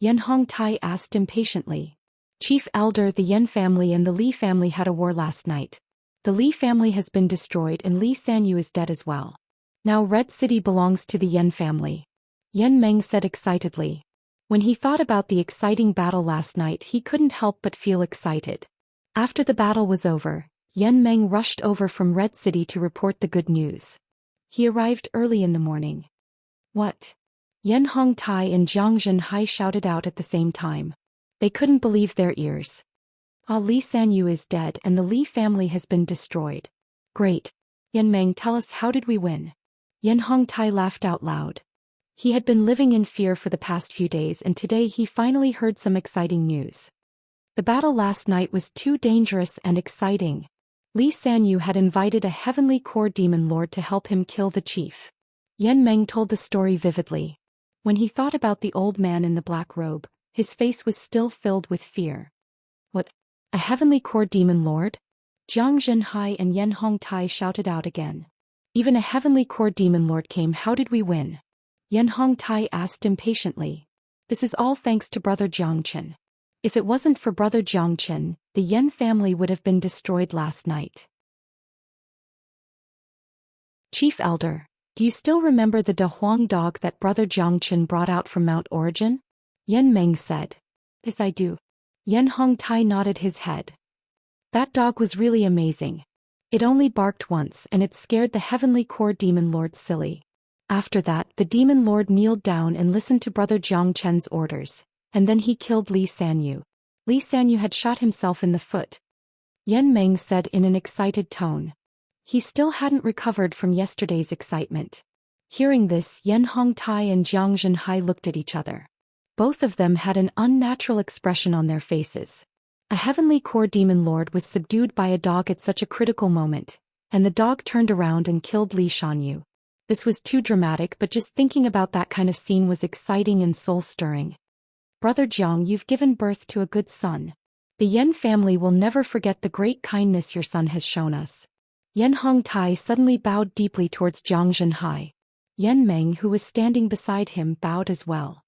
Yan Hongtai asked impatiently. Chief Elder, the Yan family and the Li family had a war last night. The Li family has been destroyed and Li Sanyu is dead as well. Now Red City belongs to the Yan family. Yan Meng said excitedly. When he thought about the exciting battle last night, he couldn't help but feel excited. After the battle was over, Yan Meng rushed over from Red City to report the good news. He arrived early in the morning. What? Yan Hongtai and Jiang Zhenhai shouted out at the same time. They couldn't believe their ears. Li Sanyu is dead and the Li family has been destroyed. Great. Yan Meng, tell us, how did we win? Yan Hongtai laughed out loud. He had been living in fear for the past few days and today he finally heard some exciting news. The battle last night was too dangerous and exciting. Li Sanyu had invited a heavenly core demon lord to help him kill the chief. Yan Meng told the story vividly. When he thought about the old man in the black robe, his face was still filled with fear. What? A heavenly core demon lord? Jiang Zhenhai and Yan Hongtai shouted out again. Even a heavenly core demon lord came. How did we win? Yan Hongtai asked impatiently. This is all thanks to brother Jiang Qin. If it wasn't for brother Jiang Qin, the Yan family would have been destroyed last night. Chief Elder, do you still remember the De Huang dog that brother Jiang Qin brought out from Mount Origin? Yan Meng said. Yes, I do. Yan Hongtai nodded his head. That dog was really amazing. It only barked once and it scared the heavenly core demon lord silly. After that, the demon lord kneeled down and listened to brother Jiang Chen's orders, and then he killed Li Sanyu. Li Sanyu had shot himself in the foot. Yan Meng said in an excited tone. He still hadn't recovered from yesterday's excitement. Hearing this, Yan Hongtai and Jiang Zhenhai looked at each other. Both of them had an unnatural expression on their faces. A heavenly core demon lord was subdued by a dog at such a critical moment, and the dog turned around and killed Li Shanyu. This was too dramatic, but just thinking about that kind of scene was exciting and soul-stirring. Brother Jiang, you've given birth to a good son. The Yan family will never forget the great kindness your son has shown us. Yan Hongtai suddenly bowed deeply towards Jiang Zhenhai. Yan Meng, who was standing beside him, bowed as well.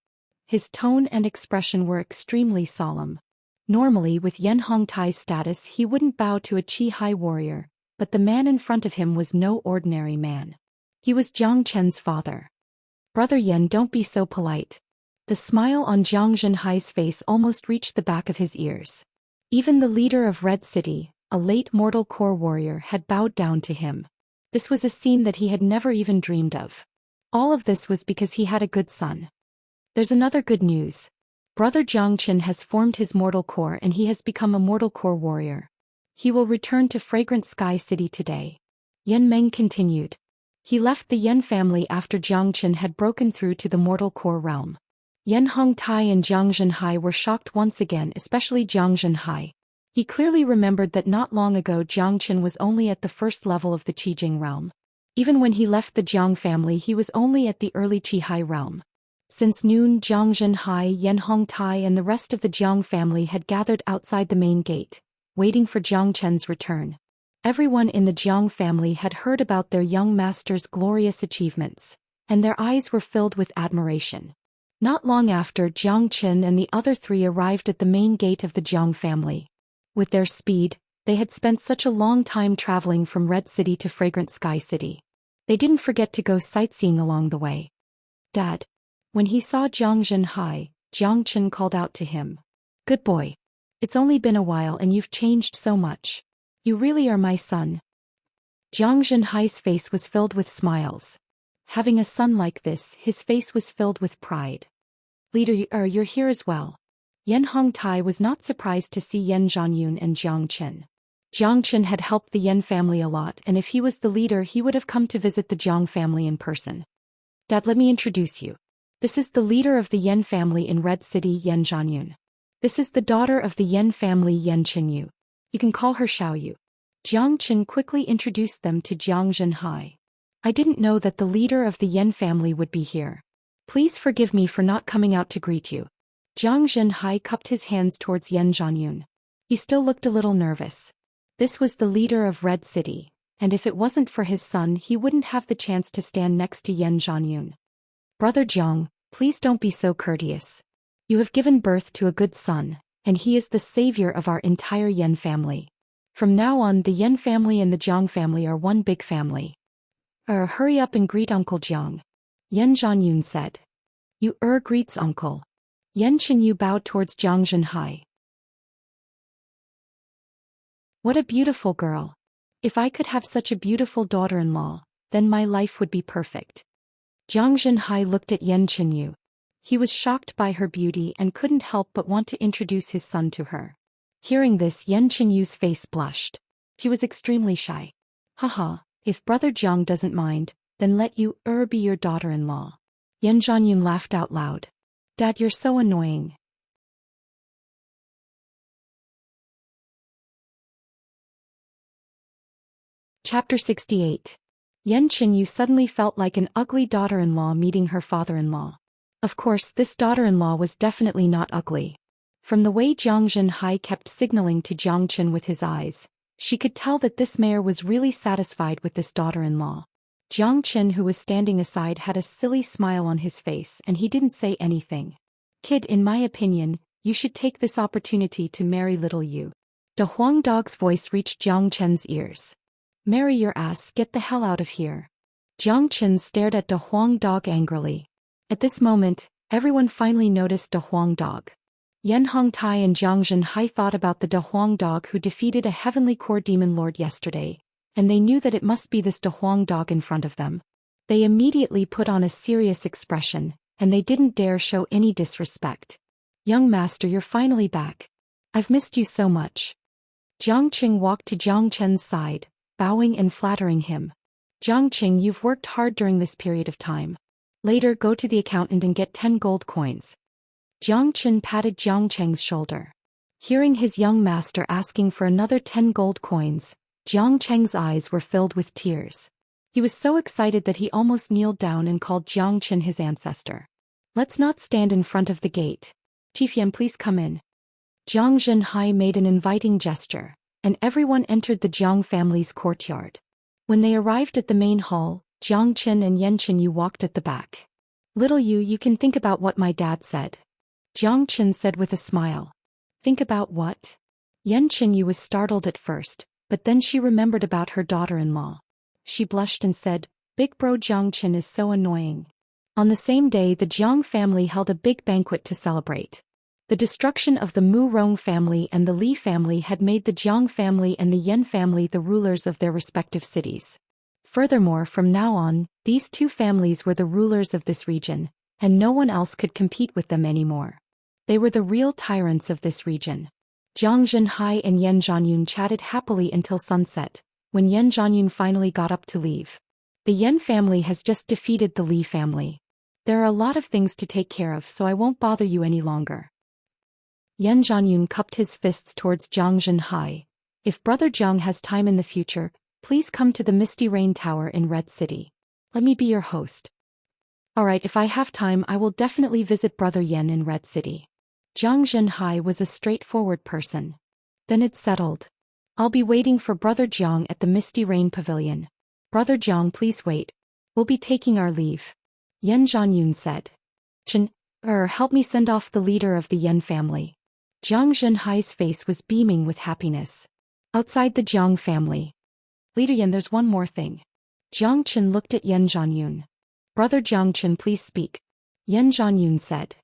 His tone and expression were extremely solemn. Normally, with Yan Hongtai's status, he wouldn't bow to a Qi-Hai warrior, but the man in front of him was no ordinary man. He was Jiang Chen's father. Brother Yan, don't be so polite. The smile on Jiang Zhenhai's face almost reached the back of his ears. Even the leader of Red City, a late mortal core warrior, had bowed down to him. This was a scene that he had never even dreamed of. All of this was because he had a good son. There's another good news. Brother Jiang Chen has formed his mortal core and he has become a mortal core warrior. He will return to Fragrant Sky City today. Yan Meng continued. He left the Yan family after Jiang Chen had broken through to the mortal core realm. Yan Hongtai and Jiang Zhenhai were shocked once again, especially Jiang Zhenhai. He clearly remembered that not long ago Jiang Chen was only at the first level of the Qijing realm. Even when he left the Jiang family, he was only at the early Qi-Hai realm. Since noon, Jiang Zhenhai, Yan Hongtai and the rest of the Jiang family had gathered outside the main gate, waiting for Jiang Chen's return. Everyone in the Jiang family had heard about their young master's glorious achievements, and their eyes were filled with admiration. Not long after, Jiang Chen and the other three arrived at the main gate of the Jiang family. With their speed, they had spent such a long time traveling from Red City to Fragrant Sky City. They didn't forget to go sightseeing along the way. Dad. When he saw Jiang Zhenhai, Jiang Chen called out to him. Good boy. It's only been a while and you've changed so much. You really are my son. Jiang Zhenhai's face was filled with smiles. Having a son like this, his face was filled with pride. Leader, you're here as well. Yan Hongtai was not surprised to see Yan Zhanyun and Jiang Chen. Jiang Chen had helped the Yan family a lot, and if he was the leader, he would have come to visit the Jiang family in person. Dad, let me introduce you. This is the leader of the Yan family in Red City, Yan Zhanyun. This is the daughter of the Yan family, Yan Qinyu. You can call her Xiaoyu. Jiang Chen quickly introduced them to Jiang Zhenhai. I didn't know that the leader of the Yan family would be here. Please forgive me for not coming out to greet you. Jiang Zhenhai cupped his hands towards Yan Zhanyun. He still looked a little nervous. This was the leader of Red City, and if it wasn't for his son, he wouldn't have the chance to stand next to Yan Zhanyun. Brother Jiang, please don't be so courteous. You have given birth to a good son, and he is the savior of our entire Yan family. From now on, the Yan family and the Jiang family are one big family. Hurry up and greet Uncle Jiang. Yan Zhanyun said. You greets uncle. Yan Qinyu bowed towards Jiang Zhenhai. What a beautiful girl. If I could have such a beautiful daughter-in-law, then my life would be perfect. Jiang Zhenhai looked at Yan Qinyu. He was shocked by her beauty and couldn't help but want to introduce his son to her. Hearing this, Yan Qinyu's face blushed. He was extremely shy. Haha, if Brother Jiang doesn't mind, then let you be your daughter-in-law. Yan Zhanyun laughed out loud. Dad, you're so annoying. Chapter 68. Yan Qinyu suddenly felt like an ugly daughter-in-law meeting her father-in-law. Of course, this daughter-in-law was definitely not ugly. From the way Jiang Zhenhai kept signaling to Jiang Chen with his eyes, she could tell that this mayor was really satisfied with this daughter-in-law. Jiang Chen, who was standing aside, had a silly smile on his face and he didn't say anything. Kid, in my opinion, you should take this opportunity to marry little you. De Huang Dog's voice reached Jiang Chen's ears. Marry your ass, get the hell out of here. Jiang Chen stared at De Huang Dog angrily. At this moment, everyone finally noticed De Huang Dog. Yan Hongtai and Jiang Zhenhai thought about the De Huang Dog who defeated a heavenly core demon lord yesterday, and they knew that it must be this De Huang Dog in front of them. They immediately put on a serious expression, and they didn't dare show any disrespect. Young master, you're finally back. I've missed you so much. Jiang Qing walked to Jiang Chen's side, bowing and flattering him. Jiang Qing, you've worked hard during this period of time. Later, go to the accountant and get 10 gold coins. Jiang Chen patted Jiang Cheng's shoulder. Hearing his young master asking for another 10 gold coins, Jiang Cheng's eyes were filled with tears. He was so excited that he almost kneeled down and called Jiang Chen his ancestor. Let's not stand in front of the gate. Chief Yan, please come in. Jiang Zhenhai made an inviting gesture, and everyone entered the Jiang family's courtyard. When they arrived at the main hall, Jiang Chen and Yan Chenyu walked at the back. Little you can think about what my dad said. Jiang Chen said with a smile. Think about what? Yan Chenyu was startled at first, but then she remembered about her daughter-in-law. She blushed and said, Big bro Jiang Chen is so annoying. On the same day, the Jiang family held a big banquet to celebrate. The destruction of the Mu Rong family and the Li family had made the Jiang family and the Yan family the rulers of their respective cities. Furthermore, from now on, these two families were the rulers of this region, and no one else could compete with them anymore. They were the real tyrants of this region. Jiang Zhenhai and Yan Zhanyun chatted happily until sunset, when Yan Zhanyun finally got up to leave. The Yan family has just defeated the Li family. There are a lot of things to take care of, so I won't bother you any longer. Yan Zhanyun cupped his fists towards Jiang Zhenhai. If Brother Jiang has time in the future, please come to the Misty Rain Tower in Red City. Let me be your host. Alright, if I have time, I will definitely visit Brother Yan in Red City. Jiang Zhenhai was a straightforward person. Then it's settled. I'll be waiting for Brother Jiang at the Misty Rain Pavilion. Brother Jiang, please wait. We'll be taking our leave. Yan Zhanyun said. Chen, help me send off the leader of the Yan family. Jiang Zhenhai's face was beaming with happiness. Outside the Jiang family. Leader Yan, there's one more thing. Jiang Chen looked at Yan Zhanyun. Brother Jiang Chen, please speak. Yan Zhanyun said.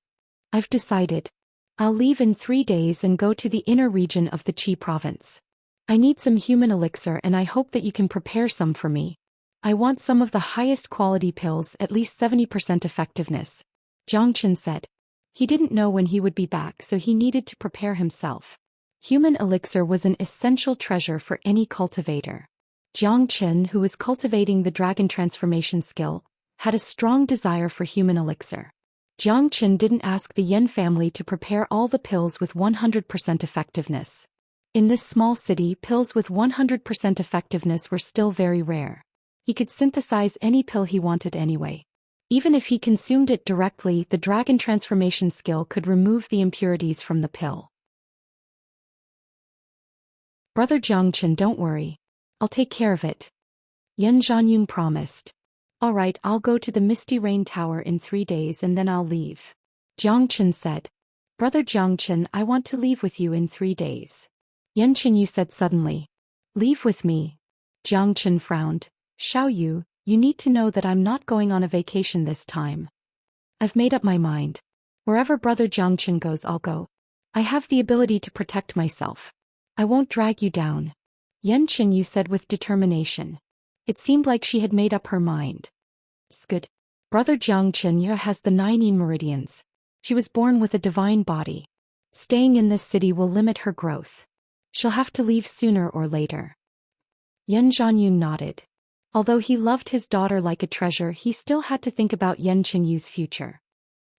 I've decided. I'll leave in 3 days and go to the inner region of the Qi province. I need some human elixir and I hope that you can prepare some for me. I want some of the highest quality pills, at least 70% effectiveness. Jiang Chen said. He didn't know when he would be back, so he needed to prepare himself. Human elixir was an essential treasure for any cultivator. Jiang Chen, who was cultivating the dragon transformation skill, had a strong desire for human elixir. Jiang Chen didn't ask the Yan family to prepare all the pills with 100% effectiveness. In this small city, pills with 100% effectiveness were still very rare. He could synthesize any pill he wanted anyway. Even if he consumed it directly, the dragon transformation skill could remove the impurities from the pill. Brother Jiang Chen, don't worry. I'll take care of it. Yan Zhanyun promised. Alright, I'll go to the Misty Rain Tower in 3 days and then I'll leave. Jiang Chen said. Brother Jiang Chen, I want to leave with you in 3 days. Yan Chenyu said suddenly. Leave with me. Jiang Chen frowned. Xiao Yu, you need to know that I'm not going on a vacation this time. I've made up my mind. Wherever Brother Jiang Chen goes, I'll go. I have the ability to protect myself. I won't drag you down. Yan Chenyu said with determination. It seemed like she had made up her mind. It's good. Brother Jiang Chenyu has the 9 meridians. She was born with a divine body. Staying in this city will limit her growth. She'll have to leave sooner or later. Yan Zhanyun nodded. Although he loved his daughter like a treasure, he still had to think about Yan Chenyu's future.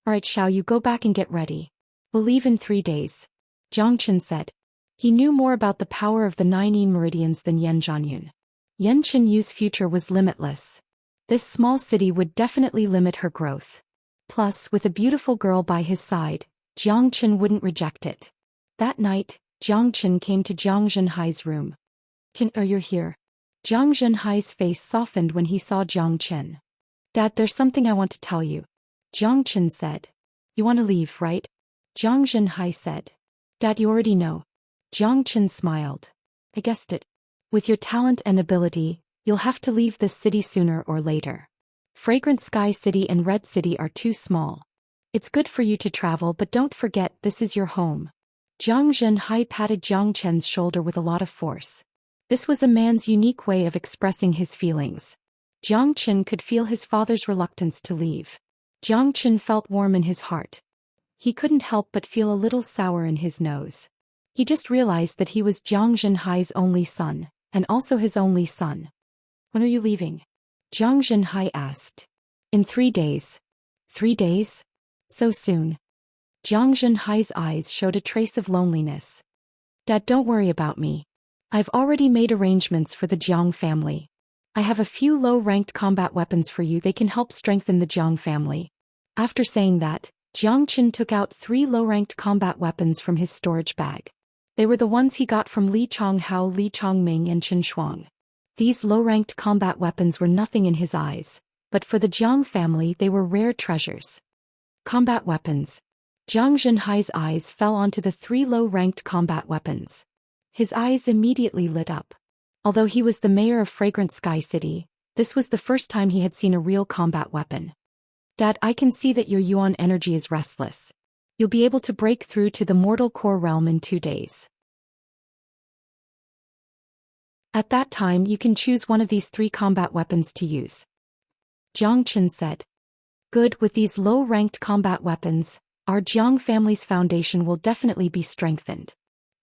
Alright Xiao, you go back and get ready. We'll leave in 3 days. Jiang Chen said. He knew more about the power of the 9 meridians than Yan Zhanyun. Yan Chenyu's future was limitless. This small city would definitely limit her growth. Plus, with a beautiful girl by his side, Jiang Chen wouldn't reject it. That night, Jiang Chen came to Jiang Zhenhai's room. You're here. Jiang Zhenhai's face softened when he saw Jiang Chen. Dad, there's something I want to tell you. Jiang Chen said. You want to leave, right? Jiang Zhenhai said. Dad, you already know. Jiang Chen smiled. I guessed it. With your talent and ability, you'll have to leave this city sooner or later. Fragrant Sky City and Red City are too small. It's good for you to travel, but don't forget this is your home. Jiang Zhenhai patted Jiang Chen's shoulder with a lot of force. This was a man's unique way of expressing his feelings. Jiang Chen could feel his father's reluctance to leave. Jiang Chen felt warm in his heart. He couldn't help but feel a little sour in his nose. He just realized that he was Jiang Zhenhai's only son, and also his only son. When are you leaving? Jiang Zhenhai asked. In 3 days. 3 days? So soon. Jiang Zhenhai's eyes showed a trace of loneliness. Dad, don't worry about me. I've already made arrangements for the Jiang family. I have a few low-ranked combat weapons for you. They can help strengthen the Jiang family. After saying that, Jiang Qin took out 3 low-ranked combat weapons from his storage bag. They were the ones he got from Li Chonghao, Li Chongming and Chen Shuang. These low-ranked combat weapons were nothing in his eyes, but for the Jiang family they were rare treasures. Combat weapons. Jiang Zhenhai's eyes fell onto the 3 low-ranked combat weapons. His eyes immediately lit up. Although he was the mayor of Fragrant Sky City, this was the first time he had seen a real combat weapon. Dad, I can see that your Yuan energy is restless. You'll be able to break through to the mortal core realm in 2 days. At that time you can choose one of these 3 combat weapons to use. Jiang Qin said. Good, with these low-ranked combat weapons, our Jiang family's foundation will definitely be strengthened.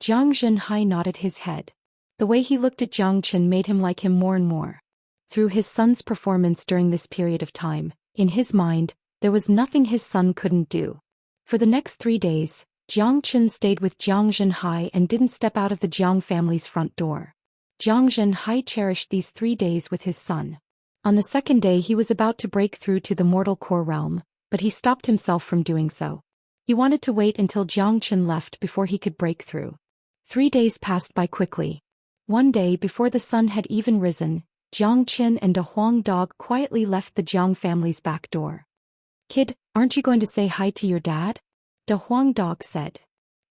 Jiang Zhenhai nodded his head. The way he looked at Jiang Qin made him like him more and more. Through his son's performance during this period of time, in his mind, there was nothing his son couldn't do. For the next 3 days, Jiang Qin stayed with Jiang Zhenhai and didn't step out of the Jiang family's front door. Jiang Zhenhai cherished these 3 days with his son. On the second day he was about to break through to the mortal core realm, but he stopped himself from doing so. He wanted to wait until Jiang Qin left before he could break through. 3 days passed by quickly. One day before the sun had even risen, Jiang Qin and a Huang dog quietly left the Jiang family's back door. Kid, aren't you going to say hi to your dad? The Huang dog said.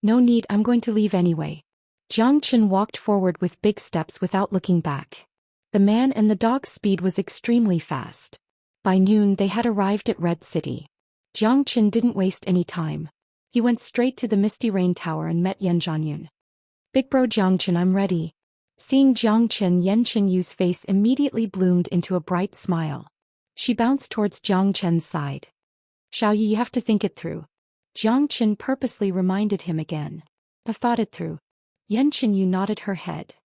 No need, I'm going to leave anyway. Jiang Qin walked forward with big steps without looking back. The man and the dog's speed was extremely fast. By noon they had arrived at Red City. Jiang Qin didn't waste any time. He went straight to the Misty Rain Tower and met Yan Zhanyun. Big bro Jiang Qin, I'm ready. Seeing Jiang Qin, Yan Qinyu's face immediately bloomed into a bright smile. She bounced towards Jiang Qin's side. Xiaoyi, you have to think it through. Jiang Qin purposely reminded him again. I've thought it through. Yan Qinyu nodded her head.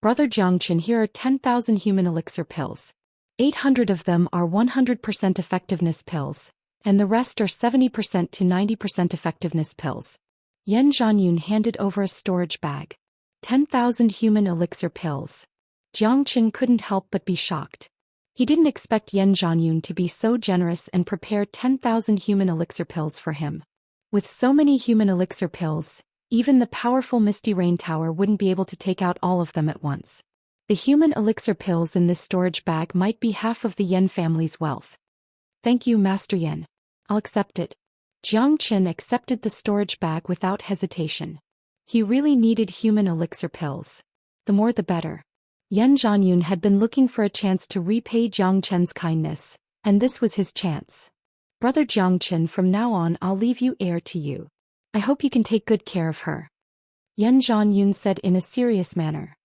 Brother Jiang Qin, here are 10,000 human elixir pills. 800 of them are 100% effectiveness pills, and the rest are 70% to 90% effectiveness pills. Yan Zhanyun handed over a storage bag. 10,000 human elixir pills. Jiang Qin couldn't help but be shocked. He didn't expect Yan Zhanyun to be so generous and prepare 10,000 human elixir pills for him. With so many human elixir pills, even the powerful Misty Rain Tower wouldn't be able to take out all of them at once. The human elixir pills in this storage bag might be half of the Yan family's wealth. Thank you, Master Yan. I'll accept it. Jiang Qin accepted the storage bag without hesitation. He really needed human elixir pills. The more the better. Yan Zhanyun had been looking for a chance to repay Jiang Qin's kindness, and this was his chance. Brother Jiang Qin, from now on I'll leave you heir to you. I hope you can take good care of her. Yan Zhanyun said in a serious manner.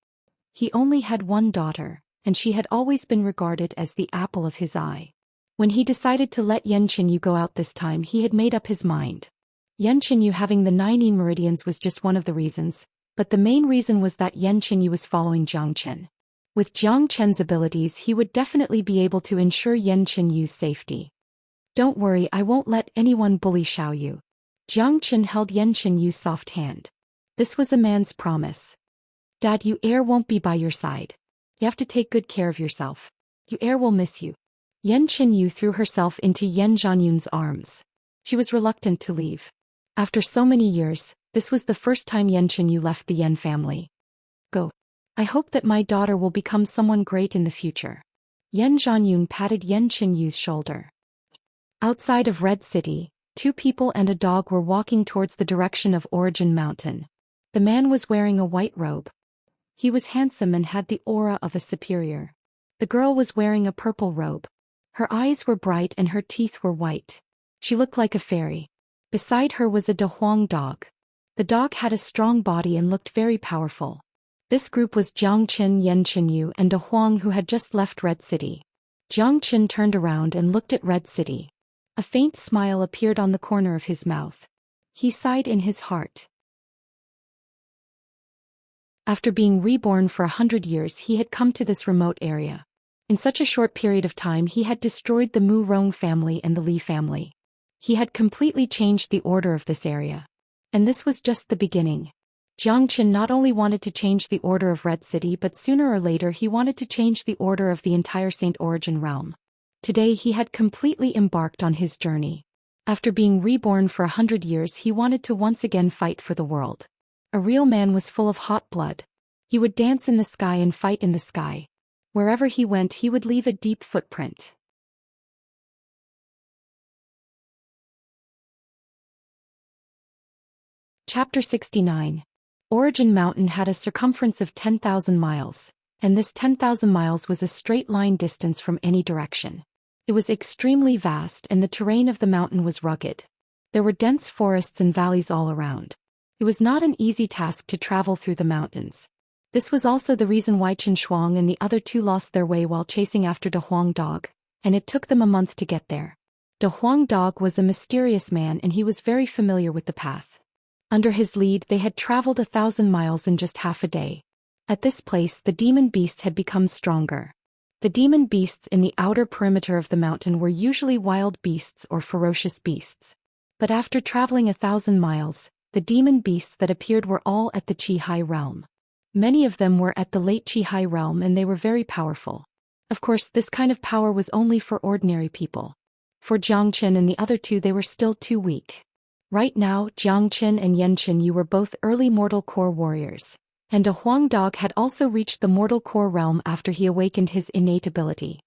He only had one daughter, and she had always been regarded as the apple of his eye. When he decided to let Yan Qinyu go out this time, he had made up his mind. Yan Qinyu having the 19 meridians was just one of the reasons, but the main reason was that Yan Qinyu was following Jiang Qin. With Jiang Qin's abilities, he would definitely be able to ensure Yan Qinyu's safety. Don't worry, I won't let anyone bully Xiaoyu. Jiang Qin held Yan Qinyu's soft hand. This was a man's promise. Dad, Yu heir won't be by your side. You have to take good care of yourself. Yu heir will miss you. Yan Qinyu threw herself into Yan Zhanyun's arms. She was reluctant to leave. After so many years, this was the first time Yan Qinyu left the Yan family. Go. I hope that my daughter will become someone great in the future. Yan Zhanyun patted Yan Qinyu's shoulder. Outside of Red City, 2 people and a dog were walking towards the direction of Origin Mountain. The man was wearing a white robe. He was handsome and had the aura of a superior. The girl was wearing a purple robe. Her eyes were bright and her teeth were white. She looked like a fairy. Beside her was a De Huang dog. The dog had a strong body and looked very powerful. This group was Jiang Qin, Yan Qinyu, and De Huang, who had just left Red City. Jiang Qin turned around and looked at Red City. A faint smile appeared on the corner of his mouth. He sighed in his heart. After being reborn for 100 years, he had come to this remote area. In such a short period of time, he had destroyed the Mu Rong family and the Li family. He had completely changed the order of this area. And this was just the beginning. Xianxia not only wanted to change the order of Red City, but sooner or later he wanted to change the order of the entire Saint Origin realm. Today he had completely embarked on his journey. After being reborn for 100 years, he wanted to once again fight for the world. A real man was full of hot blood. He would dance in the sky and fight in the sky. Wherever he went, he would leave a deep footprint. Chapter 69. Origin Mountain had a circumference of 10,000 miles, and this 10,000 miles was a straight line distance from any direction. It was extremely vast, and the terrain of the mountain was rugged. There were dense forests and valleys all around. It was not an easy task to travel through the mountains. This was also the reason why Chen Shuang and the other two lost their way while chasing after De Huang Dog, and it took them a month to get there. De Huang Dog was a mysterious man, and he was very familiar with the path. Under his lead, they had traveled 1,000 miles in just half a day. At this place, the demon beasts had become stronger. The demon beasts in the outer perimeter of the mountain were usually wild beasts or ferocious beasts. But after traveling 1,000 miles, the demon beasts that appeared were all at the Qi realm. Many of them were at the late Qi realm, and they were very powerful. Of course, this kind of power was only for ordinary people. For Jiangchen and the other two, they were still too weak. Right now, Jiangchen and Yanchen Yu were both early mortal core warriors, and De Huang Dog had also reached the mortal core realm after he awakened his innate ability.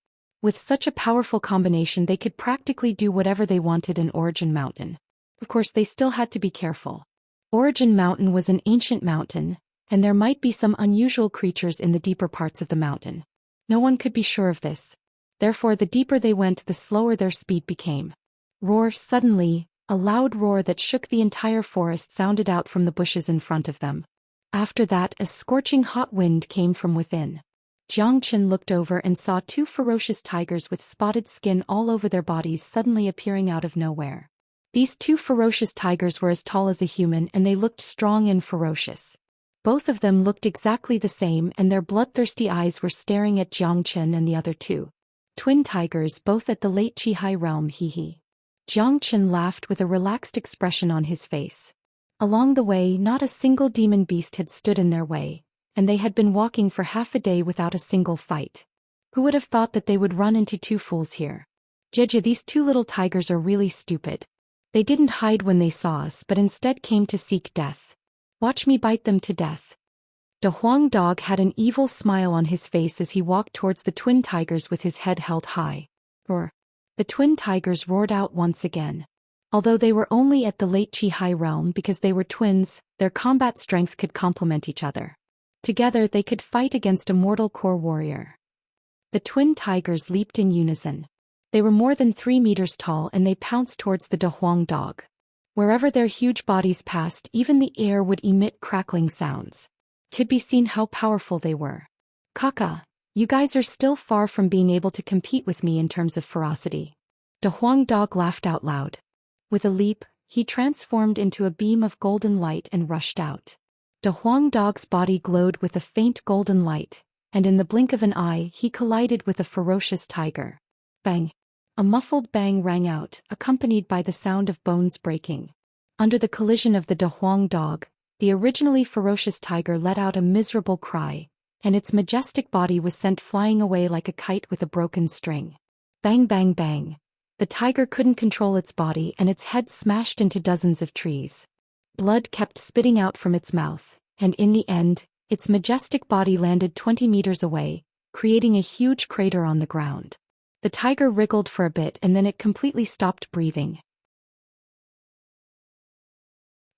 With such a powerful combination, they could practically do whatever they wanted in Origin Mountain. Of course, they still had to be careful. Origin Mountain was an ancient mountain, and there might be some unusual creatures in the deeper parts of the mountain. No one could be sure of this. Therefore, the deeper they went, the slower their speed became. Roar! Suddenly, a loud roar that shook the entire forest sounded out from the bushes in front of them. After that, a scorching hot wind came from within. Jiangchen looked over and saw two ferocious tigers with spotted skin all over their bodies suddenly appearing out of nowhere. These two ferocious tigers were as tall as a human, and they looked strong and ferocious. Both of them looked exactly the same, and their bloodthirsty eyes were staring at Jiangchen and the other two. Twin tigers, both at the late Qi realm, hee. Jiangchen laughed with a relaxed expression on his face. Along the way, not a single demon beast had stood in their way, and they had been walking for half a day without a single fight. Who would have thought that they would run into two fools here? Jeje, these two little tigers are really stupid. They didn't hide when they saw us, but instead came to seek death. Watch me bite them to death. De Huang Dog had an evil smile on his face as he walked towards the twin tigers with his head held high. Roar! The twin tigers roared out once again. Although they were only at the late Qi realm, because they were twins, their combat strength could complement each other. Together they could fight against a mortal core warrior. The twin tigers leaped in unison. They were more than 3 meters tall, and they pounced towards the De Huang Dog. Wherever their huge bodies passed, even the air would emit crackling sounds. Could be seen how powerful they were. Kaka, you guys are still far from being able to compete with me in terms of ferocity. De Huang Dog laughed out loud. With a leap, he transformed into a beam of golden light and rushed out. De Huang Dog's body glowed with a faint golden light, and in the blink of an eye he collided with a ferocious tiger. Bang! A muffled bang rang out, accompanied by the sound of bones breaking. Under the collision of the De Huang Dog, the originally ferocious tiger let out a miserable cry, and its majestic body was sent flying away like a kite with a broken string. Bang bang bang! The tiger couldn't control its body, and its head smashed into dozens of trees. Blood kept spitting out from its mouth, and in the end, its majestic body landed 20 meters away, creating a huge crater on the ground. The tiger wriggled for a bit, and then it completely stopped breathing.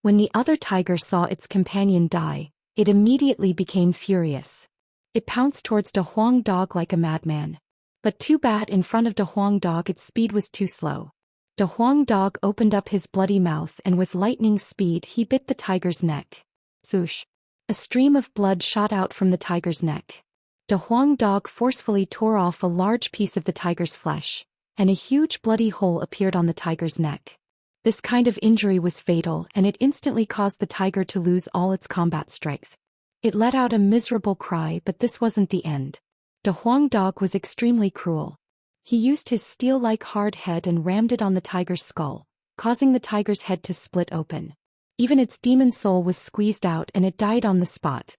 When the other tiger saw its companion die, it immediately became furious. It pounced towards De Huang Dog like a madman. But too bad, in front of De Huang Dog its speed was too slow. De Huang Dog opened up his bloody mouth, and with lightning speed he bit the tiger's neck. Swoosh! A stream of blood shot out from the tiger's neck. De Huang Dog forcefully tore off a large piece of the tiger's flesh, and a huge bloody hole appeared on the tiger's neck. This kind of injury was fatal, and it instantly caused the tiger to lose all its combat strength. It let out a miserable cry, but this wasn't the end. De Huang dog was extremely cruel. He used his steel-like hard head and rammed it on the tiger's skull, causing the tiger's head to split open. Even its demon soul was squeezed out and it died on the spot.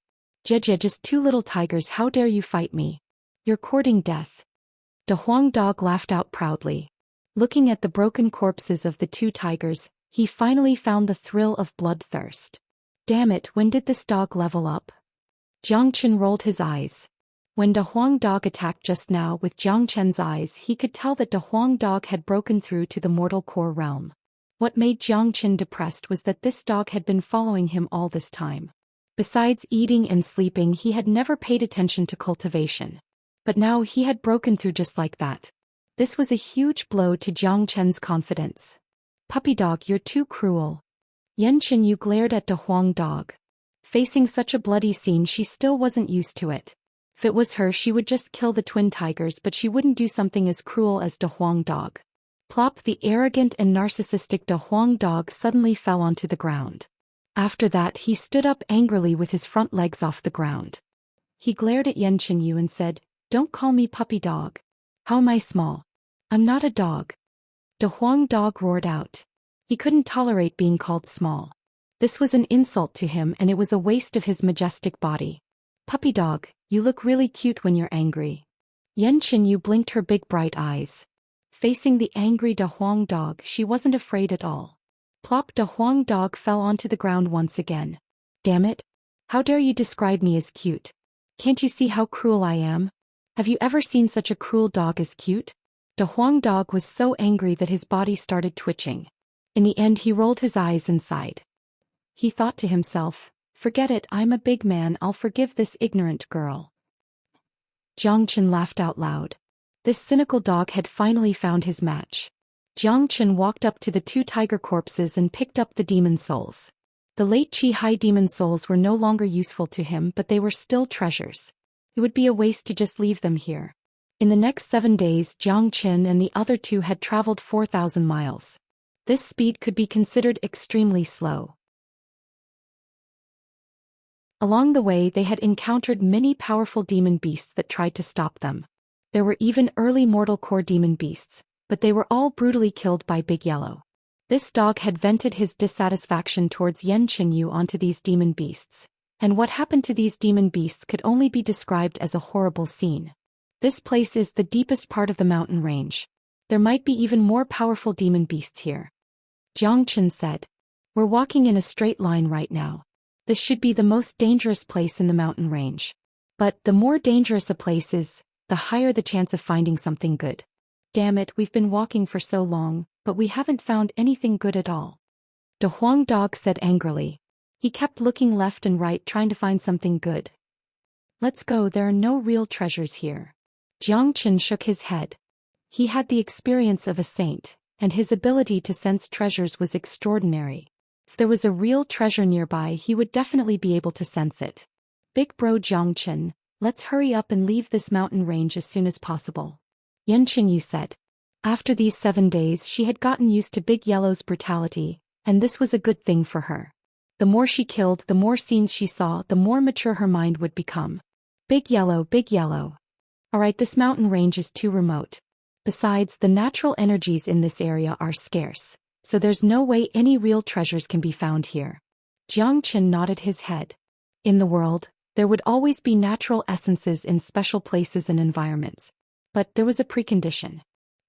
Jeje, just two little tigers, how dare you fight me? You're courting death. De Huang dog laughed out proudly. Looking at the broken corpses of the two tigers, he finally found the thrill of bloodthirst. Damn it, when did this dog level up? Jiang Chen rolled his eyes. When De Huang dog attacked just now with Jiang Chen's eyes, he could tell that De Huang dog had broken through to the mortal core realm. What made Jiang Chen depressed was that this dog had been following him all this time. Besides eating and sleeping, he had never paid attention to cultivation. But now he had broken through just like that. This was a huge blow to Jiang Chen's confidence. Puppy dog, you're too cruel. Yan Chenyu glared at De Huang dog. Facing such a bloody scene, she still wasn't used to it. If it was her, she would just kill the twin tigers, but she wouldn't do something as cruel as De Huang dog. Plop, the arrogant and narcissistic De Huang dog suddenly fell onto the ground. After that, he stood up angrily with his front legs off the ground. He glared at Yan Chenyu and said, "Don't call me puppy dog. How am I small? I'm not a dog." De Huang dog roared out. He couldn't tolerate being called small. This was an insult to him and it was a waste of his majestic body. Puppy dog, you look really cute when you're angry. Yan Chenyu blinked her big bright eyes. Facing the angry De Huang dog, she wasn't afraid at all. Plop, De Huang dog fell onto the ground once again. Damn it. How dare you describe me as cute? Can't you see how cruel I am? Have you ever seen such a cruel dog as cute? De Huang dog was so angry that his body started twitching. In the end, he rolled his eyes and sighed. He thought to himself, forget it, I'm a big man, I'll forgive this ignorant girl. Jiang Chen laughed out loud. This cynical dog had finally found his match. Jiang Chen walked up to the two tiger corpses and picked up the demon souls. The late Qi Hai demon souls were no longer useful to him, but they were still treasures. It would be a waste to just leave them here. In the next 7 days, Jiang Chen and the other two had traveled 4,000 miles. This speed could be considered extremely slow. Along the way, they had encountered many powerful demon beasts that tried to stop them. There were even early mortal core demon beasts, but they were all brutally killed by Big Yellow. This dog had vented his dissatisfaction towards Yan Chenyu onto these demon beasts, and what happened to these demon beasts could only be described as a horrible scene. This place is the deepest part of the mountain range. There might be even more powerful demon beasts here. Jiang Chen said. We're walking in a straight line right now. This should be the most dangerous place in the mountain range. But the more dangerous a place is, the higher the chance of finding something good. Damn it, we've been walking for so long, but we haven't found anything good at all. De Huang dog said angrily. He kept looking left and right trying to find something good. Let's go, there are no real treasures here. Jiang Chen shook his head. He had the experience of a saint, and his ability to sense treasures was extraordinary. If there was a real treasure nearby, he would definitely be able to sense it. Big bro Jiang Chen, let's hurry up and leave this mountain range as soon as possible. Yan Chenyu said. After these 7 days, she had gotten used to Big Yellow's brutality, and this was a good thing for her. The more she killed, the more scenes she saw, the more mature her mind would become. Big Yellow, Big Yellow. Alright, this mountain range is too remote. Besides, the natural energies in this area are scarce, so there's no way any real treasures can be found here. Jiang Chen nodded his head. In the world, there would always be natural essences in special places and environments. But there was a precondition.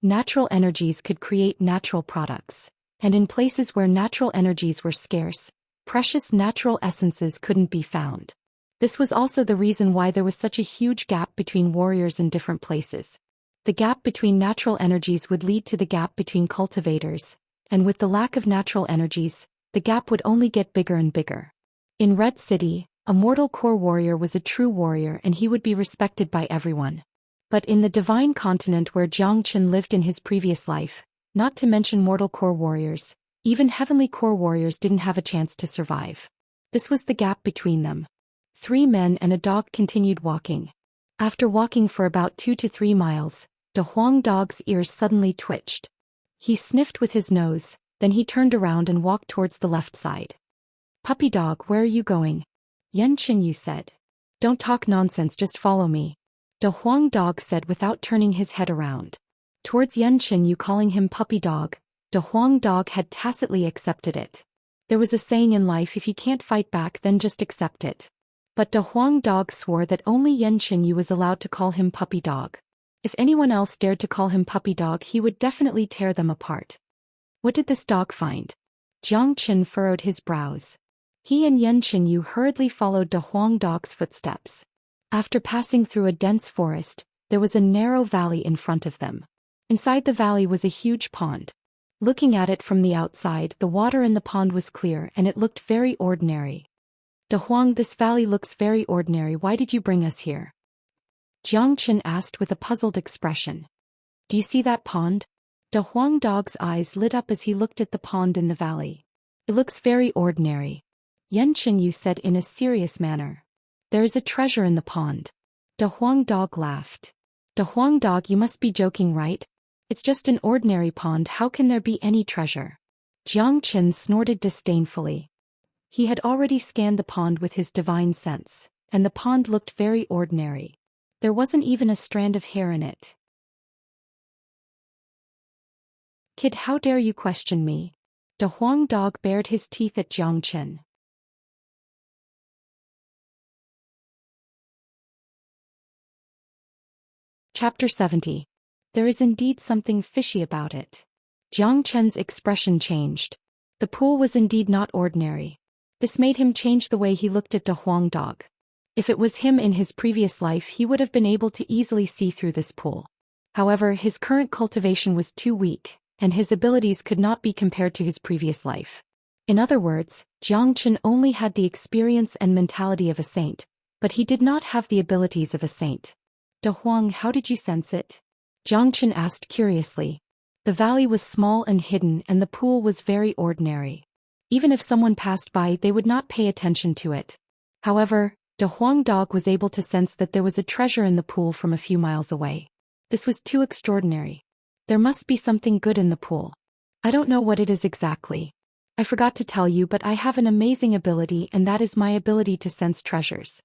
Natural energies could create natural products, and in places where natural energies were scarce, precious natural essences couldn't be found. This was also the reason why there was such a huge gap between warriors in different places. The gap between natural energies would lead to the gap between cultivators, and with the lack of natural energies, the gap would only get bigger and bigger. In Red City, a mortal core warrior was a true warrior and he would be respected by everyone. But in the divine continent where Jiang Chen lived in his previous life, not to mention mortal core warriors, even heavenly core warriors didn't have a chance to survive. This was the gap between them. 3 men and a dog continued walking. After walking for about 2 to 3 miles, De Huang dog's ears suddenly twitched. He sniffed with his nose, then he turned around and walked towards the left side. Puppy dog, where are you going? Yan Qinyu said. Don't talk nonsense, just follow me. De Huang Dog said without turning his head around. Towards Yan Qinyu calling him puppy dog, De Huang Dog had tacitly accepted it. There was a saying in life, if you can't fight back then just accept it. But De Huang Dog swore that only Yan Qinyu was allowed to call him puppy dog. If anyone else dared to call him puppy dog, he would definitely tear them apart. What did this dog find? Jiang Qin furrowed his brows. He and Yan Qinyu hurriedly followed De Huang Dog's footsteps. After passing through a dense forest, there was a narrow valley in front of them. Inside the valley was a huge pond. Looking at it from the outside, the water in the pond was clear and it looked very ordinary. De Huang, this valley looks very ordinary. Why did you bring us here? Jiang Qin asked with a puzzled expression. Do you see that pond? De Huang Dog's eyes lit up as he looked at the pond in the valley. It looks very ordinary. Yan Qinyu said in a serious manner. There is a treasure in the pond. De Huang Dog laughed. De Huang Dog, you must be joking, right? It's just an ordinary pond, how can there be any treasure? Jiang Qin snorted disdainfully. He had already scanned the pond with his divine sense, and the pond looked very ordinary. There wasn't even a strand of hair in it. Kid, how dare you question me? De Huang Dog bared his teeth at Jiang Qin. Chapter 70. There is indeed something fishy about it. Jiang Qin's expression changed. The pool was indeed not ordinary. This made him change the way he looked at De Huang Dog. If it was him in his previous life, he would have been able to easily see through this pool. However, his current cultivation was too weak, and his abilities could not be compared to his previous life. In other words, Jiang Qin only had the experience and mentality of a saint, but he did not have the abilities of a saint. De Huang, how did you sense it? Jiang Qin asked curiously. The valley was small and hidden and the pool was very ordinary. Even if someone passed by, they would not pay attention to it. However, De Huang Dog was able to sense that there was a treasure in the pool from a few miles away. This was too extraordinary. There must be something good in the pool. I don't know what it is exactly. I forgot to tell you, but I have an amazing ability, and that is my ability to sense treasures.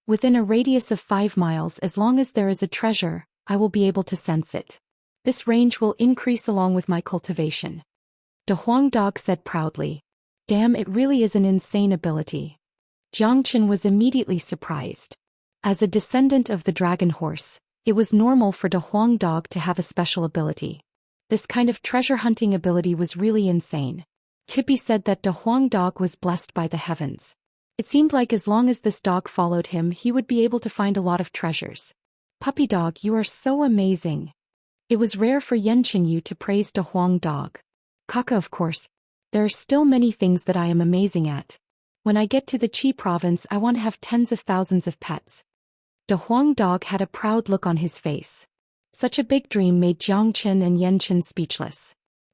Within a radius of 5 miles, as long as there is a treasure, I will be able to sense it. This range will increase along with my cultivation. De Huang Dog said proudly. Damn, it really is an insane ability. Jiang Qin was immediately surprised. As a descendant of the dragon horse, it was normal for De Huang Dog to have a special ability. This kind of treasure hunting ability was really insane. Kippy said that De Huang Dog was blessed by the heavens. It seemed like as long as this dog followed him, he would be able to find a lot of treasures. Puppy dog, you are so amazing. It was rare for Yan Qinyu to praise De Huang Dog. Kaka, of course. There are still many things that I am amazing at. When I get to the Qi province, I want to have tens of thousands of pets. De Huang Dog had a proud look on his face. Such a big dream made Jiang Qin and Yan Qin speechless.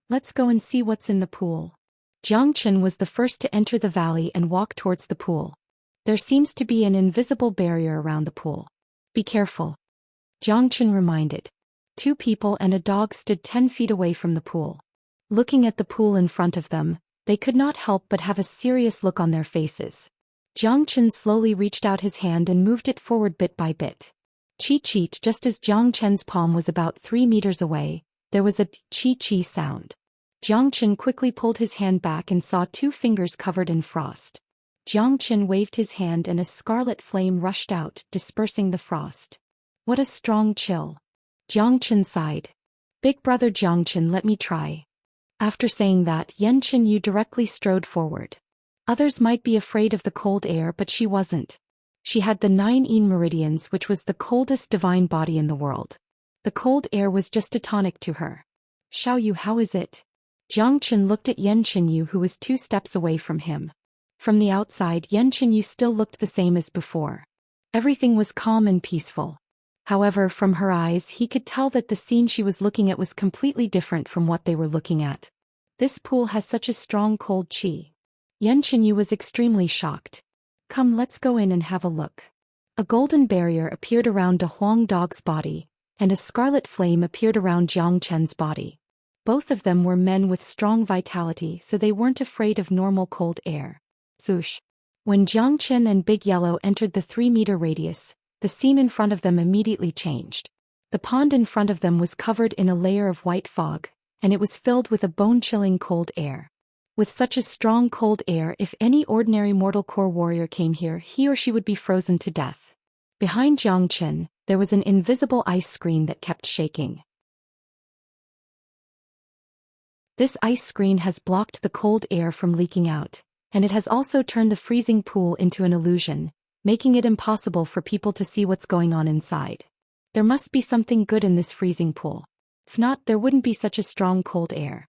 Let's go and see what's in the pool. Jiang Qin was the first to enter the valley and walk towards the pool. There seems to be an invisible barrier around the pool. Be careful. Jiang Qin reminded. 2 people and a dog stood 10 feet away from the pool. Looking at the pool in front of them, they could not help but have a serious look on their faces. Jiang Qin slowly reached out his hand and moved it forward bit by bit. Cheat, just as Jiang Qin's palm was about 3 meters away, there was a chi sound. Jiang Qin quickly pulled his hand back and saw 2 fingers covered in frost. Jiang Qin waved his hand and a scarlet flame rushed out, dispersing the frost. What a strong chill. Jiang Qin sighed. Big brother Jiang Qin, let me try. After saying that, Yan Qinyu directly strode forward. Others might be afraid of the cold air, but she wasn't. She had the 9 Yin meridians, which was the coldest divine body in the world. The cold air was just a tonic to her. Xiaoyu, how is it? Jiang Qin looked at Yan Qinyu, who was 2 steps away from him. From the outside, Yan Qinyu still looked the same as before. Everything was calm and peaceful. However, from her eyes he could tell that the scene she was looking at was completely different from what they were looking at. This pool has such a strong cold qi. Yan Qinyu was extremely shocked. Come, let's go in and have a look. A golden barrier appeared around De Huang Dog's body, and a scarlet flame appeared around Jiang Qin's body. Both of them were men with strong vitality, so they weren't afraid of normal cold air. Zhoush. When Jiang Qin and Big Yellow entered the 3-meter radius, the scene in front of them immediately changed. The pond in front of them was covered in a layer of white fog, and it was filled with a bone-chilling cold air. With such a strong cold air, if any ordinary mortal core warrior came here, he or she would be frozen to death. Behind Jiang Qin, there was an invisible ice screen that kept shaking. This ice screen has blocked the cold air from leaking out, and it has also turned the freezing pool into an illusion, making it impossible for people to see what's going on inside. There must be something good in this freezing pool. If not, there wouldn't be such a strong cold air.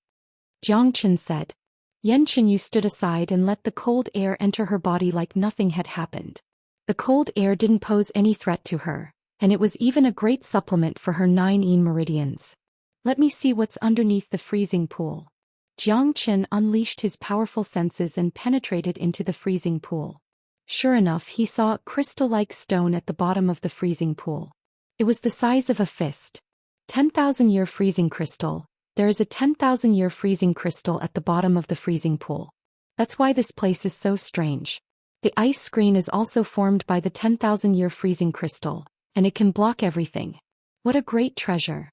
Jiang Qin said. Xianxia stood aside and let the cold air enter her body like nothing had happened. The cold air didn't pose any threat to her, and it was even a great supplement for her 9 yin meridians. Let me see what's underneath the freezing pool. Jiang Qin unleashed his powerful senses and penetrated into the freezing pool. Sure enough, he saw a crystal-like stone at the bottom of the freezing pool. It was the size of a fist. 10,000-year freezing crystal. There is a 10,000-year freezing crystal at the bottom of the freezing pool. That's why this place is so strange. The ice screen is also formed by the 10,000-year freezing crystal, and it can block everything. What a great treasure.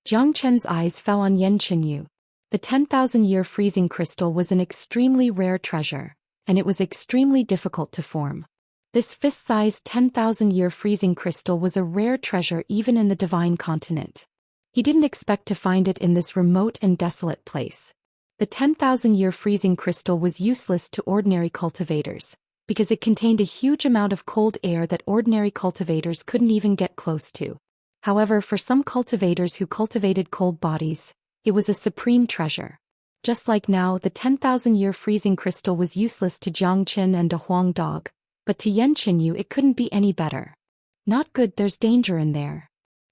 Jiang Qin's eyes fell on Xianxia. The 10,000-year freezing crystal was an extremely rare treasure, and it was extremely difficult to form. This fist-sized 10,000-year freezing crystal was a rare treasure even in the divine continent. He didn't expect to find it in this remote and desolate place. The 10,000-year freezing crystal was useless to ordinary cultivators, because it contained a huge amount of cold air that ordinary cultivators couldn't even get close to. However, for some cultivators who cultivated cold bodies, it was a supreme treasure. Just like now, the 10,000-year freezing crystal was useless to Jiang Qin and a Huang dog, but to Xianxia it couldn't be any better. Not good, there's danger in there.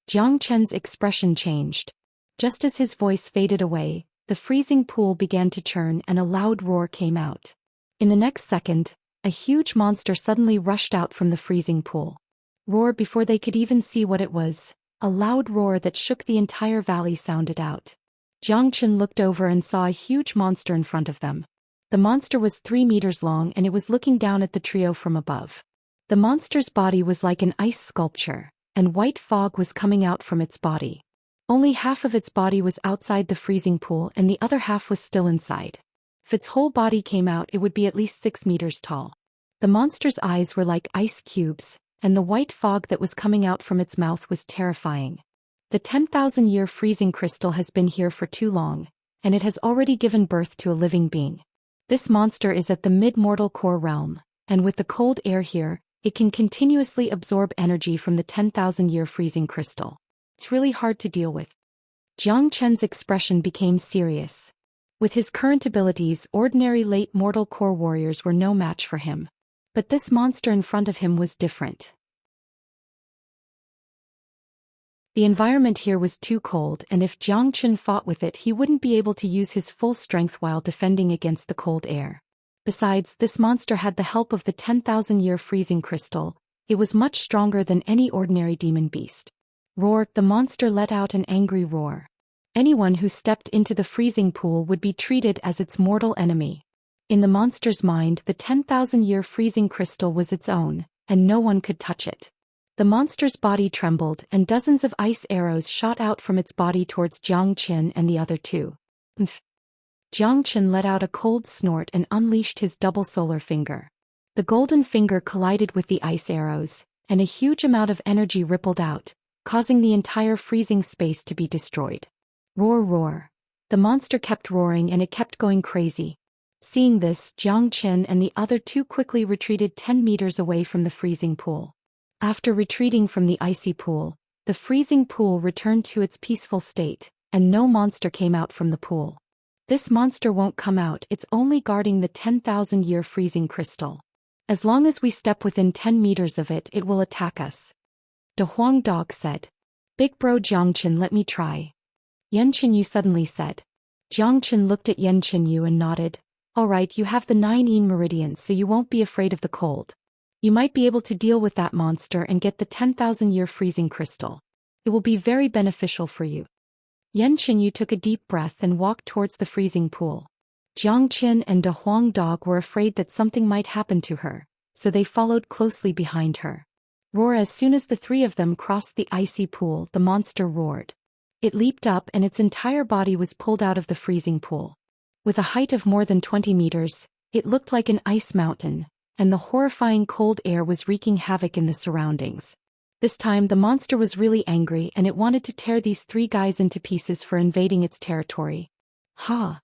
Jiang Qin's expression changed. Just as his voice faded away, the freezing pool began to churn and a loud roar came out. In the next second, a huge monster suddenly rushed out from the freezing pool. Roar before they could even see what it was. A loud roar that shook the entire valley sounded out. Jiang Qin looked over and saw a huge monster in front of them. The monster was 3 meters long and it was looking down at the trio from above. The monster's body was like an ice sculpture, and white fog was coming out from its body. Only half of its body was outside the freezing pool and the other half was still inside. If its whole body came out, it would be at least 6 meters tall. The monster's eyes were like ice cubes, and the white fog that was coming out from its mouth was terrifying. The 10,000-year freezing crystal has been here for too long, and it has already given birth to a living being. This monster is at the mid-mortal core realm, and with the cold air here, it can continuously absorb energy from the 10,000-year freezing crystal. It's really hard to deal with. Jiang Qin's expression became serious. With his current abilities, ordinary late mortal core warriors were no match for him. But this monster in front of him was different. The environment here was too cold, and if Jiang Qin fought with it, he wouldn't be able to use his full strength while defending against the cold air. Besides, this monster had the help of the 10,000-year freezing crystal. It was much stronger than any ordinary demon beast. Roar! The monster let out an angry roar. Anyone who stepped into the freezing pool would be treated as its mortal enemy. In the monster's mind, the 10,000-year freezing crystal was its own, and no one could touch it. The monster's body trembled, and dozens of ice arrows shot out from its body towards Jiang Qin and the other two. Jiang Qin let out a cold snort and unleashed his double solar finger. The golden finger collided with the ice arrows, and a huge amount of energy rippled out, causing the entire freezing space to be destroyed. Roar, roar. The monster kept roaring and it kept going crazy. Seeing this, Jiang Qin and the other two quickly retreated 10 meters away from the freezing pool. After retreating from the icy pool, the freezing pool returned to its peaceful state, and no monster came out from the pool. This monster won't come out, it's only guarding the 10,000-year freezing crystal. As long as we step within 10 meters of it, it will attack us. The Huang dog said. Big bro Jiang Qin, let me try. Xianxia suddenly said. Jiang Qin looked at Xianxia and nodded. Alright, you have the 9 yin meridians, so you won't be afraid of the cold. You might be able to deal with that monster and get the 10,000-year freezing crystal. It will be very beneficial for you. Xianxia took a deep breath and walked towards the freezing pool. Xianxia and De Huang Dog were afraid that something might happen to her, so they followed closely behind her. Roar! As soon as the three of them crossed the icy pool, the monster roared. It leaped up and its entire body was pulled out of the freezing pool. With a height of more than 20 meters, it looked like an ice mountain, and the horrifying cold air was wreaking havoc in the surroundings. This time the monster was really angry and it wanted to tear these three guys into pieces for invading its territory. Ha!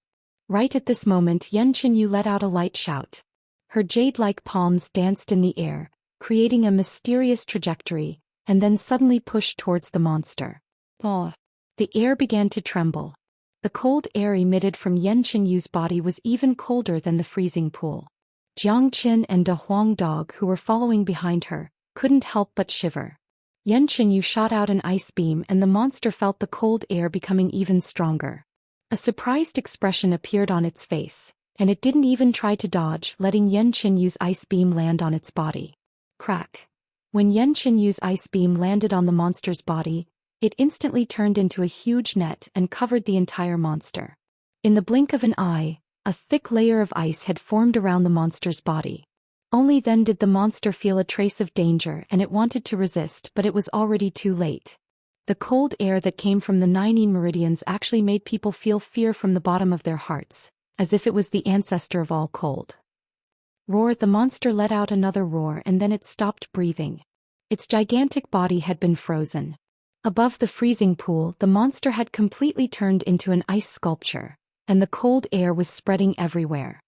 Right at this moment Xianxia let out a light shout. Her jade-like palms danced in the air, creating a mysterious trajectory, and then suddenly pushed towards the monster. Oh! The air began to tremble. The cold air emitted from Xianxia's body was even colder than the freezing pool. Xianxia and De Huang Dog, who were following behind her, couldn't help but shiver. Xianxia shot out an ice beam and the monster felt the cold air becoming even stronger. A surprised expression appeared on its face, and it didn't even try to dodge, letting Xianxia's ice beam land on its body. Crack! When Xianxia's ice beam landed on the monster's body, it instantly turned into a huge net and covered the entire monster. In the blink of an eye, a thick layer of ice had formed around the monster's body. Only then did the monster feel a trace of danger and it wanted to resist, but it was already too late. The cold air that came from the 9 meridians actually made people feel fear from the bottom of their hearts, as if it was the ancestor of all cold. Roar! The monster let out another roar and then it stopped breathing. Its gigantic body had been frozen. Above the freezing pool, the monster had completely turned into an ice sculpture, and the cold air was spreading everywhere.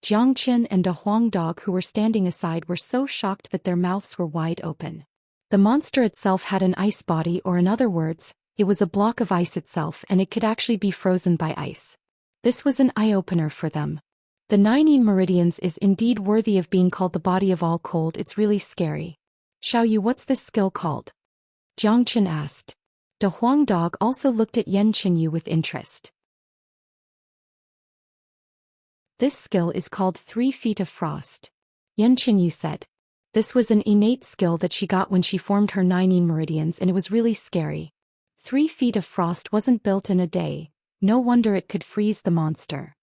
Xianxia and De Huang Dog, who were standing aside, were so shocked that their mouths were wide open. The monster itself had an ice body, or in other words, it was a block of ice itself and it could actually be frozen by ice. This was an eye-opener for them. The 9 meridians is indeed worthy of being called the body of all cold. It's really scary. Xiaoyu, what's this skill called? Xianxia asked. De Huang Dog also looked at Xianxia with interest. This skill is called 3 Feet of Frost. Xianxia said. This was an innate skill that she got when she formed her 9 meridians and it was really scary. 3 Feet of Frost wasn't built in a day, no wonder it could freeze the monster.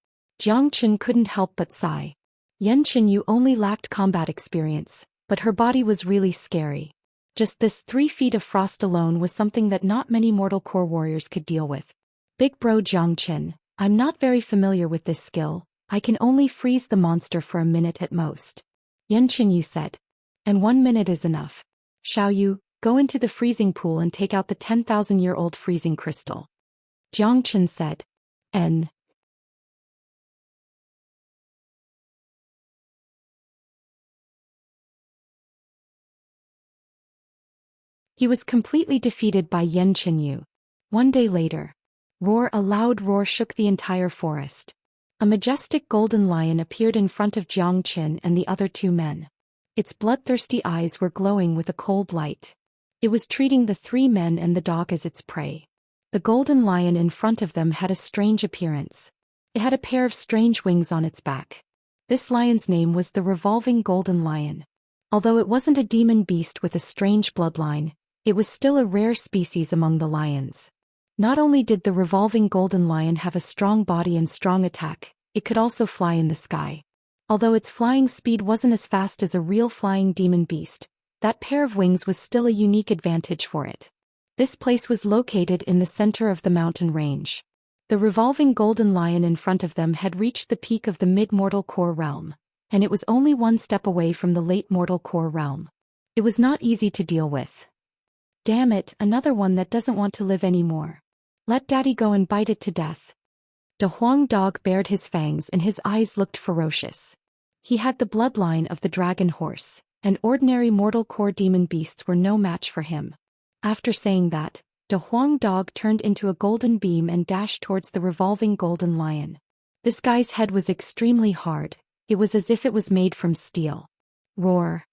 Xianxia couldn't help but sigh. Xianxia only lacked combat experience, but her body was really scary. Just this 3 feet of frost alone was something that not many mortal core warriors could deal with. Big bro Xianxia, I'm not very familiar with this skill, I can only freeze the monster for a minute at most. Xianxia said. And 1 minute is enough. Xiaoyu, go into the freezing pool and take out the 10,000-year-old freezing crystal. Xianxia said. N. He was completely defeated by Xianxia. 1 day later. Roar! A loud roar shook the entire forest. A majestic golden lion appeared in front of Xianxia and the other 2 men. Its bloodthirsty eyes were glowing with a cold light. It was treating the 3 men and the dog as its prey. The golden lion in front of them had a strange appearance. It had a pair of strange wings on its back. This lion's name was the Revolving Golden Lion. Although it wasn't a demon beast with a strange bloodline, it was still a rare species among the lions. Not only did the Revolving Golden Lion have a strong body and strong attack, it could also fly in the sky. Although its flying speed wasn't as fast as a real flying demon beast, that pair of wings was still a unique advantage for it. This place was located in the center of the mountain range. The Revolving Golden Lion in front of them had reached the peak of the mid-mortal core realm, and it was only 1 step away from the late mortal core realm. It was not easy to deal with. Damn it, another one that doesn't want to live anymore. Let daddy go and bite it to death. De Huang Dog bared his fangs and his eyes looked ferocious. He had the bloodline of the dragon horse, and ordinary mortal core demon beasts were no match for him. After saying that, De Huang Dog turned into a golden beam and dashed towards the Revolving Golden Lion. This guy's head was extremely hard, it was as if it was made from steel. Roar!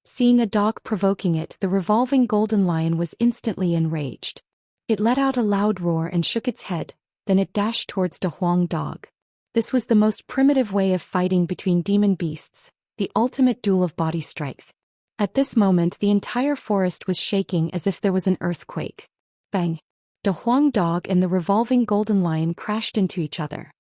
Seeing a dog provoking it, the Revolving Golden Lion was instantly enraged. It let out a loud roar and shook its head, then it dashed towards De Huang Dog. This was the most primitive way of fighting between demon beasts, the ultimate duel of body strength. At this moment the entire forest was shaking as if there was an earthquake. Bang! De Huang Dog and the Revolving Golden Lion crashed into each other.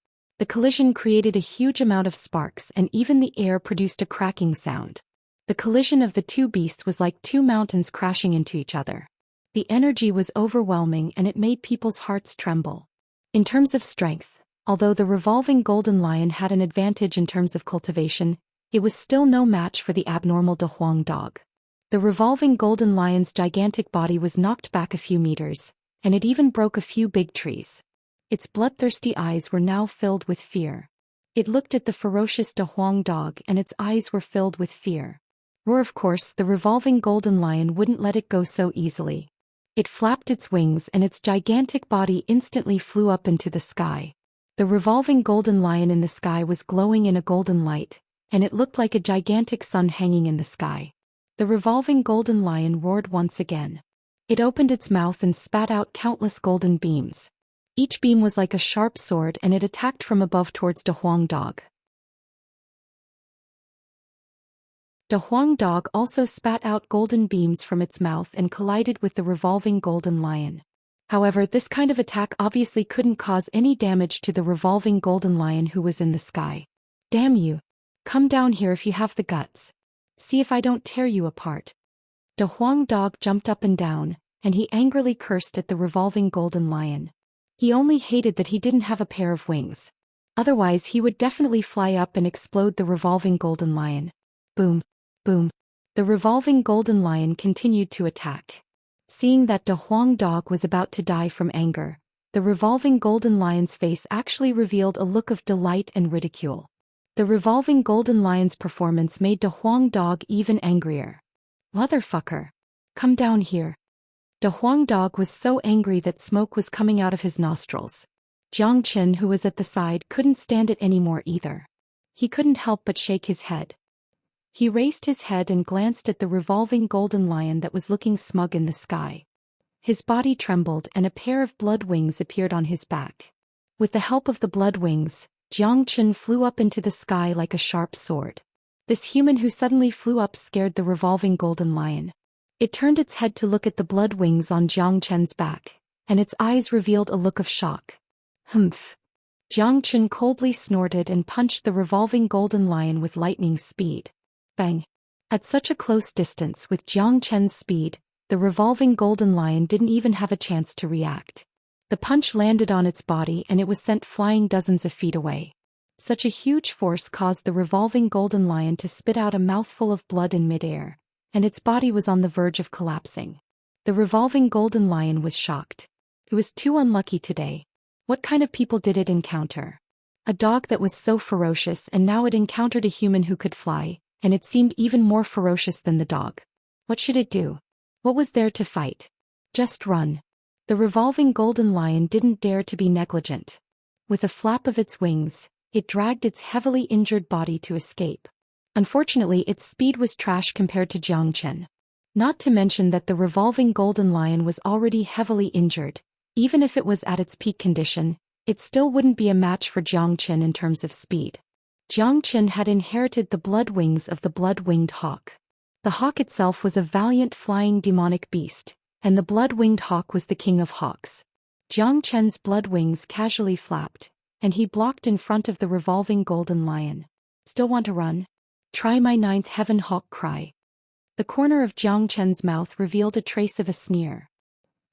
The collision created a huge amount of sparks and even the air produced a cracking sound. The collision of the two beasts was like two mountains crashing into each other. The energy was overwhelming and it made people's hearts tremble. In terms of strength, although the revolving golden lion had an advantage in terms of cultivation, it was still no match for the abnormal De Huang dog. The revolving golden lion's gigantic body was knocked back a few meters, and it even broke a few big trees. Its bloodthirsty eyes were now filled with fear. It looked at the ferocious De Huang dog and its eyes were filled with fear. Of course, the revolving golden lion wouldn't let it go so easily. It flapped its wings and its gigantic body instantly flew up into the sky. The revolving golden lion in the sky was glowing in a golden light, and it looked like a gigantic sun hanging in the sky. The revolving golden lion roared once again. It opened its mouth and spat out countless golden beams. Each beam was like a sharp sword and it attacked from above towards De Huang dog. De Huang dog also spat out golden beams from its mouth and collided with the revolving golden lion. However, this kind of attack obviously couldn't cause any damage to the revolving golden lion who was in the sky. Damn you! Come down here if you have the guts. See if I don't tear you apart. De Huang dog jumped up and down, and he angrily cursed at the revolving golden lion. He only hated that he didn't have a pair of wings. Otherwise he would definitely fly up and explode the revolving golden lion. Boom. Boom. The revolving golden lion continued to attack. Seeing that De Huang dog was about to die from anger, the revolving golden lion's face actually revealed a look of delight and ridicule. The revolving golden lion's performance made De Huang dog even angrier. Motherfucker! Come down here. De Huang dog was so angry that smoke was coming out of his nostrils. Zhou Xian, who was at the side, couldn't stand it anymore either. He couldn't help but shake his head. He raised his head and glanced at the revolving golden lion that was looking smug in the sky. His body trembled and a pair of blood wings appeared on his back. With the help of the blood wings, Zhou Xian flew up into the sky like a sharp sword. This human who suddenly flew up scared the revolving golden lion. It turned its head to look at the blood wings on Zhou Qian's back, and its eyes revealed a look of shock. Humph! Zhou Qian coldly snorted and punched the revolving golden lion with lightning speed. Bang! At such a close distance with Zhou Qian's speed, the revolving golden lion didn't even have a chance to react. The punch landed on its body and it was sent flying dozens of feet away. Such a huge force caused the revolving golden lion to spit out a mouthful of blood in midair, and its body was on the verge of collapsing. The revolving golden lion was shocked. It was too unlucky today. What kind of people did it encounter? A dog that was so ferocious, and now it encountered a human who could fly, and it seemed even more ferocious than the dog. What should it do? What was there to fight? Just run. The revolving golden lion didn't dare to be negligent. With a flap of its wings, it dragged its heavily injured body to escape. Unfortunately, its speed was trash compared to Zhou Qian. Not to mention that the revolving golden lion was already heavily injured. Even if it was at its peak condition, it still wouldn't be a match for Zhou Qian in terms of speed. Zhou Qian had inherited the blood wings of the blood-winged hawk. The hawk itself was a valiant flying demonic beast, and the blood-winged hawk was the king of hawks. Zhou Qian's blood wings casually flapped, and he blocked in front of the revolving golden lion. Still want to run? Try my ninth heaven hawk cry. The corner of Zhou Qian's mouth revealed a trace of a sneer.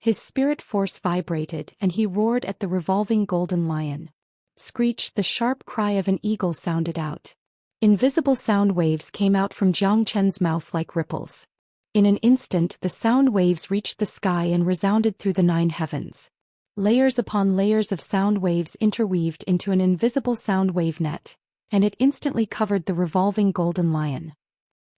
His spirit force vibrated and he roared at the revolving golden lion. Screech! The sharp cry of an eagle sounded out. Invisible sound waves came out from Zhou Qian's mouth like ripples. In an instant the sound waves reached the sky and resounded through the 9 heavens. Layers upon layers of sound waves interweaved into an invisible sound wave net, and it instantly covered the revolving golden lion.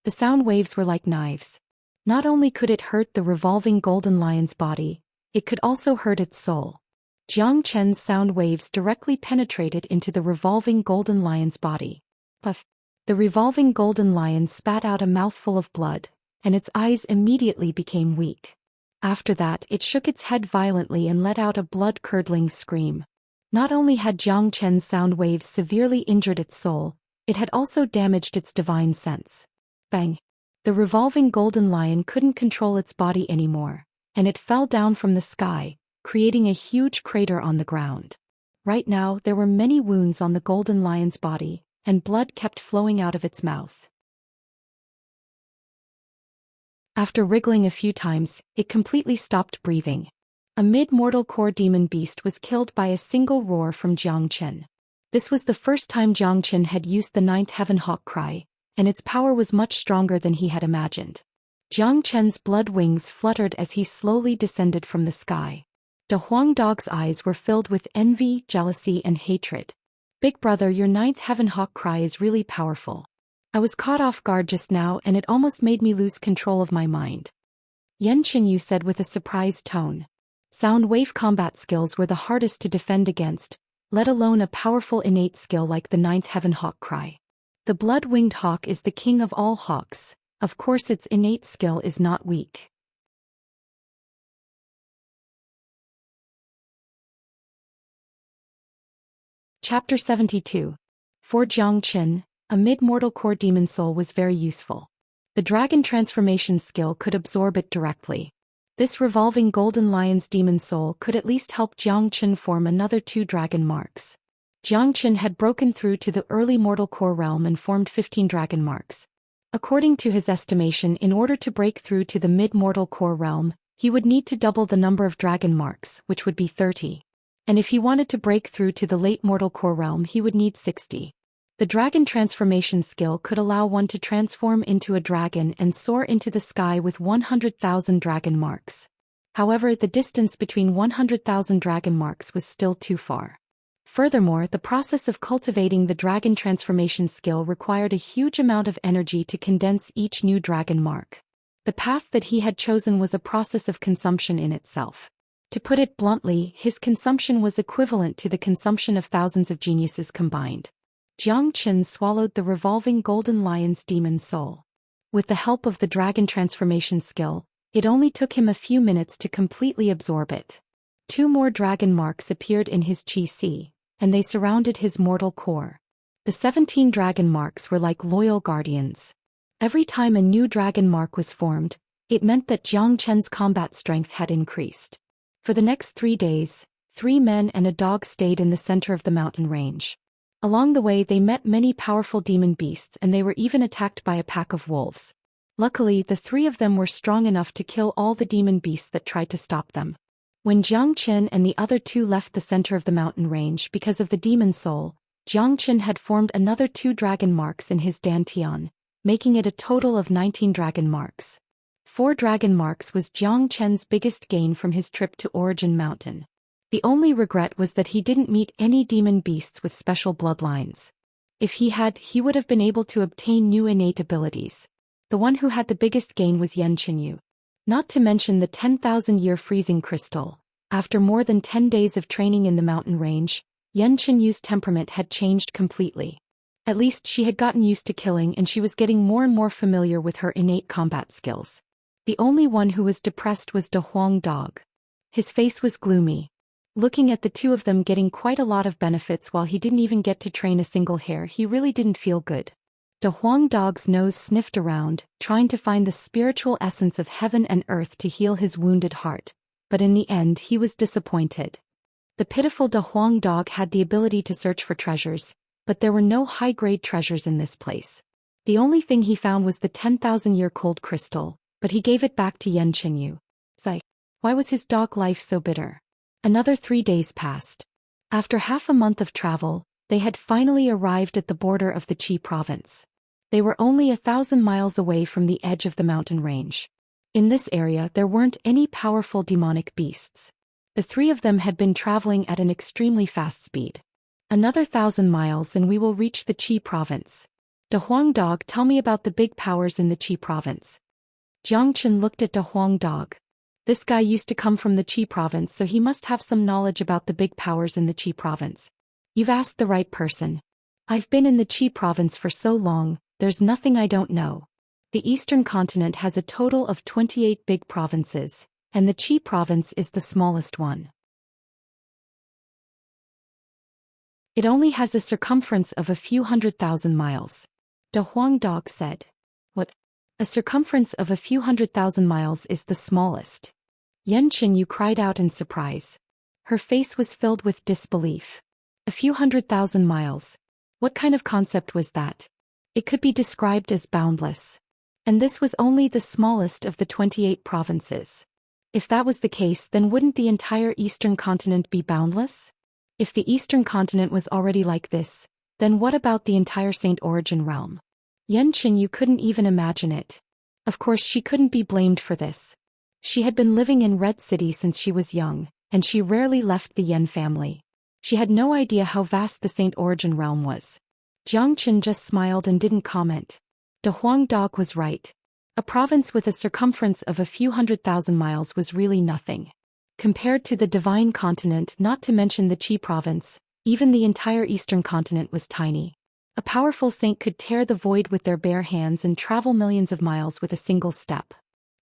The sound waves were like knives. Not only could it hurt the revolving golden lion's body, it could also hurt its soul. Zhou Qian's sound waves directly penetrated into the revolving golden lion's body. Puff! The revolving golden lion spat out a mouthful of blood, and its eyes immediately became weak. After that, it shook its head violently and let out a blood-curdling scream. Not only had Zhou Qian's sound waves severely injured its soul, it had also damaged its divine sense. Bang! The revolving golden lion couldn't control its body anymore, and it fell down from the sky, creating a huge crater on the ground. Right now there were many wounds on the golden lion's body, and blood kept flowing out of its mouth. After wriggling a few times, it completely stopped breathing. A mid-mortal core demon beast was killed by a single roar from Zhou Xian. This was the first time Zhou Xian had used the ninth heaven hawk cry, and its power was much stronger than he had imagined. Zhou Qian's blood wings fluttered as he slowly descended from the sky. De Huang Dog's eyes were filled with envy, jealousy, and hatred. Big brother, your ninth heaven hawk cry is really powerful. I was caught off guard just now and it almost made me lose control of my mind. Xianxia said with a surprised tone. Sound wave combat skills were the hardest to defend against, let alone a powerful innate skill like the ninth heaven hawk cry. The blood-winged hawk is the king of all hawks, of course its innate skill is not weak. Chapter 72. For Zhou Xian, a mid-mortal core demon soul was very useful. The dragon transformation skill could absorb it directly. This revolving golden lion's demon soul could at least help Zhou Xian form another 2 dragon marks. Zhou Xian had broken through to the early mortal core realm and formed 15 dragon marks. According to his estimation, in order to break through to the mid-mortal core realm, he would need to double the number of dragon marks, which would be 30. And if he wanted to break through to the late mortal core realm, he would need 60. The dragon transformation skill could allow one to transform into a dragon and soar into the sky with 100,000 dragon marks. However, the distance between 100,000 dragon marks was still too far. Furthermore, the process of cultivating the dragon transformation skill required a huge amount of energy to condense each new dragon mark. The path that he had chosen was a process of consumption in itself. To put it bluntly, his consumption was equivalent to the consumption of thousands of geniuses combined. Zhou Xian swallowed the revolving golden lion's demon soul. With the help of the dragon transformation skill, it only took him a few minutes to completely absorb it. 2 more dragon marks appeared in his qi, and they surrounded his mortal core. The 17 dragon marks were like loyal guardians. Every time a new dragon mark was formed, it meant that Zhou Qian's combat strength had increased. For the next 3 days, 3 men and a dog stayed in the center of the mountain range. Along the way they met many powerful demon beasts and they were even attacked by a pack of wolves. Luckily, the 3 of them were strong enough to kill all the demon beasts that tried to stop them. When Zhou Qian and the other 2 left the center of the mountain range because of the demon soul, Zhou Qian had formed another 2 dragon marks in his dantian, making it a total of 19 dragon marks. 4 dragon marks was Zhou Qian's biggest gain from his trip to Origin Mountain. The only regret was that he didn't meet any demon beasts with special bloodlines. If he had, he would have been able to obtain new innate abilities. The one who had the biggest gain was Xianxia. Not to mention the 10,000-year freezing crystal. After more than 10 days of training in the mountain range, Xianxia's temperament had changed completely. At least she had gotten used to killing and she was getting more and more familiar with her innate combat skills. The only one who was depressed was De Huang Dog. His face was gloomy. Looking at the 2 of them getting quite a lot of benefits while he didn't even get to train a single hair, he really didn't feel good. De Huang Dog's nose sniffed around, trying to find the spiritual essence of heaven and earth to heal his wounded heart, but in the end he was disappointed. The pitiful De Huang Dog had the ability to search for treasures, but there were no high-grade treasures in this place. The only thing he found was the 10,000-year cold crystal, but he gave it back to Xianxia. Why was his dog life so bitter? Another 3 days passed. After half a month of travel, they had finally arrived at the border of the Qi province. They were only 1,000 miles away from the edge of the mountain range. In this area there weren't any powerful demonic beasts. The 3 of them had been traveling at an extremely fast speed. Another 1,000 miles and we will reach the Qi province. De Huang Dog, tell me about the big powers in the Qi province. Zhou Qian looked at De Huang Dog. This guy used to come from the Qi province, so he must have some knowledge about the big powers in the Qi province. You've asked the right person. I've been in the Qi province for so long, there's nothing I don't know. The eastern continent has a total of 28 big provinces, and the Qi province is the smallest one. It only has a circumference of a few 100,000 miles. De Huang Dog said. What? A circumference of a few 100,000 miles is the smallest. Xianxia cried out in surprise. Her face was filled with disbelief. A few 100,000 miles. What kind of concept was that? It could be described as boundless. And this was only the smallest of the 28 provinces. If that was the case, then wouldn't the entire eastern continent be boundless? If the eastern continent was already like this, then what about the entire Saint Origin realm? Yanqin, you couldn't even imagine it. Of course she couldn't be blamed for this. She had been living in Red City since she was young, and she rarely left the Yan family. She had no idea how vast the Saint Origin realm was. Jiang Qin just smiled and didn't comment. De Huang Dog was right. A province with a circumference of a few 100,000 miles was really nothing. Compared to the Divine Continent, not to mention the Qi province, even the entire eastern continent was tiny. A powerful saint could tear the void with their bare hands and travel millions of miles with a single step.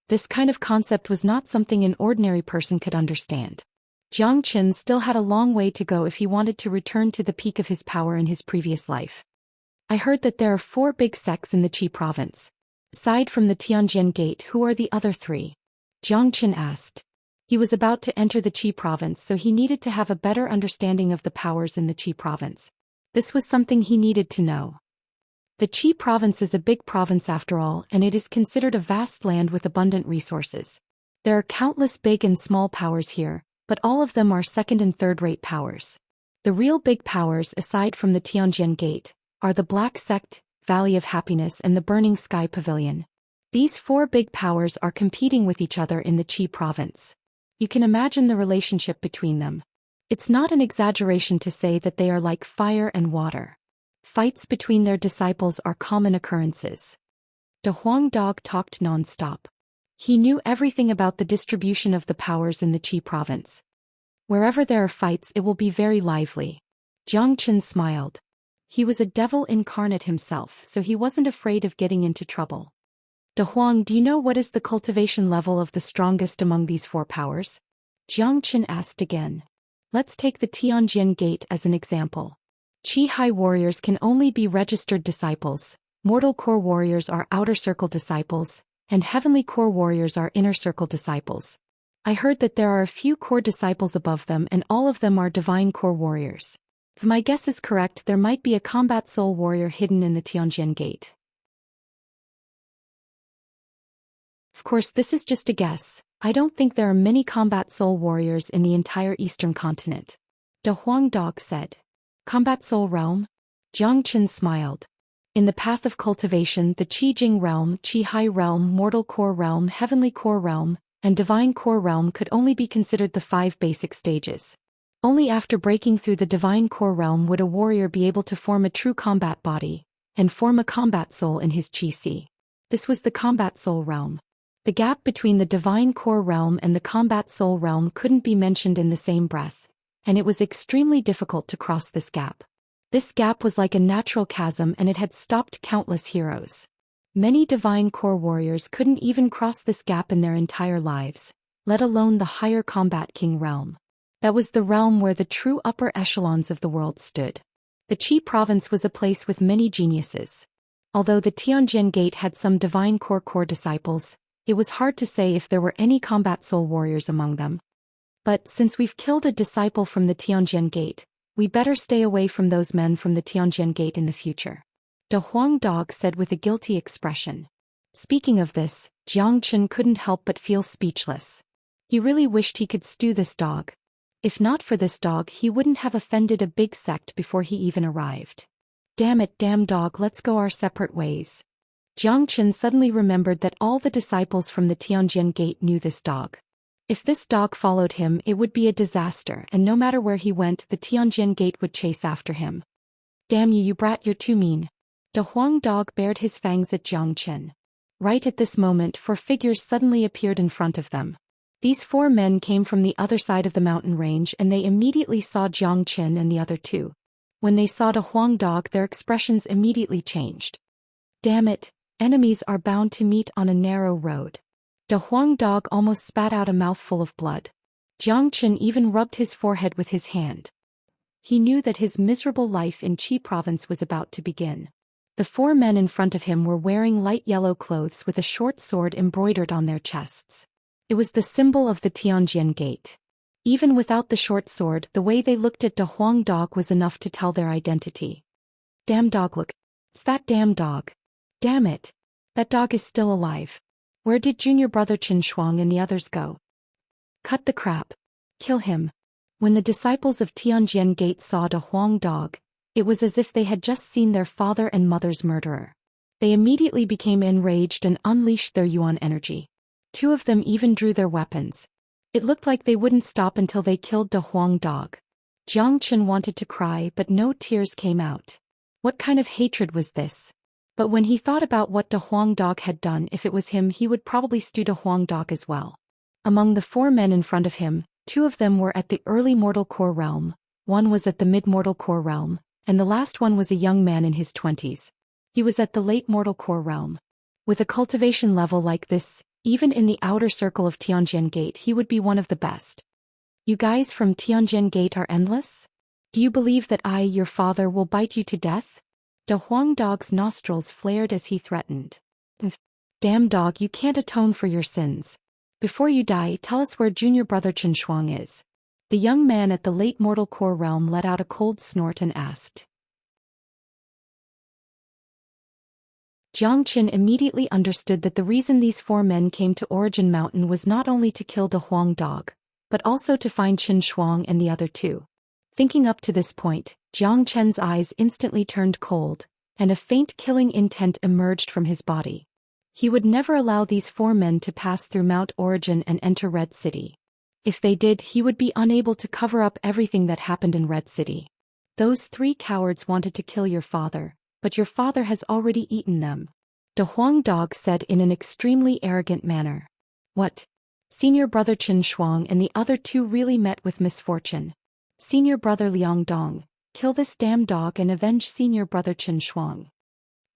This kind of concept was not something an ordinary person could understand. Jiang Qin still had a long way to go if he wanted to return to the peak of his power in his previous life. I heard that there are 4 big sects in the Qi province. Aside from the Tianjin Gate, who are the other 3? Jiang Qin asked. He was about to enter the Qi province, so he needed to have a better understanding of the powers in the Qi province. This was something he needed to know. The Qi province is a big province after all, and it is considered a vast land with abundant resources. There are countless big and small powers here, but all of them are second and third-rate powers. The real big powers, aside from the Tianjin Gate, are the Black Sect, Valley of Happiness and the Burning Sky Pavilion. These 4 big powers are competing with each other in the Qi province. You can imagine the relationship between them. It's not an exaggeration to say that they are like fire and water. Fights between their disciples are common occurrences. De Huang Dog talked non-stop. He knew everything about the distribution of the powers in the Qi province. Wherever there are fights, it will be very lively. Jiang Qin smiled. He was a devil incarnate himself, so he wasn't afraid of getting into trouble. De Huang, do you know what is the cultivation level of the strongest among these 4 powers? Jiang Qin asked again. Let's take the Tianjin Gate as an example. Qi High warriors can only be registered disciples, Mortal Core warriors are Outer Circle disciples, and Heavenly Core warriors are Inner Circle disciples. I heard that there are a few core disciples above them and all of them are Divine Core warriors. If my guess is correct, there might be a Combat Soul warrior hidden in the Tianjin Gate. Of course, this is just a guess. I don't think there are many Combat Soul warriors in the entire Eastern continent. De Huang Dog said. Combat Soul realm? Jiang Qin smiled. In the path of cultivation, the Qi Jing realm, Qi High realm, Mortal Core realm, Heavenly Core realm, and Divine Core realm could only be considered the 5 basic stages. Only after breaking through the Divine Core realm would a warrior be able to form a true combat body, and form a combat soul in his Qi Si. This was the Combat Soul realm. The gap between the Divine Core realm and the Combat Soul realm couldn't be mentioned in the same breath, and it was extremely difficult to cross this gap. This gap was like a natural chasm and it had stopped countless heroes. Many Divine Core warriors couldn't even cross this gap in their entire lives, let alone the higher Combat King realm. That was the realm where the true upper echelons of the world stood. The Qi province was a place with many geniuses. Although the Tianjin Gate had some Divine Core disciples, it was hard to say if there were any Combat Soul warriors among them. But since we've killed a disciple from the Tianjin Gate, we better stay away from those men from the Tianjin Gate in the future. De Huang Dog said with a guilty expression. Speaking of this, Jiang Qin couldn't help but feel speechless. He really wished he could stew this dog. If not for this dog, he wouldn't have offended a big sect before he even arrived. Damn it, damn dog, let's go our separate ways. Jiang Qin suddenly remembered that all the disciples from the Tianjin Gate knew this dog. If this dog followed him, it would be a disaster, and no matter where he went, the Tianjin Gate would chase after him. Damn you, you brat, you're too mean. De Huang Dog bared his fangs at Jiang Qin. Right at this moment, 4 figures suddenly appeared in front of them. These 4 men came from the other side of the mountain range and they immediately saw Jiang Qin and the other 2. When they saw De Huang Dog, their expressions immediately changed. Damn it, enemies are bound to meet on a narrow road. De Huang Dog almost spat out a mouthful of blood. Jiang Qin even rubbed his forehead with his hand. He knew that his miserable life in Qi province was about to begin. The 4 men in front of him were wearing light yellow clothes with a short sword embroidered on their chests. It was the symbol of the Tianjin Gate. Even without the short sword, the way they looked at the Huang dog was enough to tell their identity. Damn dog, look. It's that damn dog. Damn it. That dog is still alive. Where did junior brother Qin Shuang and the others go? Cut the crap. Kill him. When the disciples of Tianjin Gate saw the Huang dog, it was as if they had just seen their father and mother's murderer. They immediately became enraged and unleashed their yuan energy. Two of them even drew their weapons. It looked like they wouldn't stop until they killed the Huang dog. Jiang Chen wanted to cry, but no tears came out. What kind of hatred was this? But when he thought about what the Huang dog had done, if it was him, he would probably stew the Huang dog as well. Among the four men in front of him, two of them were at the early mortal core realm, one was at the mid-mortal core realm, and the last one was a young man in his 20s. He was at the late mortal core realm. With a cultivation level like this, even in the outer circle of Tianjin Gate, he would be one of the best. You guys from Tianjin Gate are endless? Do you believe that I, your father, will bite you to death? The Huang dog's nostrils flared as he threatened. Damn dog, you can't atone for your sins. Before you die, tell us where junior brother Qin Shuang is. The young man at the late mortal core realm let out a cold snort and asked. Jiang Qin immediately understood that the reason these four men came to Origin Mountain was not only to kill the Huang dog, but also to find Qin Shuang and the other two. Thinking up to this point, Jiang Chen's eyes instantly turned cold, and a faint killing intent emerged from his body. He would never allow these four men to pass through Mount Origin and enter Red City. If they did, he would be unable to cover up everything that happened in Red City. Those three cowards wanted to kill your father, but your father has already eaten them. The Huang dog said in an extremely arrogant manner. What? Senior brother Qin Shuang and the other two really met with misfortune. Senior brother Liang Dong, kill this damn dog and avenge senior brother Qin Shuang.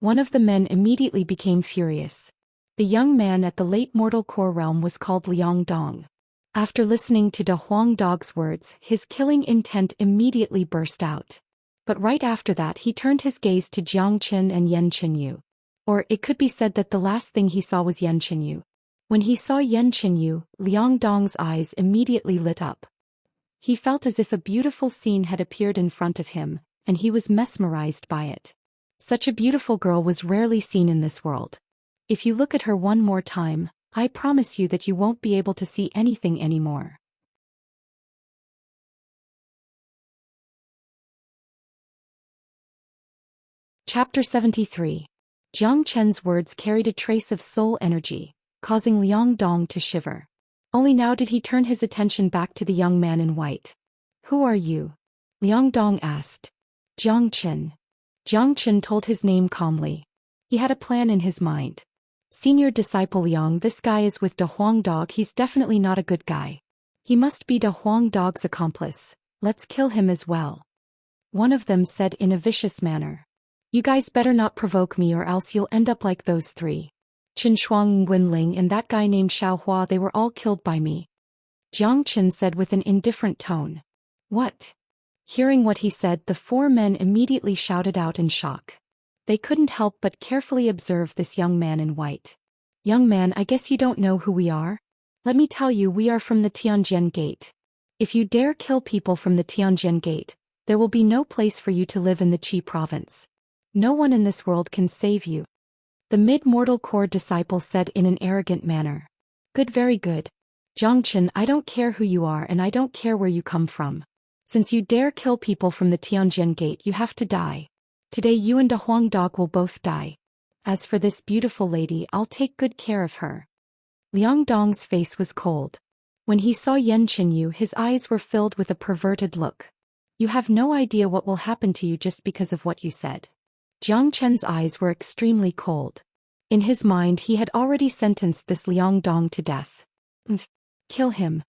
One of the men immediately became furious. The young man at the late mortal core realm was called Liang Dong. After listening to the Huang dog's words, his killing intent immediately burst out. But right after that he turned his gaze to Jiang Qin and Yan Qinyu. Or it could be said that the last thing he saw was Yan Qinyu. When he saw Yan Qinyu, Liang Dong's eyes immediately lit up. He felt as if a beautiful scene had appeared in front of him, and he was mesmerized by it. Such a beautiful girl was rarely seen in this world. If you look at her one more time, I promise you that you won't be able to see anything anymore. Chapter 73. Jiang Chen's words carried a trace of soul energy, causing Liang Dong to shiver. Only now did he turn his attention back to the young man in white. Who are you? Liang Dong asked. Jiang Qin. Jiang Qin told his name calmly. He had a plan in his mind. Senior disciple Liang, this guy is with the Huang dog, he's definitely not a good guy. He must be the Huang dog's accomplice, let's kill him as well. One of them said in a vicious manner. You guys better not provoke me or else you'll end up like those three. Qin Shuang, Wenling and that guy named Xiaohua, they were all killed by me. Jiang Qin said with an indifferent tone. What? Hearing what he said, the four men immediately shouted out in shock. They couldn't help but carefully observe this young man in white. Young man, I guess you don't know who we are? Let me tell you, we are from the Tianjin Gate. If you dare kill people from the Tianjin Gate, there will be no place for you to live in the Qi province. No one in this world can save you. The mid-mortal core disciple said in an arrogant manner. Good, very good. Jiang Qin, I don't care who you are and I don't care where you come from. Since you dare kill people from the Tianjin Gate, you have to die. Today you and the Huang dog will both die. As for this beautiful lady, I'll take good care of her. Liang Dong's face was cold. When he saw Yan Qinyu, his eyes were filled with a perverted look. You have no idea what will happen to you just because of what you said. Jiang Chen's eyes were extremely cold. In his mind he had already sentenced this Liang Dong to death. Kill him.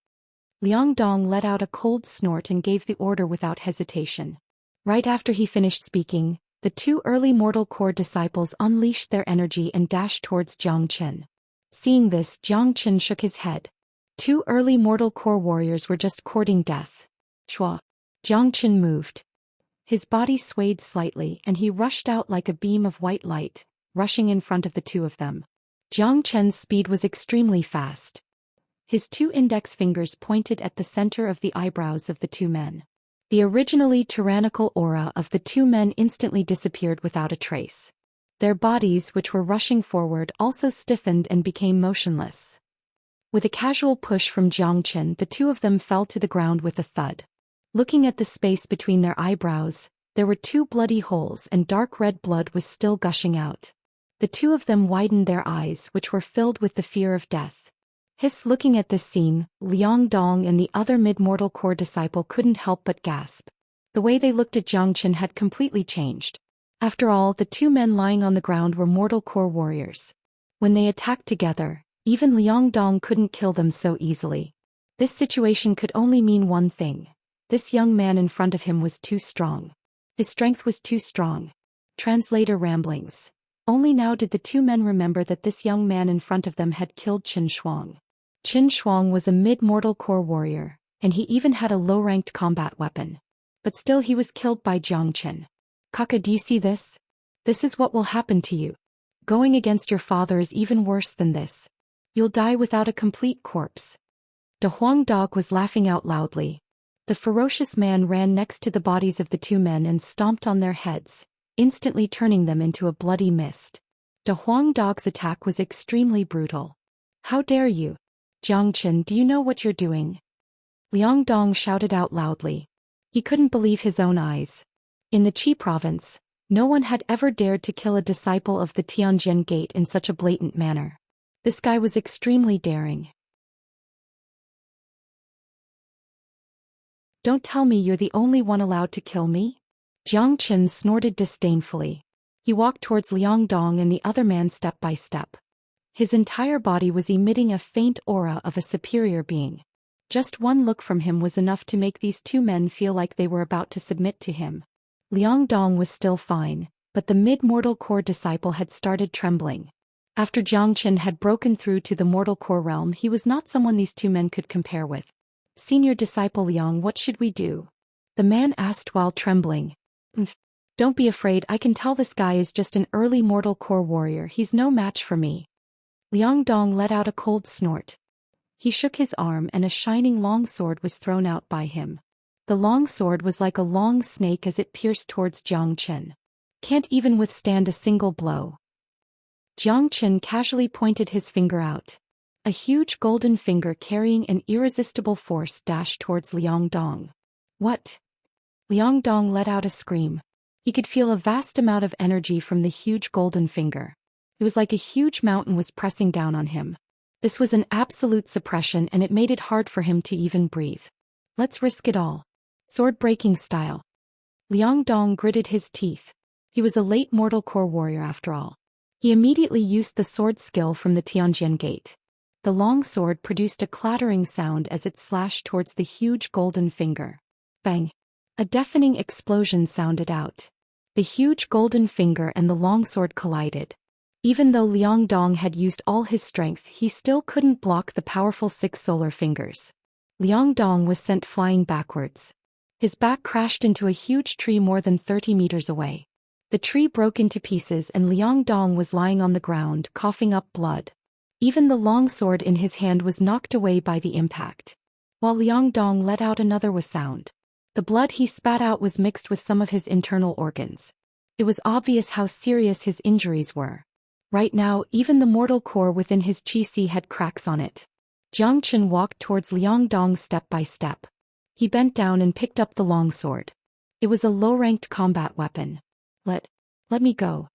Liang Dong let out a cold snort and gave the order without hesitation. Right after he finished speaking, the two early mortal core disciples unleashed their energy and dashed towards Jiang Chen. Seeing this, Jiang Chen shook his head. Two early mortal core warriors were just courting death. Shua. Jiang Chen moved. His body swayed slightly and he rushed out like a beam of white light, rushing in front of the two of them. Jiang Chen's speed was extremely fast. His two index fingers pointed at the center of the eyebrows of the two men. The originally tyrannical aura of the two men instantly disappeared without a trace. Their bodies, which were rushing forward, also stiffened and became motionless. With a casual push from Xianxia, the two of them fell to the ground with a thud. Looking at the space between their eyebrows, there were two bloody holes and dark red blood was still gushing out. The two of them widened their eyes, which were filled with the fear of death. Looking at this scene, Liang Dong and the other mid-mortal core disciple couldn't help but gasp. The way they looked at Xianxia had completely changed. After all, the two men lying on the ground were mortal core warriors. When they attacked together, even Liang Dong couldn't kill them so easily. This situation could only mean one thing. This young man in front of him was too strong. His strength was too strong. Translator ramblings. Only now did the two men remember that this young man in front of them had killed Qin Shuang. Qin Shuang was a mid-mortal core warrior, and he even had a low-ranked combat weapon. But still he was killed by Xianxia. Kaka, do you see this? This is what will happen to you. Going against your father is even worse than this. You'll die without a complete corpse. De Huang Dog was laughing out loudly. The ferocious man ran next to the bodies of the two men and stomped on their heads, instantly turning them into a bloody mist. De Huang Dog's attack was extremely brutal. How dare you? Xianxia, do you know what you're doing? Liang Dong shouted out loudly. He couldn't believe his own eyes. In the Qi province, no one had ever dared to kill a disciple of the Tianjin Gate in such a blatant manner. This guy was extremely daring. Don't tell me you're the only one allowed to kill me? Xianxia snorted disdainfully. He walked towards Liang Dong and the other man step by step. His entire body was emitting a faint aura of a superior being. Just one look from him was enough to make these two men feel like they were about to submit to him. Liang Dong was still fine, but the mid-mortal core disciple had started trembling. After Xianxia had broken through to the mortal core realm, he was not someone these two men could compare with. Senior disciple Liang, what should we do? The man asked while trembling. Don't be afraid, I can tell this guy is just an early mortal core warrior, he's no match for me. Liang Dong let out a cold snort. He shook his arm and a shining long sword was thrown out by him. The long sword was like a long snake as it pierced towards Xianxia. Can't even withstand a single blow. Xianxia casually pointed his finger out. A huge golden finger carrying an irresistible force dashed towards Liang Dong. What? Liang Dong let out a scream. He could feel a vast amount of energy from the huge golden finger. It was like a huge mountain was pressing down on him. This was an absolute suppression and it made it hard for him to even breathe. Let's risk it all. Sword-breaking style. Liang Dong gritted his teeth. He was a late mortal core warrior after all. He immediately used the sword skill from the Tianjin Gate. The long sword produced a clattering sound as it slashed towards the huge golden finger. Bang! A deafening explosion sounded out. The huge golden finger and the long sword collided. Even though Liang Dong had used all his strength, he still couldn't block the powerful 6 solar fingers. Liang Dong was sent flying backwards. His back crashed into a huge tree more than 30 meters away. The tree broke into pieces and Liang Dong was lying on the ground, coughing up blood. Even the long sword in his hand was knocked away by the impact. While Liang Dong let out another sound. The blood he spat out was mixed with some of his internal organs. It was obvious how serious his injuries were. Right now, even the mortal core within his qi had cracks on it. Xianxia walked towards Liang Dong step by step. He bent down and picked up the long sword. It was a low-ranked combat weapon. Let me go.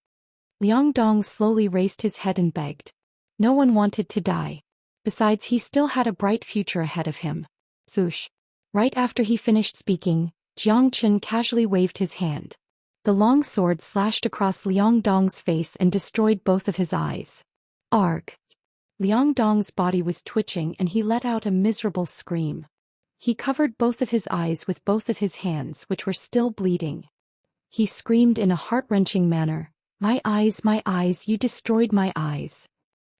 Liang Dong slowly raised his head and begged. No one wanted to die. Besides, he still had a bright future ahead of him. Swoosh. Right after he finished speaking, Xianxia casually waved his hand. The long sword slashed across Liang Dong's face and destroyed both of his eyes. Arg! Liang Dong's body was twitching and he let out a miserable scream. He covered both of his eyes with both of his hands, which were still bleeding. He screamed in a heart-wrenching manner, my eyes, you destroyed my eyes.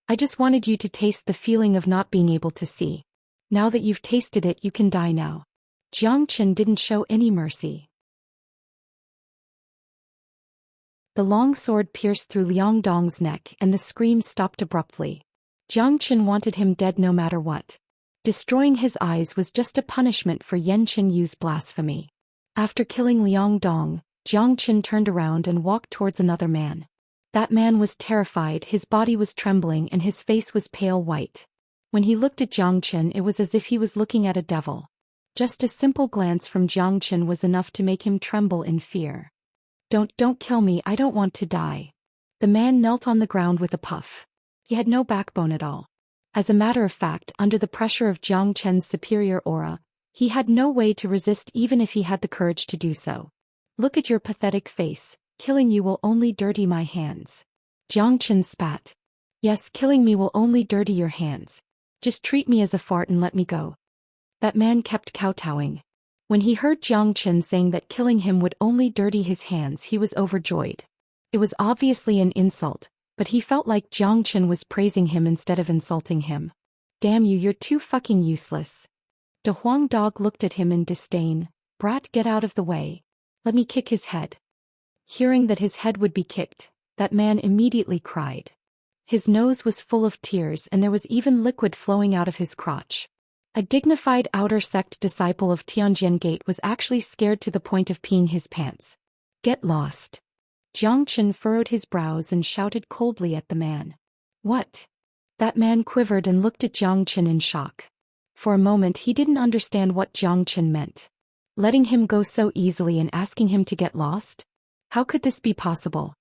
I just wanted you to taste the feeling of not being able to see. Now that you've tasted it, you can die now." Xianxia didn't show any mercy. The long sword pierced through Liang Dong's neck and the scream stopped abruptly. Xianxia wanted him dead no matter what. Destroying his eyes was just a punishment for Yan Qinyu's blasphemy. After killing Liang Dong, Jiang Qin turned around and walked towards another man. That man was terrified, his body was trembling and his face was pale white. When he looked at Jiang Qin, it was as if he was looking at a devil. Just a simple glance from Jiang Qin was enough to make him tremble in fear. Don't kill me, I don't want to die. The man knelt on the ground with a puff. He had no backbone at all. As a matter of fact, under the pressure of Jiang Qin's superior aura, he had no way to resist even if he had the courage to do so. Look at your pathetic face, killing you will only dirty my hands. Jiang Qin spat. Yes, killing me will only dirty your hands. Just treat me as a fart and let me go. That man kept kowtowing. When he heard Jiang Qin saying that killing him would only dirty his hands, he was overjoyed. It was obviously an insult, but he felt like Jiang Qin was praising him instead of insulting him. Damn you, you're too fucking useless. De Huang Dog looked at him in disdain. Brat, get out of the way. Let me kick his head. Hearing that his head would be kicked, that man immediately cried. His nose was full of tears and there was even liquid flowing out of his crotch. A dignified outer sect disciple of Tianjin Gate was actually scared to the point of peeing his pants. Get lost. Jiang Qin furrowed his brows and shouted coldly at the man. What? That man quivered and looked at Jiang Qin in shock. For a moment he didn't understand what Jiang Qin meant. Letting him go so easily and asking him to get lost? How could this be possible?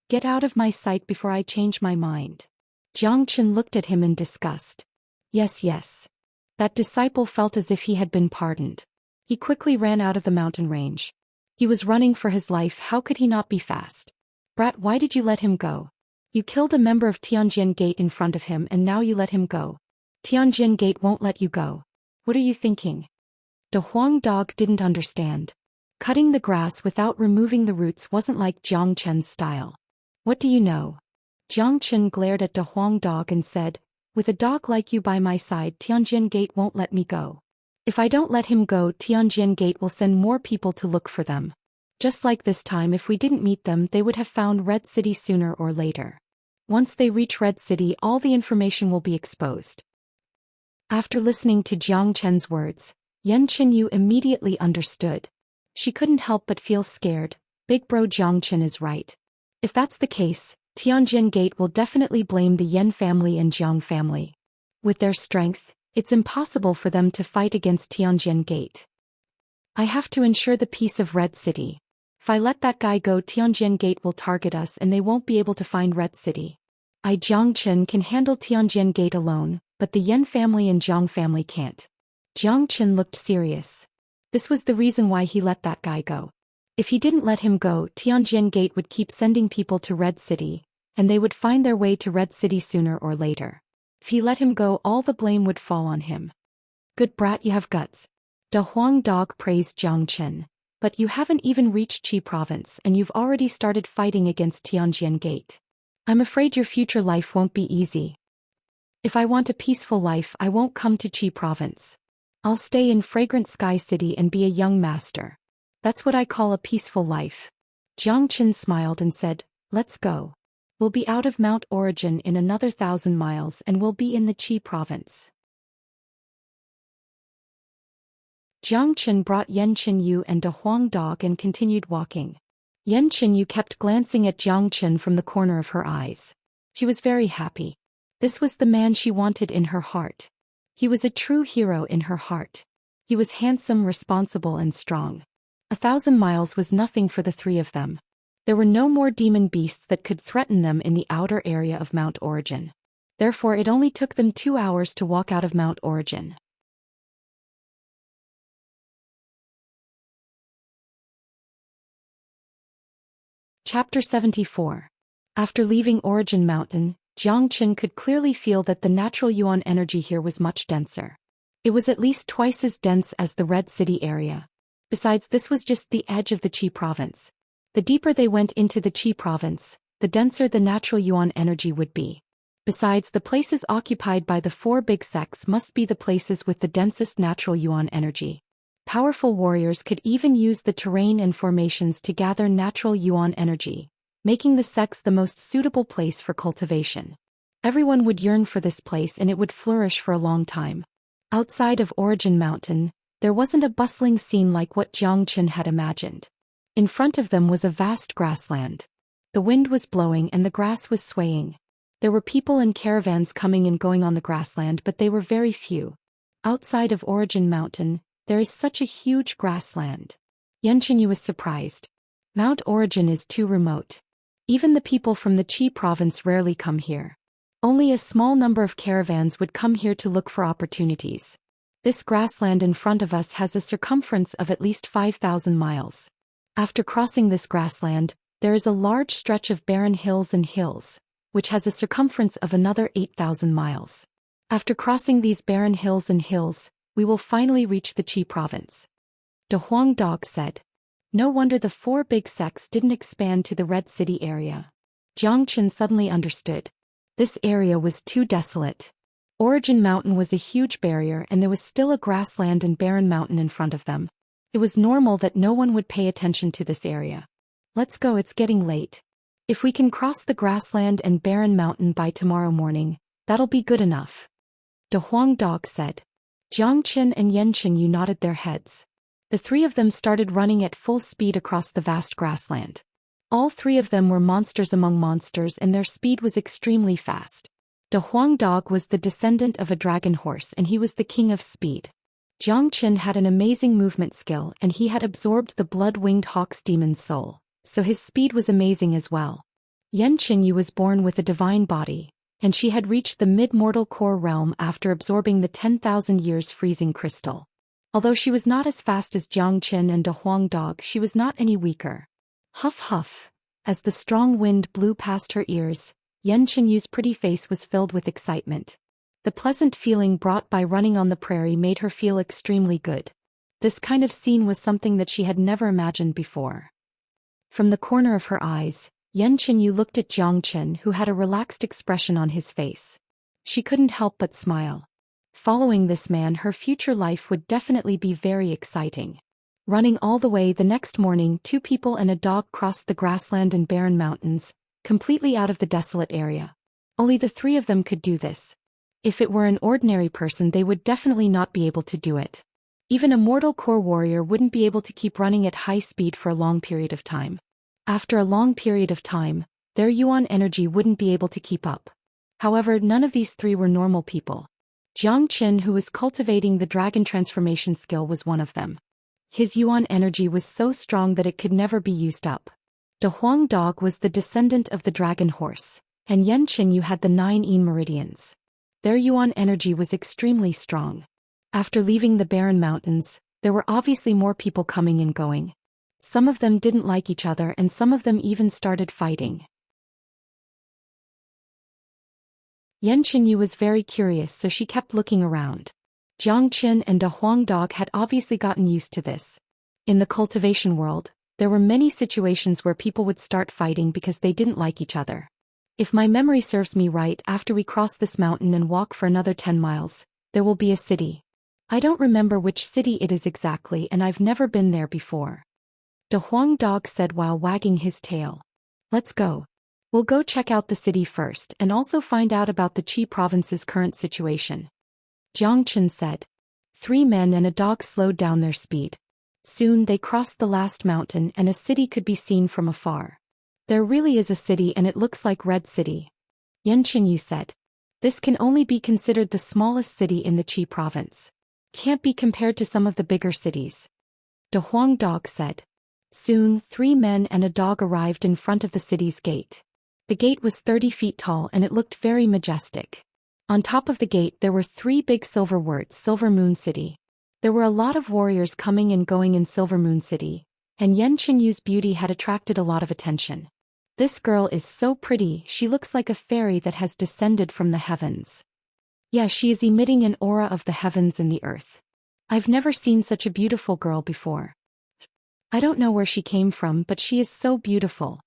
Get out of my sight before I change my mind. Jiang Qin looked at him in disgust. Yes. That disciple felt as if he had been pardoned. He quickly ran out of the mountain range. He was running for his life, how could he not be fast? Brat, why did you let him go? You killed a member of Tianjin Gate in front of him and now you let him go. Tianjin Gate won't let you go. What are you thinking? De Huang Dog didn't understand. Cutting the grass without removing the roots wasn't like Jiang Qin's style. What do you know? Jiang Qin glared at De Huang Dog and said, with a dog like you by my side, Tianjin Gate won't let me go. If I don't let him go, Tianjin Gate will send more people to look for them. Just like this time, if we didn't meet them, they would have found Red City sooner or later. Once they reach Red City, all the information will be exposed. After listening to Jiang Qin's words, Yan Qinyu immediately understood. She couldn't help but feel scared. Big bro Jiang Qin is right. If that's the case, Tianjin Gate will definitely blame the Yan family and Jiang family. With their strength, it's impossible for them to fight against Tianjin Gate. I have to ensure the peace of Red City. If I let that guy go, Tianjin Gate will target us and they won't be able to find Red City. I, Jiang Qin, can handle Tianjin Gate alone, but the Yan family and Jiang family can't. Jiang Qin looked serious. This was the reason why he let that guy go. If he didn't let him go, Tianjin Gate would keep sending people to Red City, and they would find their way to Red City sooner or later. If he let him go, all the blame would fall on him. Good brat, you have guts. De Huang Dog praised Jiang Qin. But you haven't even reached Qi province and you've already started fighting against Tianjin Gate. I'm afraid your future life won't be easy. If I want a peaceful life, I won't come to Qi province. I'll stay in Fragrant Sky City and be a young master. That's what I call a peaceful life. Jiang Qin smiled and said, let's go. We'll be out of Mount Origin in another 1,000 miles and we'll be in the Qi province. Jiang Qin brought Yan Qinyu and De Huang Dog and continued walking. Yan Qinyu kept glancing at Jiang Qin from the corner of her eyes. She was very happy. This was the man she wanted in her heart. He was a true hero in her heart. He was handsome, responsible and strong. 1,000 miles was nothing for the three of them. There were no more demon beasts that could threaten them in the outer area of Mount Origin. Therefore it only took them 2 hours to walk out of Mount Origin. Chapter 74. After leaving Origin Mountain, Jiang Qin could clearly feel that the natural yuan energy here was much denser. It was at least twice as dense as the Red City area. Besides, this was just the edge of the Qi province. The deeper they went into the Qi province, the denser the natural yuan energy would be. Besides, the places occupied by the 4 big sects must be the places with the densest natural yuan energy. Powerful warriors could even use the terrain and formations to gather natural yuan energy, making the sects the most suitable place for cultivation. Everyone would yearn for this place and it would flourish for a long time. Outside of Origin Mountain, there wasn't a bustling scene like what Zhou Xian had imagined. In front of them was a vast grassland. The wind was blowing and the grass was swaying. There were people and caravans coming and going on the grassland, but they were very few. Outside of Origin Mountain, there is such a huge grassland. Xianxia was surprised. Mount Origin is too remote. Even the people from the Qi province rarely come here. Only a small number of caravans would come here to look for opportunities. This grassland in front of us has a circumference of at least 5,000 miles. After crossing this grassland, there is a large stretch of barren hills and hills, which has a circumference of another 8,000 miles. After crossing these barren hills and hills, we will finally reach the Qi province. De Huang Dog said. No wonder the 4 big sects didn't expand to the Red City area. Zhou Xian suddenly understood. This area was too desolate. Origin Mountain was a huge barrier and there was still a grassland and barren mountain in front of them. It was normal that no one would pay attention to this area. Let's go, it's getting late. If we can cross the grassland and barren mountain by tomorrow morning, that'll be good enough. De Huang Dog said. Zhou Xian and Xianxia nodded their heads. The 3 of them started running at full speed across the vast grassland. All 3 of them were monsters among monsters and their speed was extremely fast. De Huang Dog was the descendant of a dragon horse and he was the king of speed. Zhou Xian had an amazing movement skill and he had absorbed the blood-winged hawk's demon's soul, so his speed was amazing as well. Xianxia was born with a divine body, and she had reached the mid-mortal core realm after absorbing the 10,000 years freezing crystal. Although she was not as fast as Zhou Xian and De Huang Dog, she was not any weaker. Huff huff. As the strong wind blew past her ears, Xianxia's pretty face was filled with excitement. The pleasant feeling brought by running on the prairie made her feel extremely good. This kind of scene was something that she had never imagined before. From the corner of her eyes, Xianxia looked at Zhou Xian, who had a relaxed expression on his face. She couldn't help but smile. Following this man, her future life would definitely be very exciting. Running all the way the next morning, 2 people and a dog crossed the grassland and barren mountains, completely out of the desolate area. Only the 3 of them could do this. If it were an ordinary person, they would definitely not be able to do it. Even a mortal core warrior wouldn't be able to keep running at high speed for a long period of time. After a long period of time, their yuan energy wouldn't be able to keep up. However, none of these 3 were normal people. Zhou Xian, who was cultivating the dragon transformation skill, was one of them. His yuan energy was so strong that it could never be used up. De Huang Dog was the descendant of the dragon horse, and Xianxia had the 9 yin meridians. Their yuan energy was extremely strong. After leaving the barren mountains, there were obviously more people coming and going. Some of them didn't like each other and some of them even started fighting. Xianxia was very curious, so she kept looking around. Zhou Xian and De Huang Dog had obviously gotten used to this. In the cultivation world, there were many situations where people would start fighting because they didn't like each other. If my memory serves me right, after we cross this mountain and walk for another 10 miles, there will be a city. I don't remember which city it is exactly and I've never been there before. De Huang Dog said while wagging his tail. Let's go. We'll go check out the city first and also find out about the Qi province's current situation. Zhou Xian said. 3 men and a dog slowed down their speed. Soon they crossed the last mountain and a city could be seen from afar. There really is a city and it looks like Red City. Xianxia said. This can only be considered the smallest city in the Qi province. Can't be compared to some of the bigger cities. De Huang Dog said. Soon, 3 men and a dog arrived in front of the city's gate. The gate was 30 feet tall and it looked very majestic. On top of the gate there were 3 big silver words, Silver Moon City. There were a lot of warriors coming and going in Silver Moon City, and Xianxia's beauty had attracted a lot of attention. This girl is so pretty, she looks like a fairy that has descended from the heavens. Yeah, she is emitting an aura of the heavens and the earth. I've never seen such a beautiful girl before. I don't know where she came from, but she is so beautiful.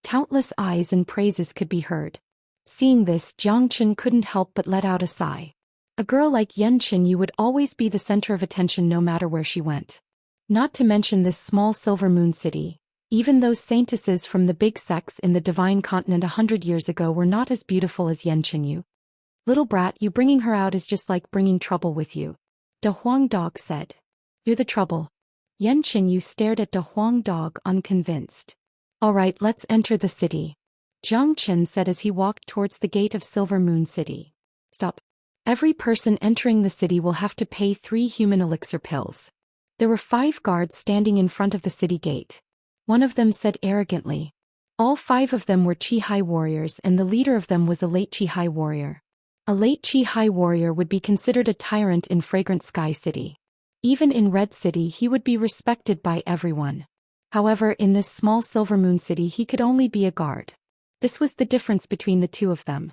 Countless eyes and praises could be heard. Seeing this, Zhou Xian couldn't help but let out a sigh. A girl like Xianxia would always be the center of attention no matter where she went. Not to mention this small Silver Moon City. Even those saintesses from the big sects in the Divine Continent 100 years ago were not as beautiful as Xianxia. Little brat, you bringing her out is just like bringing trouble with you. De Huang Dog said. You're the trouble. Yan Qinyu stared at De Huang Dog unconvinced. All right, let's enter the city. Jiang Chen said as he walked towards the gate of Silver Moon City. Stop. Every person entering the city will have to pay 3 human elixir pills. There were 5 guards standing in front of the city gate. One of them said arrogantly. All 5 of them were Qi-Hai warriors and the leader of them was a late Qi-Hai warrior. A late Qi-Hai warrior would be considered a tyrant in Fragrant Sky City. Even in Red City he would be respected by everyone. However, in this small Silver Moon City he could only be a guard. This was the difference between the two of them.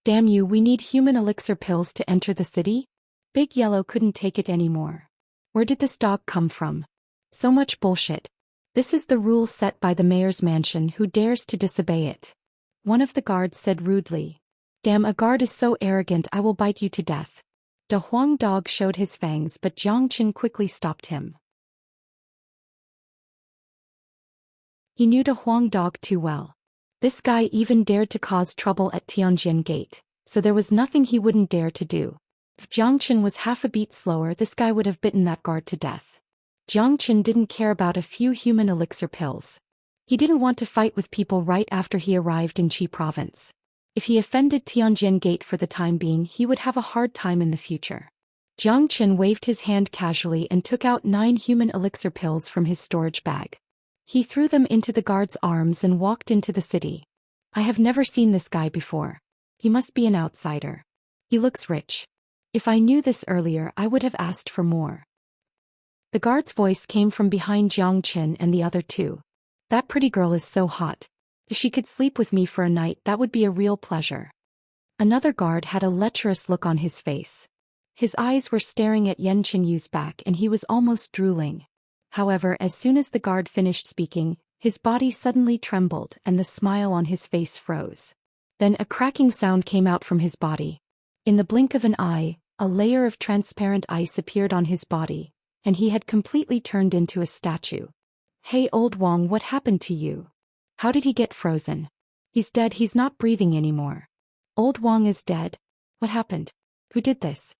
Damn you, we need human elixir pills to enter the city? Big Yellow couldn't take it anymore. Where did this dog come from? So much bullshit. This is the rule set by the mayor's mansion. Who dares to disobey it? One of the guards said rudely. Damn, a guard is so arrogant, I will bite you to death. De Huang Dog showed his fangs but Jiang Chen quickly stopped him. He knew De Huang Dog too well. This guy even dared to cause trouble at Tianjin Gate, so there was nothing he wouldn't dare to do. If Jiang Chen was half a beat slower, this guy would have bitten that guard to death. Jiang Chen didn't care about a few human elixir pills. He didn't want to fight with people right after he arrived in Qi Province. If he offended Tianjin Gate for the time being, he would have a hard time in the future. Jiang Chen waved his hand casually and took out 9 human elixir pills from his storage bag. He threw them into the guard's arms and walked into the city. I have never seen this guy before. He must be an outsider. He looks rich. If I knew this earlier, I would have asked for more. The guard's voice came from behind Jiang Chen and the other 2. That pretty girl is so hot. If she could sleep with me for a night, that would be a real pleasure. Another guard had a lecherous look on his face. His eyes were staring at Yan Qinyu's back and he was almost drooling. However, as soon as the guard finished speaking, his body suddenly trembled and the smile on his face froze. Then a cracking sound came out from his body. In the blink of an eye, a layer of transparent ice appeared on his body, and he had completely turned into a statue. Hey old Wang, what happened to you? How did he get frozen? He's dead, he's not breathing anymore. Old Wang is dead? What happened? Who did this?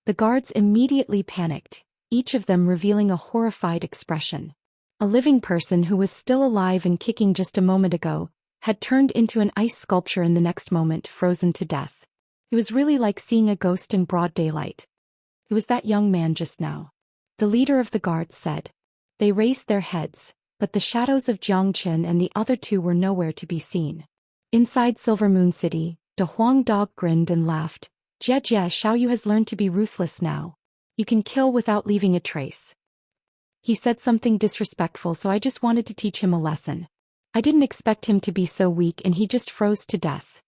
The guards immediately panicked, each of them revealing a horrified expression. A living person who was still alive and kicking just a moment ago, had turned into an ice sculpture in the next moment, frozen to death. It was really like seeing a ghost in broad daylight. It was that young man just now. The leader of the guards said. They raised their heads, but the shadows of Jiang Chen and the other 2 were nowhere to be seen. Inside Silver Moon City, De Huang Dog grinned and laughed. Jie Xiaoyu has learned to be ruthless now. You can kill without leaving a trace. He said something disrespectful, so I just wanted to teach him a lesson. I didn't expect him to be so weak and he just froze to death.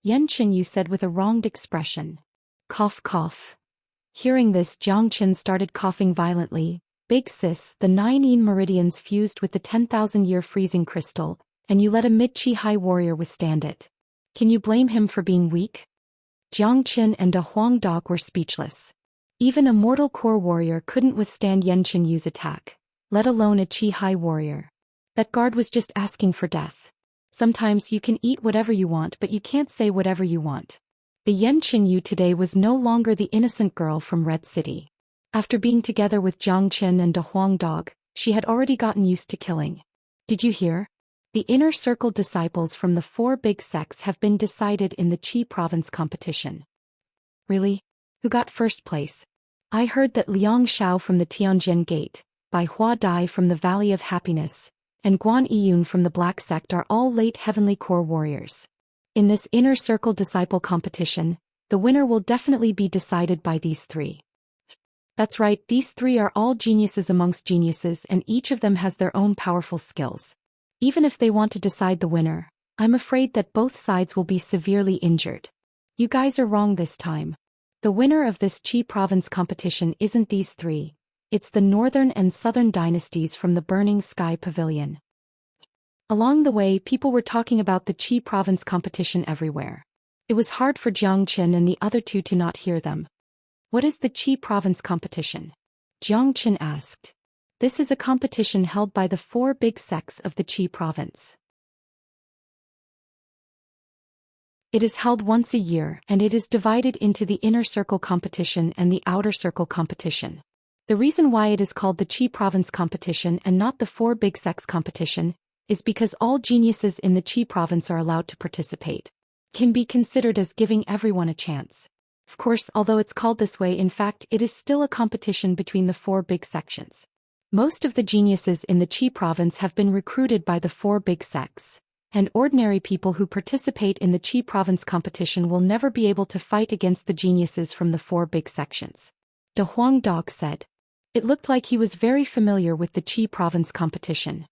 Yan Qinyu said with a wronged expression. Cough cough. Hearing this, Jiang Chen started coughing violently. Big sis, the 9 Yin meridians fused with the 10,000-year freezing crystal, and you let a mid-Qi-Hai warrior withstand it. Can you blame him for being weak? Jiang Chen and De Huang Dog were speechless. Even a mortal core warrior couldn't withstand Yan Qinyu's attack, let alone a Qi-Hai warrior. That guard was just asking for death. Sometimes you can eat whatever you want, but you can't say whatever you want. The Yan Qinyu today was no longer the innocent girl from Red City. After being together with Jiang Chen and De Huang Dog, she had already gotten used to killing. Did you hear? The inner circle disciples from the 4 big sects have been decided in the Qi province competition. Really? Who got first place? I heard that Liang Shao from the Tianjin Gate, Bai Hua Dai from the Valley of Happiness, and Guan Yiyun from the Black Sect are all late Heavenly Core warriors. In this inner circle disciple competition, the winner will definitely be decided by these 3. That's right, these 3 are all geniuses amongst geniuses and each of them has their own powerful skills. Even if they want to decide the winner, I'm afraid that both sides will be severely injured. You guys are wrong this time. The winner of this Qi province competition isn't these 3, it's the northern and southern dynasties from the Burning Sky Pavilion. Along the way, people were talking about the Qi province competition everywhere. It was hard for Jiang Chen and the other 2 to not hear them. What is the Qi province competition? Jiang Chen asked. This is a competition held by the 4 big sects of the Qi province. It is held once a year and it is divided into the inner circle competition and the outer circle competition. The reason why it is called the Qi province competition and not the four big sects competition is because all geniuses in the Qi province are allowed to participate. Can be considered as giving everyone a chance. Of course, although it's called this way, in fact, it is still a competition between the four big sections. Most of the geniuses in the Qi province have been recruited by the four big sects, and ordinary people who participate in the Qi province competition will never be able to fight against the geniuses from the four big sections. De Huang Dog said. It looked like he was very familiar with the Qi province competition.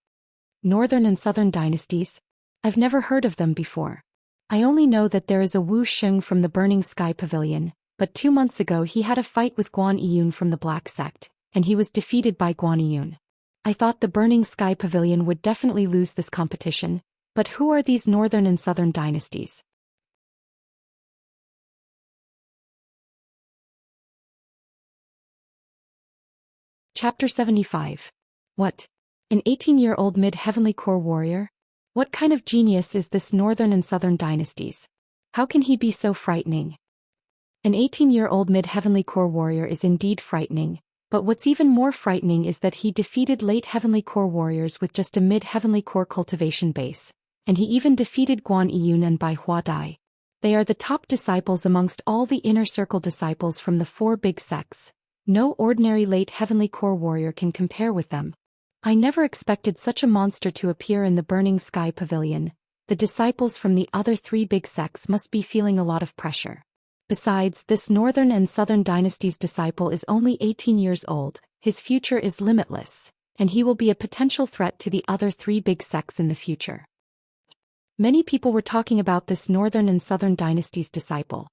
Northern and Southern dynasties? I've never heard of them before. I only know that there is a Wu Sheng from the Burning Sky Pavilion, but 2 months ago he had a fight with Guan Yiyun from the Black Sect, and he was defeated by Guan Yiyun. I thought the Burning Sky Pavilion would definitely lose this competition, but who are these Northern and Southern dynasties? Chapter 75. What? An 18-year-old mid-heavenly core warrior? What kind of genius is this Northern and Southern dynasties? How can he be so frightening? An 18-year-old mid-heavenly core warrior is indeed frightening, but what's even more frightening is that he defeated late heavenly core warriors with just a mid-heavenly core cultivation base, and he even defeated Guan Yiyun and Bai Hua Dai. They are the top disciples amongst all the inner circle disciples from the four big sects. No ordinary late heavenly core warrior can compare with them. I never expected such a monster to appear in the Burning Sky Pavilion. The disciples from the other three big sects must be feeling a lot of pressure. Besides, this Northern and Southern dynasties disciple is only 18 years old, his future is limitless, and he will be a potential threat to the other three big sects in the future. Many people were talking about this Northern and Southern dynasties disciple.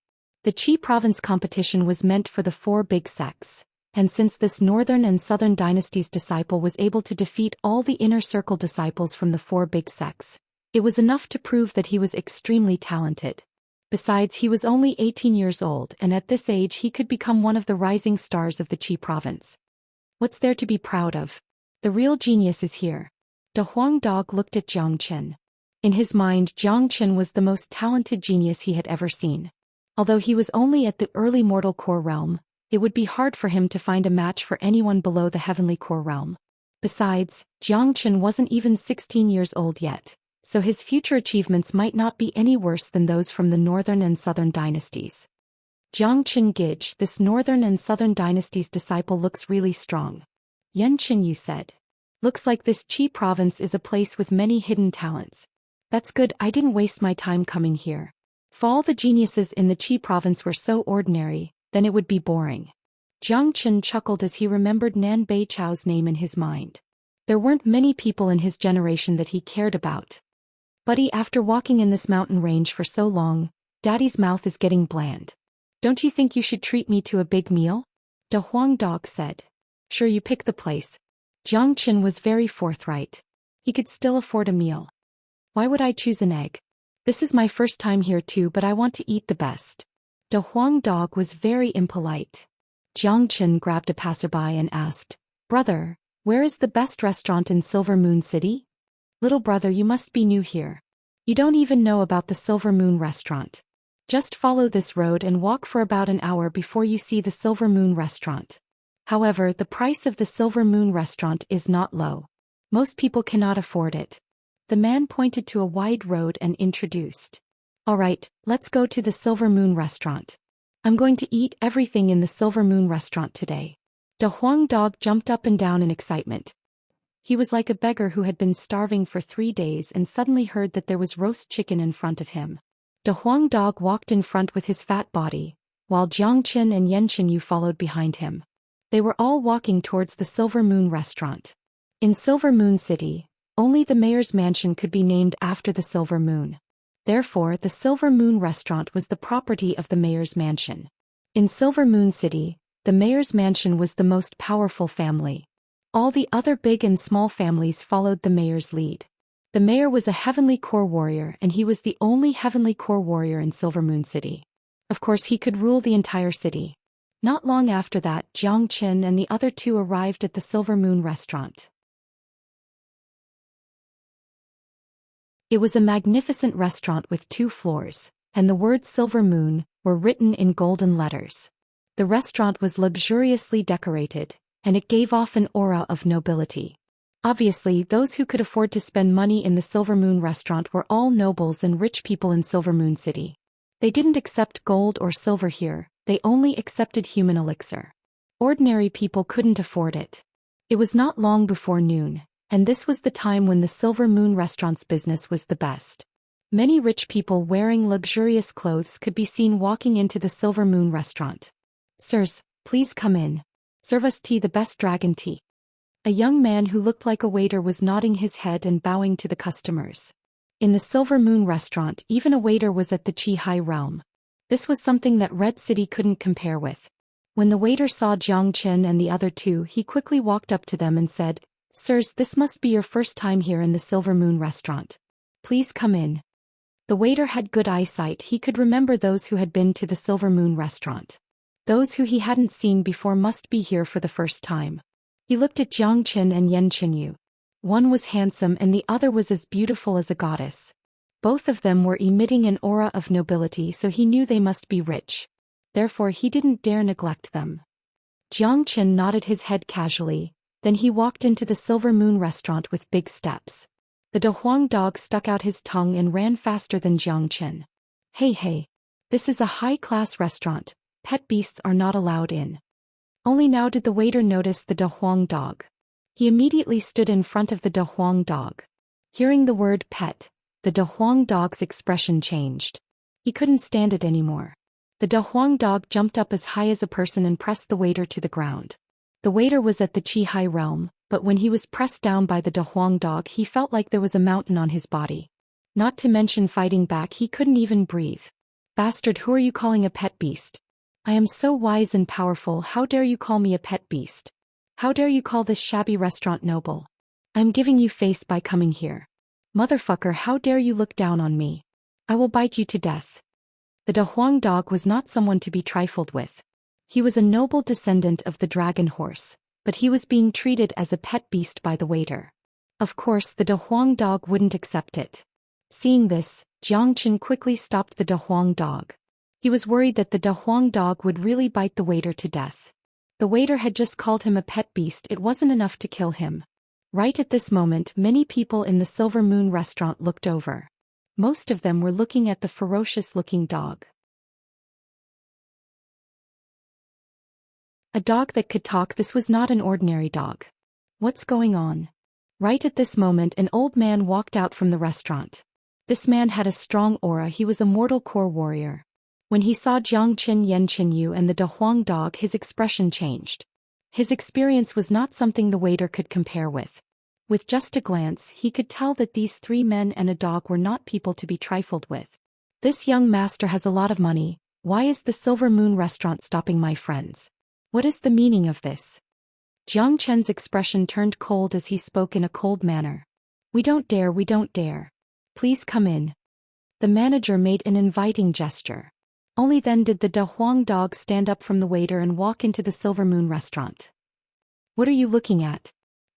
The Qi province competition was meant for the four big sects, and since this Northern and Southern dynasties disciple was able to defeat all the inner circle disciples from the four big sects, it was enough to prove that he was extremely talented. Besides, he was only 18 years old, and at this age he could become one of the rising stars of the Qi province. What's there to be proud of? The real genius is here. De Huang Dog looked at Jiang Qin. In his mind, Jiang Qin was the most talented genius he had ever seen. Although he was only at the early mortal core realm, it would be hard for him to find a match for anyone below the heavenly core realm. Besides, Jiang Qin wasn't even 16 years old yet, so his future achievements might not be any worse than those from the Northern and Southern dynasties. Jiang Qin Gij, this Northern and Southern dynasties disciple looks really strong. Yan Qinyu said. Looks like this Qi province is a place with many hidden talents. That's good, I didn't waste my time coming here. If all the geniuses in the Qi province were so ordinary, then it would be boring. Jiang Qin chuckled as he remembered Nan Beichao's name in his mind. There weren't many people in his generation that he cared about. Buddy, after walking in this mountain range for so long, Daddy's mouth is getting bland. Don't you think you should treat me to a big meal? De Huang Dog said. Sure, you pick the place. Jiang Qin was very forthright. He could still afford a meal. Why would I choose an egg? This is my first time here too, but I want to eat the best. De Huang Dog was very impolite. Jiang Qin grabbed a passerby and asked, Brother, where is the best restaurant in Silver Moon City? Little brother, you must be new here. You don't even know about the Silver Moon restaurant. Just follow this road and walk for about an hour before you see the Silver Moon restaurant. However, the price of the Silver Moon restaurant is not low. Most people cannot afford it. The man pointed to a wide road and introduced. All right, let's go to the Silver Moon restaurant. I'm going to eat everything in the Silver Moon restaurant today. De Huang Dog jumped up and down in excitement. He was like a beggar who had been starving for 3 days and suddenly heard that there was roast chicken in front of him. De Huang Dog walked in front with his fat body, while Jiang Qin and Yan Qinyu followed behind him. They were all walking towards the Silver Moon restaurant. In Silver Moon City, only the mayor's mansion could be named after the Silver Moon. Therefore, the Silver Moon restaurant was the property of the mayor's mansion. In Silver Moon City, the mayor's mansion was the most powerful family. All the other big and small families followed the mayor's lead. The mayor was a heavenly core warrior, and he was the only heavenly core warrior in Silver Moon City. Of course, he could rule the entire city. Not long after that, Jiang Qin and the other two arrived at the Silver Moon restaurant. It was a magnificent restaurant with 2 floors, and the words Silver Moon were written in golden letters. The restaurant was luxuriously decorated, and it gave off an aura of nobility. Obviously, those who could afford to spend money in the Silver Moon restaurant were all nobles and rich people in Silver Moon City. They didn't accept gold or silver here, they only accepted human elixir. Ordinary people couldn't afford it. It was not long before noon, and this was the time when the Silver Moon restaurant's business was the best. Many rich people wearing luxurious clothes could be seen walking into the Silver Moon restaurant. "Sirs, please come in. Serve us tea, the best dragon tea." A young man who looked like a waiter was nodding his head and bowing to the customers. In the Silver Moon restaurant, even a waiter was at the Qi High realm. This was something that Red City couldn't compare with. When the waiter saw Zhou Xian and the other two, he quickly walked up to them and said, "Sirs, this must be your first time here in the Silver Moon restaurant. Please come in." The waiter had good eyesight, he could remember those who had been to the Silver Moon restaurant. Those who he hadn't seen before must be here for the first time. He looked at Zhou Xian and Yan Qinyu. One was handsome and the other was as beautiful as a goddess. Both of them were emitting an aura of nobility, so he knew they must be rich. Therefore he didn't dare neglect them. Zhou Xian nodded his head casually, then he walked into the Silver Moon restaurant with big steps. The De Huang dog stuck out his tongue and ran faster than Zhou Xian. Hey, this is a high-class restaurant, pet beasts are not allowed in." Only now did the waiter notice the De Huang dog. He immediately stood in front of the De Huang dog. Hearing the word pet, the De Huang dog's expression changed. He couldn't stand it anymore. The De Huang dog jumped up as high as a person and pressed the waiter to the ground. The waiter was at the Qi High realm, but when he was pressed down by the De Huang dog, he felt like there was a mountain on his body. Not to mention fighting back, he couldn't even breathe. "Bastard, who are you calling a pet beast? I am so wise and powerful, how dare you call me a pet beast? How dare you call this shabby restaurant noble? I'm giving you face by coming here. Motherfucker, how dare you look down on me? I will bite you to death." The De Huang dog was not someone to be trifled with. He was a noble descendant of the dragon horse, but he was being treated as a pet beast by the waiter. Of course, the De Huang dog wouldn't accept it. Seeing this, Zhou Xian quickly stopped the De Huang dog. He was worried that the De Huang dog would really bite the waiter to death. The waiter had just called him a pet beast, it wasn't enough to kill him. Right at this moment, many people in the Silver Moon restaurant looked over. Most of them were looking at the ferocious-looking dog. A dog that could talk, this was not an ordinary dog. What's going on? Right at this moment, an old man walked out from the restaurant. This man had a strong aura, he was a mortal core warrior. When he saw Zhou Xian, Yan Qinyu and the De Huang dog, his expression changed. His experience was not something the waiter could compare with. With just a glance, he could tell that these three men and a dog were not people to be trifled with. This young master has a lot of money. Why is the Silver Moon restaurant stopping my friends? What is the meaning of this? Zhou Qian's expression turned cold as he spoke in a cold manner. We don't dare. Please come in." The manager made an inviting gesture. Only then did the De Huang dog stand up from the waiter and walk into the Silver Moon restaurant. "What are you looking at?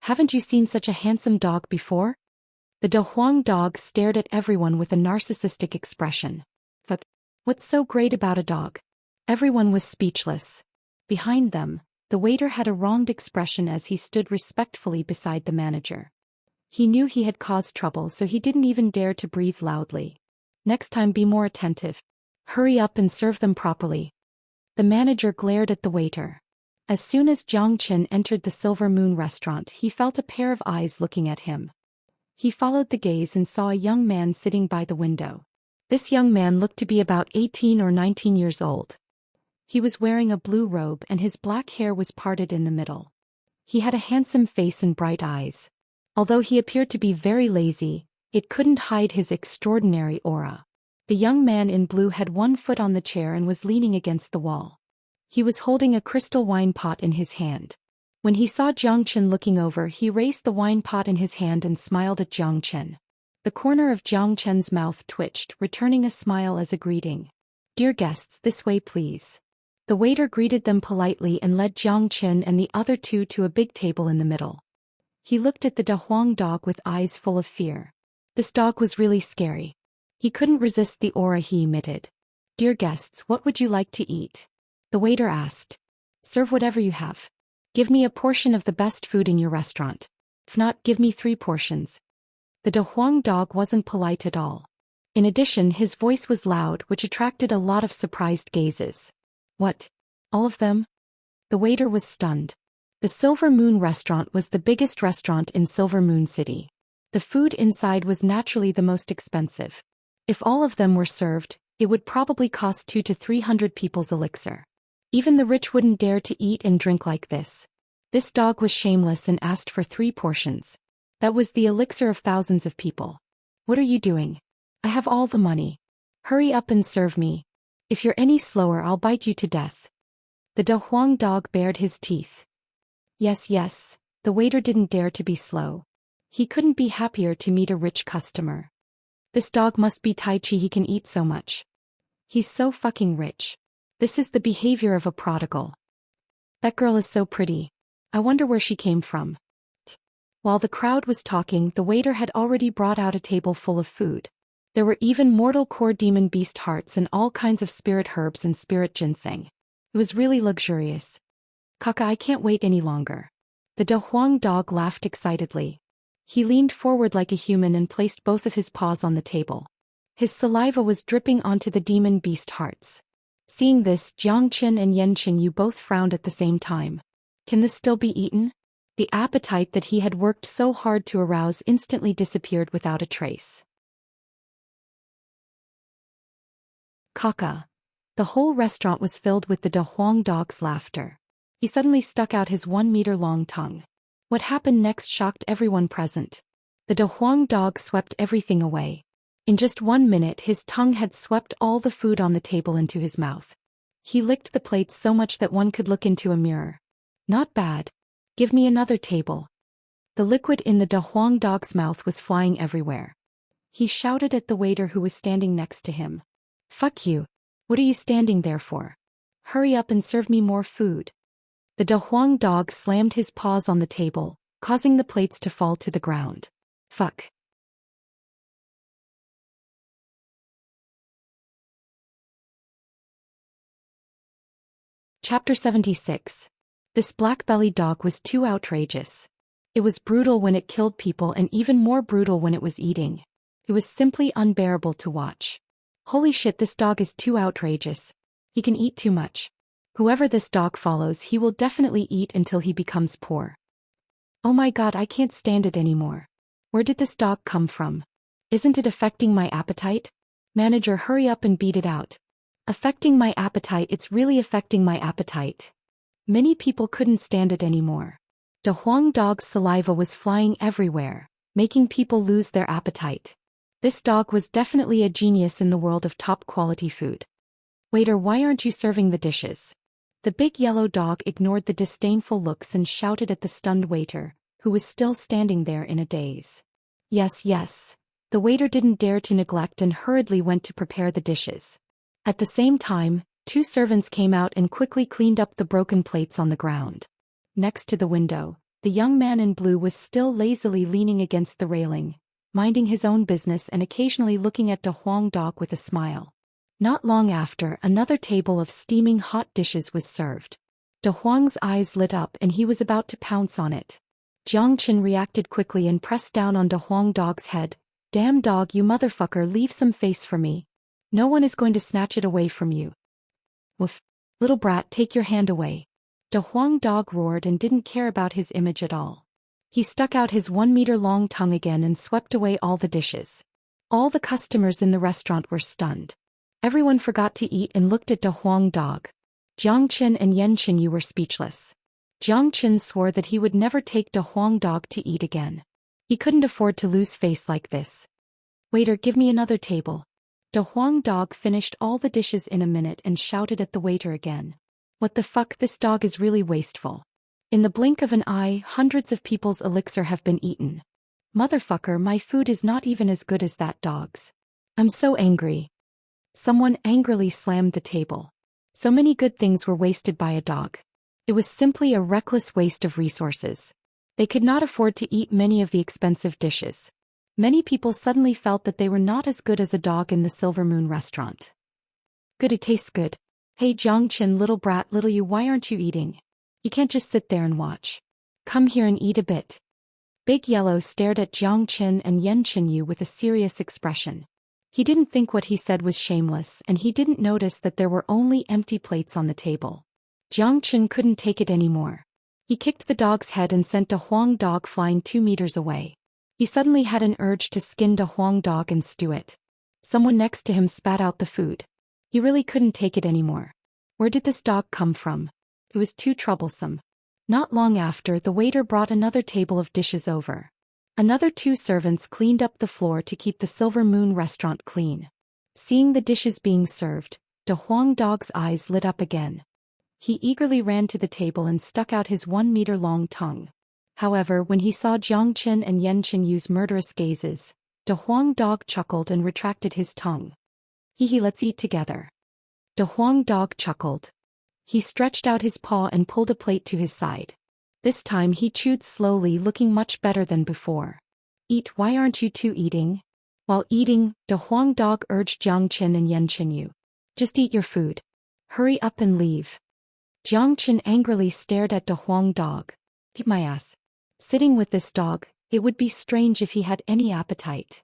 Haven't you seen such a handsome dog before?" The De Huang dog stared at everyone with a narcissistic expression. "But what's so great about a dog?" Everyone was speechless. Behind them, the waiter had a wronged expression as he stood respectfully beside the manager. He knew he had caused trouble, so he didn't even dare to breathe loudly. "Next time be more attentive. Hurry up and serve them properly." The manager glared at the waiter. As soon as Zhou Xian entered the Silver Moon restaurant, he felt a pair of eyes looking at him. He followed the gaze and saw a young man sitting by the window. This young man looked to be about 18 or 19 years old. He was wearing a blue robe and his black hair was parted in the middle. He had a handsome face and bright eyes. Although he appeared to be very lazy, it couldn't hide his extraordinary aura. The young man in blue had one foot on the chair and was leaning against the wall. He was holding a crystal wine pot in his hand. When he saw Zhou Xian looking over, he raised the wine pot in his hand and smiled at Zhou Xian. The corner of Zhou Qian's mouth twitched, returning a smile as a greeting. "Dear guests, this way please." The waiter greeted them politely and led Zhou Xian and the other two to a big table in the middle. He looked at the De Huang dog with eyes full of fear. This dog was really scary. He couldn't resist the aura he emitted. "Dear guests, what would you like to eat?" the waiter asked. "Serve whatever you have. Give me a portion of the best food in your restaurant. If not, give me 3 portions." The De Huang dog wasn't polite at all. In addition, his voice was loud, which attracted a lot of surprised gazes. "What? All of them?" The waiter was stunned. The Silver Moon restaurant was the biggest restaurant in Silver Moon City. The food inside was naturally the most expensive. If all of them were served, it would probably cost 200 to 300 people's elixir. Even the rich wouldn't dare to eat and drink like this. This dog was shameless and asked for 3 portions. That was the elixir of thousands of people. "What are you doing? I have all the money. Hurry up and serve me. If you're any slower, I'll bite you to death." The De Huang dog bared his teeth. Yes, the waiter didn't dare to be slow. He couldn't be happier to meet a rich customer. This dog must be Tai Chi, he can eat so much. He's so fucking rich. This is the behavior of a prodigal. That girl is so pretty. I wonder where she came from. While the crowd was talking, the waiter had already brought out a table full of food. There were even mortal core demon beast hearts and all kinds of spirit herbs and spirit ginseng. It was really luxurious. "Kaka, I can't wait any longer." The De Huang dog laughed excitedly. He leaned forward like a human and placed both of his paws on the table. His saliva was dripping onto the demon beast hearts. Seeing this, Xianxia and Xianxia both frowned at the same time. Can this still be eaten? The appetite that he had worked so hard to arouse instantly disappeared without a trace. Kaka. The whole restaurant was filled with the De Huang dog's laughter. He suddenly stuck out his 1-meter-long tongue. What happened next shocked everyone present. The De Huang dog swept everything away. In just 1 minute, his tongue had swept all the food on the table into his mouth. He licked the plates so much that one could look into a mirror. "Not bad. Give me another table." The liquid in the De Huang dog's mouth was flying everywhere. He shouted at the waiter who was standing next to him. "Fuck you. What are you standing there for? Hurry up and serve me more food." The De Huang dog slammed his paws on the table, causing the plates to fall to the ground. Fuck. Chapter 76. This black-bellied dog was too outrageous. It was brutal when it killed people and even more brutal when it was eating. It was simply unbearable to watch. Holy shit, this dog is too outrageous. He can eat too much. Whoever this dog follows, he will definitely eat until he becomes poor. Oh my god, I can't stand it anymore. Where did this dog come from? Isn't it affecting my appetite? Manager, hurry up and beat it out. Affecting my appetite, it's really affecting my appetite. Many people couldn't stand it anymore. De Huang dog's saliva was flying everywhere, making people lose their appetite. This dog was definitely a genius in the world of top-quality food. Waiter, why aren't you serving the dishes? The big yellow dog ignored the disdainful looks and shouted at the stunned waiter, who was still standing there in a daze. Yes. The waiter didn't dare to neglect and hurriedly went to prepare the dishes. At the same time, 2 servants came out and quickly cleaned up the broken plates on the ground. Next to the window, the young man in blue was still lazily leaning against the railing, minding his own business and occasionally looking at De Huang dog with a smile. Not long after, another table of steaming hot dishes was served. De Huang's eyes lit up and he was about to pounce on it. Xianxia reacted quickly and pressed down on De Huang dog's head. "Damn dog, you motherfucker, leave some face for me. No one is going to snatch it away from you." "Woof. Little brat, take your hand away." De Huang dog roared and didn't care about his image at all. He stuck out his 1-meter-long tongue again and swept away all the dishes. All the customers in the restaurant were stunned. Everyone forgot to eat and looked at De Huang dog. Xianxia and Xianxia were speechless. Xianxia swore that he would never take De Huang dog to eat again. He couldn't afford to lose face like this. "Waiter, give me another table." De Huang dog finished all the dishes in a minute and shouted at the waiter again. "What the fuck, this dog is really wasteful. In the blink of an eye, hundreds of people's elixir have been eaten. Motherfucker, my food is not even as good as that dog's. I'm so angry." Someone angrily slammed the table. So many good things were wasted by a dog. It was simply a reckless waste of resources. They could not afford to eat many of the expensive dishes. Many people suddenly felt that they were not as good as a dog in the Silver Moon restaurant. Good, it tastes good. Hey Xianxia, little brat, little you, why aren't you eating? You can't just sit there and watch. Come here and eat a bit. Big Yellow stared at Xianxia and Yanqinyu with a serious expression. He didn't think what he said was shameless, and he didn't notice that there were only empty plates on the table. Xianxia couldn't take it anymore. He kicked the dog's head and sent a Huang dog flying 2 meters away. He suddenly had an urge to skin a Huang dog and stew it. Someone next to him spat out the food. He really couldn't take it anymore. Where did this dog come from? It was too troublesome. Not long after, the waiter brought another table of dishes over. Another 2 servants cleaned up the floor to keep the Silver Moon restaurant clean. Seeing the dishes being served, the Huang dog's eyes lit up again. He eagerly ran to the table and stuck out his 1-meter-long tongue. However, when he saw Xianxia and Yanqinyu's murderous gazes, the Huang dog chuckled and retracted his tongue. Hee, let's eat together. The Huang dog chuckled. He stretched out his paw and pulled a plate to his side. This time he chewed slowly, looking much better than before. Eat, why aren't you two eating? While eating, the Huang dog urged Xianxia and Yanqinyu. Just eat your food. Hurry up and leave. Xianxia angrily stared at the Huang dog. Keep my ass. Sitting with this dog, it would be strange if he had any appetite.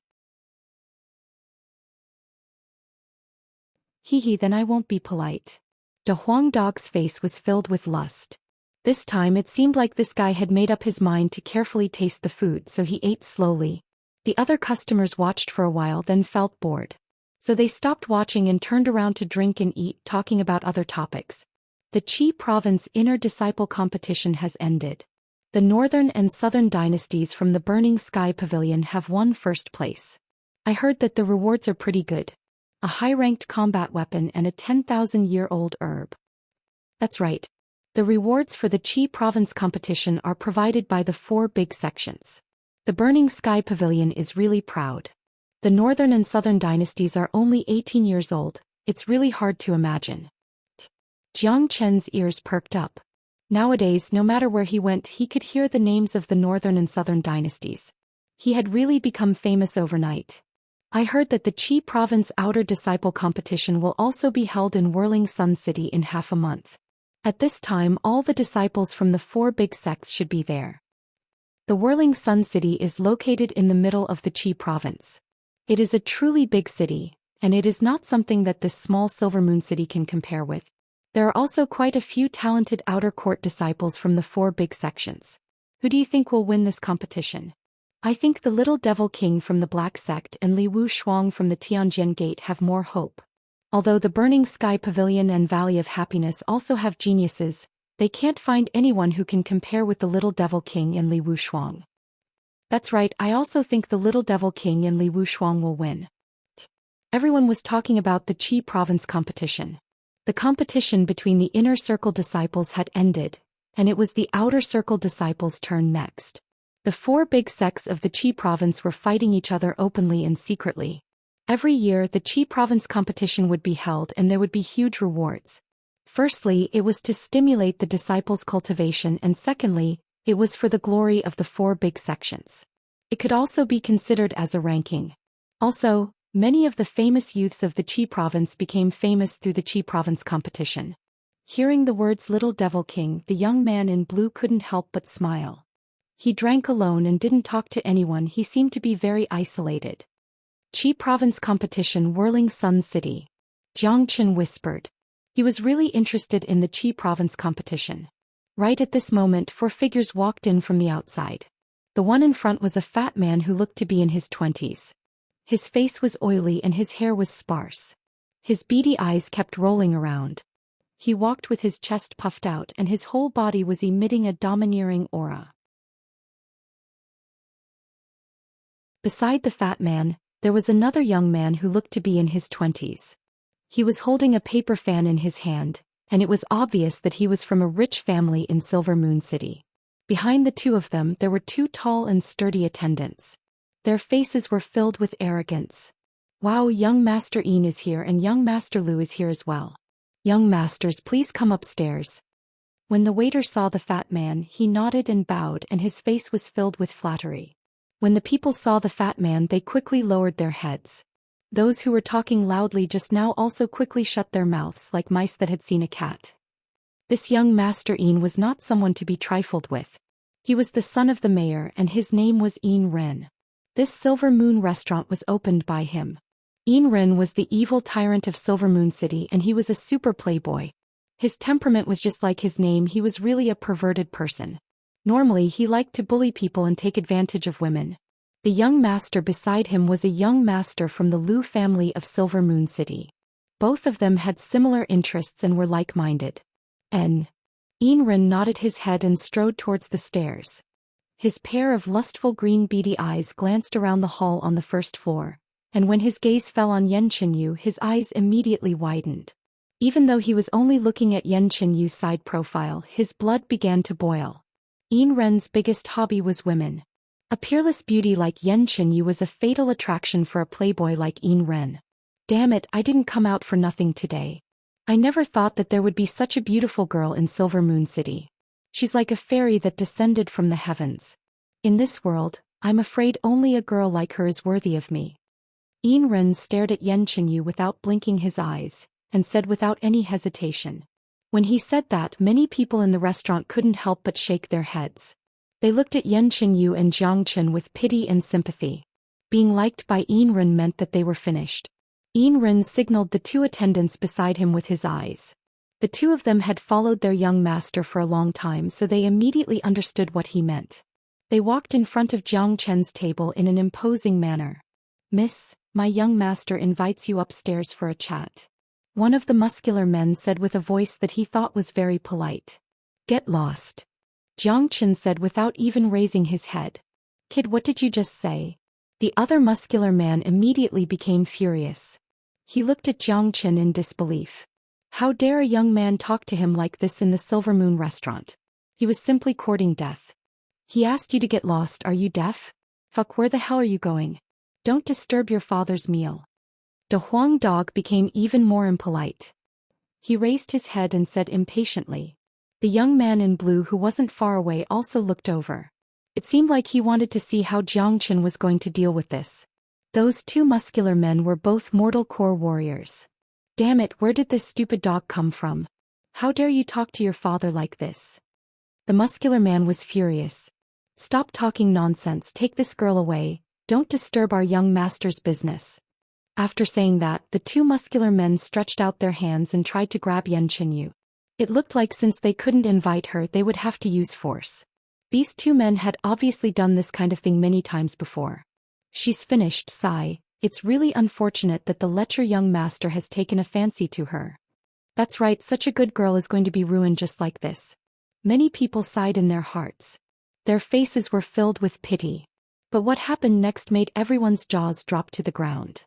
Hee, then I won't be polite. The Huang dog's face was filled with lust. This time it seemed like this guy had made up his mind to carefully taste the food, so he ate slowly. The other customers watched for a while, then felt bored. So they stopped watching and turned around to drink and eat, talking about other topics. The Qi province inner disciple competition has ended. The northern and southern dynasties from the Burning Sky Pavilion have won first place. I heard that the rewards are pretty good. A high-ranked combat weapon and a 10,000-year-old herb. That's right. The rewards for the Qi province competition are provided by the 4 big sections. The Burning Sky Pavilion is really proud. The northern and southern dynasties are only 18 years old. It's really hard to imagine. Jiang Chen's ears perked up. Nowadays, no matter where he went, he could hear the names of the northern and southern dynasties. He had really become famous overnight. I heard that the Qi province outer disciple competition will also be held in Whirling Sun City in half a month. At this time, all the disciples from the 4 big sects should be there. The Whirling Sun City is located in the middle of the Qi province. It is a truly big city, and it is not something that this small Silver Moon city can compare with. There are also quite a few talented outer court disciples from the 4 big sections. Who do you think will win this competition? I think the Little Devil King from the Black Sect and Li Wu Shuang from the Tianjin Gate have more hope. Although the Burning Sky Pavilion and Valley of Happiness also have geniuses, they can't find anyone who can compare with the Little Devil King and Li Wu Shuang. That's right, I also think the Little Devil King and Li Wu Shuang will win. Everyone was talking about the Qi province competition. The competition between the inner circle disciples had ended, and it was the outer circle disciples' turn next. The 4 big sects of the Qi province were fighting each other openly and secretly. Every year the Qi province competition would be held and there would be huge rewards. Firstly, it was to stimulate the disciples' cultivation, and secondly, it was for the glory of the 4 big sections. It could also be considered as a ranking. Also, many of the famous youths of the Qi province became famous through the Qi province competition. Hearing the words Little Devil King, the young man in blue couldn't help but smile. He drank alone and didn't talk to anyone. He seemed to be very isolated. Qi province competition, Whirling Sun City. Jiangqin whispered. He was really interested in the Qi province competition. Right at this moment 4 figures walked in from the outside. The one in front was a fat man who looked to be in his 20s. His face was oily and his hair was sparse. His beady eyes kept rolling around. He walked with his chest puffed out and his whole body was emitting a domineering aura. Beside the fat man, there was another young man who looked to be in his 20s. He was holding a paper fan in his hand, and it was obvious that he was from a rich family in Silver Moon City. Behind the 2 of them there were 2 tall and sturdy attendants. Their faces were filled with arrogance. Wow, young Master Yin is here and young Master Lu is here as well. Young masters, please come upstairs. When the waiter saw the fat man, he nodded and bowed and his face was filled with flattery. When the people saw the fat man, they quickly lowered their heads. Those who were talking loudly just now also quickly shut their mouths like mice that had seen a cat. This young Master Yin was not someone to be trifled with. He was the son of the mayor and his name was Yin Ren. This Silver Moon restaurant was opened by him. Yin Ren was the evil tyrant of Silver Moon City and he was a super playboy. His temperament was just like his name, he was really a perverted person. Normally he liked to bully people and take advantage of women. The young master beside him was a young master from the Liu family of Silver Moon City. Both of them had similar interests and were like-minded. Yin Ren nodded his head and strode towards the stairs. His pair of lustful green beady eyes glanced around the hall on the first floor, and when his gaze fell on Yan Qinyu, his eyes immediately widened. Even though he was only looking at Yan Qinyu's side profile, his blood began to boil. Yin Ren's biggest hobby was women. A peerless beauty like Yan Qinyu was a fatal attraction for a playboy like Yin Ren. Damn it, I didn't come out for nothing today. I never thought that there would be such a beautiful girl in Silver Moon City. She's like a fairy that descended from the heavens. In this world, I'm afraid only a girl like her is worthy of me. Yin Ren stared at Yan Qinyu without blinking his eyes, and said without any hesitation. When he said that, many people in the restaurant couldn't help but shake their heads. They looked at Yan Qinyu and Jiang Chen with pity and sympathy. Being liked by Yin Ren meant that they were finished. Yin Ren signaled the two attendants beside him with his eyes. The two of them had followed their young master for a long time, so they immediately understood what he meant. They walked in front of Jiang Chen's table in an imposing manner. "Miss, my young master invites you upstairs for a chat," one of the muscular men said with a voice that he thought was very polite. "Get lost," Jiang Chen said without even raising his head. "Kid, what did you just say?" The other muscular man immediately became furious. He looked at Jiang Chen in disbelief. How dare a young man talk to him like this in the Silver Moon restaurant? He was simply courting death. "He asked you to get lost, are you deaf? Fuck, where the hell are you going? Don't disturb your father's meal." The Huang dog became even more impolite. He raised his head and said impatiently. The young man in blue who wasn't far away also looked over. It seemed like he wanted to see how Jiang Chen was going to deal with this. Those two muscular men were both mortal core warriors. Damn it, where did this stupid dog come from? How dare you talk to your father like this? The muscular man was furious. "Stop talking nonsense, take this girl away, don't disturb our young master's business." After saying that, the two muscular men stretched out their hands and tried to grab Yan Qinyu. It looked like since they couldn't invite her, they would have to use force. These two men had obviously done this kind of thing many times before. "She's finished, sigh. It's really unfortunate that the lecher young master has taken a fancy to her." That's right, such a good girl is going to be ruined just like this. Many people sighed in their hearts. Their faces were filled with pity. But what happened next made everyone's jaws drop to the ground.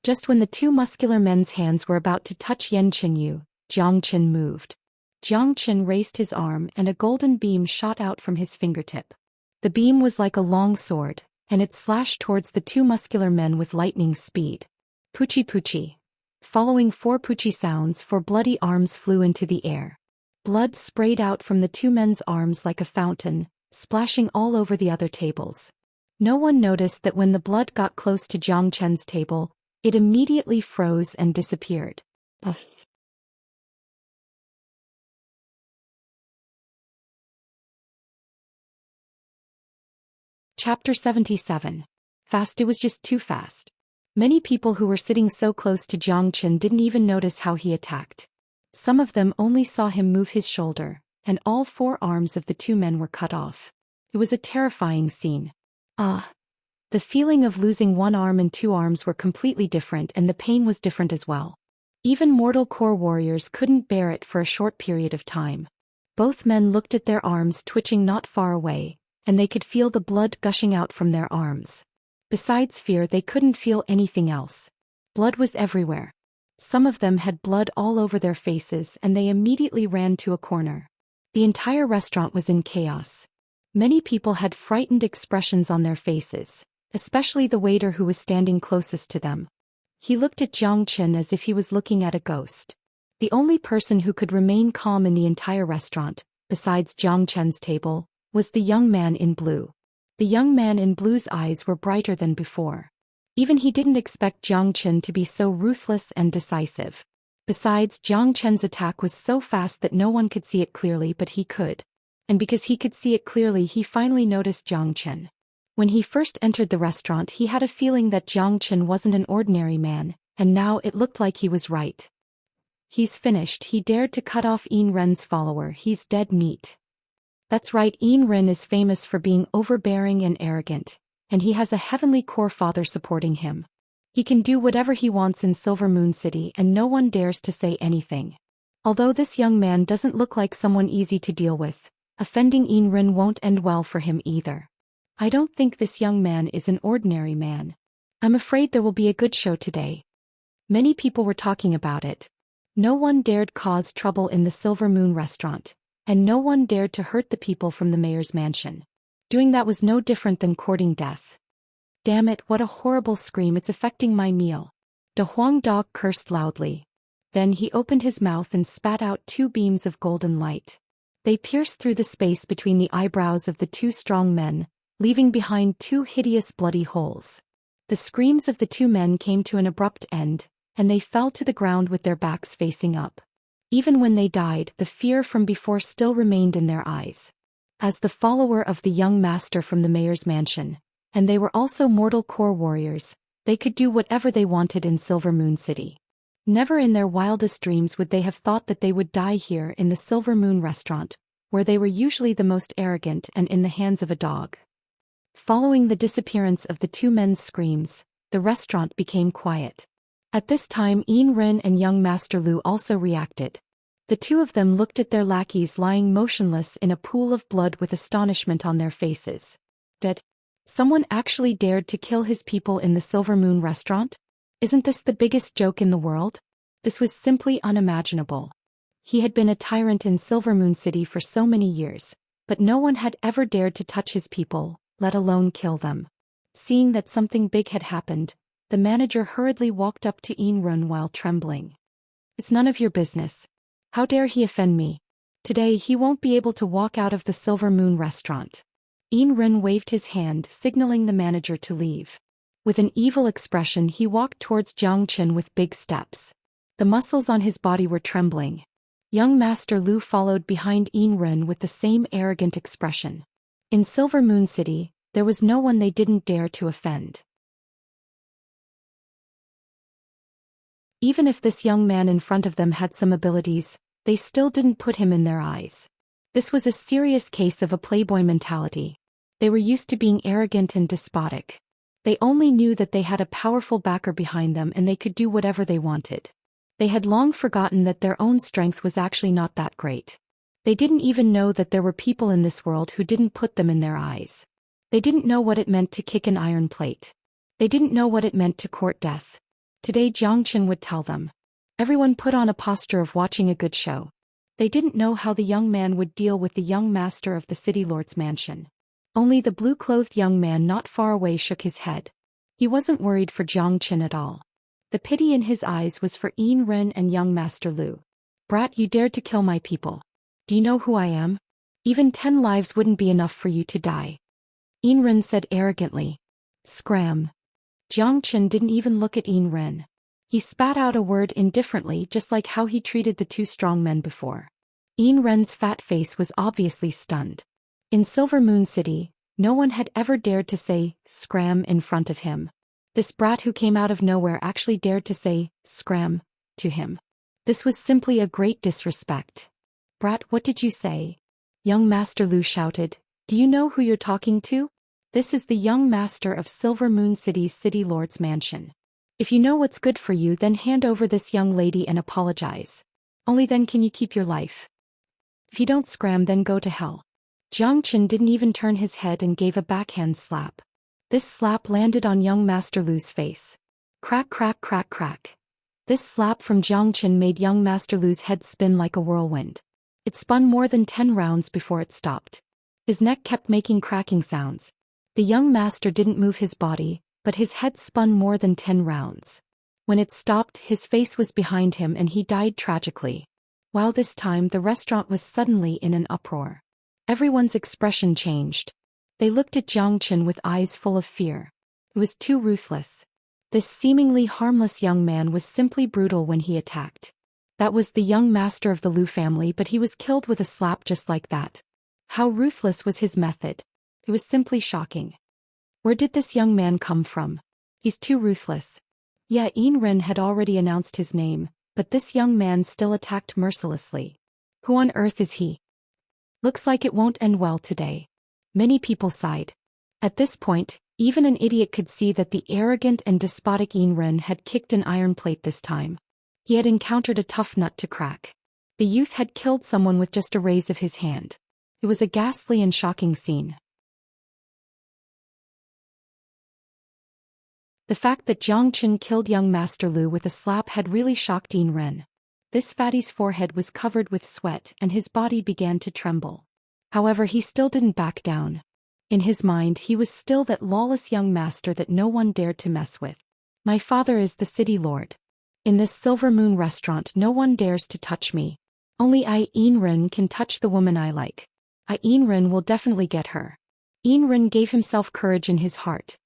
Just when the two muscular men's hands were about to touch Yan Qinyu, Jiang Chen moved. Jiang Chen raised his arm and a golden beam shot out from his fingertip. The beam was like a long sword, and it slashed towards the two muscular men with lightning speed. Poochie poochie. Following four poochie sounds, four bloody arms flew into the air. Blood sprayed out from the two men's arms like a fountain, splashing all over the other tables. No one noticed that when the blood got close to Jiang Chen's table, it immediately froze and disappeared. Chapter 77. Fast. It was just too fast. Many people who were sitting so close to Jiang Chen didn't even notice how he attacked. Some of them only saw him move his shoulder, and all four arms of the two men were cut off. It was a terrifying scene. The feeling of losing one arm and two arms were completely different, and the pain was different as well. Even mortal core warriors couldn't bear it for a short period of time. Both men looked at their arms twitching not far away, and they could feel the blood gushing out from their arms. Besides fear, they couldn't feel anything else. Blood was everywhere. Some of them had blood all over their faces, and they immediately ran to a corner. The entire restaurant was in chaos. Many people had frightened expressions on their faces, especially the waiter who was standing closest to them. He looked at Jiang Chen as if he was looking at a ghost. The only person who could remain calm in the entire restaurant, besides Jiang Chen's table, was the young man in blue. The young man in blue's eyes were brighter than before. Even he didn't expect Zhou Xian to be so ruthless and decisive. Besides, Zhou Xian's attack was so fast that no one could see it clearly, but he could. And because he could see it clearly, he finally noticed Zhou Xian. When he first entered the restaurant, he had a feeling that Zhou Xian wasn't an ordinary man, and now it looked like he was right. He's finished. He dared to cut off Yin Ren's follower. He's dead meat. That's right, Yin Ren is famous for being overbearing and arrogant, and he has a heavenly core father supporting him. He can do whatever he wants in Silver Moon City and no one dares to say anything. Although this young man doesn't look like someone easy to deal with, offending Yin Ren won't end well for him either. I don't think this young man is an ordinary man. I'm afraid there will be a good show today. Many people were talking about it. No one dared cause trouble in the Silver Moon restaurant, and no one dared to hurt the people from the mayor's mansion. Doing that was no different than courting death. Damn it, what a horrible scream, it's affecting my meal. De Huang Dog cursed loudly. Then he opened his mouth and spat out 2 beams of golden light. They pierced through the space between the eyebrows of the 2 strong men, leaving behind 2 hideous bloody holes. The screams of the 2 men came to an abrupt end, and they fell to the ground with their backs facing up. Even when they died, the fear from before still remained in their eyes. As the follower of the young master from the mayor's mansion, and they were also mortal core warriors, they could do whatever they wanted in Silver Moon City. Never in their wildest dreams would they have thought that they would die here in the Silver Moon restaurant, where they were usually the most arrogant and in the hands of a dog. Following the disappearance of the 2 men's screams, the restaurant became quiet. At this time, Yin Ren and young Master Lu also reacted. The 2 of them looked at their lackeys lying motionless in a pool of blood with astonishment on their faces. Dead? Someone actually dared to kill his people in the Silver Moon restaurant? Isn't this the biggest joke in the world? This was simply unimaginable. He had been a tyrant in Silver Moon City for so many years, but no one had ever dared to touch his people, let alone kill them. Seeing that something big had happened, the manager hurriedly walked up to Yin Ren while trembling. It's none of your business. How dare he offend me? Today he won't be able to walk out of the Silver Moon restaurant. Yin Ren waved his hand, signaling the manager to leave. With an evil expression, he walked towards Zhou Xian with big steps. The muscles on his body were trembling. Young Master Lu followed behind Yin Ren with the same arrogant expression. In Silver Moon City, there was no one they didn't dare to offend. Even if this young man in front of them had some abilities, they still didn't put him in their eyes. This was a serious case of a playboy mentality. They were used to being arrogant and despotic. They only knew that they had a powerful backer behind them and they could do whatever they wanted. They had long forgotten that their own strength was actually not that great. They didn't even know that there were people in this world who didn't put them in their eyes. They didn't know what it meant to kick an iron plate. They didn't know what it meant to court death. Today Zhou Xian would tell them. Everyone put on a posture of watching a good show. They didn't know how the young man would deal with the young master of the city lord's mansion. Only the blue-clothed young man not far away shook his head. He wasn't worried for Zhou Xian at all. The pity in his eyes was for Yin Ren and young Master Lu. Brat, you dared to kill my people. Do you know who I am? Even 10 lives wouldn't be enough for you to die. Yin Ren said arrogantly. Scram. Zhou Xian didn't even look at Yin Ren. He spat out a word indifferently, just like how he treated the 2 strong men before. Yin Ren's fat face was obviously stunned. In Silver Moon City, no one had ever dared to say, scram, in front of him. This brat who came out of nowhere actually dared to say, scram, to him. This was simply a great disrespect. Brat, what did you say? Young Master Lu shouted. Do you know who you're talking to? This is the young master of Silver Moon City's City Lord's mansion. If you know what's good for you, then hand over this young lady and apologize. Only then can you keep your life. If you don't scram, then go to hell. Zhou Xian didn't even turn his head and gave a backhand slap. This slap landed on young Master Lu's face. Crack, crack, crack, crack. This slap from Zhou Xian made young Master Lu's head spin like a whirlwind. It spun more than 10 rounds before it stopped. His neck kept making cracking sounds. The young master didn't move his body, but his head spun more than 10 rounds. When it stopped, his face was behind him and he died tragically. While this time the restaurant was suddenly in an uproar. Everyone's expression changed. They looked at Zhou Xian with eyes full of fear. It was too ruthless. This seemingly harmless young man was simply brutal when he attacked. That was the young master of the Lu family, but he was killed with a slap just like that. How ruthless was his method? It was simply shocking. Where did this young man come from? He's too ruthless. Yeah, Ren had already announced his name, but this young man still attacked mercilessly. Who on earth is he? Looks like it won't end well today. Many people sighed. At this point, even an idiot could see that the arrogant and despotic Ren had kicked an iron plate this time. He had encountered a tough nut to crack. The youth had killed someone with just a raise of his hand. It was a ghastly and shocking scene. The fact that Zhou Xian killed young Master Lu with a slap had really shocked Ren. This fatty's forehead was covered with sweat and his body began to tremble. However, he still didn't back down. In his mind, he was still that lawless young master that no one dared to mess with. My father is the city lord. In this Silver Moon restaurant, no one dares to touch me. Only I, Ren, can touch the woman I like. Ren will definitely get her. Ren gave himself courage in his heart.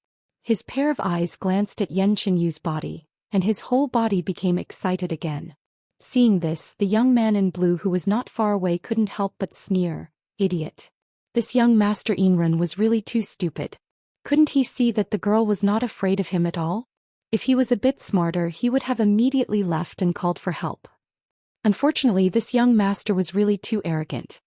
His pair of eyes glanced at Yan Qinyu's body, and his whole body became excited again. Seeing this, the young man in blue who was not far away couldn't help but sneer, "Idiot. This young Master Ren was really too stupid. Couldn't he see that the girl was not afraid of him at all? If he was a bit smarter, he would have immediately left and called for help." Unfortunately, this young master was really too arrogant.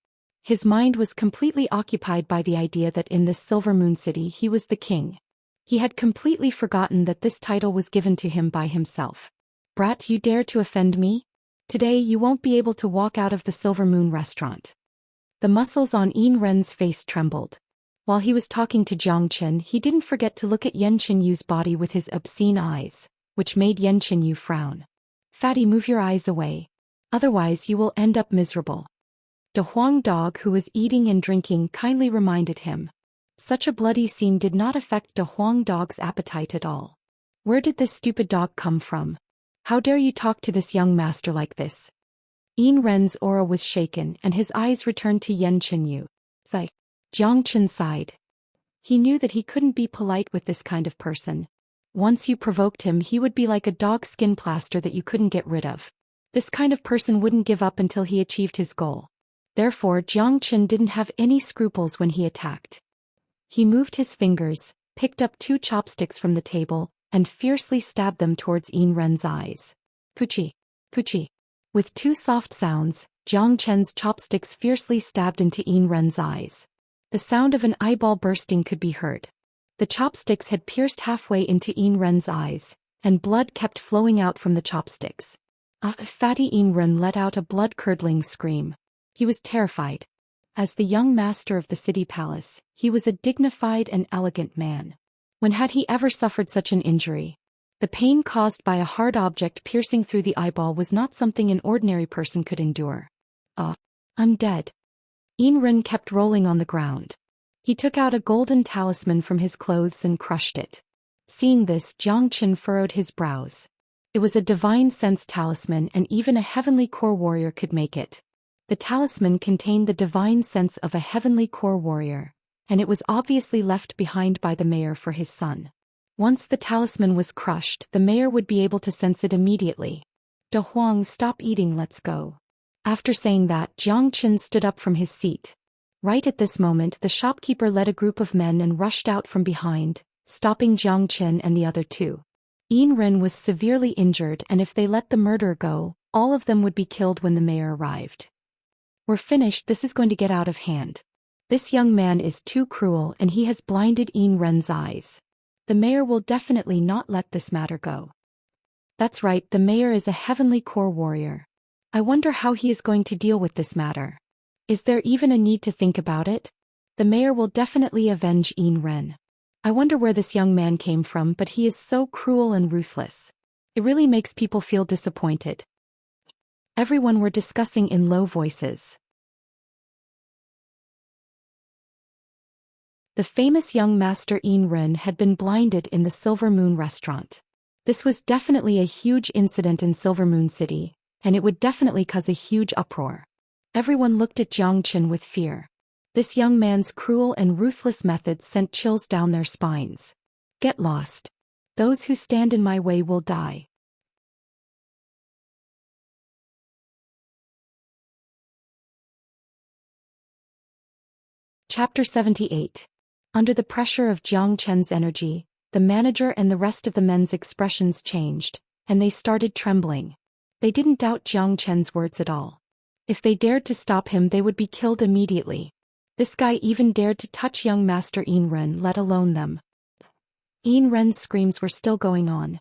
His mind was completely occupied by the idea that in this Silver Moon city he was the king. He had completely forgotten that this title was given to him by himself. "Brat, you dare to offend me? Today you won't be able to walk out of the Silver Moon restaurant." The muscles on Ren's face trembled. While he was talking to Zhou Xian, he didn't forget to look at Yan Qinyu's body with his obscene eyes, which made Yan Qinyu frown. "Fatty, move your eyes away. Otherwise you will end up miserable." The Huang dog who was eating and drinking kindly reminded him. Such a bloody scene did not affect the Huang dog's appetite at all. Where did this stupid dog come from? How dare you talk to this young master like this? Ren's aura was shaken and his eyes returned to Yan Qinyu. Zai. Zhou Xian sighed. He knew that he couldn't be polite with this kind of person. Once you provoked him, he would be like a dog skin plaster that you couldn't get rid of. This kind of person wouldn't give up until he achieved his goal. Therefore, Zhou Xian didn't have any scruples when he attacked. He moved his fingers, picked up 2 chopsticks from the table, and fiercely stabbed them towards Ren's eyes. Puchi, puchi. With 2 soft sounds, Zhou Xian's chopsticks fiercely stabbed into Ren's eyes. The sound of an eyeball bursting could be heard. The chopsticks had pierced halfway into Ren's eyes, and blood kept flowing out from the chopsticks. Fatty Ren let out a blood-curdling scream. He was terrified. As the young master of the city palace, he was a dignified and elegant man. When had he ever suffered such an injury? The pain caused by a hard object piercing through the eyeball was not something an ordinary person could endure. I'm dead." Ren kept rolling on the ground. He took out a golden talisman from his clothes and crushed it. Seeing this, Zhou Xian furrowed his brows. It was a divine sense talisman and even a heavenly core warrior could make it. The talisman contained the divine sense of a heavenly core warrior, and it was obviously left behind by the mayor for his son. Once the talisman was crushed, the mayor would be able to sense it immediately. "De Huang, stop eating, let's go." After saying that, Zhou Xian stood up from his seat. Right at this moment, the shopkeeper led a group of men and rushed out from behind, stopping Zhou Xian and the other 2. Ren was severely injured, and if they let the murderer go, all of them would be killed when the mayor arrived. "We're finished, this is going to get out of hand. This young man is too cruel and he has blinded Ren's eyes. The mayor will definitely not let this matter go." That's right, the mayor is a heavenly core warrior. I wonder how he is going to deal with this matter. Is there even a need to think about it? The mayor will definitely avenge Ren. I wonder where this young man came from, but he is so cruel and ruthless. It really makes people feel disappointed. Everyone were discussing in low voices. The famous young master Ren had been blinded in the Silver Moon restaurant. This was definitely a huge incident in Silver Moon City, and it would definitely cause a huge uproar. Everyone looked at Zhou Xian with fear. This young man's cruel and ruthless methods sent chills down their spines. Get lost. Those who stand in my way will die. Chapter 78. Under the pressure of Jiang Chen's energy, the manager and the rest of the men's expressions changed, and they started trembling. They didn't doubt Jiang Chen's words at all. If they dared to stop him, they would be killed immediately. This guy even dared to touch young Master Yin Ren, let alone them. Yin Ren's screams were still going on.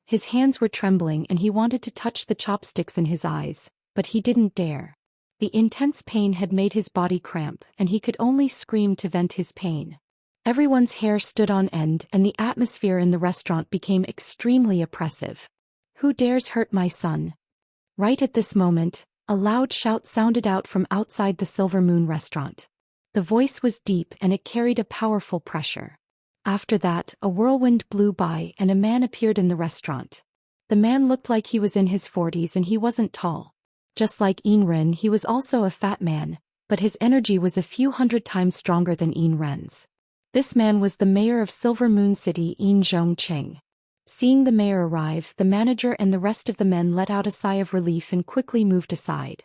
His hands were trembling and he wanted to touch the chopsticks in his eyes, but he didn't dare. The intense pain had made his body cramp, and he could only scream to vent his pain. Everyone's hair stood on end, and the atmosphere in the restaurant became extremely oppressive. Who dares hurt my son? Right at this moment, a loud shout sounded out from outside the Silver Moon restaurant. The voice was deep and it carried a powerful pressure. After that, a whirlwind blew by and a man appeared in the restaurant. The man looked like he was in his 40s and he wasn't tall. Just like Yin Ren, he was also a fat man, but his energy was a few hundred times stronger than Yin Ren's. This man was the mayor of Silver Moon City, Yin Zhongqing. Seeing the mayor arrive, the manager and the rest of the men let out a sigh of relief and quickly moved aside.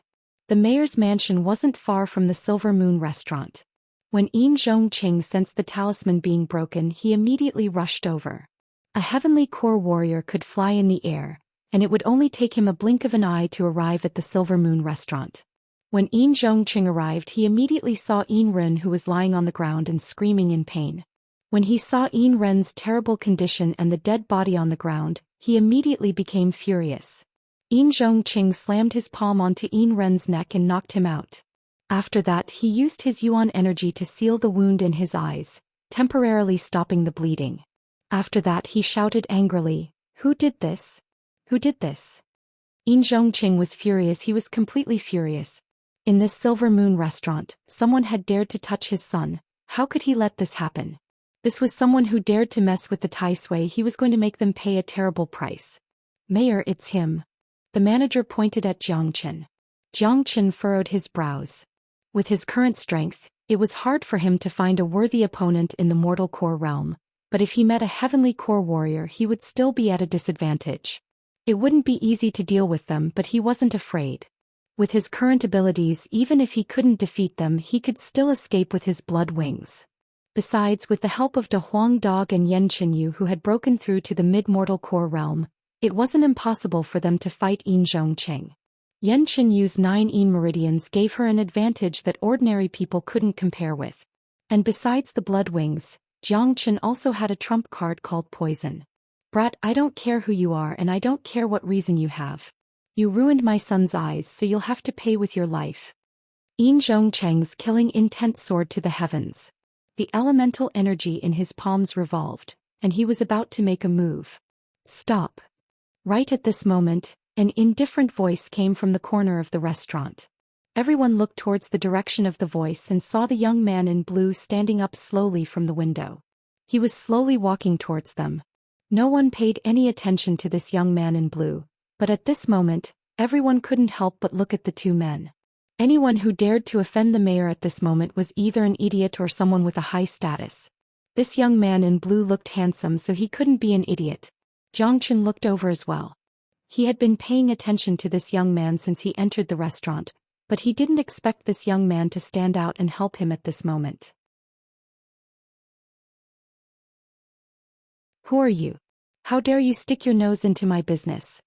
The mayor's mansion wasn't far from the Silver Moon restaurant. When Yin Zhongqing sensed the talisman being broken, he immediately rushed over. A heavenly core warrior could fly in the air, and it would only take him a blink of an eye to arrive at the Silver Moon restaurant. When Yin Zhongqing arrived, he immediately saw Yin Ren, who was lying on the ground and screaming in pain. When he saw Yin Ren's terrible condition and the dead body on the ground, he immediately became furious. Yin Zhongqing slammed his palm onto Yin Ren's neck and knocked him out. After that, he used his yuan energy to seal the wound in his eyes, temporarily stopping the bleeding. After that, he shouted angrily, "Who did this? Who did this?" Yin Zhongqing was furious. He was completely furious. In this Silver Moon restaurant, someone had dared to touch his son. How could he let this happen? This was someone who dared to mess with the Tai Sui. He was going to make them pay a terrible price. "Mayor, it's him." The manager pointed at Jiang Chen. Jiang Chen furrowed his brows. With his current strength, it was hard for him to find a worthy opponent in the mortal core realm, but if he met a heavenly core warrior, he would still be at a disadvantage. It wouldn't be easy to deal with them, but he wasn't afraid. With his current abilities, even if he couldn't defeat them, he could still escape with his blood wings. Besides, with the help of De Huang Dog and Yen Qinyu, who had broken through to the mid-mortal core realm, it wasn't impossible for them to fight Yin Zhongqing. Yen Qinyu's 9 Yin meridians gave her an advantage that ordinary people couldn't compare with. And besides the blood wings, Jiang Chen also had a trump card called poison. "Brat, I don't care who you are and I don't care what reason you have. You ruined my son's eyes, so you'll have to pay with your life." Yin Zhongqing's killing intent soared to the heavens. The elemental energy in his palms revolved, and he was about to make a move. "Stop." Right at this moment, an indifferent voice came from the corner of the restaurant. Everyone looked towards the direction of the voice and saw the young man in blue standing up slowly from the window. He was slowly walking towards them. No one paid any attention to this young man in blue, but at this moment, everyone couldn't help but look at the two men. Anyone who dared to offend the mayor at this moment was either an idiot or someone with a high status. This young man in blue looked handsome, so he couldn't be an idiot. Jiang Chen looked over as well. He had been paying attention to this young man since he entered the restaurant, but he didn't expect this young man to stand out and help him at this moment. "Who are you? How dare you stick your nose into my business?"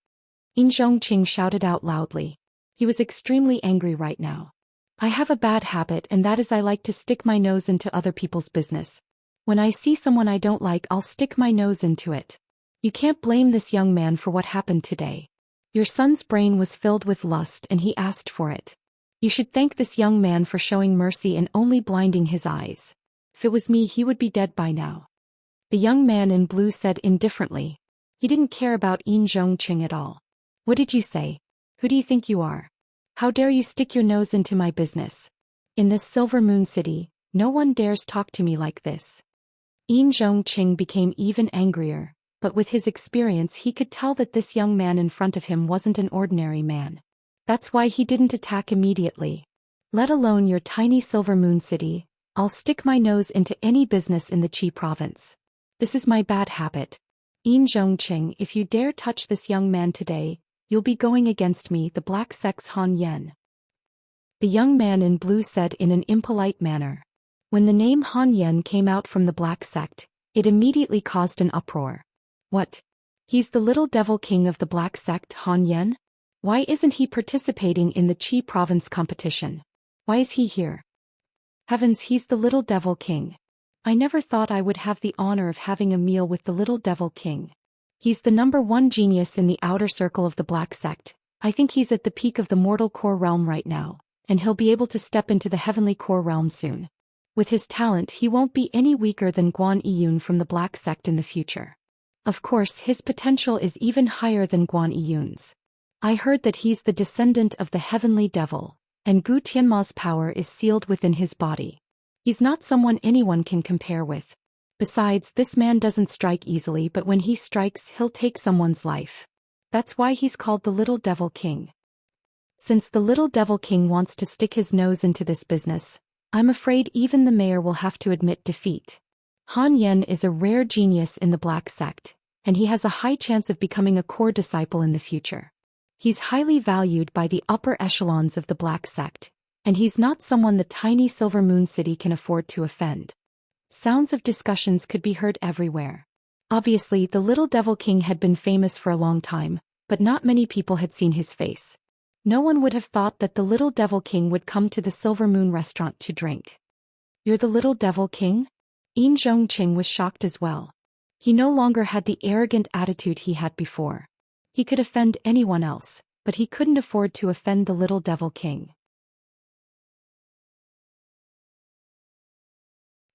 Yin Zhongqing shouted out loudly. He was extremely angry right now. "I have a bad habit, and that is I like to stick my nose into other people's business. When I see someone I don't like, I'll stick my nose into it. You can't blame this young man for what happened today. Your son's brain was filled with lust and he asked for it. You should thank this young man for showing mercy and only blinding his eyes. If it was me, he would be dead by now." The young man in blue said indifferently. He didn't care about Yin Zhongqing at all. "What did you say? Who do you think you are? How dare you stick your nose into my business? In this Silver Moon City, no one dares talk to me like this." Yin Zhongqing became even angrier, but with his experience he could tell that this young man in front of him wasn't an ordinary man. That's why he didn't attack immediately. Let alone your tiny Silver Moon City. I'll stick my nose into any business in the Qi province. This is my bad habit. Yin Zhongqing, if you dare touch this young man today, you'll be going against me, the Black Sect's Han Yan. The young man in blue said in an impolite manner. When the name Han Yan came out from the Black Sect, it immediately caused an uproar. What? He's the little devil king of the Black Sect, Han Yan? Why isn't he participating in the Qi province competition? Why is he here? Heavens, he's the little devil king. I never thought I would have the honor of having a meal with the little devil king. He's the #1 genius in the outer circle of the Black Sect. I think he's at the peak of the mortal core realm right now, and he'll be able to step into the heavenly core realm soon. With his talent, he won't be any weaker than Guan Yiyun from the Black Sect in the future. Of course, his potential is even higher than Guan Yiyun's. I heard that he's the descendant of the heavenly devil, and Gu Tianma's power is sealed within his body. He's not someone anyone can compare with. Besides, this man doesn't strike easily, but when he strikes, he'll take someone's life. That's why he's called the Little Devil King. Since the Little Devil King wants to stick his nose into this business, I'm afraid even the mayor will have to admit defeat. Han Yan is a rare genius in the Black Sect, and he has a high chance of becoming a core disciple in the future. He's highly valued by the upper echelons of the Black Sect, and he's not someone the tiny Silver Moon City can afford to offend. Sounds of discussions could be heard everywhere. Obviously, the Little Devil King had been famous for a long time, but not many people had seen his face. No one would have thought that the Little Devil King would come to the Silver Moon restaurant to drink. You're the Little Devil King? Yin Zhongqing was shocked as well. He no longer had the arrogant attitude he had before. He could offend anyone else, but he couldn't afford to offend the Little Devil King.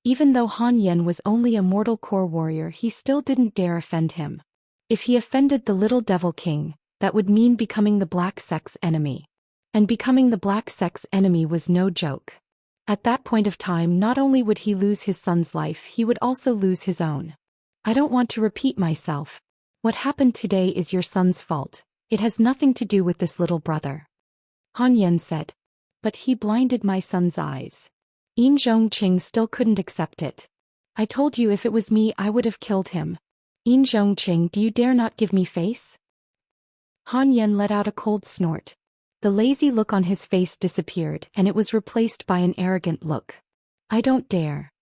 Even though Han Yan was only a mortal core warrior, he still didn't dare offend him. If he offended the Little Devil King, that would mean becoming the Black Sect's enemy. And becoming the Black Sect's enemy was no joke. At that point of time, not only would he lose his son's life, he would also lose his own. I don't want to repeat myself. What happened today is your son's fault. It has nothing to do with this little brother. Han Yan said. But he blinded my son's eyes. Yin Zhongqing still couldn't accept it. I told you if it was me I would have killed him. Yin Zhongqing, do you dare not give me face? Han Yan let out a cold snort. The lazy look on his face disappeared and it was replaced by an arrogant look. I don't dare.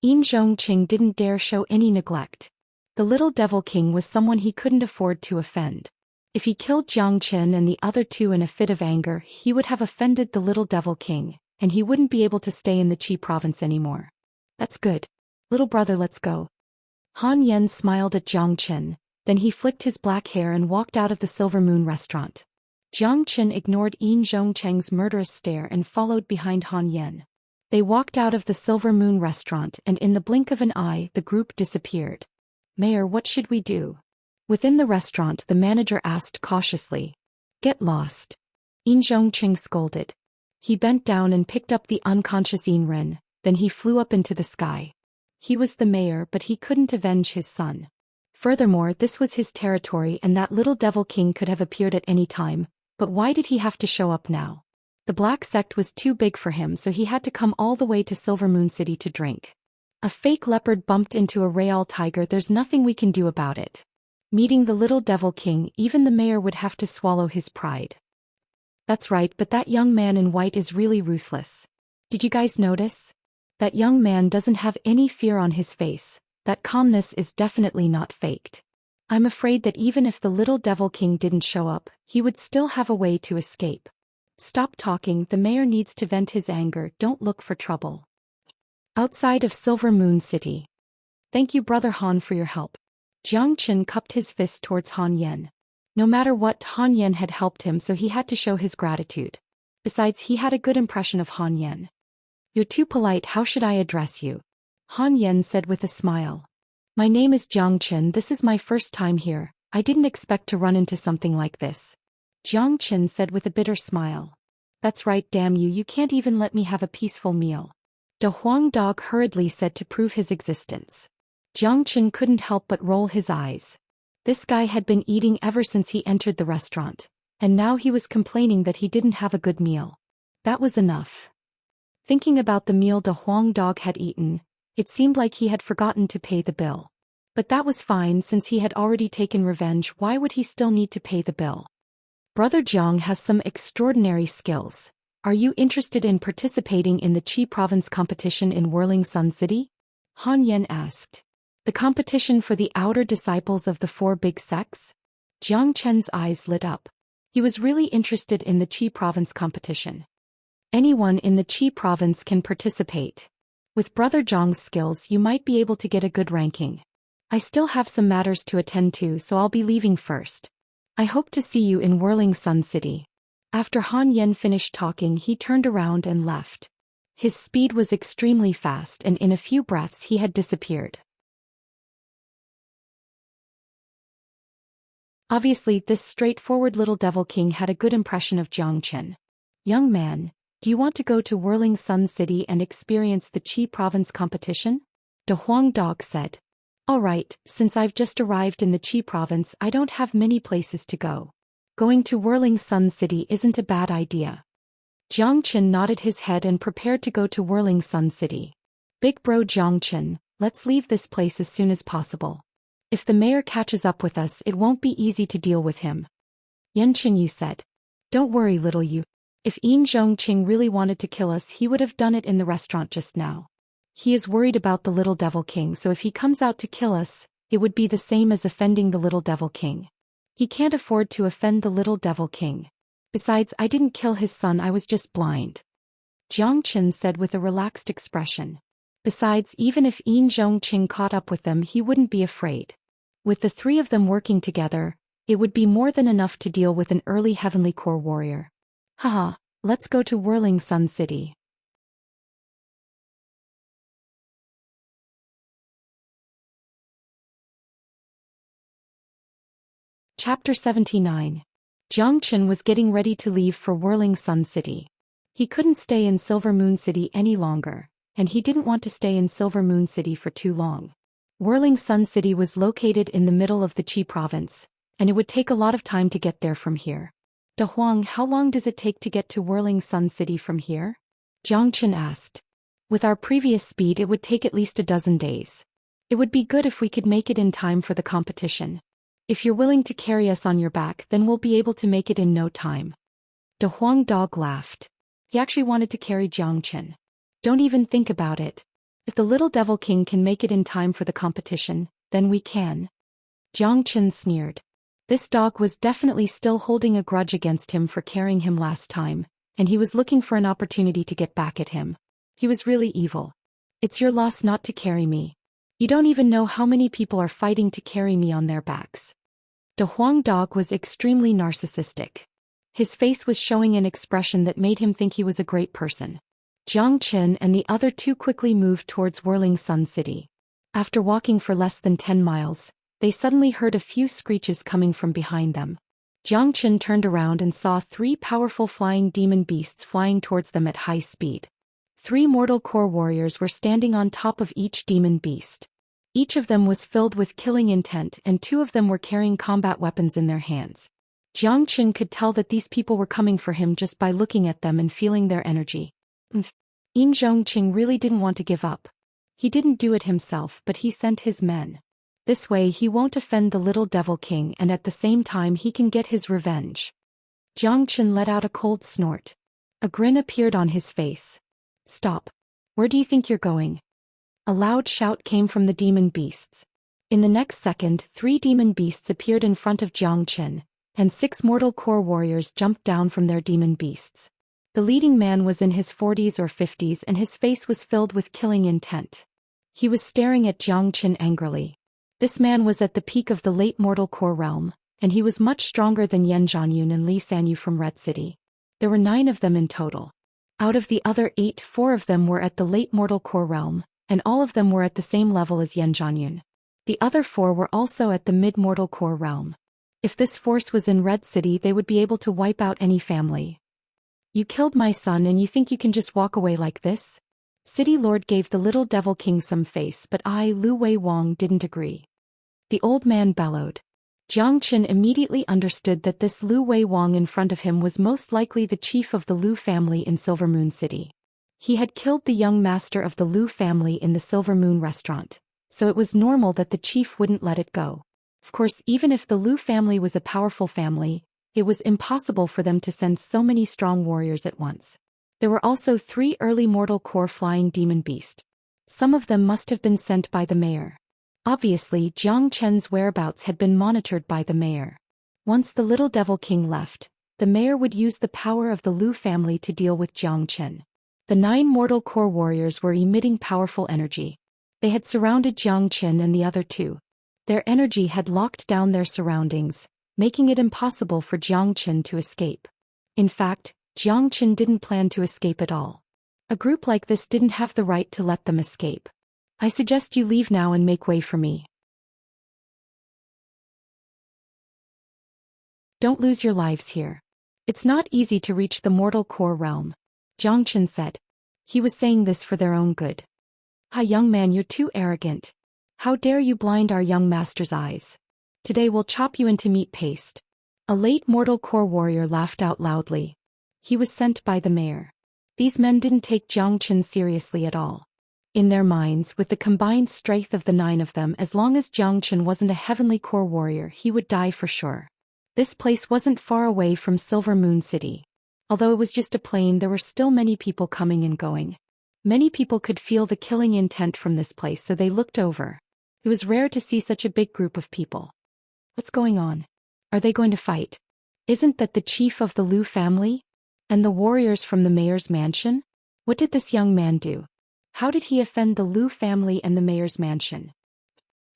Yin Zhongqing didn't dare show any neglect. The Little Devil King was someone he couldn't afford to offend. If he killed Jiang Qin and the other two in a fit of anger, he would have offended the Little Devil King, and he wouldn't be able to stay in the Qi province anymore. That's good. Little brother, let's go. Han Yan smiled at Jiang Qin, then he flicked his black hair and walked out of the Silver Moon restaurant. Jiang Qin ignored Yin Zhongqing's murderous stare and followed behind Han Yan. They walked out of the Silver Moon restaurant and in the blink of an eye the group disappeared. Mayor, what should we do? Within the restaurant the manager asked cautiously. Get lost. Yin Zhongqing scolded. He bent down and picked up the unconscious Yin Ren, then he flew up into the sky. He was the mayor, but he couldn't avenge his son. Furthermore, this was his territory and that Little Devil King could have appeared at any time, but why did he have to show up now? The Black Sect was too big for him, so he had to come all the way to Silver Moon City to drink. A fake leopard bumped into a real tiger, there's nothing we can do about it. Meeting the Little Devil King, even the mayor would have to swallow his pride. That's right, but that young man in white is really ruthless. Did you guys notice? That young man doesn't have any fear on his face. That calmness is definitely not faked. I'm afraid that even if the Little Devil King didn't show up, he would still have a way to escape. Stop talking, the mayor needs to vent his anger, don't look for trouble. Outside of Silver Moon City. Thank you, Brother Han, for your help. Jiang Qin cupped his fist towards Han Yan. No matter what, Han Yan had helped him, so he had to show his gratitude. Besides, he had a good impression of Han Yan. You're too polite, how should I address you? Han Yan said with a smile. My name is Jiang Qin, this is my first time here. I didn't expect to run into something like this. Jiang Qin said with a bitter smile. That's right, damn you, you can't even let me have a peaceful meal. De Huang Dog hurriedly said to prove his existence. Jiang Qin couldn't help but roll his eyes. This guy had been eating ever since he entered the restaurant, and now he was complaining that he didn't have a good meal. That was enough. Thinking about the meal the Huang dog had eaten, it seemed like he had forgotten to pay the bill. But that was fine since he had already taken revenge. Why would he still need to pay the bill? Brother Jiang has some extraordinary skills. Are you interested in participating in the Qi province competition in Whirling Sun City? Han Yan asked. The competition for the outer disciples of the four big sects? Jiang Chen's eyes lit up. He was really interested in the Qi province competition. Anyone in the Qi province can participate. With Brother Jiang's skills, you might be able to get a good ranking. I still have some matters to attend to, so I'll be leaving first. I hope to see you in Whirling Sun City. After Han Yan finished talking, he turned around and left. His speed was extremely fast, and in a few breaths he had disappeared. Obviously, this straightforward little devil king had a good impression of Jiang Chen. Young man, do you want to go to Whirling Sun City and experience the Qi province competition? The Huang dog said. All right, since I've just arrived in the Qi province, I don't have many places to go. Going to Whirling Sun City isn't a bad idea. Jiang Chen nodded his head and prepared to go to Whirling Sun City. Big bro Jiang Chen, let's leave this place as soon as possible. If the mayor catches up with us, it won't be easy to deal with him. Yan Qingyu said. Don't worry, little you. If Yin Zhongqing really wanted to kill us, he would have done it in the restaurant just now. He is worried about the little devil king, so if he comes out to kill us, it would be the same as offending the little devil king. He can't afford to offend the little devil king. Besides, I didn't kill his son, I was just blind. Jiang Chen said with a relaxed expression. Besides, even if Yin Zhongqing caught up with them, he wouldn't be afraid. With the three of them working together, it would be more than enough to deal with an early heavenly core warrior. Haha, let's go to Whirling Sun City. Chapter 79. Jiang Chen was getting ready to leave for Whirling Sun City. He couldn't stay in Silver Moon City any longer, and he didn't want to stay in Silver Moon City for too long. Whirling Sun City was located in the middle of the Qi province, and it would take a lot of time to get there from here. De Huang, how long does it take to get to Whirling Sun City from here? Jiang Chen asked. With our previous speed, it would take at least a dozen days. It would be good if we could make it in time for the competition. If you're willing to carry us on your back, then we'll be able to make it in no time. De Huang dog laughed. He actually wanted to carry Jiang Chen. Don't even think about it. If the little devil king can make it in time for the competition, then we can. Jiang Chen sneered. This dog was definitely still holding a grudge against him for carrying him last time, and he was looking for an opportunity to get back at him. He was really evil. It's your loss not to carry me. You don't even know how many people are fighting to carry me on their backs. De Huang dog was extremely narcissistic. His face was showing an expression that made him think he was a great person. Jiang Chen and the other two quickly moved towards Whirling Sun City. After walking for less than 10 miles, they suddenly heard a few screeches coming from behind them. Jiang Chen turned around and saw 3 powerful flying demon beasts flying towards them at high speed. 3 mortal core warriors were standing on top of each demon beast. Each of them was filled with killing intent, and 2 of them were carrying combat weapons in their hands. Jiang Chen could tell that these people were coming for him just by looking at them and feeling their energy. Yin Zhongqing really didn't want to give up. He didn't do it himself, but he sent his men. This way he won't offend the little devil king, and at the same time he can get his revenge. Jiang Chen let out a cold snort. A grin appeared on his face. Stop. Where do you think you're going? A loud shout came from the demon beasts. In the next second, 3 demon beasts appeared in front of Jiang Chen, and 6 mortal core warriors jumped down from their demon beasts. The leading man was in his 40s or 50s, and his face was filled with killing intent. He was staring at Jiang Chen angrily. This man was at the peak of the late mortal core realm, and he was much stronger than Yan Zhanyun and Li Sanyu from Red City. There were 9 of them in total. Out of the other 8, 4 of them were at the late mortal core realm, and all of them were at the same level as Yan Zhanyun. The other 4 were also at the mid-mortal core realm. If this force was in Red City, they would be able to wipe out any family. You killed my son and you think you can just walk away like this? City Lord gave the little devil king some face, but I, Lu Wei Wang, didn't agree. The old man bellowed. Jiang Chen immediately understood that this Lu Wei Wang in front of him was most likely the chief of the Lu family in Silver Moon City. He had killed the young master of the Lu family in the Silver Moon restaurant, so it was normal that the chief wouldn't let it go. Of course, even if the Lu family was a powerful family, it was impossible for them to send so many strong warriors at once. There were also 3 early mortal core flying demon beasts. Some of them must have been sent by the mayor. Obviously, Jiang Chen's whereabouts had been monitored by the mayor. Once the little devil king left, the mayor would use the power of the Lu family to deal with Jiang Chen. The 9 mortal core warriors were emitting powerful energy. They had surrounded Jiang Chen and the other 2. Their energy had locked down their surroundings, making it impossible for Jiang Chen to escape. In fact, Jiang Chen didn't plan to escape at all. A group like this didn't have the right to let them escape. I suggest you leave now and make way for me. Don't lose your lives here. It's not easy to reach the mortal core realm, Jiang Chen said. He was saying this for their own good. Ah, young man, you're too arrogant. How dare you blind our young master's eyes? Today we'll chop you into meat paste. A late mortal core warrior laughed out loudly. He was sent by the mayor. These men didn't take Jiang Chen seriously at all. In their minds, with the combined strength of the 9 of them, as long as Jiang Chen wasn't a heavenly core warrior, he would die for sure. This place wasn't far away from Silver Moon City. Although it was just a plain, there were still many people coming and going. Many people could feel the killing intent from this place, so they looked over. It was rare to see such a big group of people. What's going on? Are they going to fight? Isn't that the chief of the Lu family? And the warriors from the mayor's mansion? What did this young man do? How did he offend the Lu family and the mayor's mansion?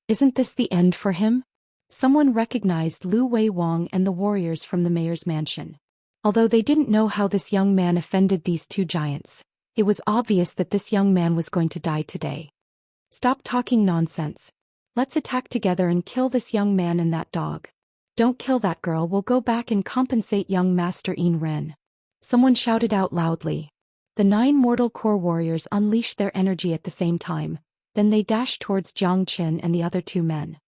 Isn't this the end for him? Someone recognized Lu Wei Wang and the warriors from the mayor's mansion. Although they didn't know how this young man offended these 2 giants, it was obvious that this young man was going to die today. Stop talking nonsense. Let's attack together and kill this young man and that dog. Don't kill that girl, we'll go back and compensate young Master Yin Ren. Someone shouted out loudly. The 9 mortal core warriors unleashed their energy at the same time, then they dashed towards Jiang Chen and the other 2 men.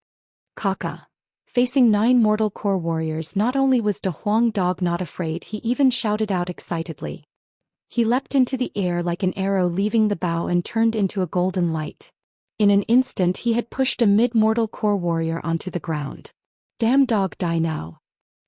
Kaka. Facing 9 mortal core warriors, not only was De Huang Dog not afraid, he even shouted out excitedly. He leapt into the air like an arrow leaving the bow and turned into a golden light. In an instant he had pushed a mid-mortal core warrior onto the ground. Damn dog, die now.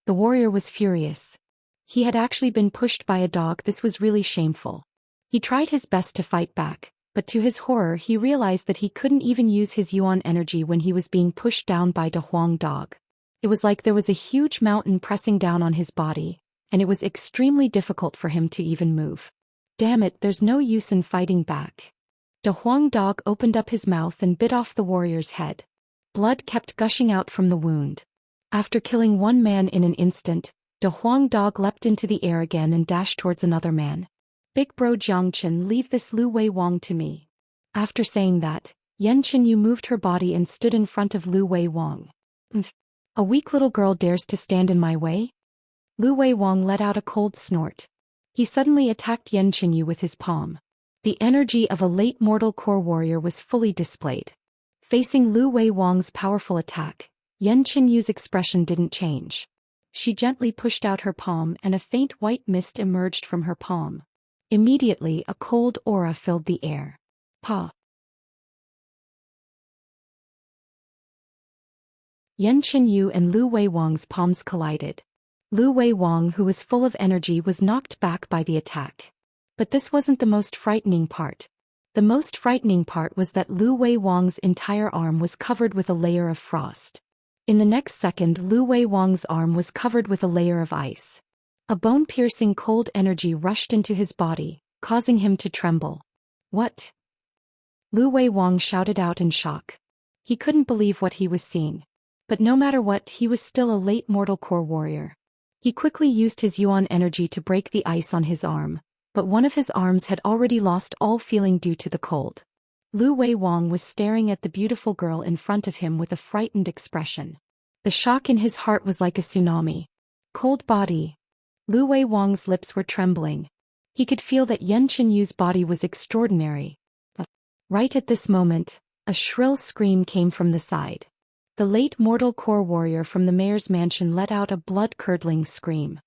The warrior was furious. He had actually been pushed by a dog. This was really shameful. He tried his best to fight back, but to his horror he realized that he couldn't even use his yuan energy when he was being pushed down by De Huang Dog. It was like there was a huge mountain pressing down on his body, and it was extremely difficult for him to even move. Damn it, there's no use in fighting back. De Huang Dog opened up his mouth and bit off the warrior's head. Blood kept gushing out from the wound. After killing 1 man in an instant, De Huang Dog leapt into the air again and dashed towards another man. Big bro Jiang Chen, leave this Lu Wei Wang to me. After saying that, Yan Chenyu moved her body and stood in front of Lu Wei Wang. A weak little girl dares to stand in my way? Lu Wei Wang let out a cold snort. He suddenly attacked Yan Chenyu with his palm. The energy of a late mortal core warrior was fully displayed. Facing Lu Wei Wang's powerful attack, Yan Chenyu's expression didn't change. She gently pushed out her palm and a faint white mist emerged from her palm. Immediately a cold aura filled the air. Pa! Yan Chenyu and Lu Wei Wang's palms collided. Lu Wei Wang, who was full of energy, was knocked back by the attack. But this wasn't the most frightening part. The most frightening part was that Lu Wei Wang's entire arm was covered with a layer of frost. In the next second, Lu Wei Wang's arm was covered with a layer of ice. A bone-piercing cold energy rushed into his body, causing him to tremble. What? Lu Wei Wang shouted out in shock. He couldn't believe what he was seeing. But no matter what, he was still a late mortal core warrior. He quickly used his yuan energy to break the ice on his arm, but one of his arms had already lost all feeling due to the cold. Lu Wei Wang was staring at the beautiful girl in front of him with a frightened expression. The shock in his heart was like a tsunami. Cold body. Lu Wei Wang's lips were trembling. He could feel that Yan Chenyu's body was extraordinary. But right at this moment, a shrill scream came from the side. The late mortal core warrior from the mayor's mansion let out a blood-curdling scream.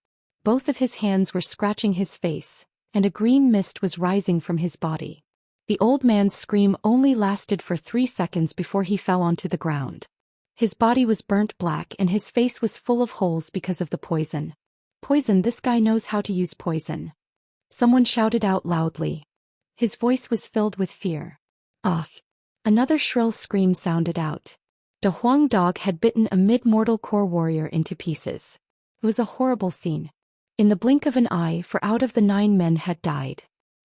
Both of his hands were scratching his face, and a green mist was rising from his body. The old man's scream only lasted for 3 seconds before he fell onto the ground. His body was burnt black and his face was full of holes because of the poison. Poison, this guy knows how to use poison. Someone shouted out loudly. His voice was filled with fear. Ah! Another shrill scream sounded out. The Huang dog had bitten a mid-mortal core warrior into pieces. It was a horrible scene. In the blink of an eye, 4 out of the 9 men had died.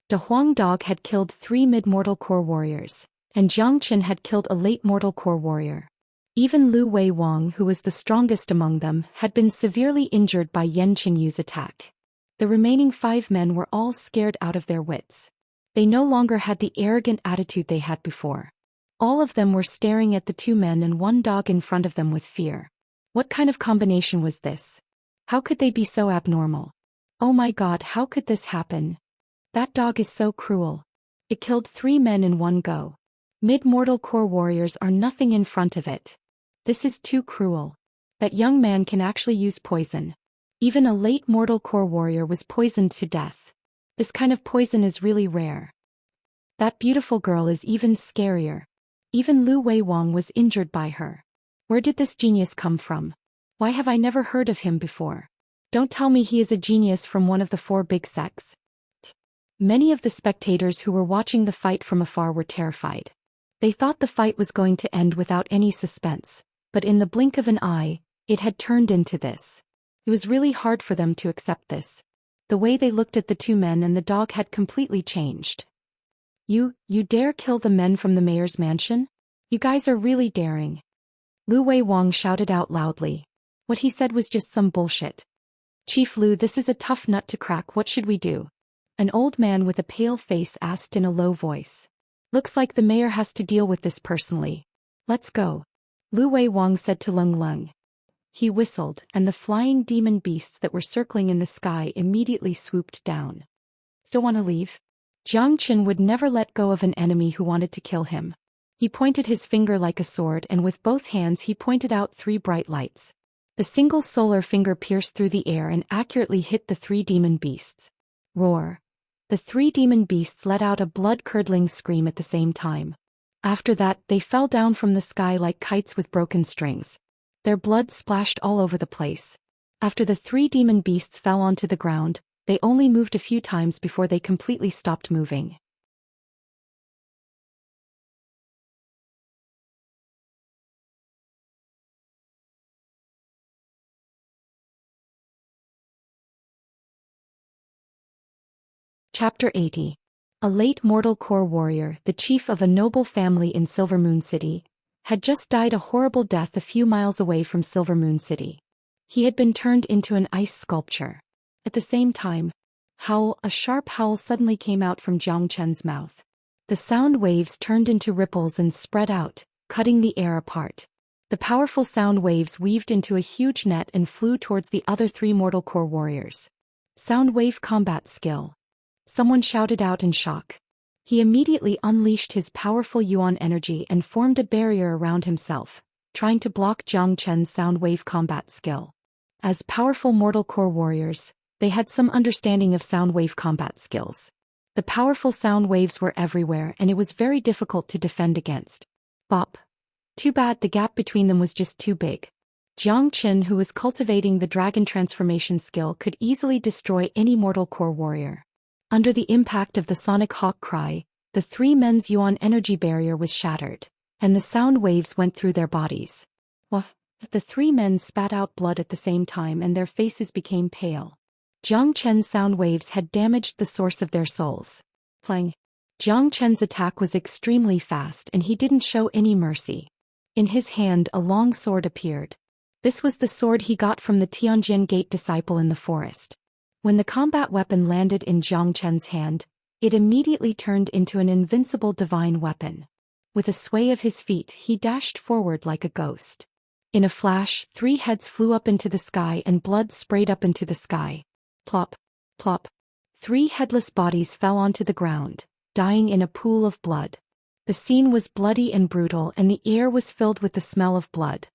The Huang dog had killed 3 mid-mortal core warriors, and Jiang Qin had killed a late mortal core warrior. Even Lu Wei Wang, who was the strongest among them, had been severely injured by Yan Qinyu's attack. The remaining 5 men were all scared out of their wits. They no longer had the arrogant attitude they had before. All of them were staring at the 2 men and 1 dog in front of them with fear. What kind of combination was this? How could they be so abnormal? Oh my God, how could this happen? That dog is so cruel. It killed 3 men in one go. Mid-mortal core warriors are nothing in front of it. This is too cruel. That young man can actually use poison. Even a late mortal core warrior was poisoned to death. This kind of poison is really rare. That beautiful girl is even scarier. Even Lu Wei Wang was injured by her. Where did this genius come from? Why have I never heard of him before? Don't tell me he is a genius from one of the 4 big sects. Many of the spectators who were watching the fight from afar were terrified. They thought the fight was going to end without any suspense, but in the blink of an eye, it had turned into this. It was really hard for them to accept this. The way they looked at the 2 men and the dog had completely changed. You dare kill the men from the mayor's mansion? You guys are really daring. Lu Wei Wang shouted out loudly. What he said was just some bullshit. Chief Lu, this is a tough nut to crack, what should we do? An old man with a pale face asked in a low voice. Looks like the mayor has to deal with this personally. Let's go. Lu Wei Wang said to Leng Leng. He whistled, and the flying demon beasts that were circling in the sky immediately swooped down. Still want to leave? Jiang Qin would never let go of an enemy who wanted to kill him. He pointed his finger like a sword and with both hands he pointed out 3 bright lights. The single solar finger pierced through the air and accurately hit the 3 demon beasts. Roar. The 3 demon beasts let out a blood-curdling scream at the same time. After that, they fell down from the sky like kites with broken strings. Their blood splashed all over the place. After the 3 demon beasts fell onto the ground, they only moved a few times before they completely stopped moving. Chapter 80. A late mortal core warrior, the chief of a noble family in Silver Moon City, had just died a horrible death a few miles away from Silver Moon City. He had been turned into an ice sculpture. At the same time, a sharp howl suddenly came out from Jiang Chen's mouth. The sound waves turned into ripples and spread out, cutting the air apart. The powerful sound waves weaved into a huge net and flew towards the other 3 mortal core warriors. Sound wave combat skill. Someone shouted out in shock. He immediately unleashed his powerful yuan energy and formed a barrier around himself, trying to block Jiang Chen's sound wave combat skill. As powerful mortal core warriors, they had some understanding of sound wave combat skills. The powerful sound waves were everywhere and it was very difficult to defend against. Bop. Too bad the gap between them was just too big. Jiang Qin, who was cultivating the dragon transformation skill, could easily destroy any mortal core warrior. Under the impact of the sonic hawk cry, the 3 men's yuan energy barrier was shattered, and the sound waves went through their bodies. The 3 men spat out blood at the same time and their faces became pale. Jiang Chen's sound waves had damaged the source of their souls. Jiang Chen's attack was extremely fast and he didn't show any mercy. In his hand a long sword appeared. This was the sword he got from the Tianjin Gate disciple in the forest. When the combat weapon landed in Jiang Chen's hand, it immediately turned into an invincible divine weapon. With a sway of his feet he dashed forward like a ghost. In a flash, 3 heads flew up into the sky and blood sprayed up into the sky. Plop, plop. 3 headless bodies fell onto the ground, dying in a pool of blood. The scene was bloody and brutal and the air was filled with the smell of blood.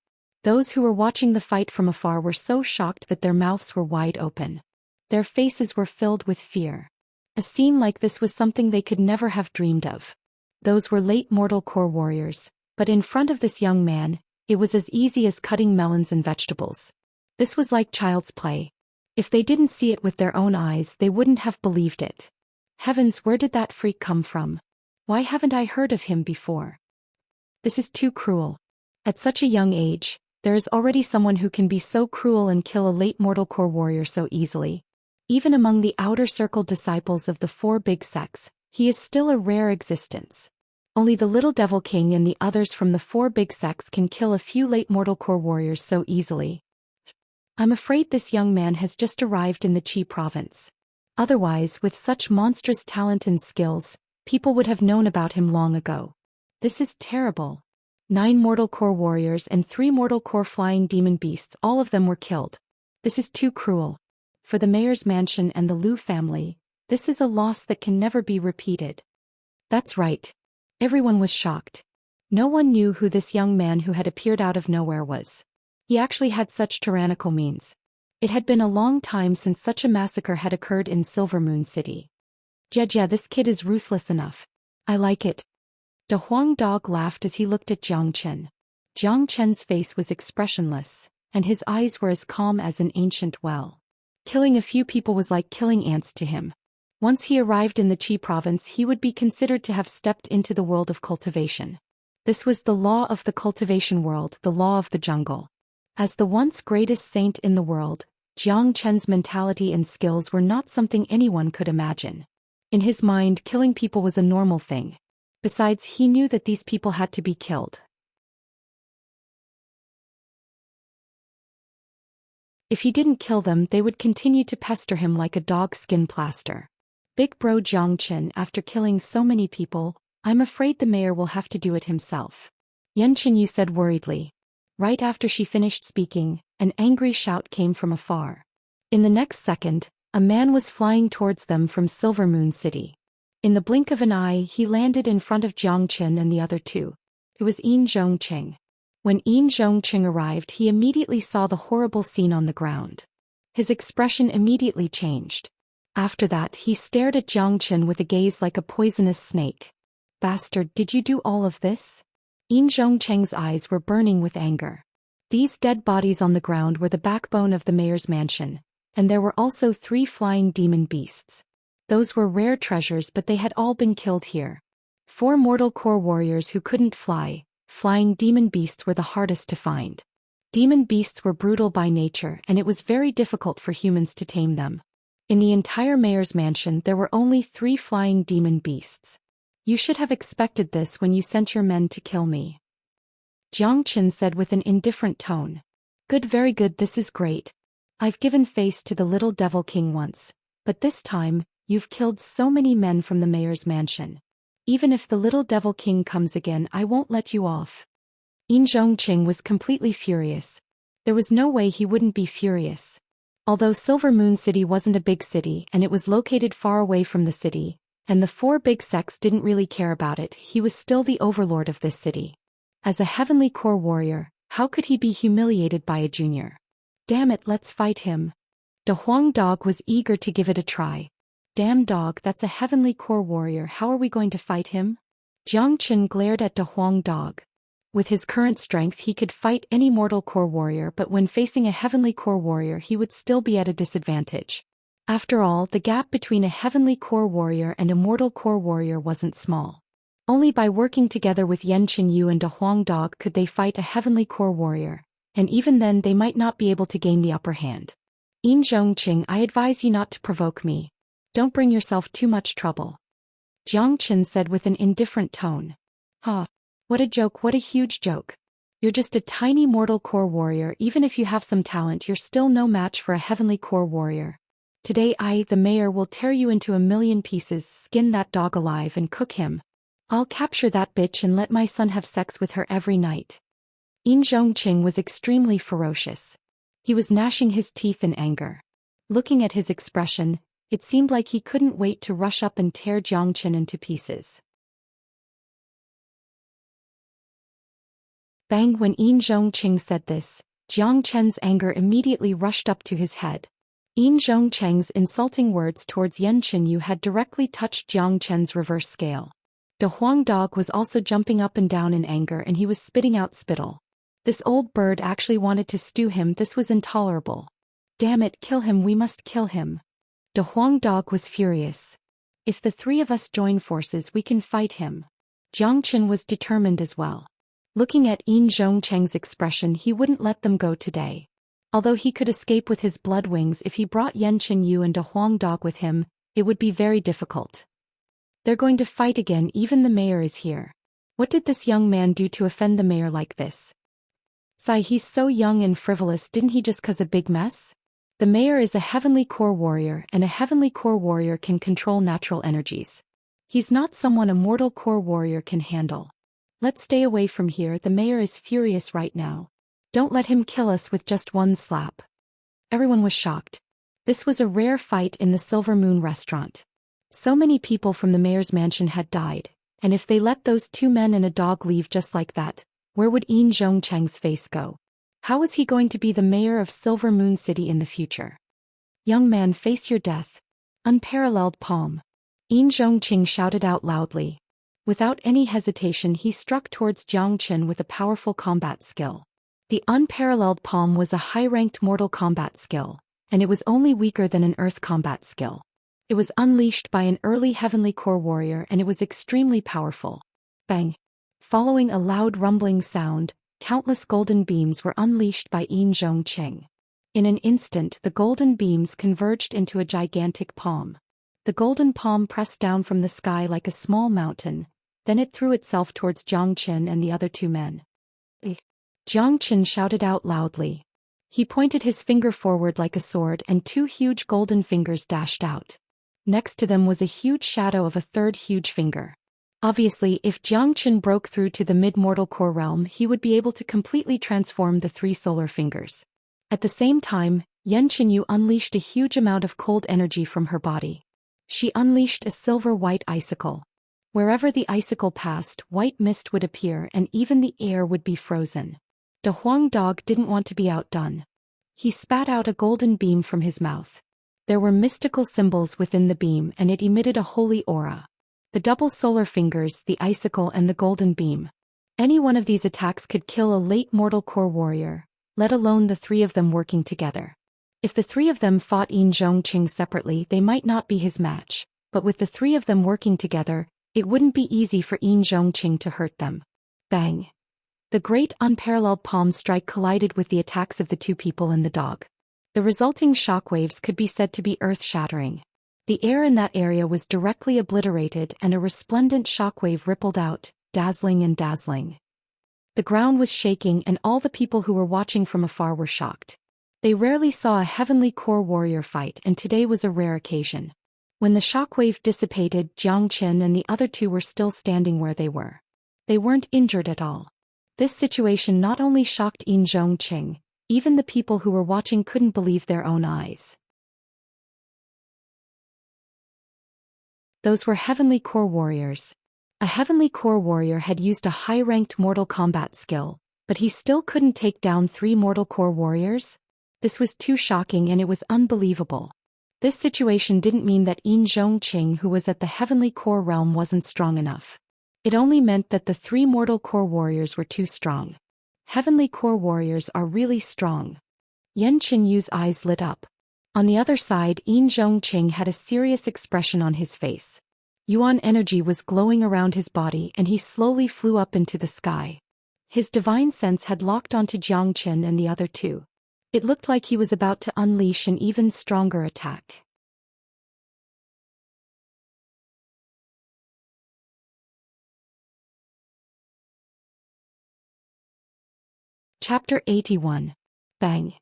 Those who were watching the fight from afar were so shocked that their mouths were wide open. Their faces were filled with fear. A scene like this was something they could never have dreamed of. Those were late mortal core warriors, but in front of this young man, it was as easy as cutting melons and vegetables. This was like child's play. If they didn't see it with their own eyes, they wouldn't have believed it. Heavens, where did that freak come from? Why haven't I heard of him before? This is too cruel. At such a young age, there is already someone who can be so cruel and kill a late mortal core warrior so easily. Even among the outer circle disciples of the four big sects, he is still a rare existence. Only the little devil king and the others from the four big sects can kill a few late mortal core warriors so easily. I'm afraid this young man has just arrived in the Qi province. Otherwise, with such monstrous talent and skills, people would have known about him long ago. This is terrible. 9 mortal core warriors and 3 mortal core flying demon beasts, all of them were killed. This is too cruel. For the mayor's mansion and the Liu family, this is a loss that can never be repeated. That's right. Everyone was shocked. No one knew who this young man who had appeared out of nowhere was. He actually had such tyrannical means. It had been a long time since such a massacre had occurred in Silver Moon City. Yeah, this kid is ruthless enough. I like it. De Huang Dog laughed as he looked at Jiang Chen. Jiang Chen's face was expressionless, and his eyes were as calm as an ancient well. Killing a few people was like killing ants to him. Once he arrived in the Qi province, he would be considered to have stepped into the world of cultivation. This was the law of the cultivation world, the law of the jungle. As the once greatest saint in the world, Jiang Chen's mentality and skills were not something anyone could imagine. In his mind, killing people was a normal thing. Besides, he knew that these people had to be killed. If he didn't kill them, they would continue to pester him like a dog skin plaster. Big bro Jiang Chen, after killing so many people, I'm afraid the mayor will have to do it himself. Yan Qinyu said worriedly. Right after she finished speaking, an angry shout came from afar. In the next second, a man was flying towards them from Silver Moon City. In the blink of an eye, he landed in front of Jiang Chen and the other two. It was Yin Zhongqing. When Yin Zhongqing arrived, he immediately saw the horrible scene on the ground. His expression immediately changed. After that, he stared at Jiang Chen with a gaze like a poisonous snake. Bastard, did you do all of this? Yin Zhongqing's eyes were burning with anger. These dead bodies on the ground were the backbone of the mayor's mansion, and there were also 3 flying demon beasts. Those were rare treasures, but they had all been killed here. 4 mortal core warriors who couldn't fly. Flying demon beasts were the hardest to find. Demon beasts were brutal by nature, and it was very difficult for humans to tame them. In the entire mayor's mansion, there were only 3 flying demon beasts. You should have expected this when you sent your men to kill me. Jiang Chen said with an indifferent tone. Good, very good, this is great. I've given face to the little devil king once, but this time, you've killed so many men from the mayor's mansion. Even if the little devil king comes again, I won't let you off. Yin Zhongqing was completely furious. There was no way he wouldn't be furious. Although Silver Moon City wasn't a big city and it was located far away from the city, and the 4 big sects didn't really care about it, he was still the overlord of this city. As a heavenly core warrior, how could he be humiliated by a junior? Damn it, let's fight him. De Huang Dog was eager to give it a try. Damn dog, that's a heavenly core warrior, how are we going to fight him? Jiang Chen glared at De Huang Dog. With his current strength he could fight any mortal core warrior, but when facing a heavenly core warrior he would still be at a disadvantage. After all, the gap between a heavenly core warrior and a mortal core warrior wasn't small. Only by working together with Yan Qinyu and De Huang Dog could they fight a heavenly core warrior, and even then they might not be able to gain the upper hand. Yin Zhongqing, I advise you not to provoke me. Don't bring yourself too much trouble. Jiang Chen said with an indifferent tone. Ha! What a joke, what a huge joke. You're just a tiny mortal core warrior, even if you have some talent you're still no match for a heavenly core warrior. Today I, the mayor, will tear you into a million pieces, skin that dog alive and cook him. I'll capture that bitch and let my son have sex with her every night. Yin Zhongqing was extremely ferocious. He was gnashing his teeth in anger. Looking at his expression, it seemed like he couldn't wait to rush up and tear Jiang Chen into pieces. Bang! When Yin Zhongqing said this, Jiang Chen's anger immediately rushed up to his head. Yin Zhongcheng's insulting words towards Yan Qinyu had directly touched Jiang Chen's reverse scale. The Huang dog was also jumping up and down in anger, and he was spitting out spittle. This old bird actually wanted to stew him. This was intolerable. Damn it, kill him, we must kill him. The Huang dog was furious. If the three of us join forces, we can fight him. Jiang Qin was determined as well. Looking at Yin Zhongcheng's expression, he wouldn't let them go today. Although he could escape with his blood wings if he brought Yan Qinyu and a Huang dog with him, it would be very difficult. They're going to fight again. Even the mayor is here. What did this young man do to offend the mayor like this? Sigh, he's so young and frivolous. Didn't he just cause a big mess? The mayor is a heavenly core warrior, and a heavenly core warrior can control natural energies. He's not someone a mortal core warrior can handle. Let's stay away from here. The mayor is furious right now. Don't let him kill us with just one slap. Everyone was shocked. This was a rare fight in the Silver Moon restaurant. So many people from the mayor's mansion had died, and if they let those two men and a dog leave just like that, where would Yin Zhongcheng's face go? How was he going to be the mayor of Silver Moon City in the future? Young man, face your death. Unparalleled palm. Yin Zhongcheng shouted out loudly. Without any hesitation, he struck towards Jiang Qin with a powerful combat skill. The unparalleled palm was a high-ranked mortal combat skill, and it was only weaker than an earth combat skill. It was unleashed by an early heavenly core warrior, and it was extremely powerful. Bang! Following a loud rumbling sound, countless golden beams were unleashed by Yin Zhongcheng. In an instant, the golden beams converged into a gigantic palm. The golden palm pressed down from the sky like a small mountain, then it threw itself towards Jiang Qin and the other two men. Jiang Qin shouted out loudly. He pointed his finger forward like a sword, and two huge golden fingers dashed out. Next to them was a huge shadow of a third huge finger. Obviously, if Jiang Qin broke through to the mid-mortal core realm, he would be able to completely transform the three solar fingers. At the same time, Yan Qinyu unleashed a huge amount of cold energy from her body. She unleashed a silver-white icicle. Wherever the icicle passed, white mist would appear, and even the air would be frozen. The Huang dog didn't want to be outdone. He spat out a golden beam from his mouth. There were mystical symbols within the beam, and it emitted a holy aura. The double solar fingers, the icicle, and the golden beam. Any one of these attacks could kill a late mortal core warrior, let alone the three of them working together. If the three of them fought Yin Zhongcheng separately, they might not be his match, but with the three of them working together, it wouldn't be easy for Yin Zhongcheng to hurt them. Bang! The great unparalleled palm strike collided with the attacks of the two people and the dog. The resulting shockwaves could be said to be earth-shattering. The air in that area was directly obliterated, and a resplendent shockwave rippled out, dazzling and dazzling. The ground was shaking, and all the people who were watching from afar were shocked. They rarely saw a heavenly core warrior fight, and today was a rare occasion. When the shockwave dissipated, Jiang Qin and the other two were still standing where they were. They weren't injured at all. This situation not only shocked Yin Zhongcheng, even the people who were watching couldn't believe their own eyes. Those were heavenly core warriors. A heavenly core warrior had used a high-ranked mortal combat skill, but he still couldn't take down three mortal core warriors? This was too shocking, and it was unbelievable. This situation didn't mean that Yin Zhongcheng, who was at the heavenly core realm, wasn't strong enough. It only meant that the three mortal core warriors were too strong. Heavenly core warriors are really strong. Yan Qinyu's eyes lit up. On the other side, Yin Zhongcheng had a serious expression on his face. Yuan energy was glowing around his body, and he slowly flew up into the sky. His divine sense had locked onto Jiang Qin and the other two. It looked like he was about to unleash an even stronger attack. Chapter 81. Bang!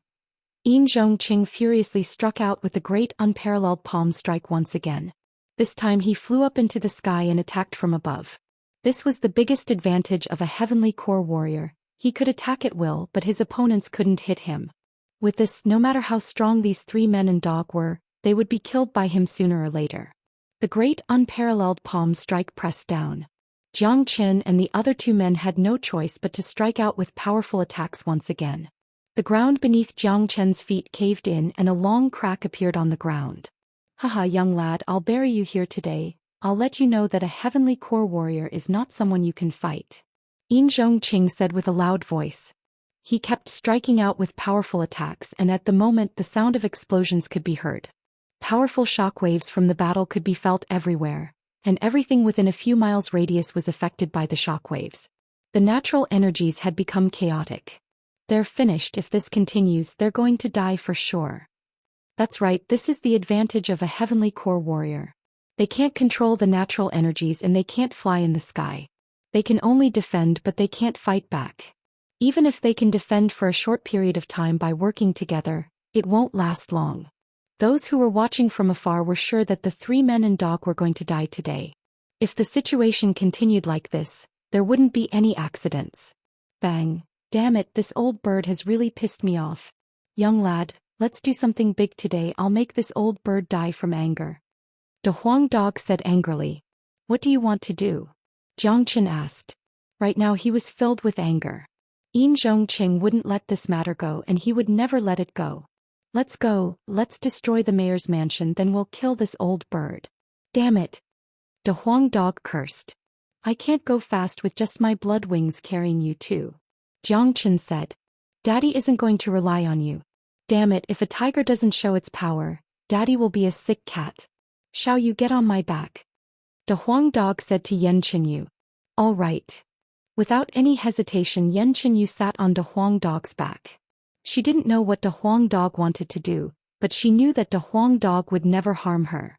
Yin Zhongcheng furiously struck out with the great unparalleled palm strike once again. This time he flew up into the sky and attacked from above. This was the biggest advantage of a heavenly core warrior. He could attack at will, but his opponents couldn't hit him. With this, no matter how strong these three men and dog were, they would be killed by him sooner or later. The great unparalleled palm strike pressed down. Jiang Qin and the other two men had no choice but to strike out with powerful attacks once again. The ground beneath Jiang Chen's feet caved in and a long crack appeared on the ground. Haha, young lad, I'll bury you here today. I'll let you know that a heavenly core warrior is not someone you can fight. Yin Zhongqing said with a loud voice. He kept striking out with powerful attacks, and at the moment the sound of explosions could be heard. Powerful shockwaves from the battle could be felt everywhere, and everything within a few miles radius was affected by the shockwaves. The natural energies had become chaotic. They're finished. If this continues, they're going to die for sure. That's right, this is the advantage of a heavenly core warrior. They can't control the natural energies and they can't fly in the sky. They can only defend, but they can't fight back. Even if they can defend for a short period of time by working together, it won't last long. Those who were watching from afar were sure that the 3 men and dog were going to die today. If the situation continued like this, there wouldn't be any accidents. Bang! Damn it, this old bird has really pissed me off. Young lad, let's do something big today. I'll make this old bird die from anger. De Huang Dog said angrily. What do you want to do? Jiang Chen asked. Right now he was filled with anger. Yin Zhongqing wouldn't let this matter go, and he would never let it go. Let's go, let's destroy the mayor's mansion, then we'll kill this old bird. Damn it! De Huang Dog cursed. I can't go fast with just my blood wings carrying you too. Jiang Chen said. Daddy isn't going to rely on you. Damn it, if a tiger doesn't show its power, Daddy will be a sick cat. Shall you get on my back? De Huang Dog said to Yan Qinyu. All right. Without any hesitation, Yan Qinyu sat on De Huang Dog's back. She didn't know what De Huang Dog wanted to do, but she knew that De Huang Dog would never harm her.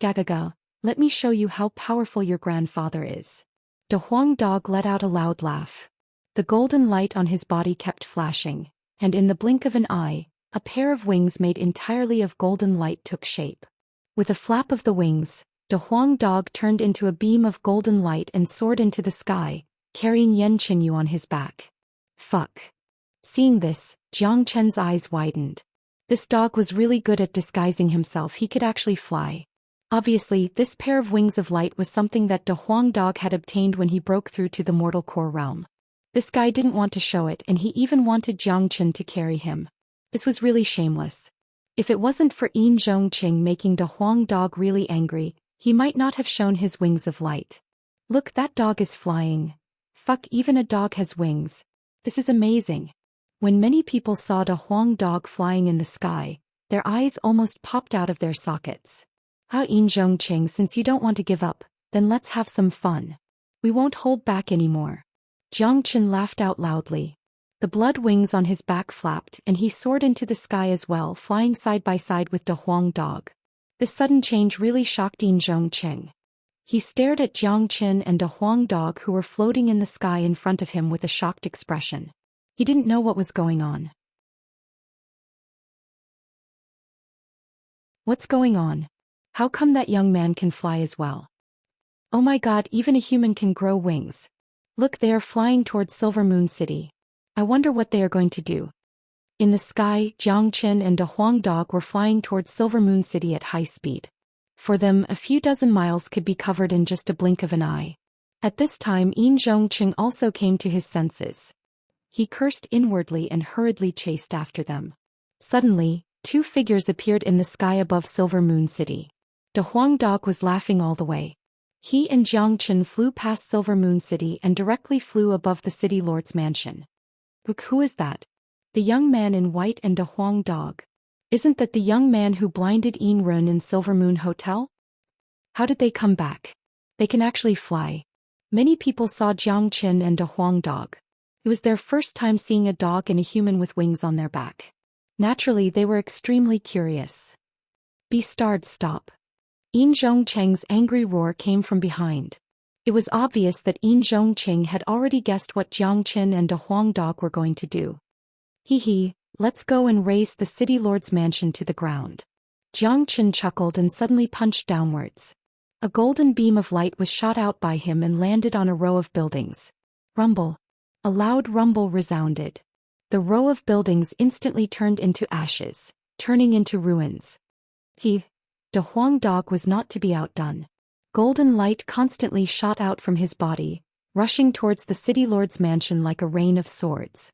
Gagaga, let me show you how powerful your grandfather is. De Huang Dog let out a loud laugh. The golden light on his body kept flashing, and in the blink of an eye, a pair of wings made entirely of golden light took shape. With a flap of the wings, De Huang Dog turned into a beam of golden light and soared into the sky, carrying Yan Qinyu on his back. Fuck. Seeing this, Jiang Chen's eyes widened. This dog was really good at disguising himself. He could actually fly. Obviously, this pair of wings of light was something that De Huang Dog had obtained when he broke through to the mortal core realm. This guy didn't want to show it, and he even wanted Jiang Chen to carry him. This was really shameless. If it wasn't for Yin Zhongqing making De Huang Dog really angry, he might not have shown his wings of light. Look, that dog is flying. Fuck, even a dog has wings. This is amazing. When many people saw De Huang Dog flying in the sky, their eyes almost popped out of their sockets. Yin Zhongqing, since you don't want to give up, then let's have some fun. We won't hold back anymore. Jiang Chen laughed out loudly. The blood wings on his back flapped and he soared into the sky as well, flying side by side with De Huang Dog. This sudden change really shocked Yin Zhongqing. He stared at Jiang Chen and De Huang Dog, who were floating in the sky in front of him, with a shocked expression. He didn't know what was going on. What's going on? How come that young man can fly as well? Oh my god, even a human can grow wings. Look, they are flying towards Silver Moon City. I wonder what they are going to do. In the sky, Jiang Chen and De Huang Dog were flying towards Silver Moon City at high speed. For them, a few dozen miles could be covered in just a blink of an eye. At this time, Yin Zhongqing also came to his senses. He cursed inwardly and hurriedly chased after them. Suddenly, 2 figures appeared in the sky above Silver Moon City. De Huang Dog was laughing all the way. He and Jiang Chen flew past Silver Moon City and directly flew above the city lord's mansion. Who is that? The young man in white and De Huang Dog. Isn't that the young man who blinded Yin Run in Silver Moon Hotel? How did they come back? They can actually fly. Many people saw Jiang Chen and De Huang Dog. It was their first time seeing a dog and a human with wings on their back. Naturally, they were extremely curious. Be starred, stop. Yin Zhongqing's angry roar came from behind. It was obvious that Yin Zhongqing had already guessed what Jiang Chen and De Huang Dog were going to do. Hee, let's go and raze the city lord's mansion to the ground. Jiang Chen chuckled and suddenly punched downwards. A golden beam of light was shot out by him and landed on a row of buildings. Rumble. A loud rumble resounded. The row of buildings instantly turned into ashes, turning into ruins. De Huang Dog was not to be outdone. Golden light constantly shot out from his body, rushing towards the city lord's mansion like a rain of swords.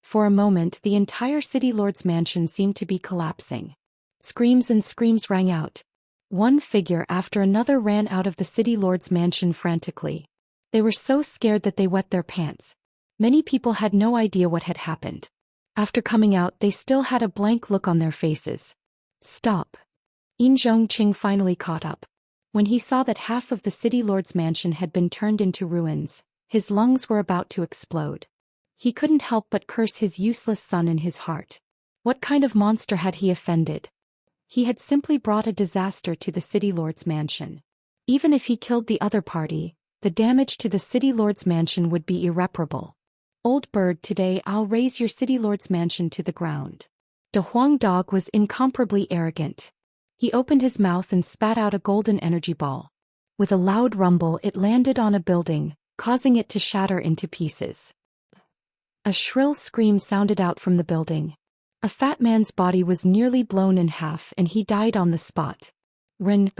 For a moment the entire city lord's mansion seemed to be collapsing. Screams and screams rang out. One figure after another ran out of the city lord's mansion frantically. They were so scared that they wet their pants. Many people had no idea what had happened. After coming out they still had a blank look on their faces. Stop. Zhongqing finally caught up. When he saw that half of the city lord's mansion had been turned into ruins, his lungs were about to explode. He couldn't help but curse his useless son in his heart. What kind of monster had he offended? He had simply brought a disaster to the city lord's mansion. Even if he killed the other party, the damage to the city lord's mansion would be irreparable. Old bird, today I'll raise your city lord's mansion to the ground. De Huang Dog was incomparably arrogant. He opened his mouth and spat out a golden energy ball. With a loud rumble it landed on a building, causing it to shatter into pieces. A shrill scream sounded out from the building. A fat man's body was nearly blown in half and he died on the spot. Ren,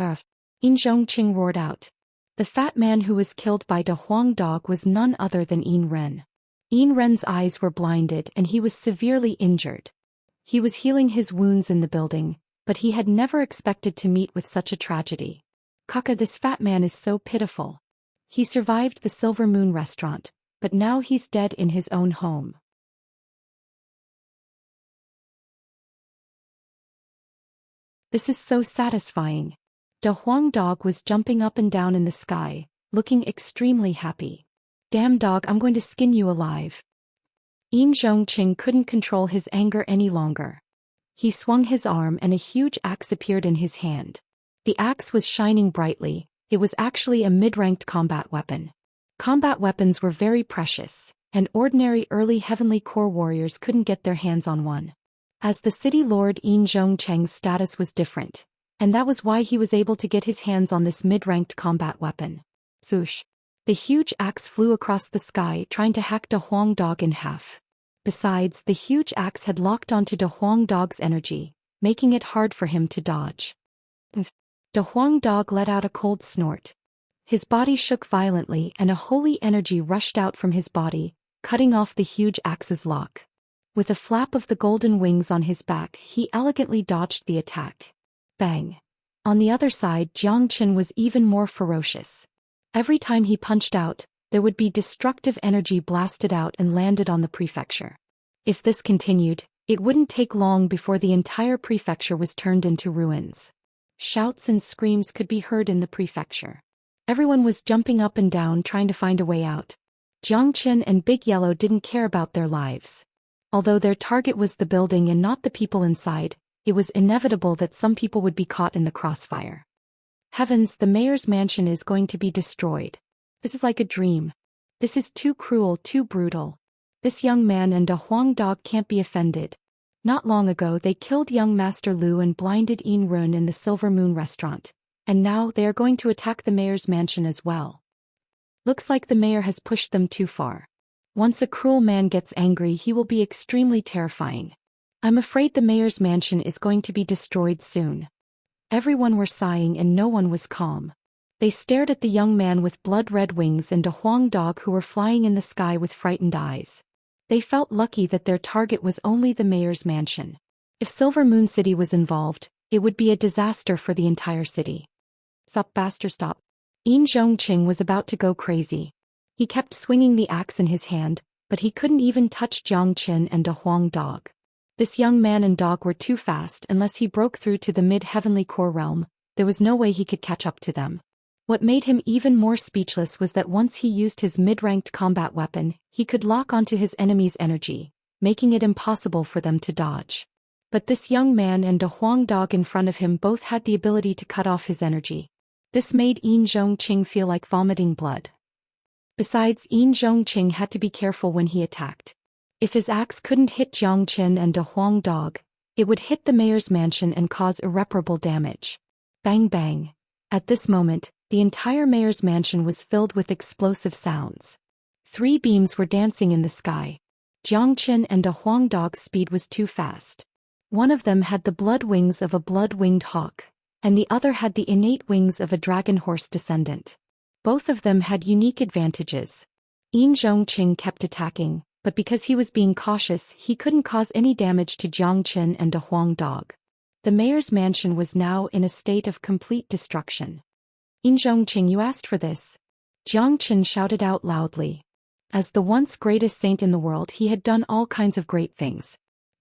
Zhongqing roared out. The fat man who was killed by De Huang Dog was none other than Yin Ren. Yin Ren's eyes were blinded and he was severely injured. He was healing his wounds in the building, but he had never expected to meet with such a tragedy. Kaka, this fat man is so pitiful. He survived the Silver Moon restaurant, but now he's dead in his own home. This is so satisfying. De Huang Dog was jumping up and down in the sky, looking extremely happy. Damn dog, I'm going to skin you alive. Zhongqing couldn't control his anger any longer. He swung his arm and a huge axe appeared in his hand. The axe was shining brightly. It was actually a mid-ranked combat weapon. Combat weapons were very precious, and ordinary early heavenly core warriors couldn't get their hands on one. As the city lord, Zhongqing's status was different, and that was why he was able to get his hands on this mid-ranked combat weapon. Swoosh! The huge axe flew across the sky trying to hack De Huang Dog in half. Besides, the huge axe had locked onto De Huang Dog's energy, making it hard for him to dodge. De Huang Dog let out a cold snort. His body shook violently and a holy energy rushed out from his body, cutting off the huge axe's lock. With a flap of the golden wings on his back, he elegantly dodged the attack. Bang! On the other side, Jiangqin was even more ferocious. Every time he punched out, there would be destructive energy blasted out and landed on the prefecture. If this continued, it wouldn't take long before the entire prefecture was turned into ruins. Shouts and screams could be heard in the prefecture. Everyone was jumping up and down trying to find a way out. Jiangqin and Big Yellow didn't care about their lives. Although their target was the building and not the people inside, it was inevitable that some people would be caught in the crossfire. Heavens, the mayor's mansion is going to be destroyed. This is like a dream. This is too cruel, too brutal. This young man and De Huang Dog can't be offended. Not long ago they killed young Master Lu and blinded Yin Run in the Silver Moon restaurant, and now they are going to attack the mayor's mansion as well. Looks like the mayor has pushed them too far. Once a cruel man gets angry, he will be extremely terrifying. I'm afraid the mayor's mansion is going to be destroyed soon. Everyone were sighing and no one was calm. They stared at the young man with blood-red wings and De Huang Dog who were flying in the sky with frightened eyes. They felt lucky that their target was only the mayor's mansion. If Silver Moon City was involved, it would be a disaster for the entire city. Stop, bastard, stop. Zhongqing was about to go crazy. He kept swinging the axe in his hand, but he couldn't even touch Jiangqin and De Huang Dog. This young man and dog were too fast. Unless he broke through to the mid-heavenly core realm, there was no way he could catch up to them. What made him even more speechless was that once he used his mid-ranked combat weapon, he could lock onto his enemy's energy, making it impossible for them to dodge. But this young man and De Huang Dog in front of him both had the ability to cut off his energy. This made Zhongqing feel like vomiting blood. Besides, Zhongqing had to be careful when he attacked. If his axe couldn't hit Jiangqin and De Huang Dog, it would hit the mayor's mansion and cause irreparable damage. Bang bang. At this moment, the entire mayor's mansion was filled with explosive sounds. 3 beams were dancing in the sky. Jiangqin and De Huang Dog's speed was too fast. One of them had the blood wings of a blood-winged hawk, and the other had the innate wings of a dragon horse descendant. Both of them had unique advantages. Zhongqing kept attacking, but because he was being cautious, he couldn't cause any damage to Jiang Qin and De Huang Dog. The mayor's mansion was now in a state of complete destruction. "In Zhongqing, you asked for this," Jiang Qin shouted out loudly. As the once greatest saint in the world, he had done all kinds of great things.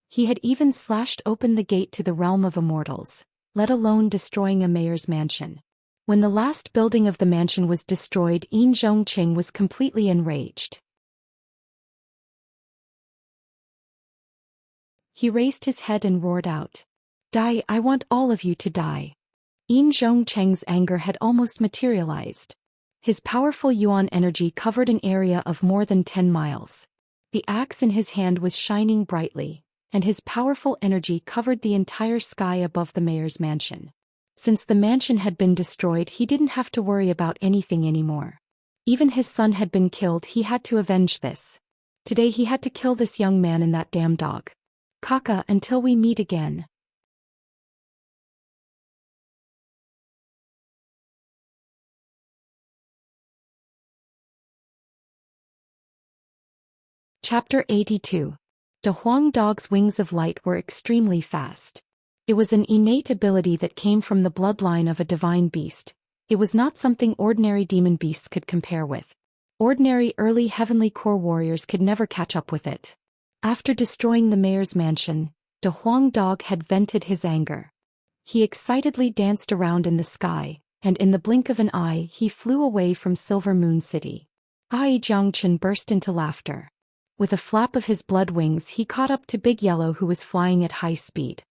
He had even slashed open the gate to the realm of immortals, let alone destroying a mayor's mansion. When the last building of the mansion was destroyed, Yin Zhongqing was completely enraged. He raised his head and roared out, "Die, I want all of you to die." Yin Zhongqing's anger had almost materialized. His powerful yuan energy covered an area of more than 10 miles. The axe in his hand was shining brightly, and his powerful energy covered the entire sky above the mayor's mansion. Since the mansion had been destroyed, he didn't have to worry about anything anymore. Even his son had been killed, he had to avenge this. Today he had to kill this young man and that damn dog. "Kaka, until we meet again." Chapter 82. De Huang Dog's wings of light were extremely fast. It was an innate ability that came from the bloodline of a divine beast. It was not something ordinary demon beasts could compare with. Ordinary early heavenly core warriors could never catch up with it. After destroying the mayor's mansion, De Huang Dog had vented his anger. He excitedly danced around in the sky, and in the blink of an eye he flew away from Silver Moon City. Ai Jiangchen burst into laughter. With a flap of his blood wings he caught up to Big Yellow, who was flying at high speed.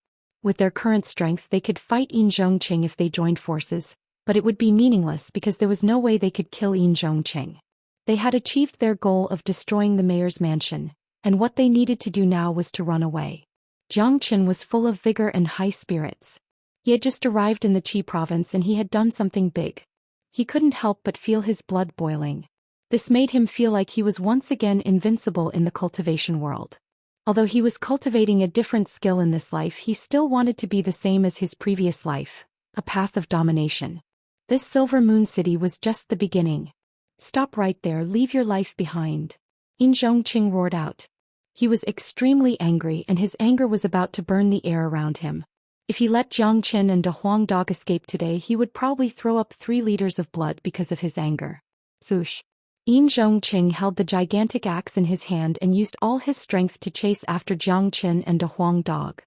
With their current strength they could fight Yin Zhongqing if they joined forces, but it would be meaningless because there was no way they could kill Yin Zhongqing. They had achieved their goal of destroying the mayor's mansion, and what they needed to do now was to run away. Jiang Qin was full of vigor and high spirits. He had just arrived in the Qi province and he had done something big. He couldn't help but feel his blood boiling. This made him feel like he was once again invincible in the cultivation world. Although he was cultivating a different skill in this life, he still wanted to be the same as his previous life, a path of domination. This Silver Moon City was just the beginning. "Stop right there, leave your life behind," Yin Zhongqing roared out. He was extremely angry and his anger was about to burn the air around him. If he let Jiang Qin and De Huang Dog escape today, he would probably throw up 3 liters of blood because of his anger. Swoosh. Yin Zhongqing held the gigantic axe in his hand and used all his strength to chase after Jiang Qin and De Huang Dog.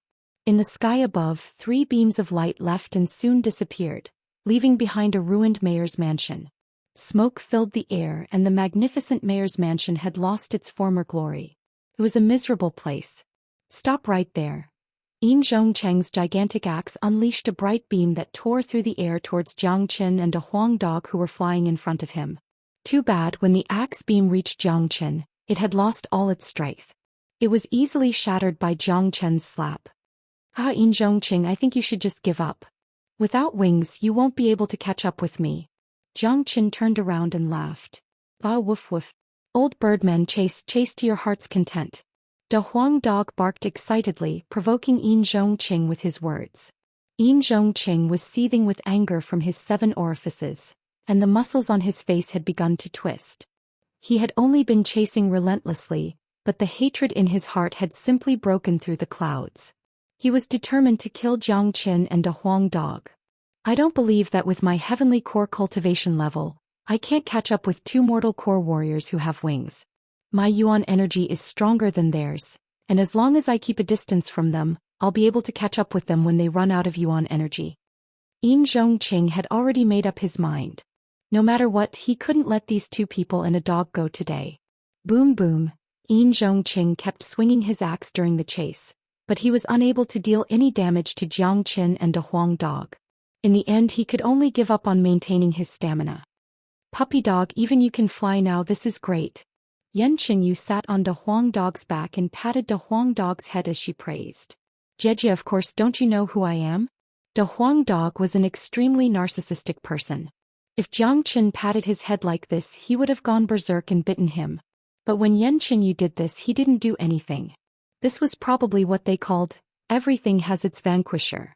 In the sky above, 3 beams of light left and soon disappeared, leaving behind a ruined mayor's mansion. Smoke filled the air and the magnificent mayor's mansion had lost its former glory. It was a miserable place. "Stop right there." Yin Zhongqing's gigantic axe unleashed a bright beam that tore through the air towards Jiang Qin and De Huang Dog, who were flying in front of him. Too bad, when the axe beam reached Jiang Qin, it had lost all its strength. It was easily shattered by Jiang Qin's slap. "Ah, Yin Zhongqing, I think you should just give up. Without wings you won't be able to catch up with me." Jiang Qin turned around and laughed. "Ah, woof woof. Old birdman, chase to your heart's content." De Huang Dog barked excitedly, provoking Yin Zhongqing with his words. Yin Zhongqing was seething with anger from his 7 orifices, and the muscles on his face had begun to twist. He had only been chasing relentlessly, but the hatred in his heart had simply broken through the clouds. He was determined to kill Jiang Qin and De Huang Dog. "I don't believe that with my heavenly core cultivation level, I can't catch up with 2 mortal core warriors who have wings. My yuan energy is stronger than theirs, and as long as I keep a distance from them, I'll be able to catch up with them when they run out of yuan energy." Yin Zhongqing had already made up his mind. No matter what, he couldn't let these 2 people and a dog go today. Boom boom, Yin Zhongqing kept swinging his axe during the chase, but he was unable to deal any damage to Jiang Qin and De Huang Dog. In the end, he could only give up on maintaining his stamina. "Puppy dog, even you can fly now, this is great." Yan Qinyu sat on De Huang Dog's back and patted De Huang Dog's head as she praised. "Jejia, of course, don't you know who I am?" De Huang Dog was an extremely narcissistic person. If Jiang Qin patted his head like this, he would have gone berserk and bitten him. But when Yan Qinyu did this, he didn't do anything. This was probably what they called, "everything has its vanquisher."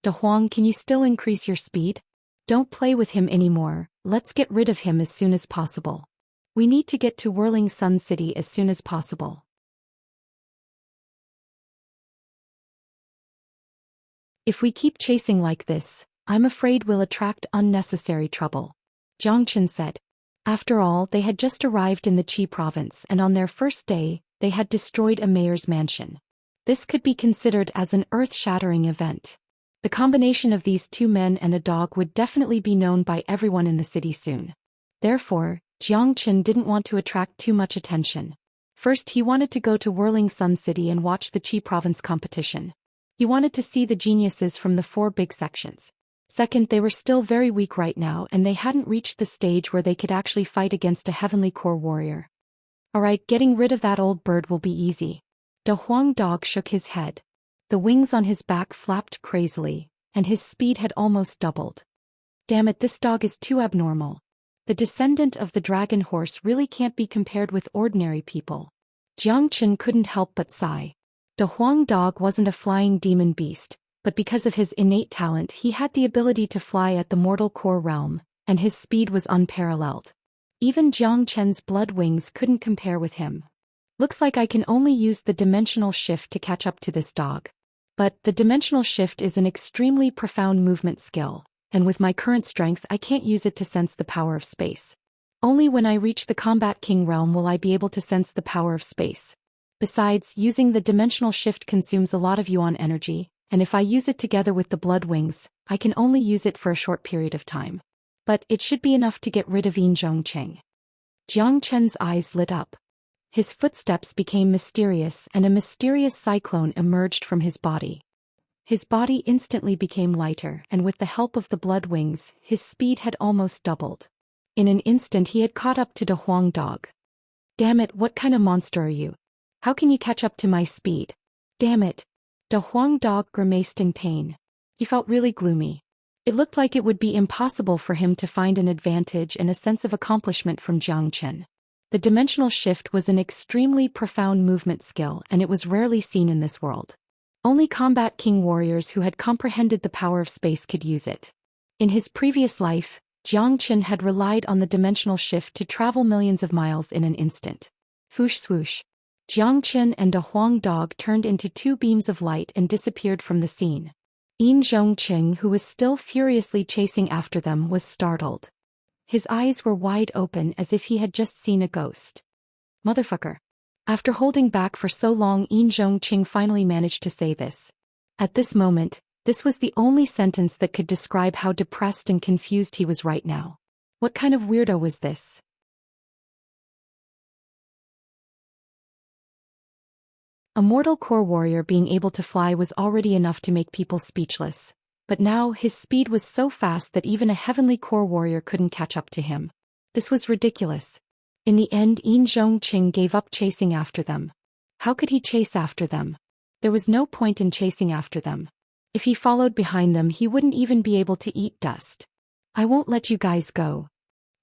"De Huang, can you still increase your speed? Don't play with him anymore, let's get rid of him as soon as possible." We need to get to Whirling Sun City as soon as possible. If we keep chasing like this, I'm afraid we'll attract unnecessary trouble, Zhou Xian said. After all, they had just arrived in the Qi province and on their first day, they had destroyed a mayor's mansion. This could be considered as an earth-shattering event. The combination of these two men and a dog would definitely be known by everyone in the city soon. Therefore, Zhou Xian didn't want to attract too much attention. First, he wanted to go to Whirling Sun City and watch the Qi province competition. He wanted to see the geniuses from the 4 big sections. Second, they were still very weak right now and they hadn't reached the stage where they could actually fight against a heavenly core warrior. Alright, getting rid of that old bird will be easy. De Huang dog shook his head. The wings on his back flapped crazily, and his speed had almost doubled. Damn it, this dog is too abnormal. The descendant of the dragon horse really can't be compared with ordinary people. Zhou Xian couldn't help but sigh. De Huang dog wasn't a flying demon beast, but because of his innate talent he had the ability to fly at the mortal core realm, and his speed was unparalleled. Even Zhou Qian's blood wings couldn't compare with him. Looks like I can only use the dimensional shift to catch up to this dog. But the dimensional shift is an extremely profound movement skill, and with my current strength I can't use it to sense the power of space. Only when I reach the Combat King realm will I be able to sense the power of space. Besides, using the dimensional shift consumes a lot of yuan energy, and if I use it together with the blood wings, I can only use it for a short period of time. But it should be enough to get rid of Yin Zhongqing. Zhou Qian's eyes lit up. His footsteps became mysterious and a mysterious cyclone emerged from his body. His body instantly became lighter and with the help of the blood wings, his speed had almost doubled. In an instant he had caught up to De Huang dog. Damn it, what kind of monster are you? How can you catch up to my speed? Damn it. De Huang dog grimaced in pain. He felt really gloomy. It looked like it would be impossible for him to find an advantage and a sense of accomplishment from Zhou Xian. The dimensional shift was an extremely profound movement skill and it was rarely seen in this world. Only Combat King warriors who had comprehended the power of space could use it. In his previous life, Zhou Xian had relied on the dimensional shift to travel millions of miles in an instant. Swoosh swoosh. Zhou Xian and De Huang dog turned into 2 beams of light and disappeared from the scene. Yin Zhongqing, who was still furiously chasing after them, was startled. His eyes were wide open as if he had just seen a ghost. Motherfucker. After holding back for so long, Yin Zhongqing finally managed to say this. At this moment, this was the only sentence that could describe how depressed and confused he was right now. What kind of weirdo was this? A mortal core warrior being able to fly was already enough to make people speechless, but now his speed was so fast that even a heavenly core warrior couldn't catch up to him. This was ridiculous. In the end, Yin Zhongqing gave up chasing after them. How could he chase after them? There was no point in chasing after them. If he followed behind them, he wouldn't even be able to eat dust. I won't let you guys go.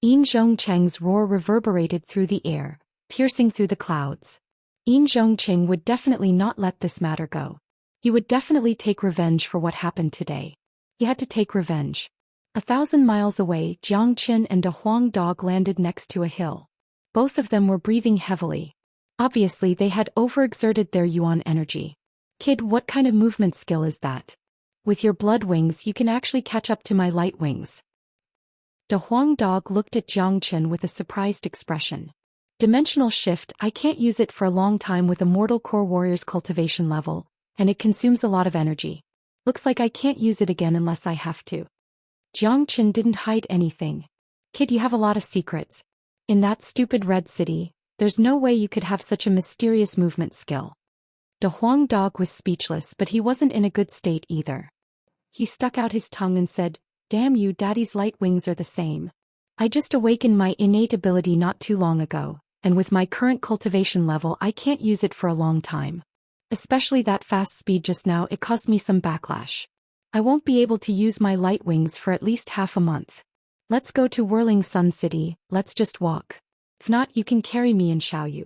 Yin Zhongqing's roar reverberated through the air, piercing through the clouds. Yin Zhongqing would definitely not let this matter go. He would definitely take revenge for what happened today. He had to take revenge. 1,000 miles away, Zhou Xian and De Huang dog landed next to a hill. Both of them were breathing heavily. Obviously they had overexerted their yuan energy. Kid, what kind of movement skill is that? With your blood wings you can actually catch up to my light wings. De Huang dog looked at Zhou Xian with a surprised expression. Dimensional shift, I can't use it for a long time with a mortal core warrior's cultivation level, and it consumes a lot of energy. Looks like I can't use it again unless I have to. Zhou Xian didn't hide anything. Kid, you have a lot of secrets. In that stupid red city, there's no way you could have such a mysterious movement skill. De Huang dog was speechless, but he wasn't in a good state either. He stuck out his tongue and said, "Damn you, Daddy's light wings are the same. I just awakened my innate ability not too long ago, and with my current cultivation level I can't use it for a long time. Especially that fast speed just now, it caused me some backlash. I won't be able to use my light wings for at least half a month. Let's go to Whirling Sun City, let's just walk. If not, you can carry me and Xiaoyu."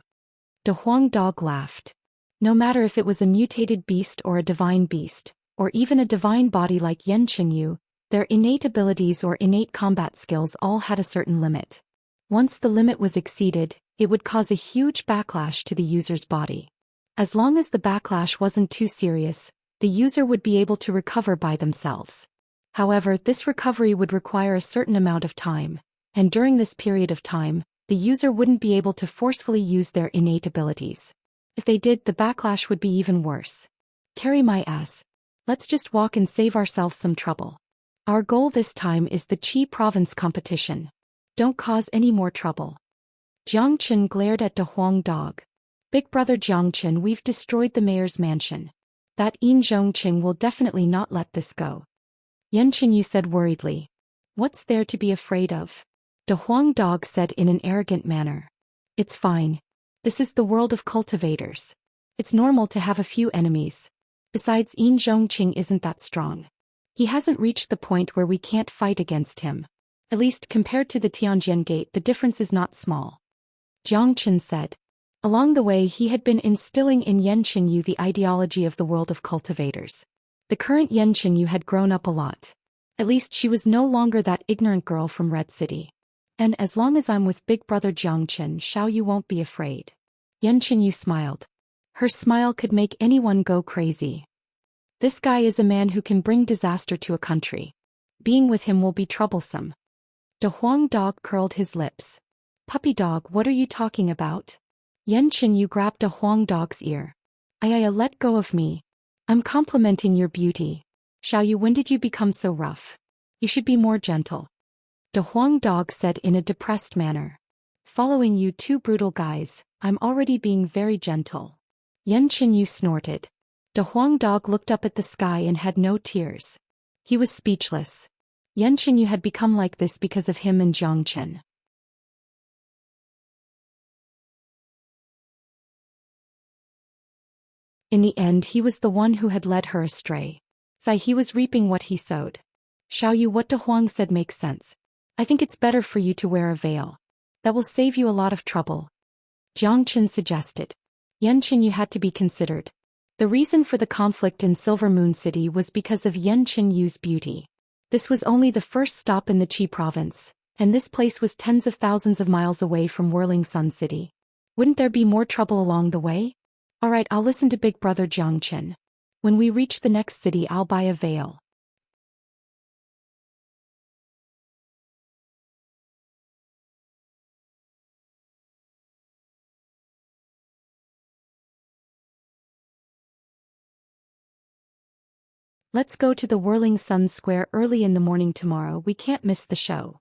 De Huang dog laughed. No matter if it was a mutated beast or a divine beast, or even a divine body like Yan Qingyu, their innate abilities or innate combat skills all had a certain limit. Once the limit was exceeded, it would cause a huge backlash to the user's body. As long as the backlash wasn't too serious, the user would be able to recover by themselves. However, this recovery would require a certain amount of time, and during this period of time, the user wouldn't be able to forcefully use their innate abilities. If they did, the backlash would be even worse. Carry my ass. Let's just walk and save ourselves some trouble. Our goal this time is the Qi province competition. Don't cause any more trouble. Jiangchen glared at De Huang Dog. Big brother Jiangchen, we've destroyed the mayor's mansion. That Yin Zhongqing will definitely not let this go. Yan Qinyu said worriedly. What's there to be afraid of? De Huang Dog said in an arrogant manner. It's fine. This is the world of cultivators. It's normal to have a few enemies. Besides, Yin Zhongqing isn't that strong. He hasn't reached the point where we can't fight against him. At least compared to the Tianjian Gate, the difference is not small. Jiangchen said. Along the way, he had been instilling in Yan Qinyu the ideology of the world of cultivators. The current Yan Qinyu had grown up a lot. At least she was no longer that ignorant girl from Red City. And as long as I'm with big brother Jiangchen, Xiao Yu won't be afraid. Yan Qinyu smiled. Her smile could make anyone go crazy. This guy is a man who can bring disaster to a country. Being with him will be troublesome. De Huang Dog curled his lips. Puppy dog, what are you talking about? Yan Qinyu grabbed De Huang Dog's ear. Ayaya, let go of me. I'm complimenting your beauty. Xiao Yu, when did you become so rough? You should be more gentle. De Huang Dog said in a depressed manner. Following you two brutal guys, I'm already being very gentle. Yan Qinyu snorted. De Huang Dog looked up at the sky and had no tears. He was speechless. Yan Qinyu had become like this because of him and Jiangchen. In the end, he was the one who had led her astray. He was reaping what he sowed. Xiao Yu, what De Huang said makes sense. I think it's better for you to wear a veil. That will save you a lot of trouble. Jiangchen suggested. Yan Qinyu had to be considered. The reason for the conflict in Silver Moon City was because of Yan Qinyu's beauty. This was only the first stop in the Qi province, and this place was tens of thousands of miles away from Whirling Sun City. Wouldn't there be more trouble along the way? Alright, I'll listen to big brother Jiangchen. When we reach the next city, I'll buy a veil. Let's go to the Whirling Sun Square early in the morning tomorrow. We can't miss the show.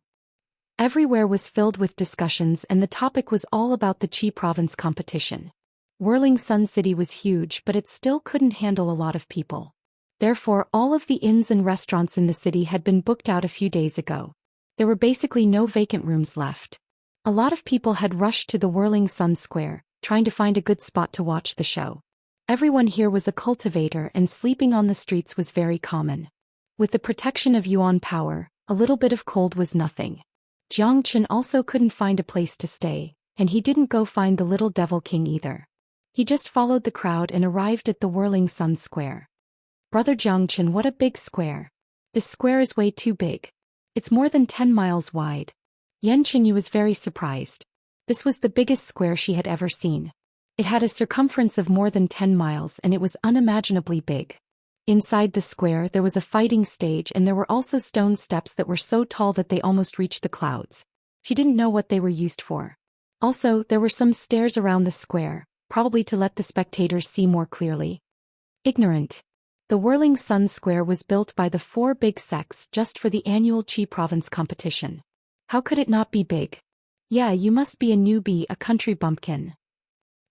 Everywhere was filled with discussions, and the topic was all about the Qi province competition. Whirling Sun City was huge, but it still couldn't handle a lot of people. Therefore, all of the inns and restaurants in the city had been booked out a few days ago. There were basically no vacant rooms left. A lot of people had rushed to the Whirling Sun Square, trying to find a good spot to watch the show. Everyone here was a cultivator, and sleeping on the streets was very common. With the protection of Yuan power, a little bit of cold was nothing. Jiangchen also couldn't find a place to stay, and he didn't go find the little devil king either. He just followed the crowd and arrived at the Whirling Sun Square. Brother Jiangchen, what a big square. This square is way too big. It's more than 10 miles wide. Yan Qinyu was very surprised. This was the biggest square she had ever seen. It had a circumference of more than 10 miles, and it was unimaginably big. Inside the square there was a fighting stage, and there were also stone steps that were so tall that they almost reached the clouds. She didn't know what they were used for. Also, there were some stairs around the square, probably to let the spectators see more clearly. Ignorant. The Whirling Sun Square was built by the 4 big sects just for the annual Qi province competition. How could it not be big? Yeah, you must be a newbie, a country bumpkin.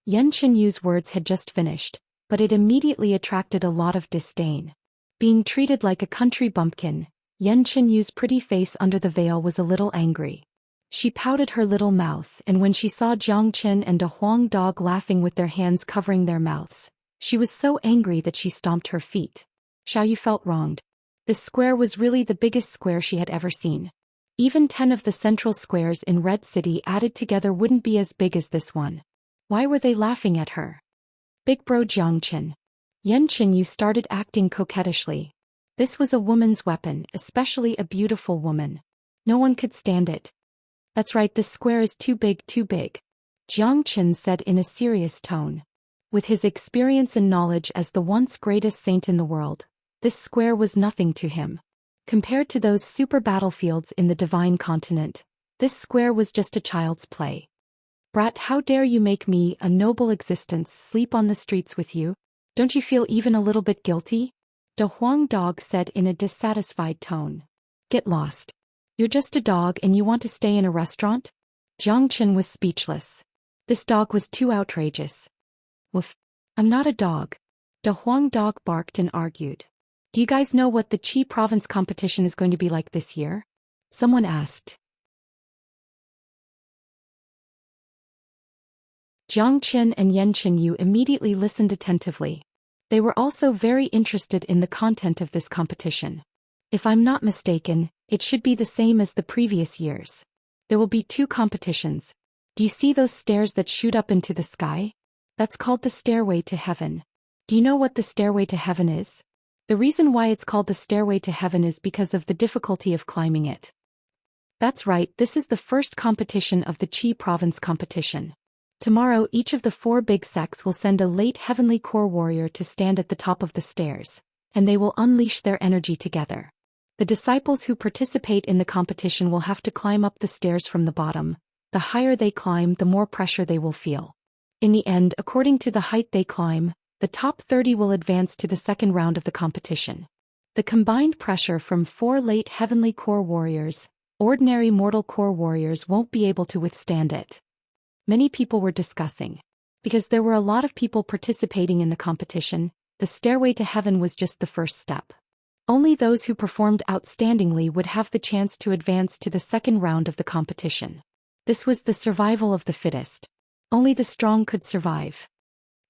Yan Qinyu's words had just finished, but it immediately attracted a lot of disdain. Being treated like a country bumpkin, Yan Qinyu's pretty face under the veil was a little angry. She pouted her little mouth, and when she saw Jiangchen and De Huang Dog laughing with their hands covering their mouths, she was so angry that she stomped her feet. Xiao Yu felt wronged. This square was really the biggest square she had ever seen. Even 10 of the central squares in Red City added together wouldn't be as big as this one. Why were they laughing at her? Big bro Jiangchen. Yan Qinyu started acting coquettishly. This was a woman's weapon, especially a beautiful woman. No one could stand it. That's right, this square is too big, too big. Jiang Qin said in a serious tone. With his experience and knowledge as the once greatest saint in the world, this square was nothing to him. Compared to those super battlefields in the divine continent, this square was just a child's play. Brat, how dare you make me, a noble existence, sleep on the streets with you? Don't you feel even a little bit guilty? De Huang Dog said in a dissatisfied tone. Get lost. You're just a dog and you want to stay in a restaurant? Jiang Qin was speechless. This dog was too outrageous. Woof. I'm not a dog. De Huang Dog barked and argued. Do you guys know what the Qi province competition is going to be like this year? Someone asked. Jiang Qin and Yan Qinyu immediately listened attentively. They were also very interested in the content of this competition. If I'm not mistaken, it should be the same as the previous years. There will be 2 competitions. Do you see those stairs that shoot up into the sky? That's called the Stairway to Heaven. Do you know what the Stairway to Heaven is? The reason why it's called the Stairway to Heaven is because of the difficulty of climbing it. That's right, this is the first competition of the Qi province competition. Tomorrow each of the 4 big sects will send a late heavenly core warrior to stand at the top of the stairs, and they will unleash their energy together. The disciples who participate in the competition will have to climb up the stairs from the bottom. The higher they climb, the more pressure they will feel. In the end, according to the height they climb, the top 30 will advance to the second round of the competition. The combined pressure from 4 late heavenly core warriors, ordinary mortal core warriors won't be able to withstand it. Many people were discussing. Because there were a lot of people participating in the competition, the Stairway to Heaven was just the first step. Only those who performed outstandingly would have the chance to advance to the second round of the competition. This was the survival of the fittest. Only the strong could survive.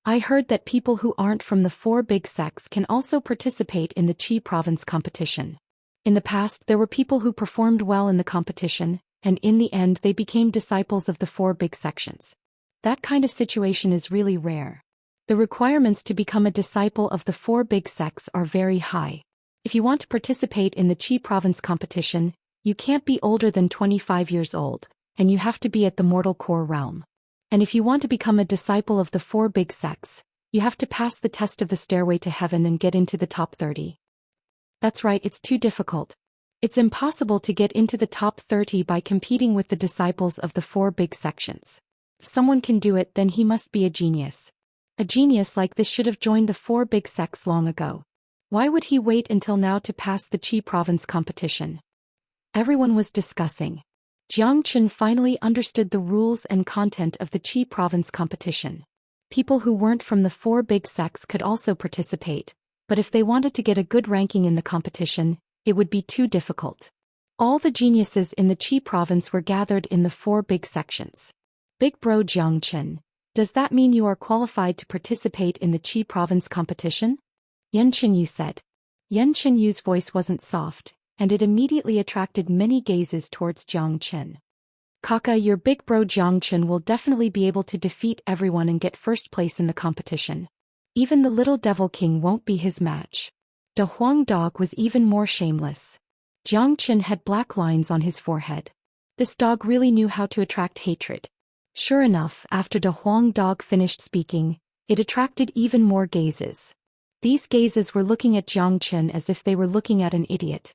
I heard that people who aren't from the 4 big sects can also participate in the Qi province competition. In the past, there were people who performed well in the competition, and in the end they became disciples of the 4 big sections. That kind of situation is really rare. The requirements to become a disciple of the 4 big sects are very high. If you want to participate in the Qi province competition, you can't be older than 25 years old, and you have to be at the mortal core realm. And if you want to become a disciple of the 4 big sects, you have to pass the test of the Stairway to Heaven and get into the top 30. That's right, it's too difficult. It's impossible to get into the top 30 by competing with the disciples of the 4 big sections. If someone can do it, then he must be a genius. A genius like this should have joined the 4 big sects long ago. Why would he wait until now to pass the Qi province competition? Everyone was discussing. Jiang Qin finally understood the rules and content of the Qi province competition. People who weren't from the 4 big sects could also participate, but if they wanted to get a good ranking in the competition, it would be too difficult. All the geniuses in the Qi province were gathered in the 4 big sections. Big bro Jiang Qin, does that mean you are qualified to participate in the Qi province competition? Yan Qinyu said. Yan Qinyu's voice wasn't soft, and it immediately attracted many gazes towards Jiang Qin. Kaka, your big bro Jiang Qin will definitely be able to defeat everyone and get first place in the competition. Even the little devil king won't be his match. De Huang Dog was even more shameless. Jiang Qin had black lines on his forehead. This dog really knew how to attract hatred. Sure enough, after De Huang Dog finished speaking, it attracted even more gazes. These gazes were looking at Jiang Qin as if they were looking at an idiot.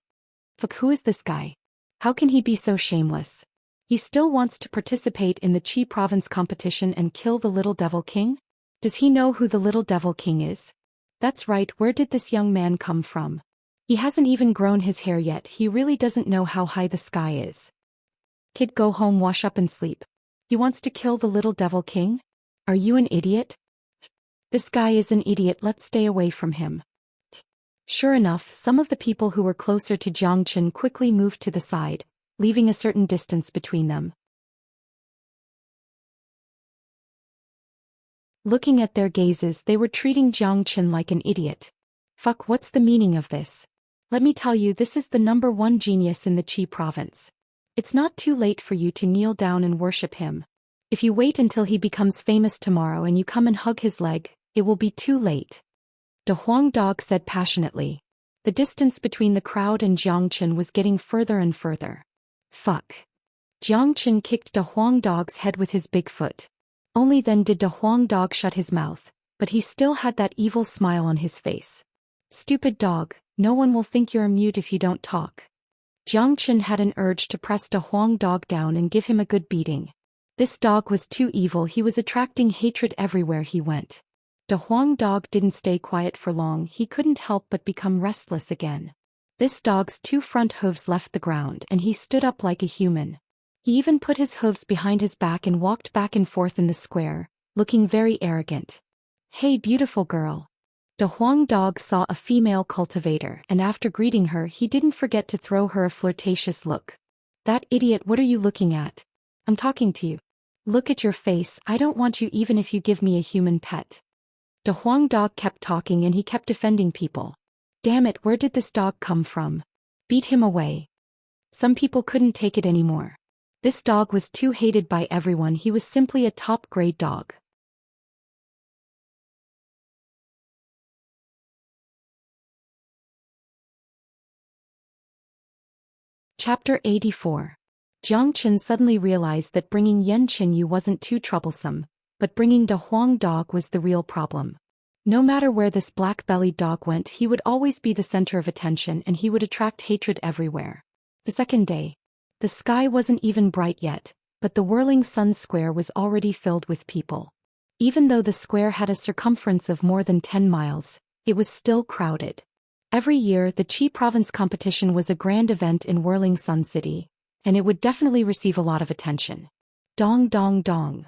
Fuck, who is this guy? How can he be so shameless? He still wants to participate in the Qi province competition and kill the little devil king? Does he know who the little devil king is? That's right, where did this young man come from? He hasn't even grown his hair yet, he really doesn't know how high the sky is. Kid, go home, wash up and sleep. He wants to kill the little devil king? Are you an idiot? This guy is an idiot, let's stay away from him. Sure enough, some of the people who were closer to Jiang Qin quickly moved to the side, leaving a certain distance between them. Looking at their gazes, they were treating Jiang Qin like an idiot. Fuck, what's the meaning of this? Let me tell you, this is the #1 genius in the Qi province. It's not too late for you to kneel down and worship him. If you wait until he becomes famous tomorrow and you come and hug his leg, it will be too late. De Huang Dog said passionately. The distance between the crowd and Jiang Qin was getting further and further. Fuck. Xianxia kicked De Huang Dog's head with his big foot. Only then did De Huang Dog shut his mouth, but he still had that evil smile on his face. Stupid dog, no one will think you're mute if you don't talk. Xianxia had an urge to press De Huang Dog down and give him a good beating. This dog was too evil, he was attracting hatred everywhere he went. De Huang Dog didn't stay quiet for long, he couldn't help but become restless again. This dog's two front hooves left the ground and he stood up like a human. He even put his hooves behind his back and walked back and forth in the square, looking very arrogant. Hey beautiful girl. De Huang Dog saw a female cultivator and after greeting her he didn't forget to throw her a flirtatious look. That idiot, what are you looking at? I'm talking to you. Look at your face, I don't want you even if you give me a human pet. De Huang Dog kept talking and he kept defending people. Damn it, where did this dog come from? Beat him away. Some people couldn't take it anymore. This dog was too hated by everyone, he was simply a top-grade dog. Chapter 84. Xianxia suddenly realized that bringing Yan Qinyu wasn't too troublesome, but bringing De Huang Dog was the real problem. No matter where this black-bellied dog went, he would always be the center of attention and he would attract hatred everywhere. The second day. The sky wasn't even bright yet, but the whirling sun square was already filled with people. Even though the square had a circumference of more than 10 miles, it was still crowded. Every year the Qi province competition was a grand event in Whirling Sun City, and it would definitely receive a lot of attention. Dong dong dong.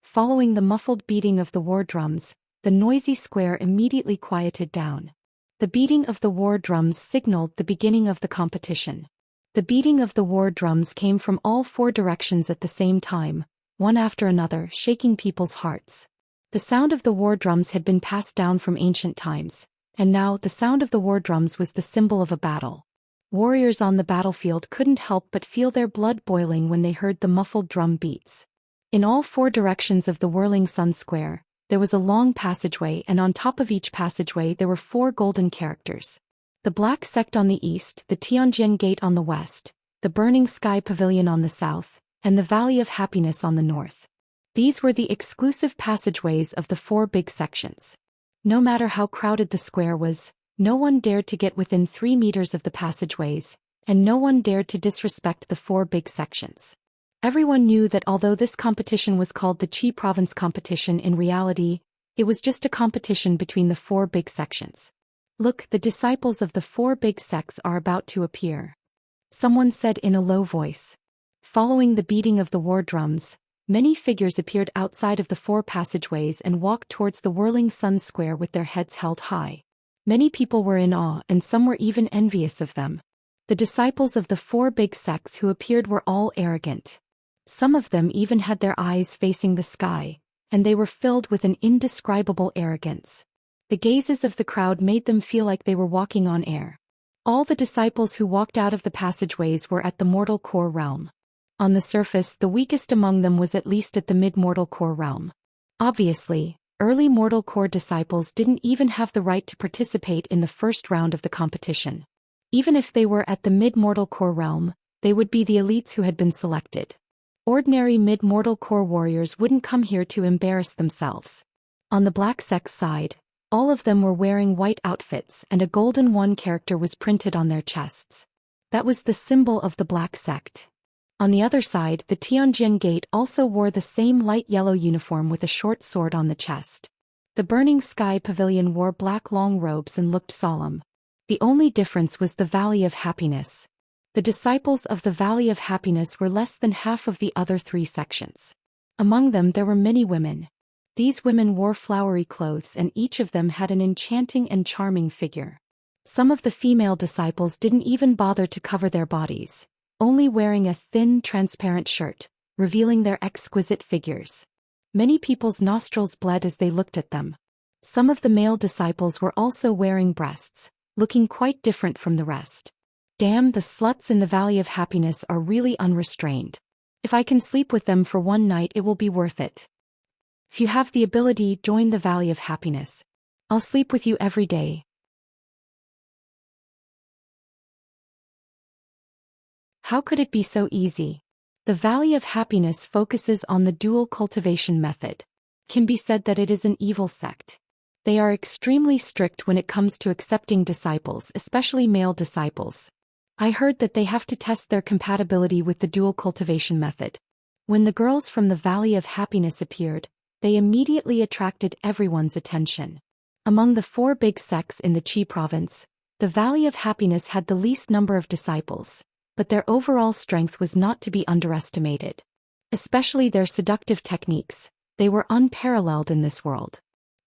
Following the muffled beating of the war drums, the noisy square immediately quieted down. The beating of the war drums signaled the beginning of the competition. The beating of the war drums came from all four directions at the same time, one after another, shaking people's hearts. The sound of the war drums had been passed down from ancient times, and now the sound of the war drums was the symbol of a battle. Warriors on the battlefield couldn't help but feel their blood boiling when they heard the muffled drum beats. In all four directions of the whirling sun square, there was a long passageway, and on top of each passageway there were four golden characters. The Black Sect on the east, the Tianjin Gate on the west, the Burning Sky Pavilion on the south, and the Valley of Happiness on the north. These were the exclusive passageways of the four big sections. No matter how crowded the square was, no one dared to get within 3 meters of the passageways, and no one dared to disrespect the four big sections. Everyone knew that although this competition was called the Qi Province competition, in reality, it was just a competition between the four big sections. Look, the disciples of the four big sects are about to appear. Someone said in a low voice. Following the beating of the war drums, many figures appeared outside of the four passageways and walked towards the whirling sun square with their heads held high. Many people were in awe and some were even envious of them. The disciples of the four big sects who appeared were all arrogant. Some of them even had their eyes facing the sky, and they were filled with an indescribable arrogance. The gazes of the crowd made them feel like they were walking on air. All the disciples who walked out of the passageways were at the mortal core realm. On the surface, the weakest among them was at least at the mid-mortal core realm. Obviously, early mortal core disciples didn't even have the right to participate in the first round of the competition. Even if they were at the mid-mortal core realm, they would be the elites who had been selected. Ordinary mid-mortal core warriors wouldn't come here to embarrass themselves. On the Black Sect's side, all of them were wearing white outfits and a golden one character was printed on their chests. That was the symbol of the Black Sect. On the other side, the Tianjin Gate also wore the same light yellow uniform with a short sword on the chest. The Burning Sky Pavilion wore black long robes and looked solemn. The only difference was the Valley of Happiness. The disciples of the Valley of Happiness were less than half of the other three sections. Among them there were many women. These women wore flowery clothes and each of them had an enchanting and charming figure. Some of the female disciples didn't even bother to cover their bodies, only wearing a thin, transparent shirt, revealing their exquisite figures. Many people's nostrils bled as they looked at them. Some of the male disciples were also wearing breasts, looking quite different from the rest. Damn, the sluts in the Valley of Happiness are really unrestrained. If I can sleep with them for one night, it will be worth it. If you have the ability, join the Valley of Happiness. I'll sleep with you every day. How could it be so easy? The Valley of Happiness focuses on the dual cultivation method. Can be said that it is an evil sect. They are extremely strict when it comes to accepting disciples, especially male disciples. I heard that they have to test their compatibility with the dual cultivation method. When the girls from the Valley of Happiness appeared, they immediately attracted everyone's attention. Among the 4 big sects in the Qi province, the Valley of Happiness had the least number of disciples, but their overall strength was not to be underestimated. Especially their seductive techniques, they were unparalleled in this world.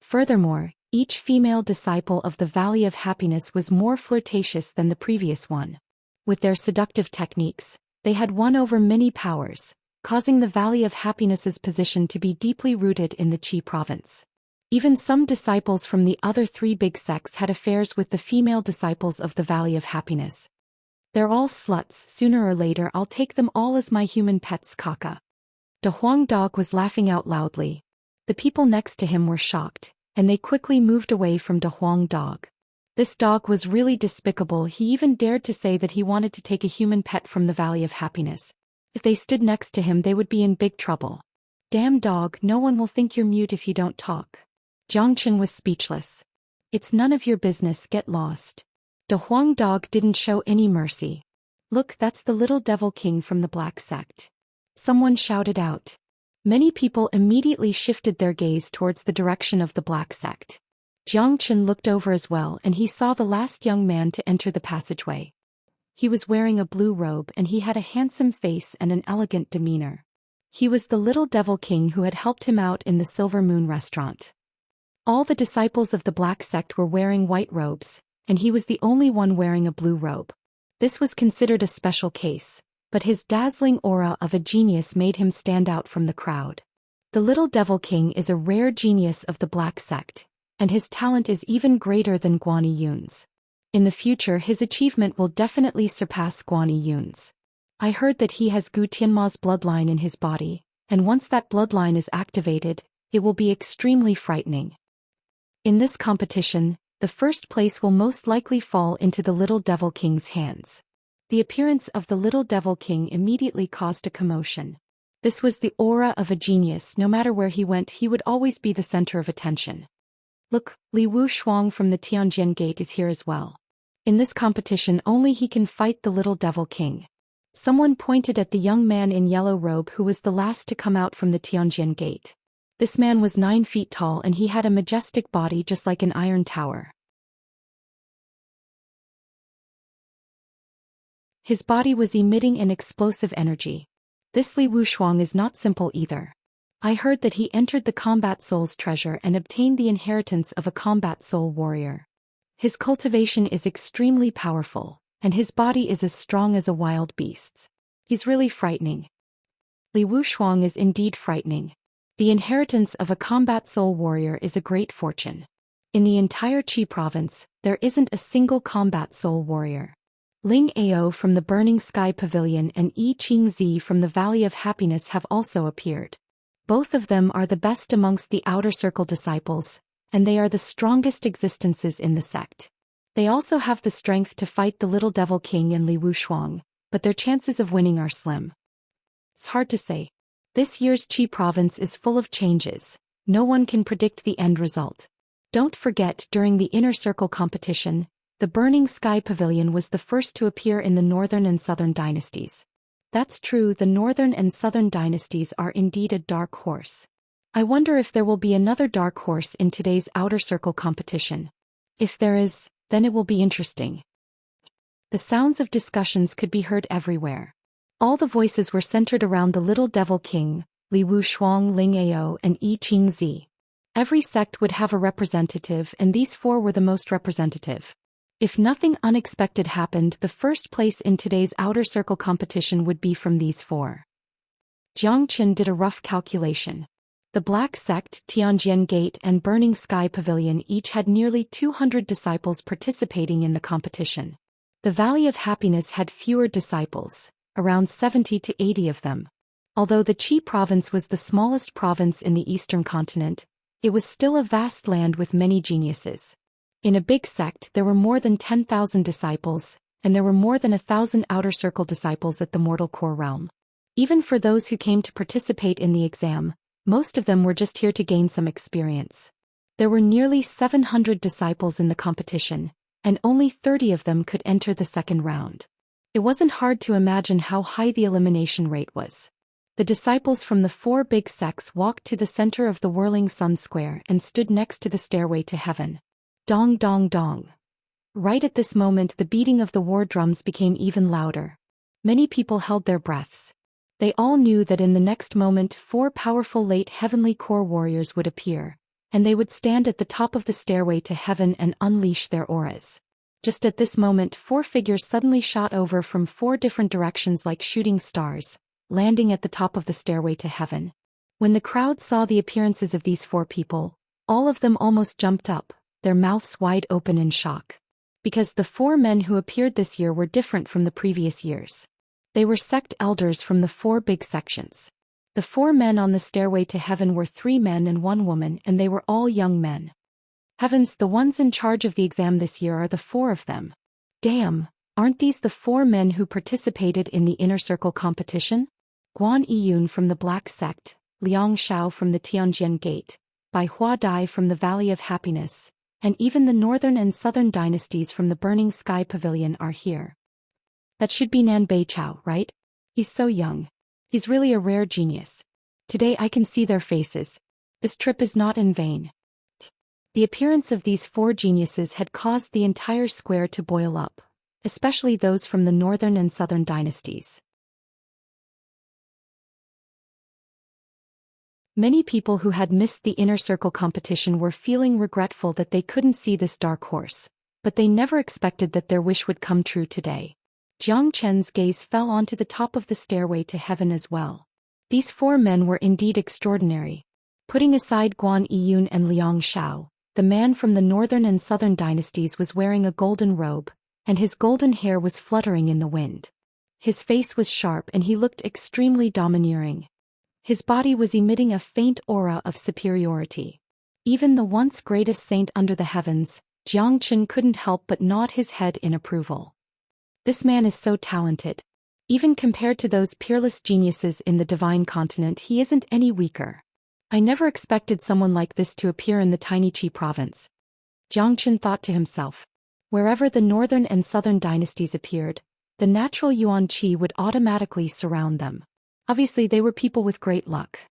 Furthermore, each female disciple of the Valley of Happiness was more flirtatious than the previous one. With their seductive techniques, they had won over many powers, causing the Valley of Happiness's position to be deeply rooted in the Qi province. Even some disciples from the other 3 big sects had affairs with the female disciples of the Valley of Happiness. They're all sluts, sooner or later I'll take them all as my human pets, Kaka. De Huang Dog was laughing out loudly. The people next to him were shocked, and they quickly moved away from De Huang Dog. This dog was really despicable. He even dared to say that he wanted to take a human pet from the Valley of Happiness. If they stood next to him, they would be in big trouble. Damn dog, no one will think you're mute if you don't talk. Jiangchen was speechless. It's none of your business, get lost. De Huang Dog didn't show any mercy. Look, that's the little devil king from the black sect. Someone shouted out. Many people immediately shifted their gaze towards the direction of the black sect. Jiangchen looked over as well, and he saw the last young man to enter the passageway. He was wearing a blue robe and he had a handsome face and an elegant demeanor. He was the little devil king who had helped him out in the Silver Moon restaurant. All the disciples of the black sect were wearing white robes, and he was the only one wearing a blue robe. This was considered a special case, but his dazzling aura of a genius made him stand out from the crowd. The little devil king is a rare genius of the black sect, and his talent is even greater than Guan Yun's. In the future his achievement will definitely surpass Guan Yun's. I heard that he has Gu Tianma's bloodline in his body, and once that bloodline is activated, it will be extremely frightening. In this competition, the first place will most likely fall into the little devil king's hands. The appearance of the little devil king immediately caused a commotion. This was the aura of a genius. No matter where he went, he would always be the center of attention. Look, Li Wuxian from the Tianjin Gate is here as well. In this competition only he can fight the little devil king. Someone pointed at the young man in yellow robe who was the last to come out from the Tianjin Gate. This man was 9 feet tall and he had a majestic body just like an iron tower. His body was emitting an explosive energy. This Li Wuxian is not simple either. I heard that he entered the Combat Soul's treasure and obtained the inheritance of a Combat Soul warrior. His cultivation is extremely powerful, and his body is as strong as a wild beast's. He's really frightening. Li Wuxian is indeed frightening. The inheritance of a Combat Soul warrior is a great fortune. In the entire Qi province, there isn't a single Combat Soul warrior. Ling Ao from the Burning Sky Pavilion and Yi Qingzi from the Valley of Happiness have also appeared. Both of them are the best amongst the Outer Circle disciples, and they are the strongest existences in the sect. They also have the strength to fight the Little Devil King and Li Wuxian, but their chances of winning are slim. It's hard to say. This year's Qi province is full of changes. No one can predict the end result. Don't forget, during the Inner Circle competition, the Burning Sky Pavilion was the first to appear in the Northern and Southern dynasties. That's true, the Northern and Southern dynasties are indeed a dark horse. I wonder if there will be another dark horse in today's Outer Circle competition. If there is, then it will be interesting. The sounds of discussions could be heard everywhere. All the voices were centered around the Little Devil King, Li Wuxian, Ling Ao, and Yi Qingzi. Every sect would have a representative, and these 4 were the most representative. If nothing unexpected happened, the first place in today's Outer Circle competition would be from these 4. Jiangchen did a rough calculation. The Black Sect, Tianjin Gate and Burning Sky Pavilion each had nearly 200 disciples participating in the competition. The Valley of Happiness had fewer disciples, around 70 to 80 of them. Although the Qi province was the smallest province in the eastern continent, it was still a vast land with many geniuses. In a big sect there were more than 10,000 disciples, and there were more than 1,000 Outer Circle disciples at the Mortal Core realm. Even for those who came to participate in the exam, most of them were just here to gain some experience. There were nearly 700 disciples in the competition, and only 30 of them could enter the second round. It wasn't hard to imagine how high the elimination rate was. The disciples from the 4 big sects walked to the center of the whirling sun square and stood next to the stairway to heaven. Dong dong dong. Right at this moment the beating of the war drums became even louder. Many people held their breaths. They all knew that in the next moment 4 powerful late heavenly core warriors would appear, and they would stand at the top of the stairway to heaven and unleash their auras. Just at this moment 4 figures suddenly shot over from 4 different directions like shooting stars, landing at the top of the stairway to heaven. When the crowd saw the appearances of these 4 people, all of them almost jumped up, their mouths wide open in shock. Because the 4 men who appeared this year were different from the previous years. They were sect elders from the 4 big sections. The 4 men on the stairway to heaven were 3 men and 1 woman, and they were all young men. Heavens, the ones in charge of the exam this year are the 4 of them. Damn, aren't these the 4 men who participated in the inner circle competition? Guan Yiyun from the Black Sect, Liang Shao from the Tianjin Gate, Bai Hua Dai from the Valley of Happiness, and even the northern and southern dynasties from the Burning Sky Pavilion are here. That should be Nan Beichao, right? He's so young. He's really a rare genius. Today I can see their faces. This trip is not in vain. The appearance of these 4 geniuses had caused the entire square to boil up, especially those from the northern and southern dynasties. Many people who had missed the inner circle competition were feeling regretful that they couldn't see this dark horse, but they never expected that their wish would come true today. Jiang Chen's gaze fell onto the top of the stairway to heaven as well. These 4 men were indeed extraordinary. Putting aside Guan Yiyun and Liang Shao, the man from the northern and southern dynasties was wearing a golden robe, and his golden hair was fluttering in the wind. His face was sharp and he looked extremely domineering. His body was emitting a faint aura of superiority. Even the once greatest saint under the heavens, Jiang Chen couldn't help but nod his head in approval. This man is so talented. Even compared to those peerless geniuses in the divine continent, he isn't any weaker. I never expected someone like this to appear in the tiny Qi province. Jiang Chen thought to himself. Wherever the northern and southern dynasties appeared, the natural Yuan Qi would automatically surround them. Obviously they were people with great luck.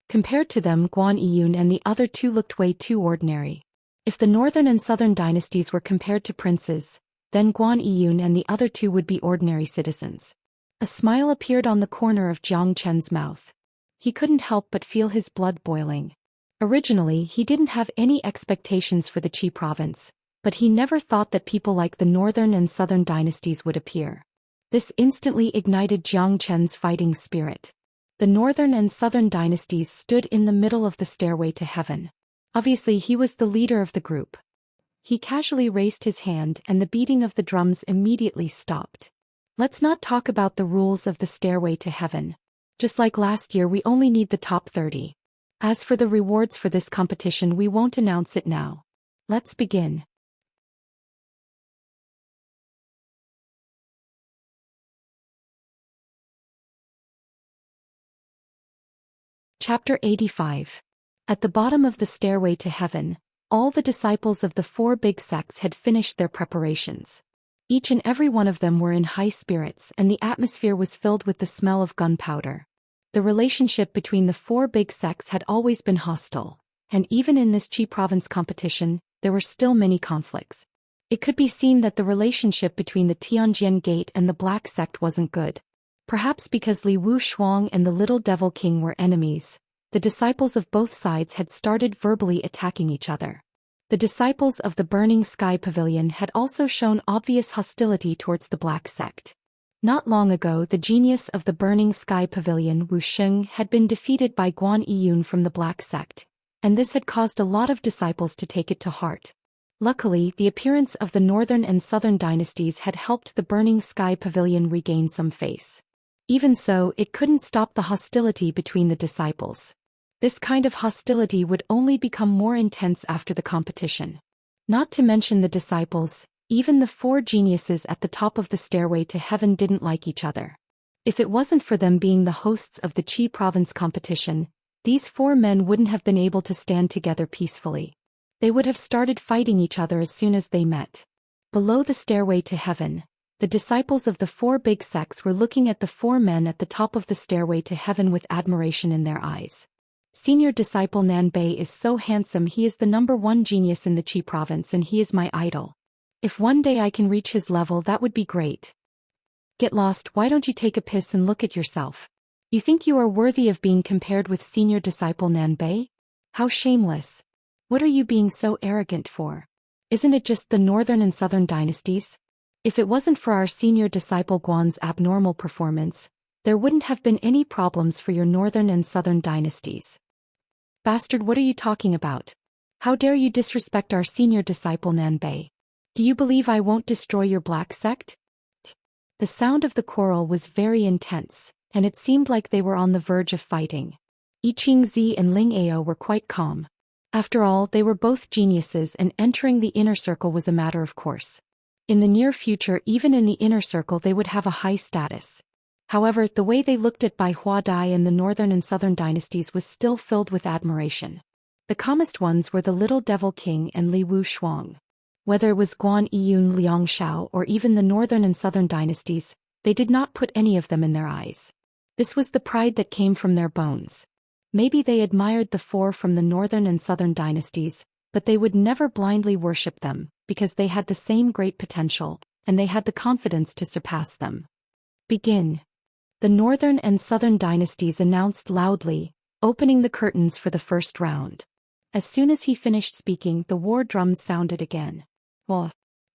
Compared to them, Guan Yiyun and the other 2 looked way too ordinary. If the northern and southern dynasties were compared to princes, then Guan Yiyun and the other 2 would be ordinary citizens. A smile appeared on the corner of Jiang Chen's mouth. He couldn't help but feel his blood boiling. Originally he didn't have any expectations for the Qi province, but he never thought that people like the northern and southern dynasties would appear. This instantly ignited Jiang Chen's fighting spirit. The northern and southern dynasties stood in the middle of the stairway to heaven. Obviously he was the leader of the group. He casually raised his hand and the beating of the drums immediately stopped. Let's not talk about the rules of the stairway to heaven. Just like last year, we only need the top 30. As for the rewards for this competition, we won't announce it now. Let's begin. Chapter 85. At the bottom of the stairway to heaven, all the disciples of the 4 big sects had finished their preparations. Each and every one of them were in high spirits, and the atmosphere was filled with the smell of gunpowder. The relationship between the 4 big sects had always been hostile, and even in this Qi province competition, there were still many conflicts. It could be seen that the relationship between the Tianjin Gate and the Black Sect wasn't good. Perhaps because Li Wu Shuang and the Little Devil King were enemies, the disciples of both sides had started verbally attacking each other. The disciples of the Burning Sky Pavilion had also shown obvious hostility towards the Black Sect. Not long ago, the genius of the Burning Sky Pavilion, Wuxia, had been defeated by Guan Yiyun from the Black Sect, and this had caused a lot of disciples to take it to heart. Luckily, the appearance of the northern and southern dynasties had helped the Burning Sky Pavilion regain some face. Even so, it couldn't stop the hostility between the disciples. This kind of hostility would only become more intense after the competition. Not to mention the disciples, even the 4 geniuses at the top of the stairway to heaven didn't like each other. If it wasn't for them being the hosts of the Qi province competition, these four men wouldn't have been able to stand together peacefully. They would have started fighting each other as soon as they met. Below the stairway to heaven, the disciples of the four big sects were looking at the four men at the top of the stairway to heaven with admiration in their eyes. Senior disciple Nan Bei is so handsome. He is the #1 genius in the Qi province and he is my idol. If one day I can reach his level, that would be great. Get lost, why don't you take a piss and look at yourself? You think you are worthy of being compared with senior disciple Nan Bei? How shameless. What are you being so arrogant for? Isn't it just the northern and southern dynasties? If it wasn't for our senior disciple Guan's abnormal performance, there wouldn't have been any problems for your northern and southern dynasties. Bastard, what are you talking about? How dare you disrespect our senior disciple Nan Bei? Do you believe I won't destroy your black sect? The sound of the quarrel was very intense, and it seemed like they were on the verge of fighting. I Chingzi and Ling Ao were quite calm. After all, they were both geniuses and entering the inner circle was a matter of course. In the near future, even in the inner circle, they would have a high status. However, the way they looked at Bai Hua Dai and the northern and southern dynasties was still filled with admiration. The calmest ones were the Little Devil King and Li Wu Shuang. Whether it was Guan Yiyun, Liang Shao, or even the northern and southern dynasties, they did not put any of them in their eyes. This was the pride that came from their bones. Maybe they admired the four from the northern and southern dynasties, but they would never blindly worship them, because they had the same great potential, and they had the confidence to surpass them. Begin. The northern and southern dynasties announced loudly, opening the curtains for the first round. As soon as he finished speaking, the war drums sounded again.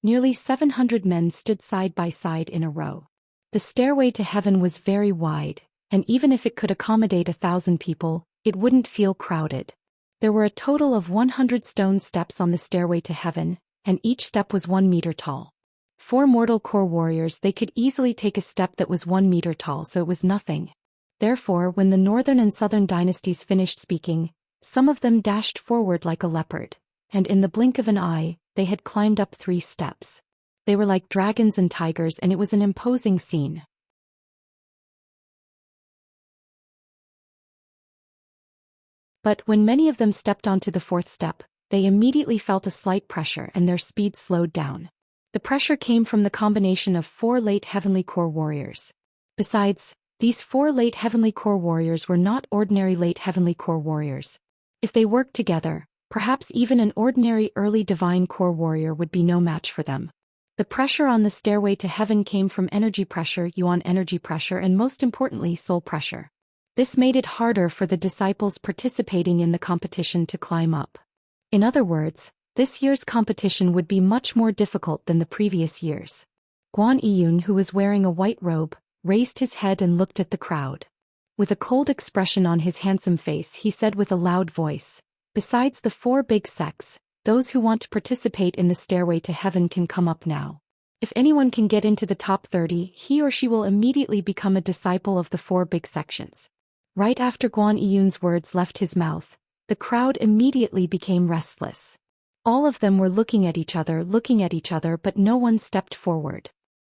Nearly 700 men stood side by side in a row. The stairway to heaven was very wide, and even if it could accommodate 1,000 people, it wouldn't feel crowded. There were a total of 100 stone steps on the stairway to heaven, and each step was 1 meter tall. 4 mortal core warriors, they could easily take a step that was 1 meter tall, so it was nothing. Therefore, when the northern and southern dynasties finished speaking, some of them dashed forward like a leopard, and in the blink of an eye, they had climbed up 3 steps. They were like dragons and tigers, and it was an imposing scene. But when many of them stepped onto the 4th step, they immediately felt a slight pressure and their speed slowed down. The pressure came from the combination of 4 late heavenly core warriors. Besides, these 4 late heavenly core warriors were not ordinary late heavenly core warriors. If they worked together, perhaps even an ordinary early divine core warrior would be no match for them. The pressure on the stairway to heaven came from energy pressure, yuan energy pressure, and most importantly, soul pressure. This made it harder for the disciples participating in the competition to climb up. In other words, this year's competition would be much more difficult than the previous years. Guan Yiyun, who was wearing a white robe, raised his head and looked at the crowd. With a cold expression on his handsome face, he said with a loud voice, "Besides the 4 big sects, those who want to participate in the stairway to heaven can come up now. If anyone can get into the top 30, he or she will immediately become a disciple of the 4 big sections." Right after Guan Yiyun's words left his mouth, the crowd immediately became restless. All of them were looking at each other, but no one stepped forward.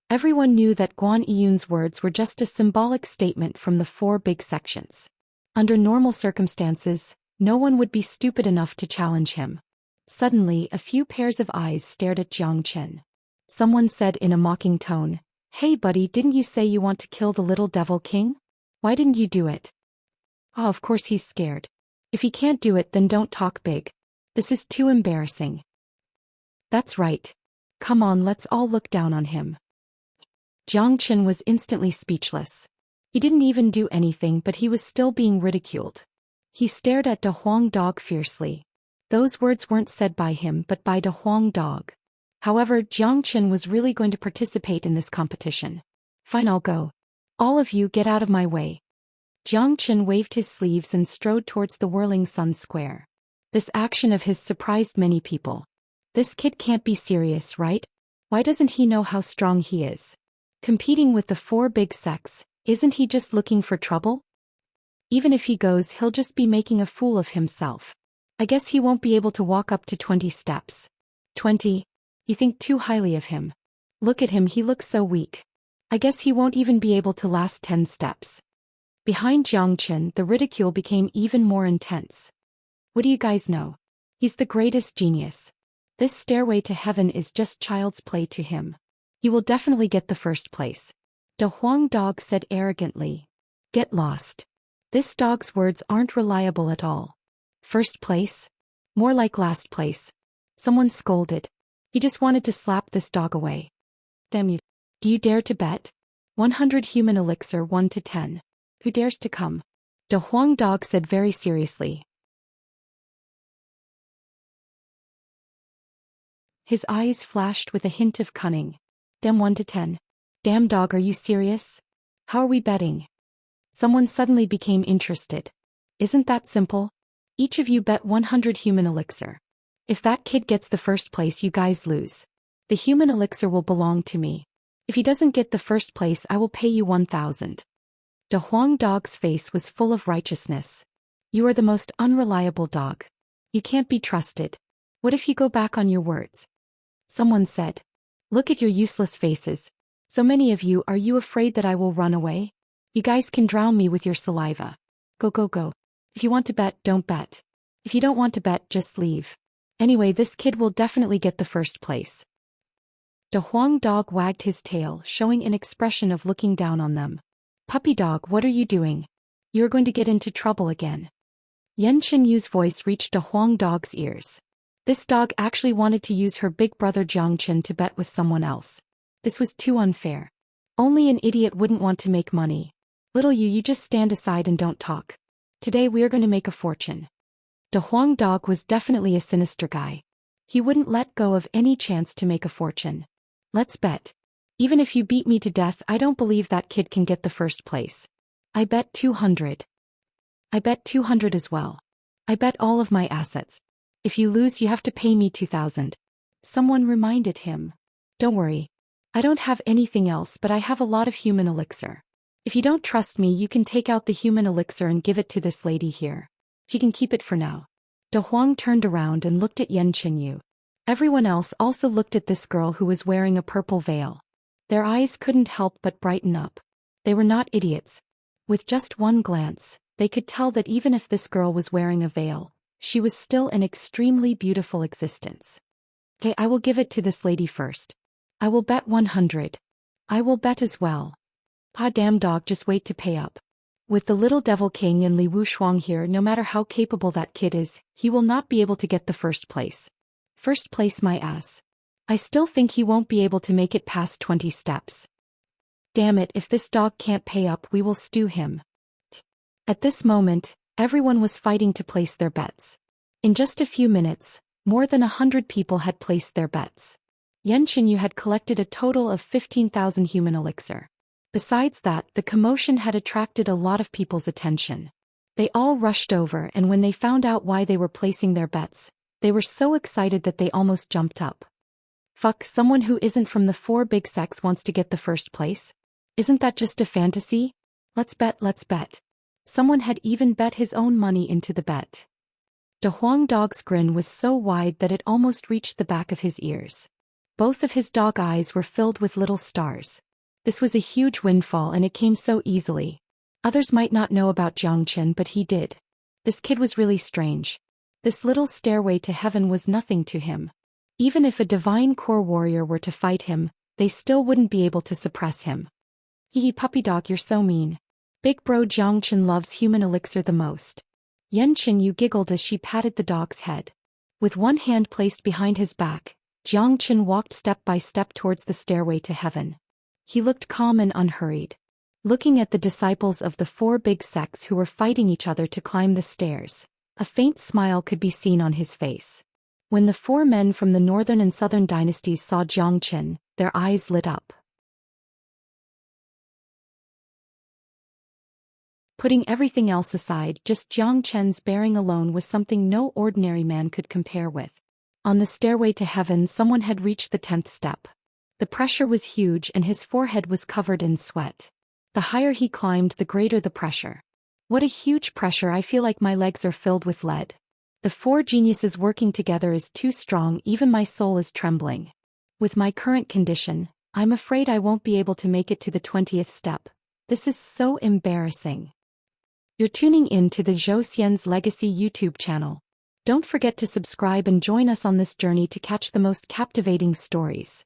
Everyone knew that Guan Yiyun's words were just a symbolic statement from the 4 big sections. Under normal circumstances, no one would be stupid enough to challenge him. Suddenly, a few pairs of eyes stared at Jiang Chen. Someone said in a mocking tone, "Hey buddy, didn't you say you want to kill the Little Devil King? Why didn't you do it?" "Oh, of course he's scared. If he can't do it, then don't talk big. This is too embarrassing." "That's right. Come on, let's all look down on him." Jiang Chen was instantly speechless. He didn't even do anything, but he was still being ridiculed. He stared at De Huang Dog fiercely. Those words weren't said by him but by De Huang Dog. However, Jiang Chen was really going to participate in this competition. "Fine, I'll go. All of you get out of my way." Jiang Chen waved his sleeves and strode towards the whirling sun square. This action of his surprised many people. This kid can't be serious, right? Why doesn't he know how strong he is? Competing with the 4 big sects, isn't he just looking for trouble? Even if he goes, he'll just be making a fool of himself. I guess he won't be able to walk up to 20 steps. 20? You think too highly of him. Look at him, he looks so weak. I guess he won't even be able to last 10 steps. Behind Xianxia, the ridicule became even more intense. What do you guys know? He's the greatest genius. This stairway to heaven is just child's play to him. He will definitely get the first place. The Huang dog said arrogantly. Get lost. This dog's words aren't reliable at all. First place? More like last place. Someone scolded. He just wanted to slap this dog away. Damn you. Do you dare to bet? 100 human elixir 1 to 10. Who dares to come? The Huang dog said very seriously. His eyes flashed with a hint of cunning. Damn 1 to 10. Damn dog, are you serious? How are we betting? Someone suddenly became interested. Isn't that simple? Each of you bet 100 human elixir. If that kid gets the first place, you guys lose. The human elixir will belong to me. If he doesn't get the first place, I will pay you 1,000. The Huang dog's face was full of righteousness. You are the most unreliable dog. You can't be trusted. What if you go back on your words? Someone said. Look at your useless faces. So many of you, are you afraid that I will run away? You guys can drown me with your saliva. Go, go, go. If you want to bet, don't bet. If you don't want to bet, just leave. Anyway, this kid will definitely get the first place. The Huang dog wagged his tail, showing an expression of looking down on them. Puppy dog, what are you doing? You're going to get into trouble again. Yan Qinyu's voice reached the Huang dog's ears. This dog actually wanted to use her big brother Jiangchen to bet with someone else. This was too unfair. Only an idiot wouldn't want to make money. Little you just stand aside and don't talk. Today we are going to make a fortune. The Huang dog was definitely a sinister guy. He wouldn't let go of any chance to make a fortune. Let's bet. Even if you beat me to death, I don't believe that kid can get the first place. I bet 200. I bet 200 as well. I bet all of my assets. If you lose, you have to pay me 2,000. Someone reminded him. Don't worry. I don't have anything else, but I have a lot of human elixir. If you don't trust me, you can take out the human elixir and give it to this lady here. She can keep it for now. De Huang turned around and looked at Yan Qinyu. Everyone else also looked at this girl who was wearing a purple veil. Their eyes couldn't help but brighten up. They were not idiots. With just one glance, they could tell that even if this girl was wearing a veil, she was still an extremely beautiful existence. Okay, I will give it to this lady first. I will bet 100. I will bet as well. Ah, damn dog, just wait to pay up. With the little devil king and Li Wushuang here, no matter how capable that kid is, he will not be able to get the first place. First place my ass. I still think he won't be able to make it past 20 steps. Damn it, if this dog can't pay up, we will stew him. At this moment, everyone was fighting to place their bets. In just a few minutes, more than 100 people had placed their bets. Yan Qinyu had collected a total of 15,000 human elixir. Besides that, the commotion had attracted a lot of people's attention. They all rushed over, and when they found out why they were placing their bets, they were so excited that they almost jumped up. Fuck, someone who isn't from the 4 big sects wants to get the first place? Isn't that just a fantasy? Let's bet, let's bet. Someone had even bet his own money into the bet. De Huang dog's grin was so wide that it almost reached the back of his ears. Both of his dog eyes were filled with little stars. This was a huge windfall, and it came so easily. Others might not know about Jiangchen, but he did. This kid was really strange. This little stairway to heaven was nothing to him. Even if a divine core warrior were to fight him, they still wouldn't be able to suppress him. Hee puppy dog, you're so mean. Big bro Jiangchen loves human elixir the most. Yan Qinyu giggled as she patted the dog's head. With one hand placed behind his back, Jiangchen walked step by step towards the stairway to heaven. He looked calm and unhurried. Looking at the disciples of the 4 big sects who were fighting each other to climb the stairs, a faint smile could be seen on his face. When the 4 men from the northern and southern dynasties saw Jiangchen, their eyes lit up. Putting everything else aside, just Jiangchen's bearing alone was something no ordinary man could compare with. On the stairway to heaven, someone had reached the 10th step. The pressure was huge and his forehead was covered in sweat. The higher he climbed, the greater the pressure. What a huge pressure, I feel like my legs are filled with lead. The 4 geniuses working together is too strong, even my soul is trembling. With my current condition, I'm afraid I won't be able to make it to the 20th step. This is so embarrassing. You're tuning in to the Zhou Xian's Legacy YouTube channel. Don't forget to subscribe and join us on this journey to catch the most captivating stories.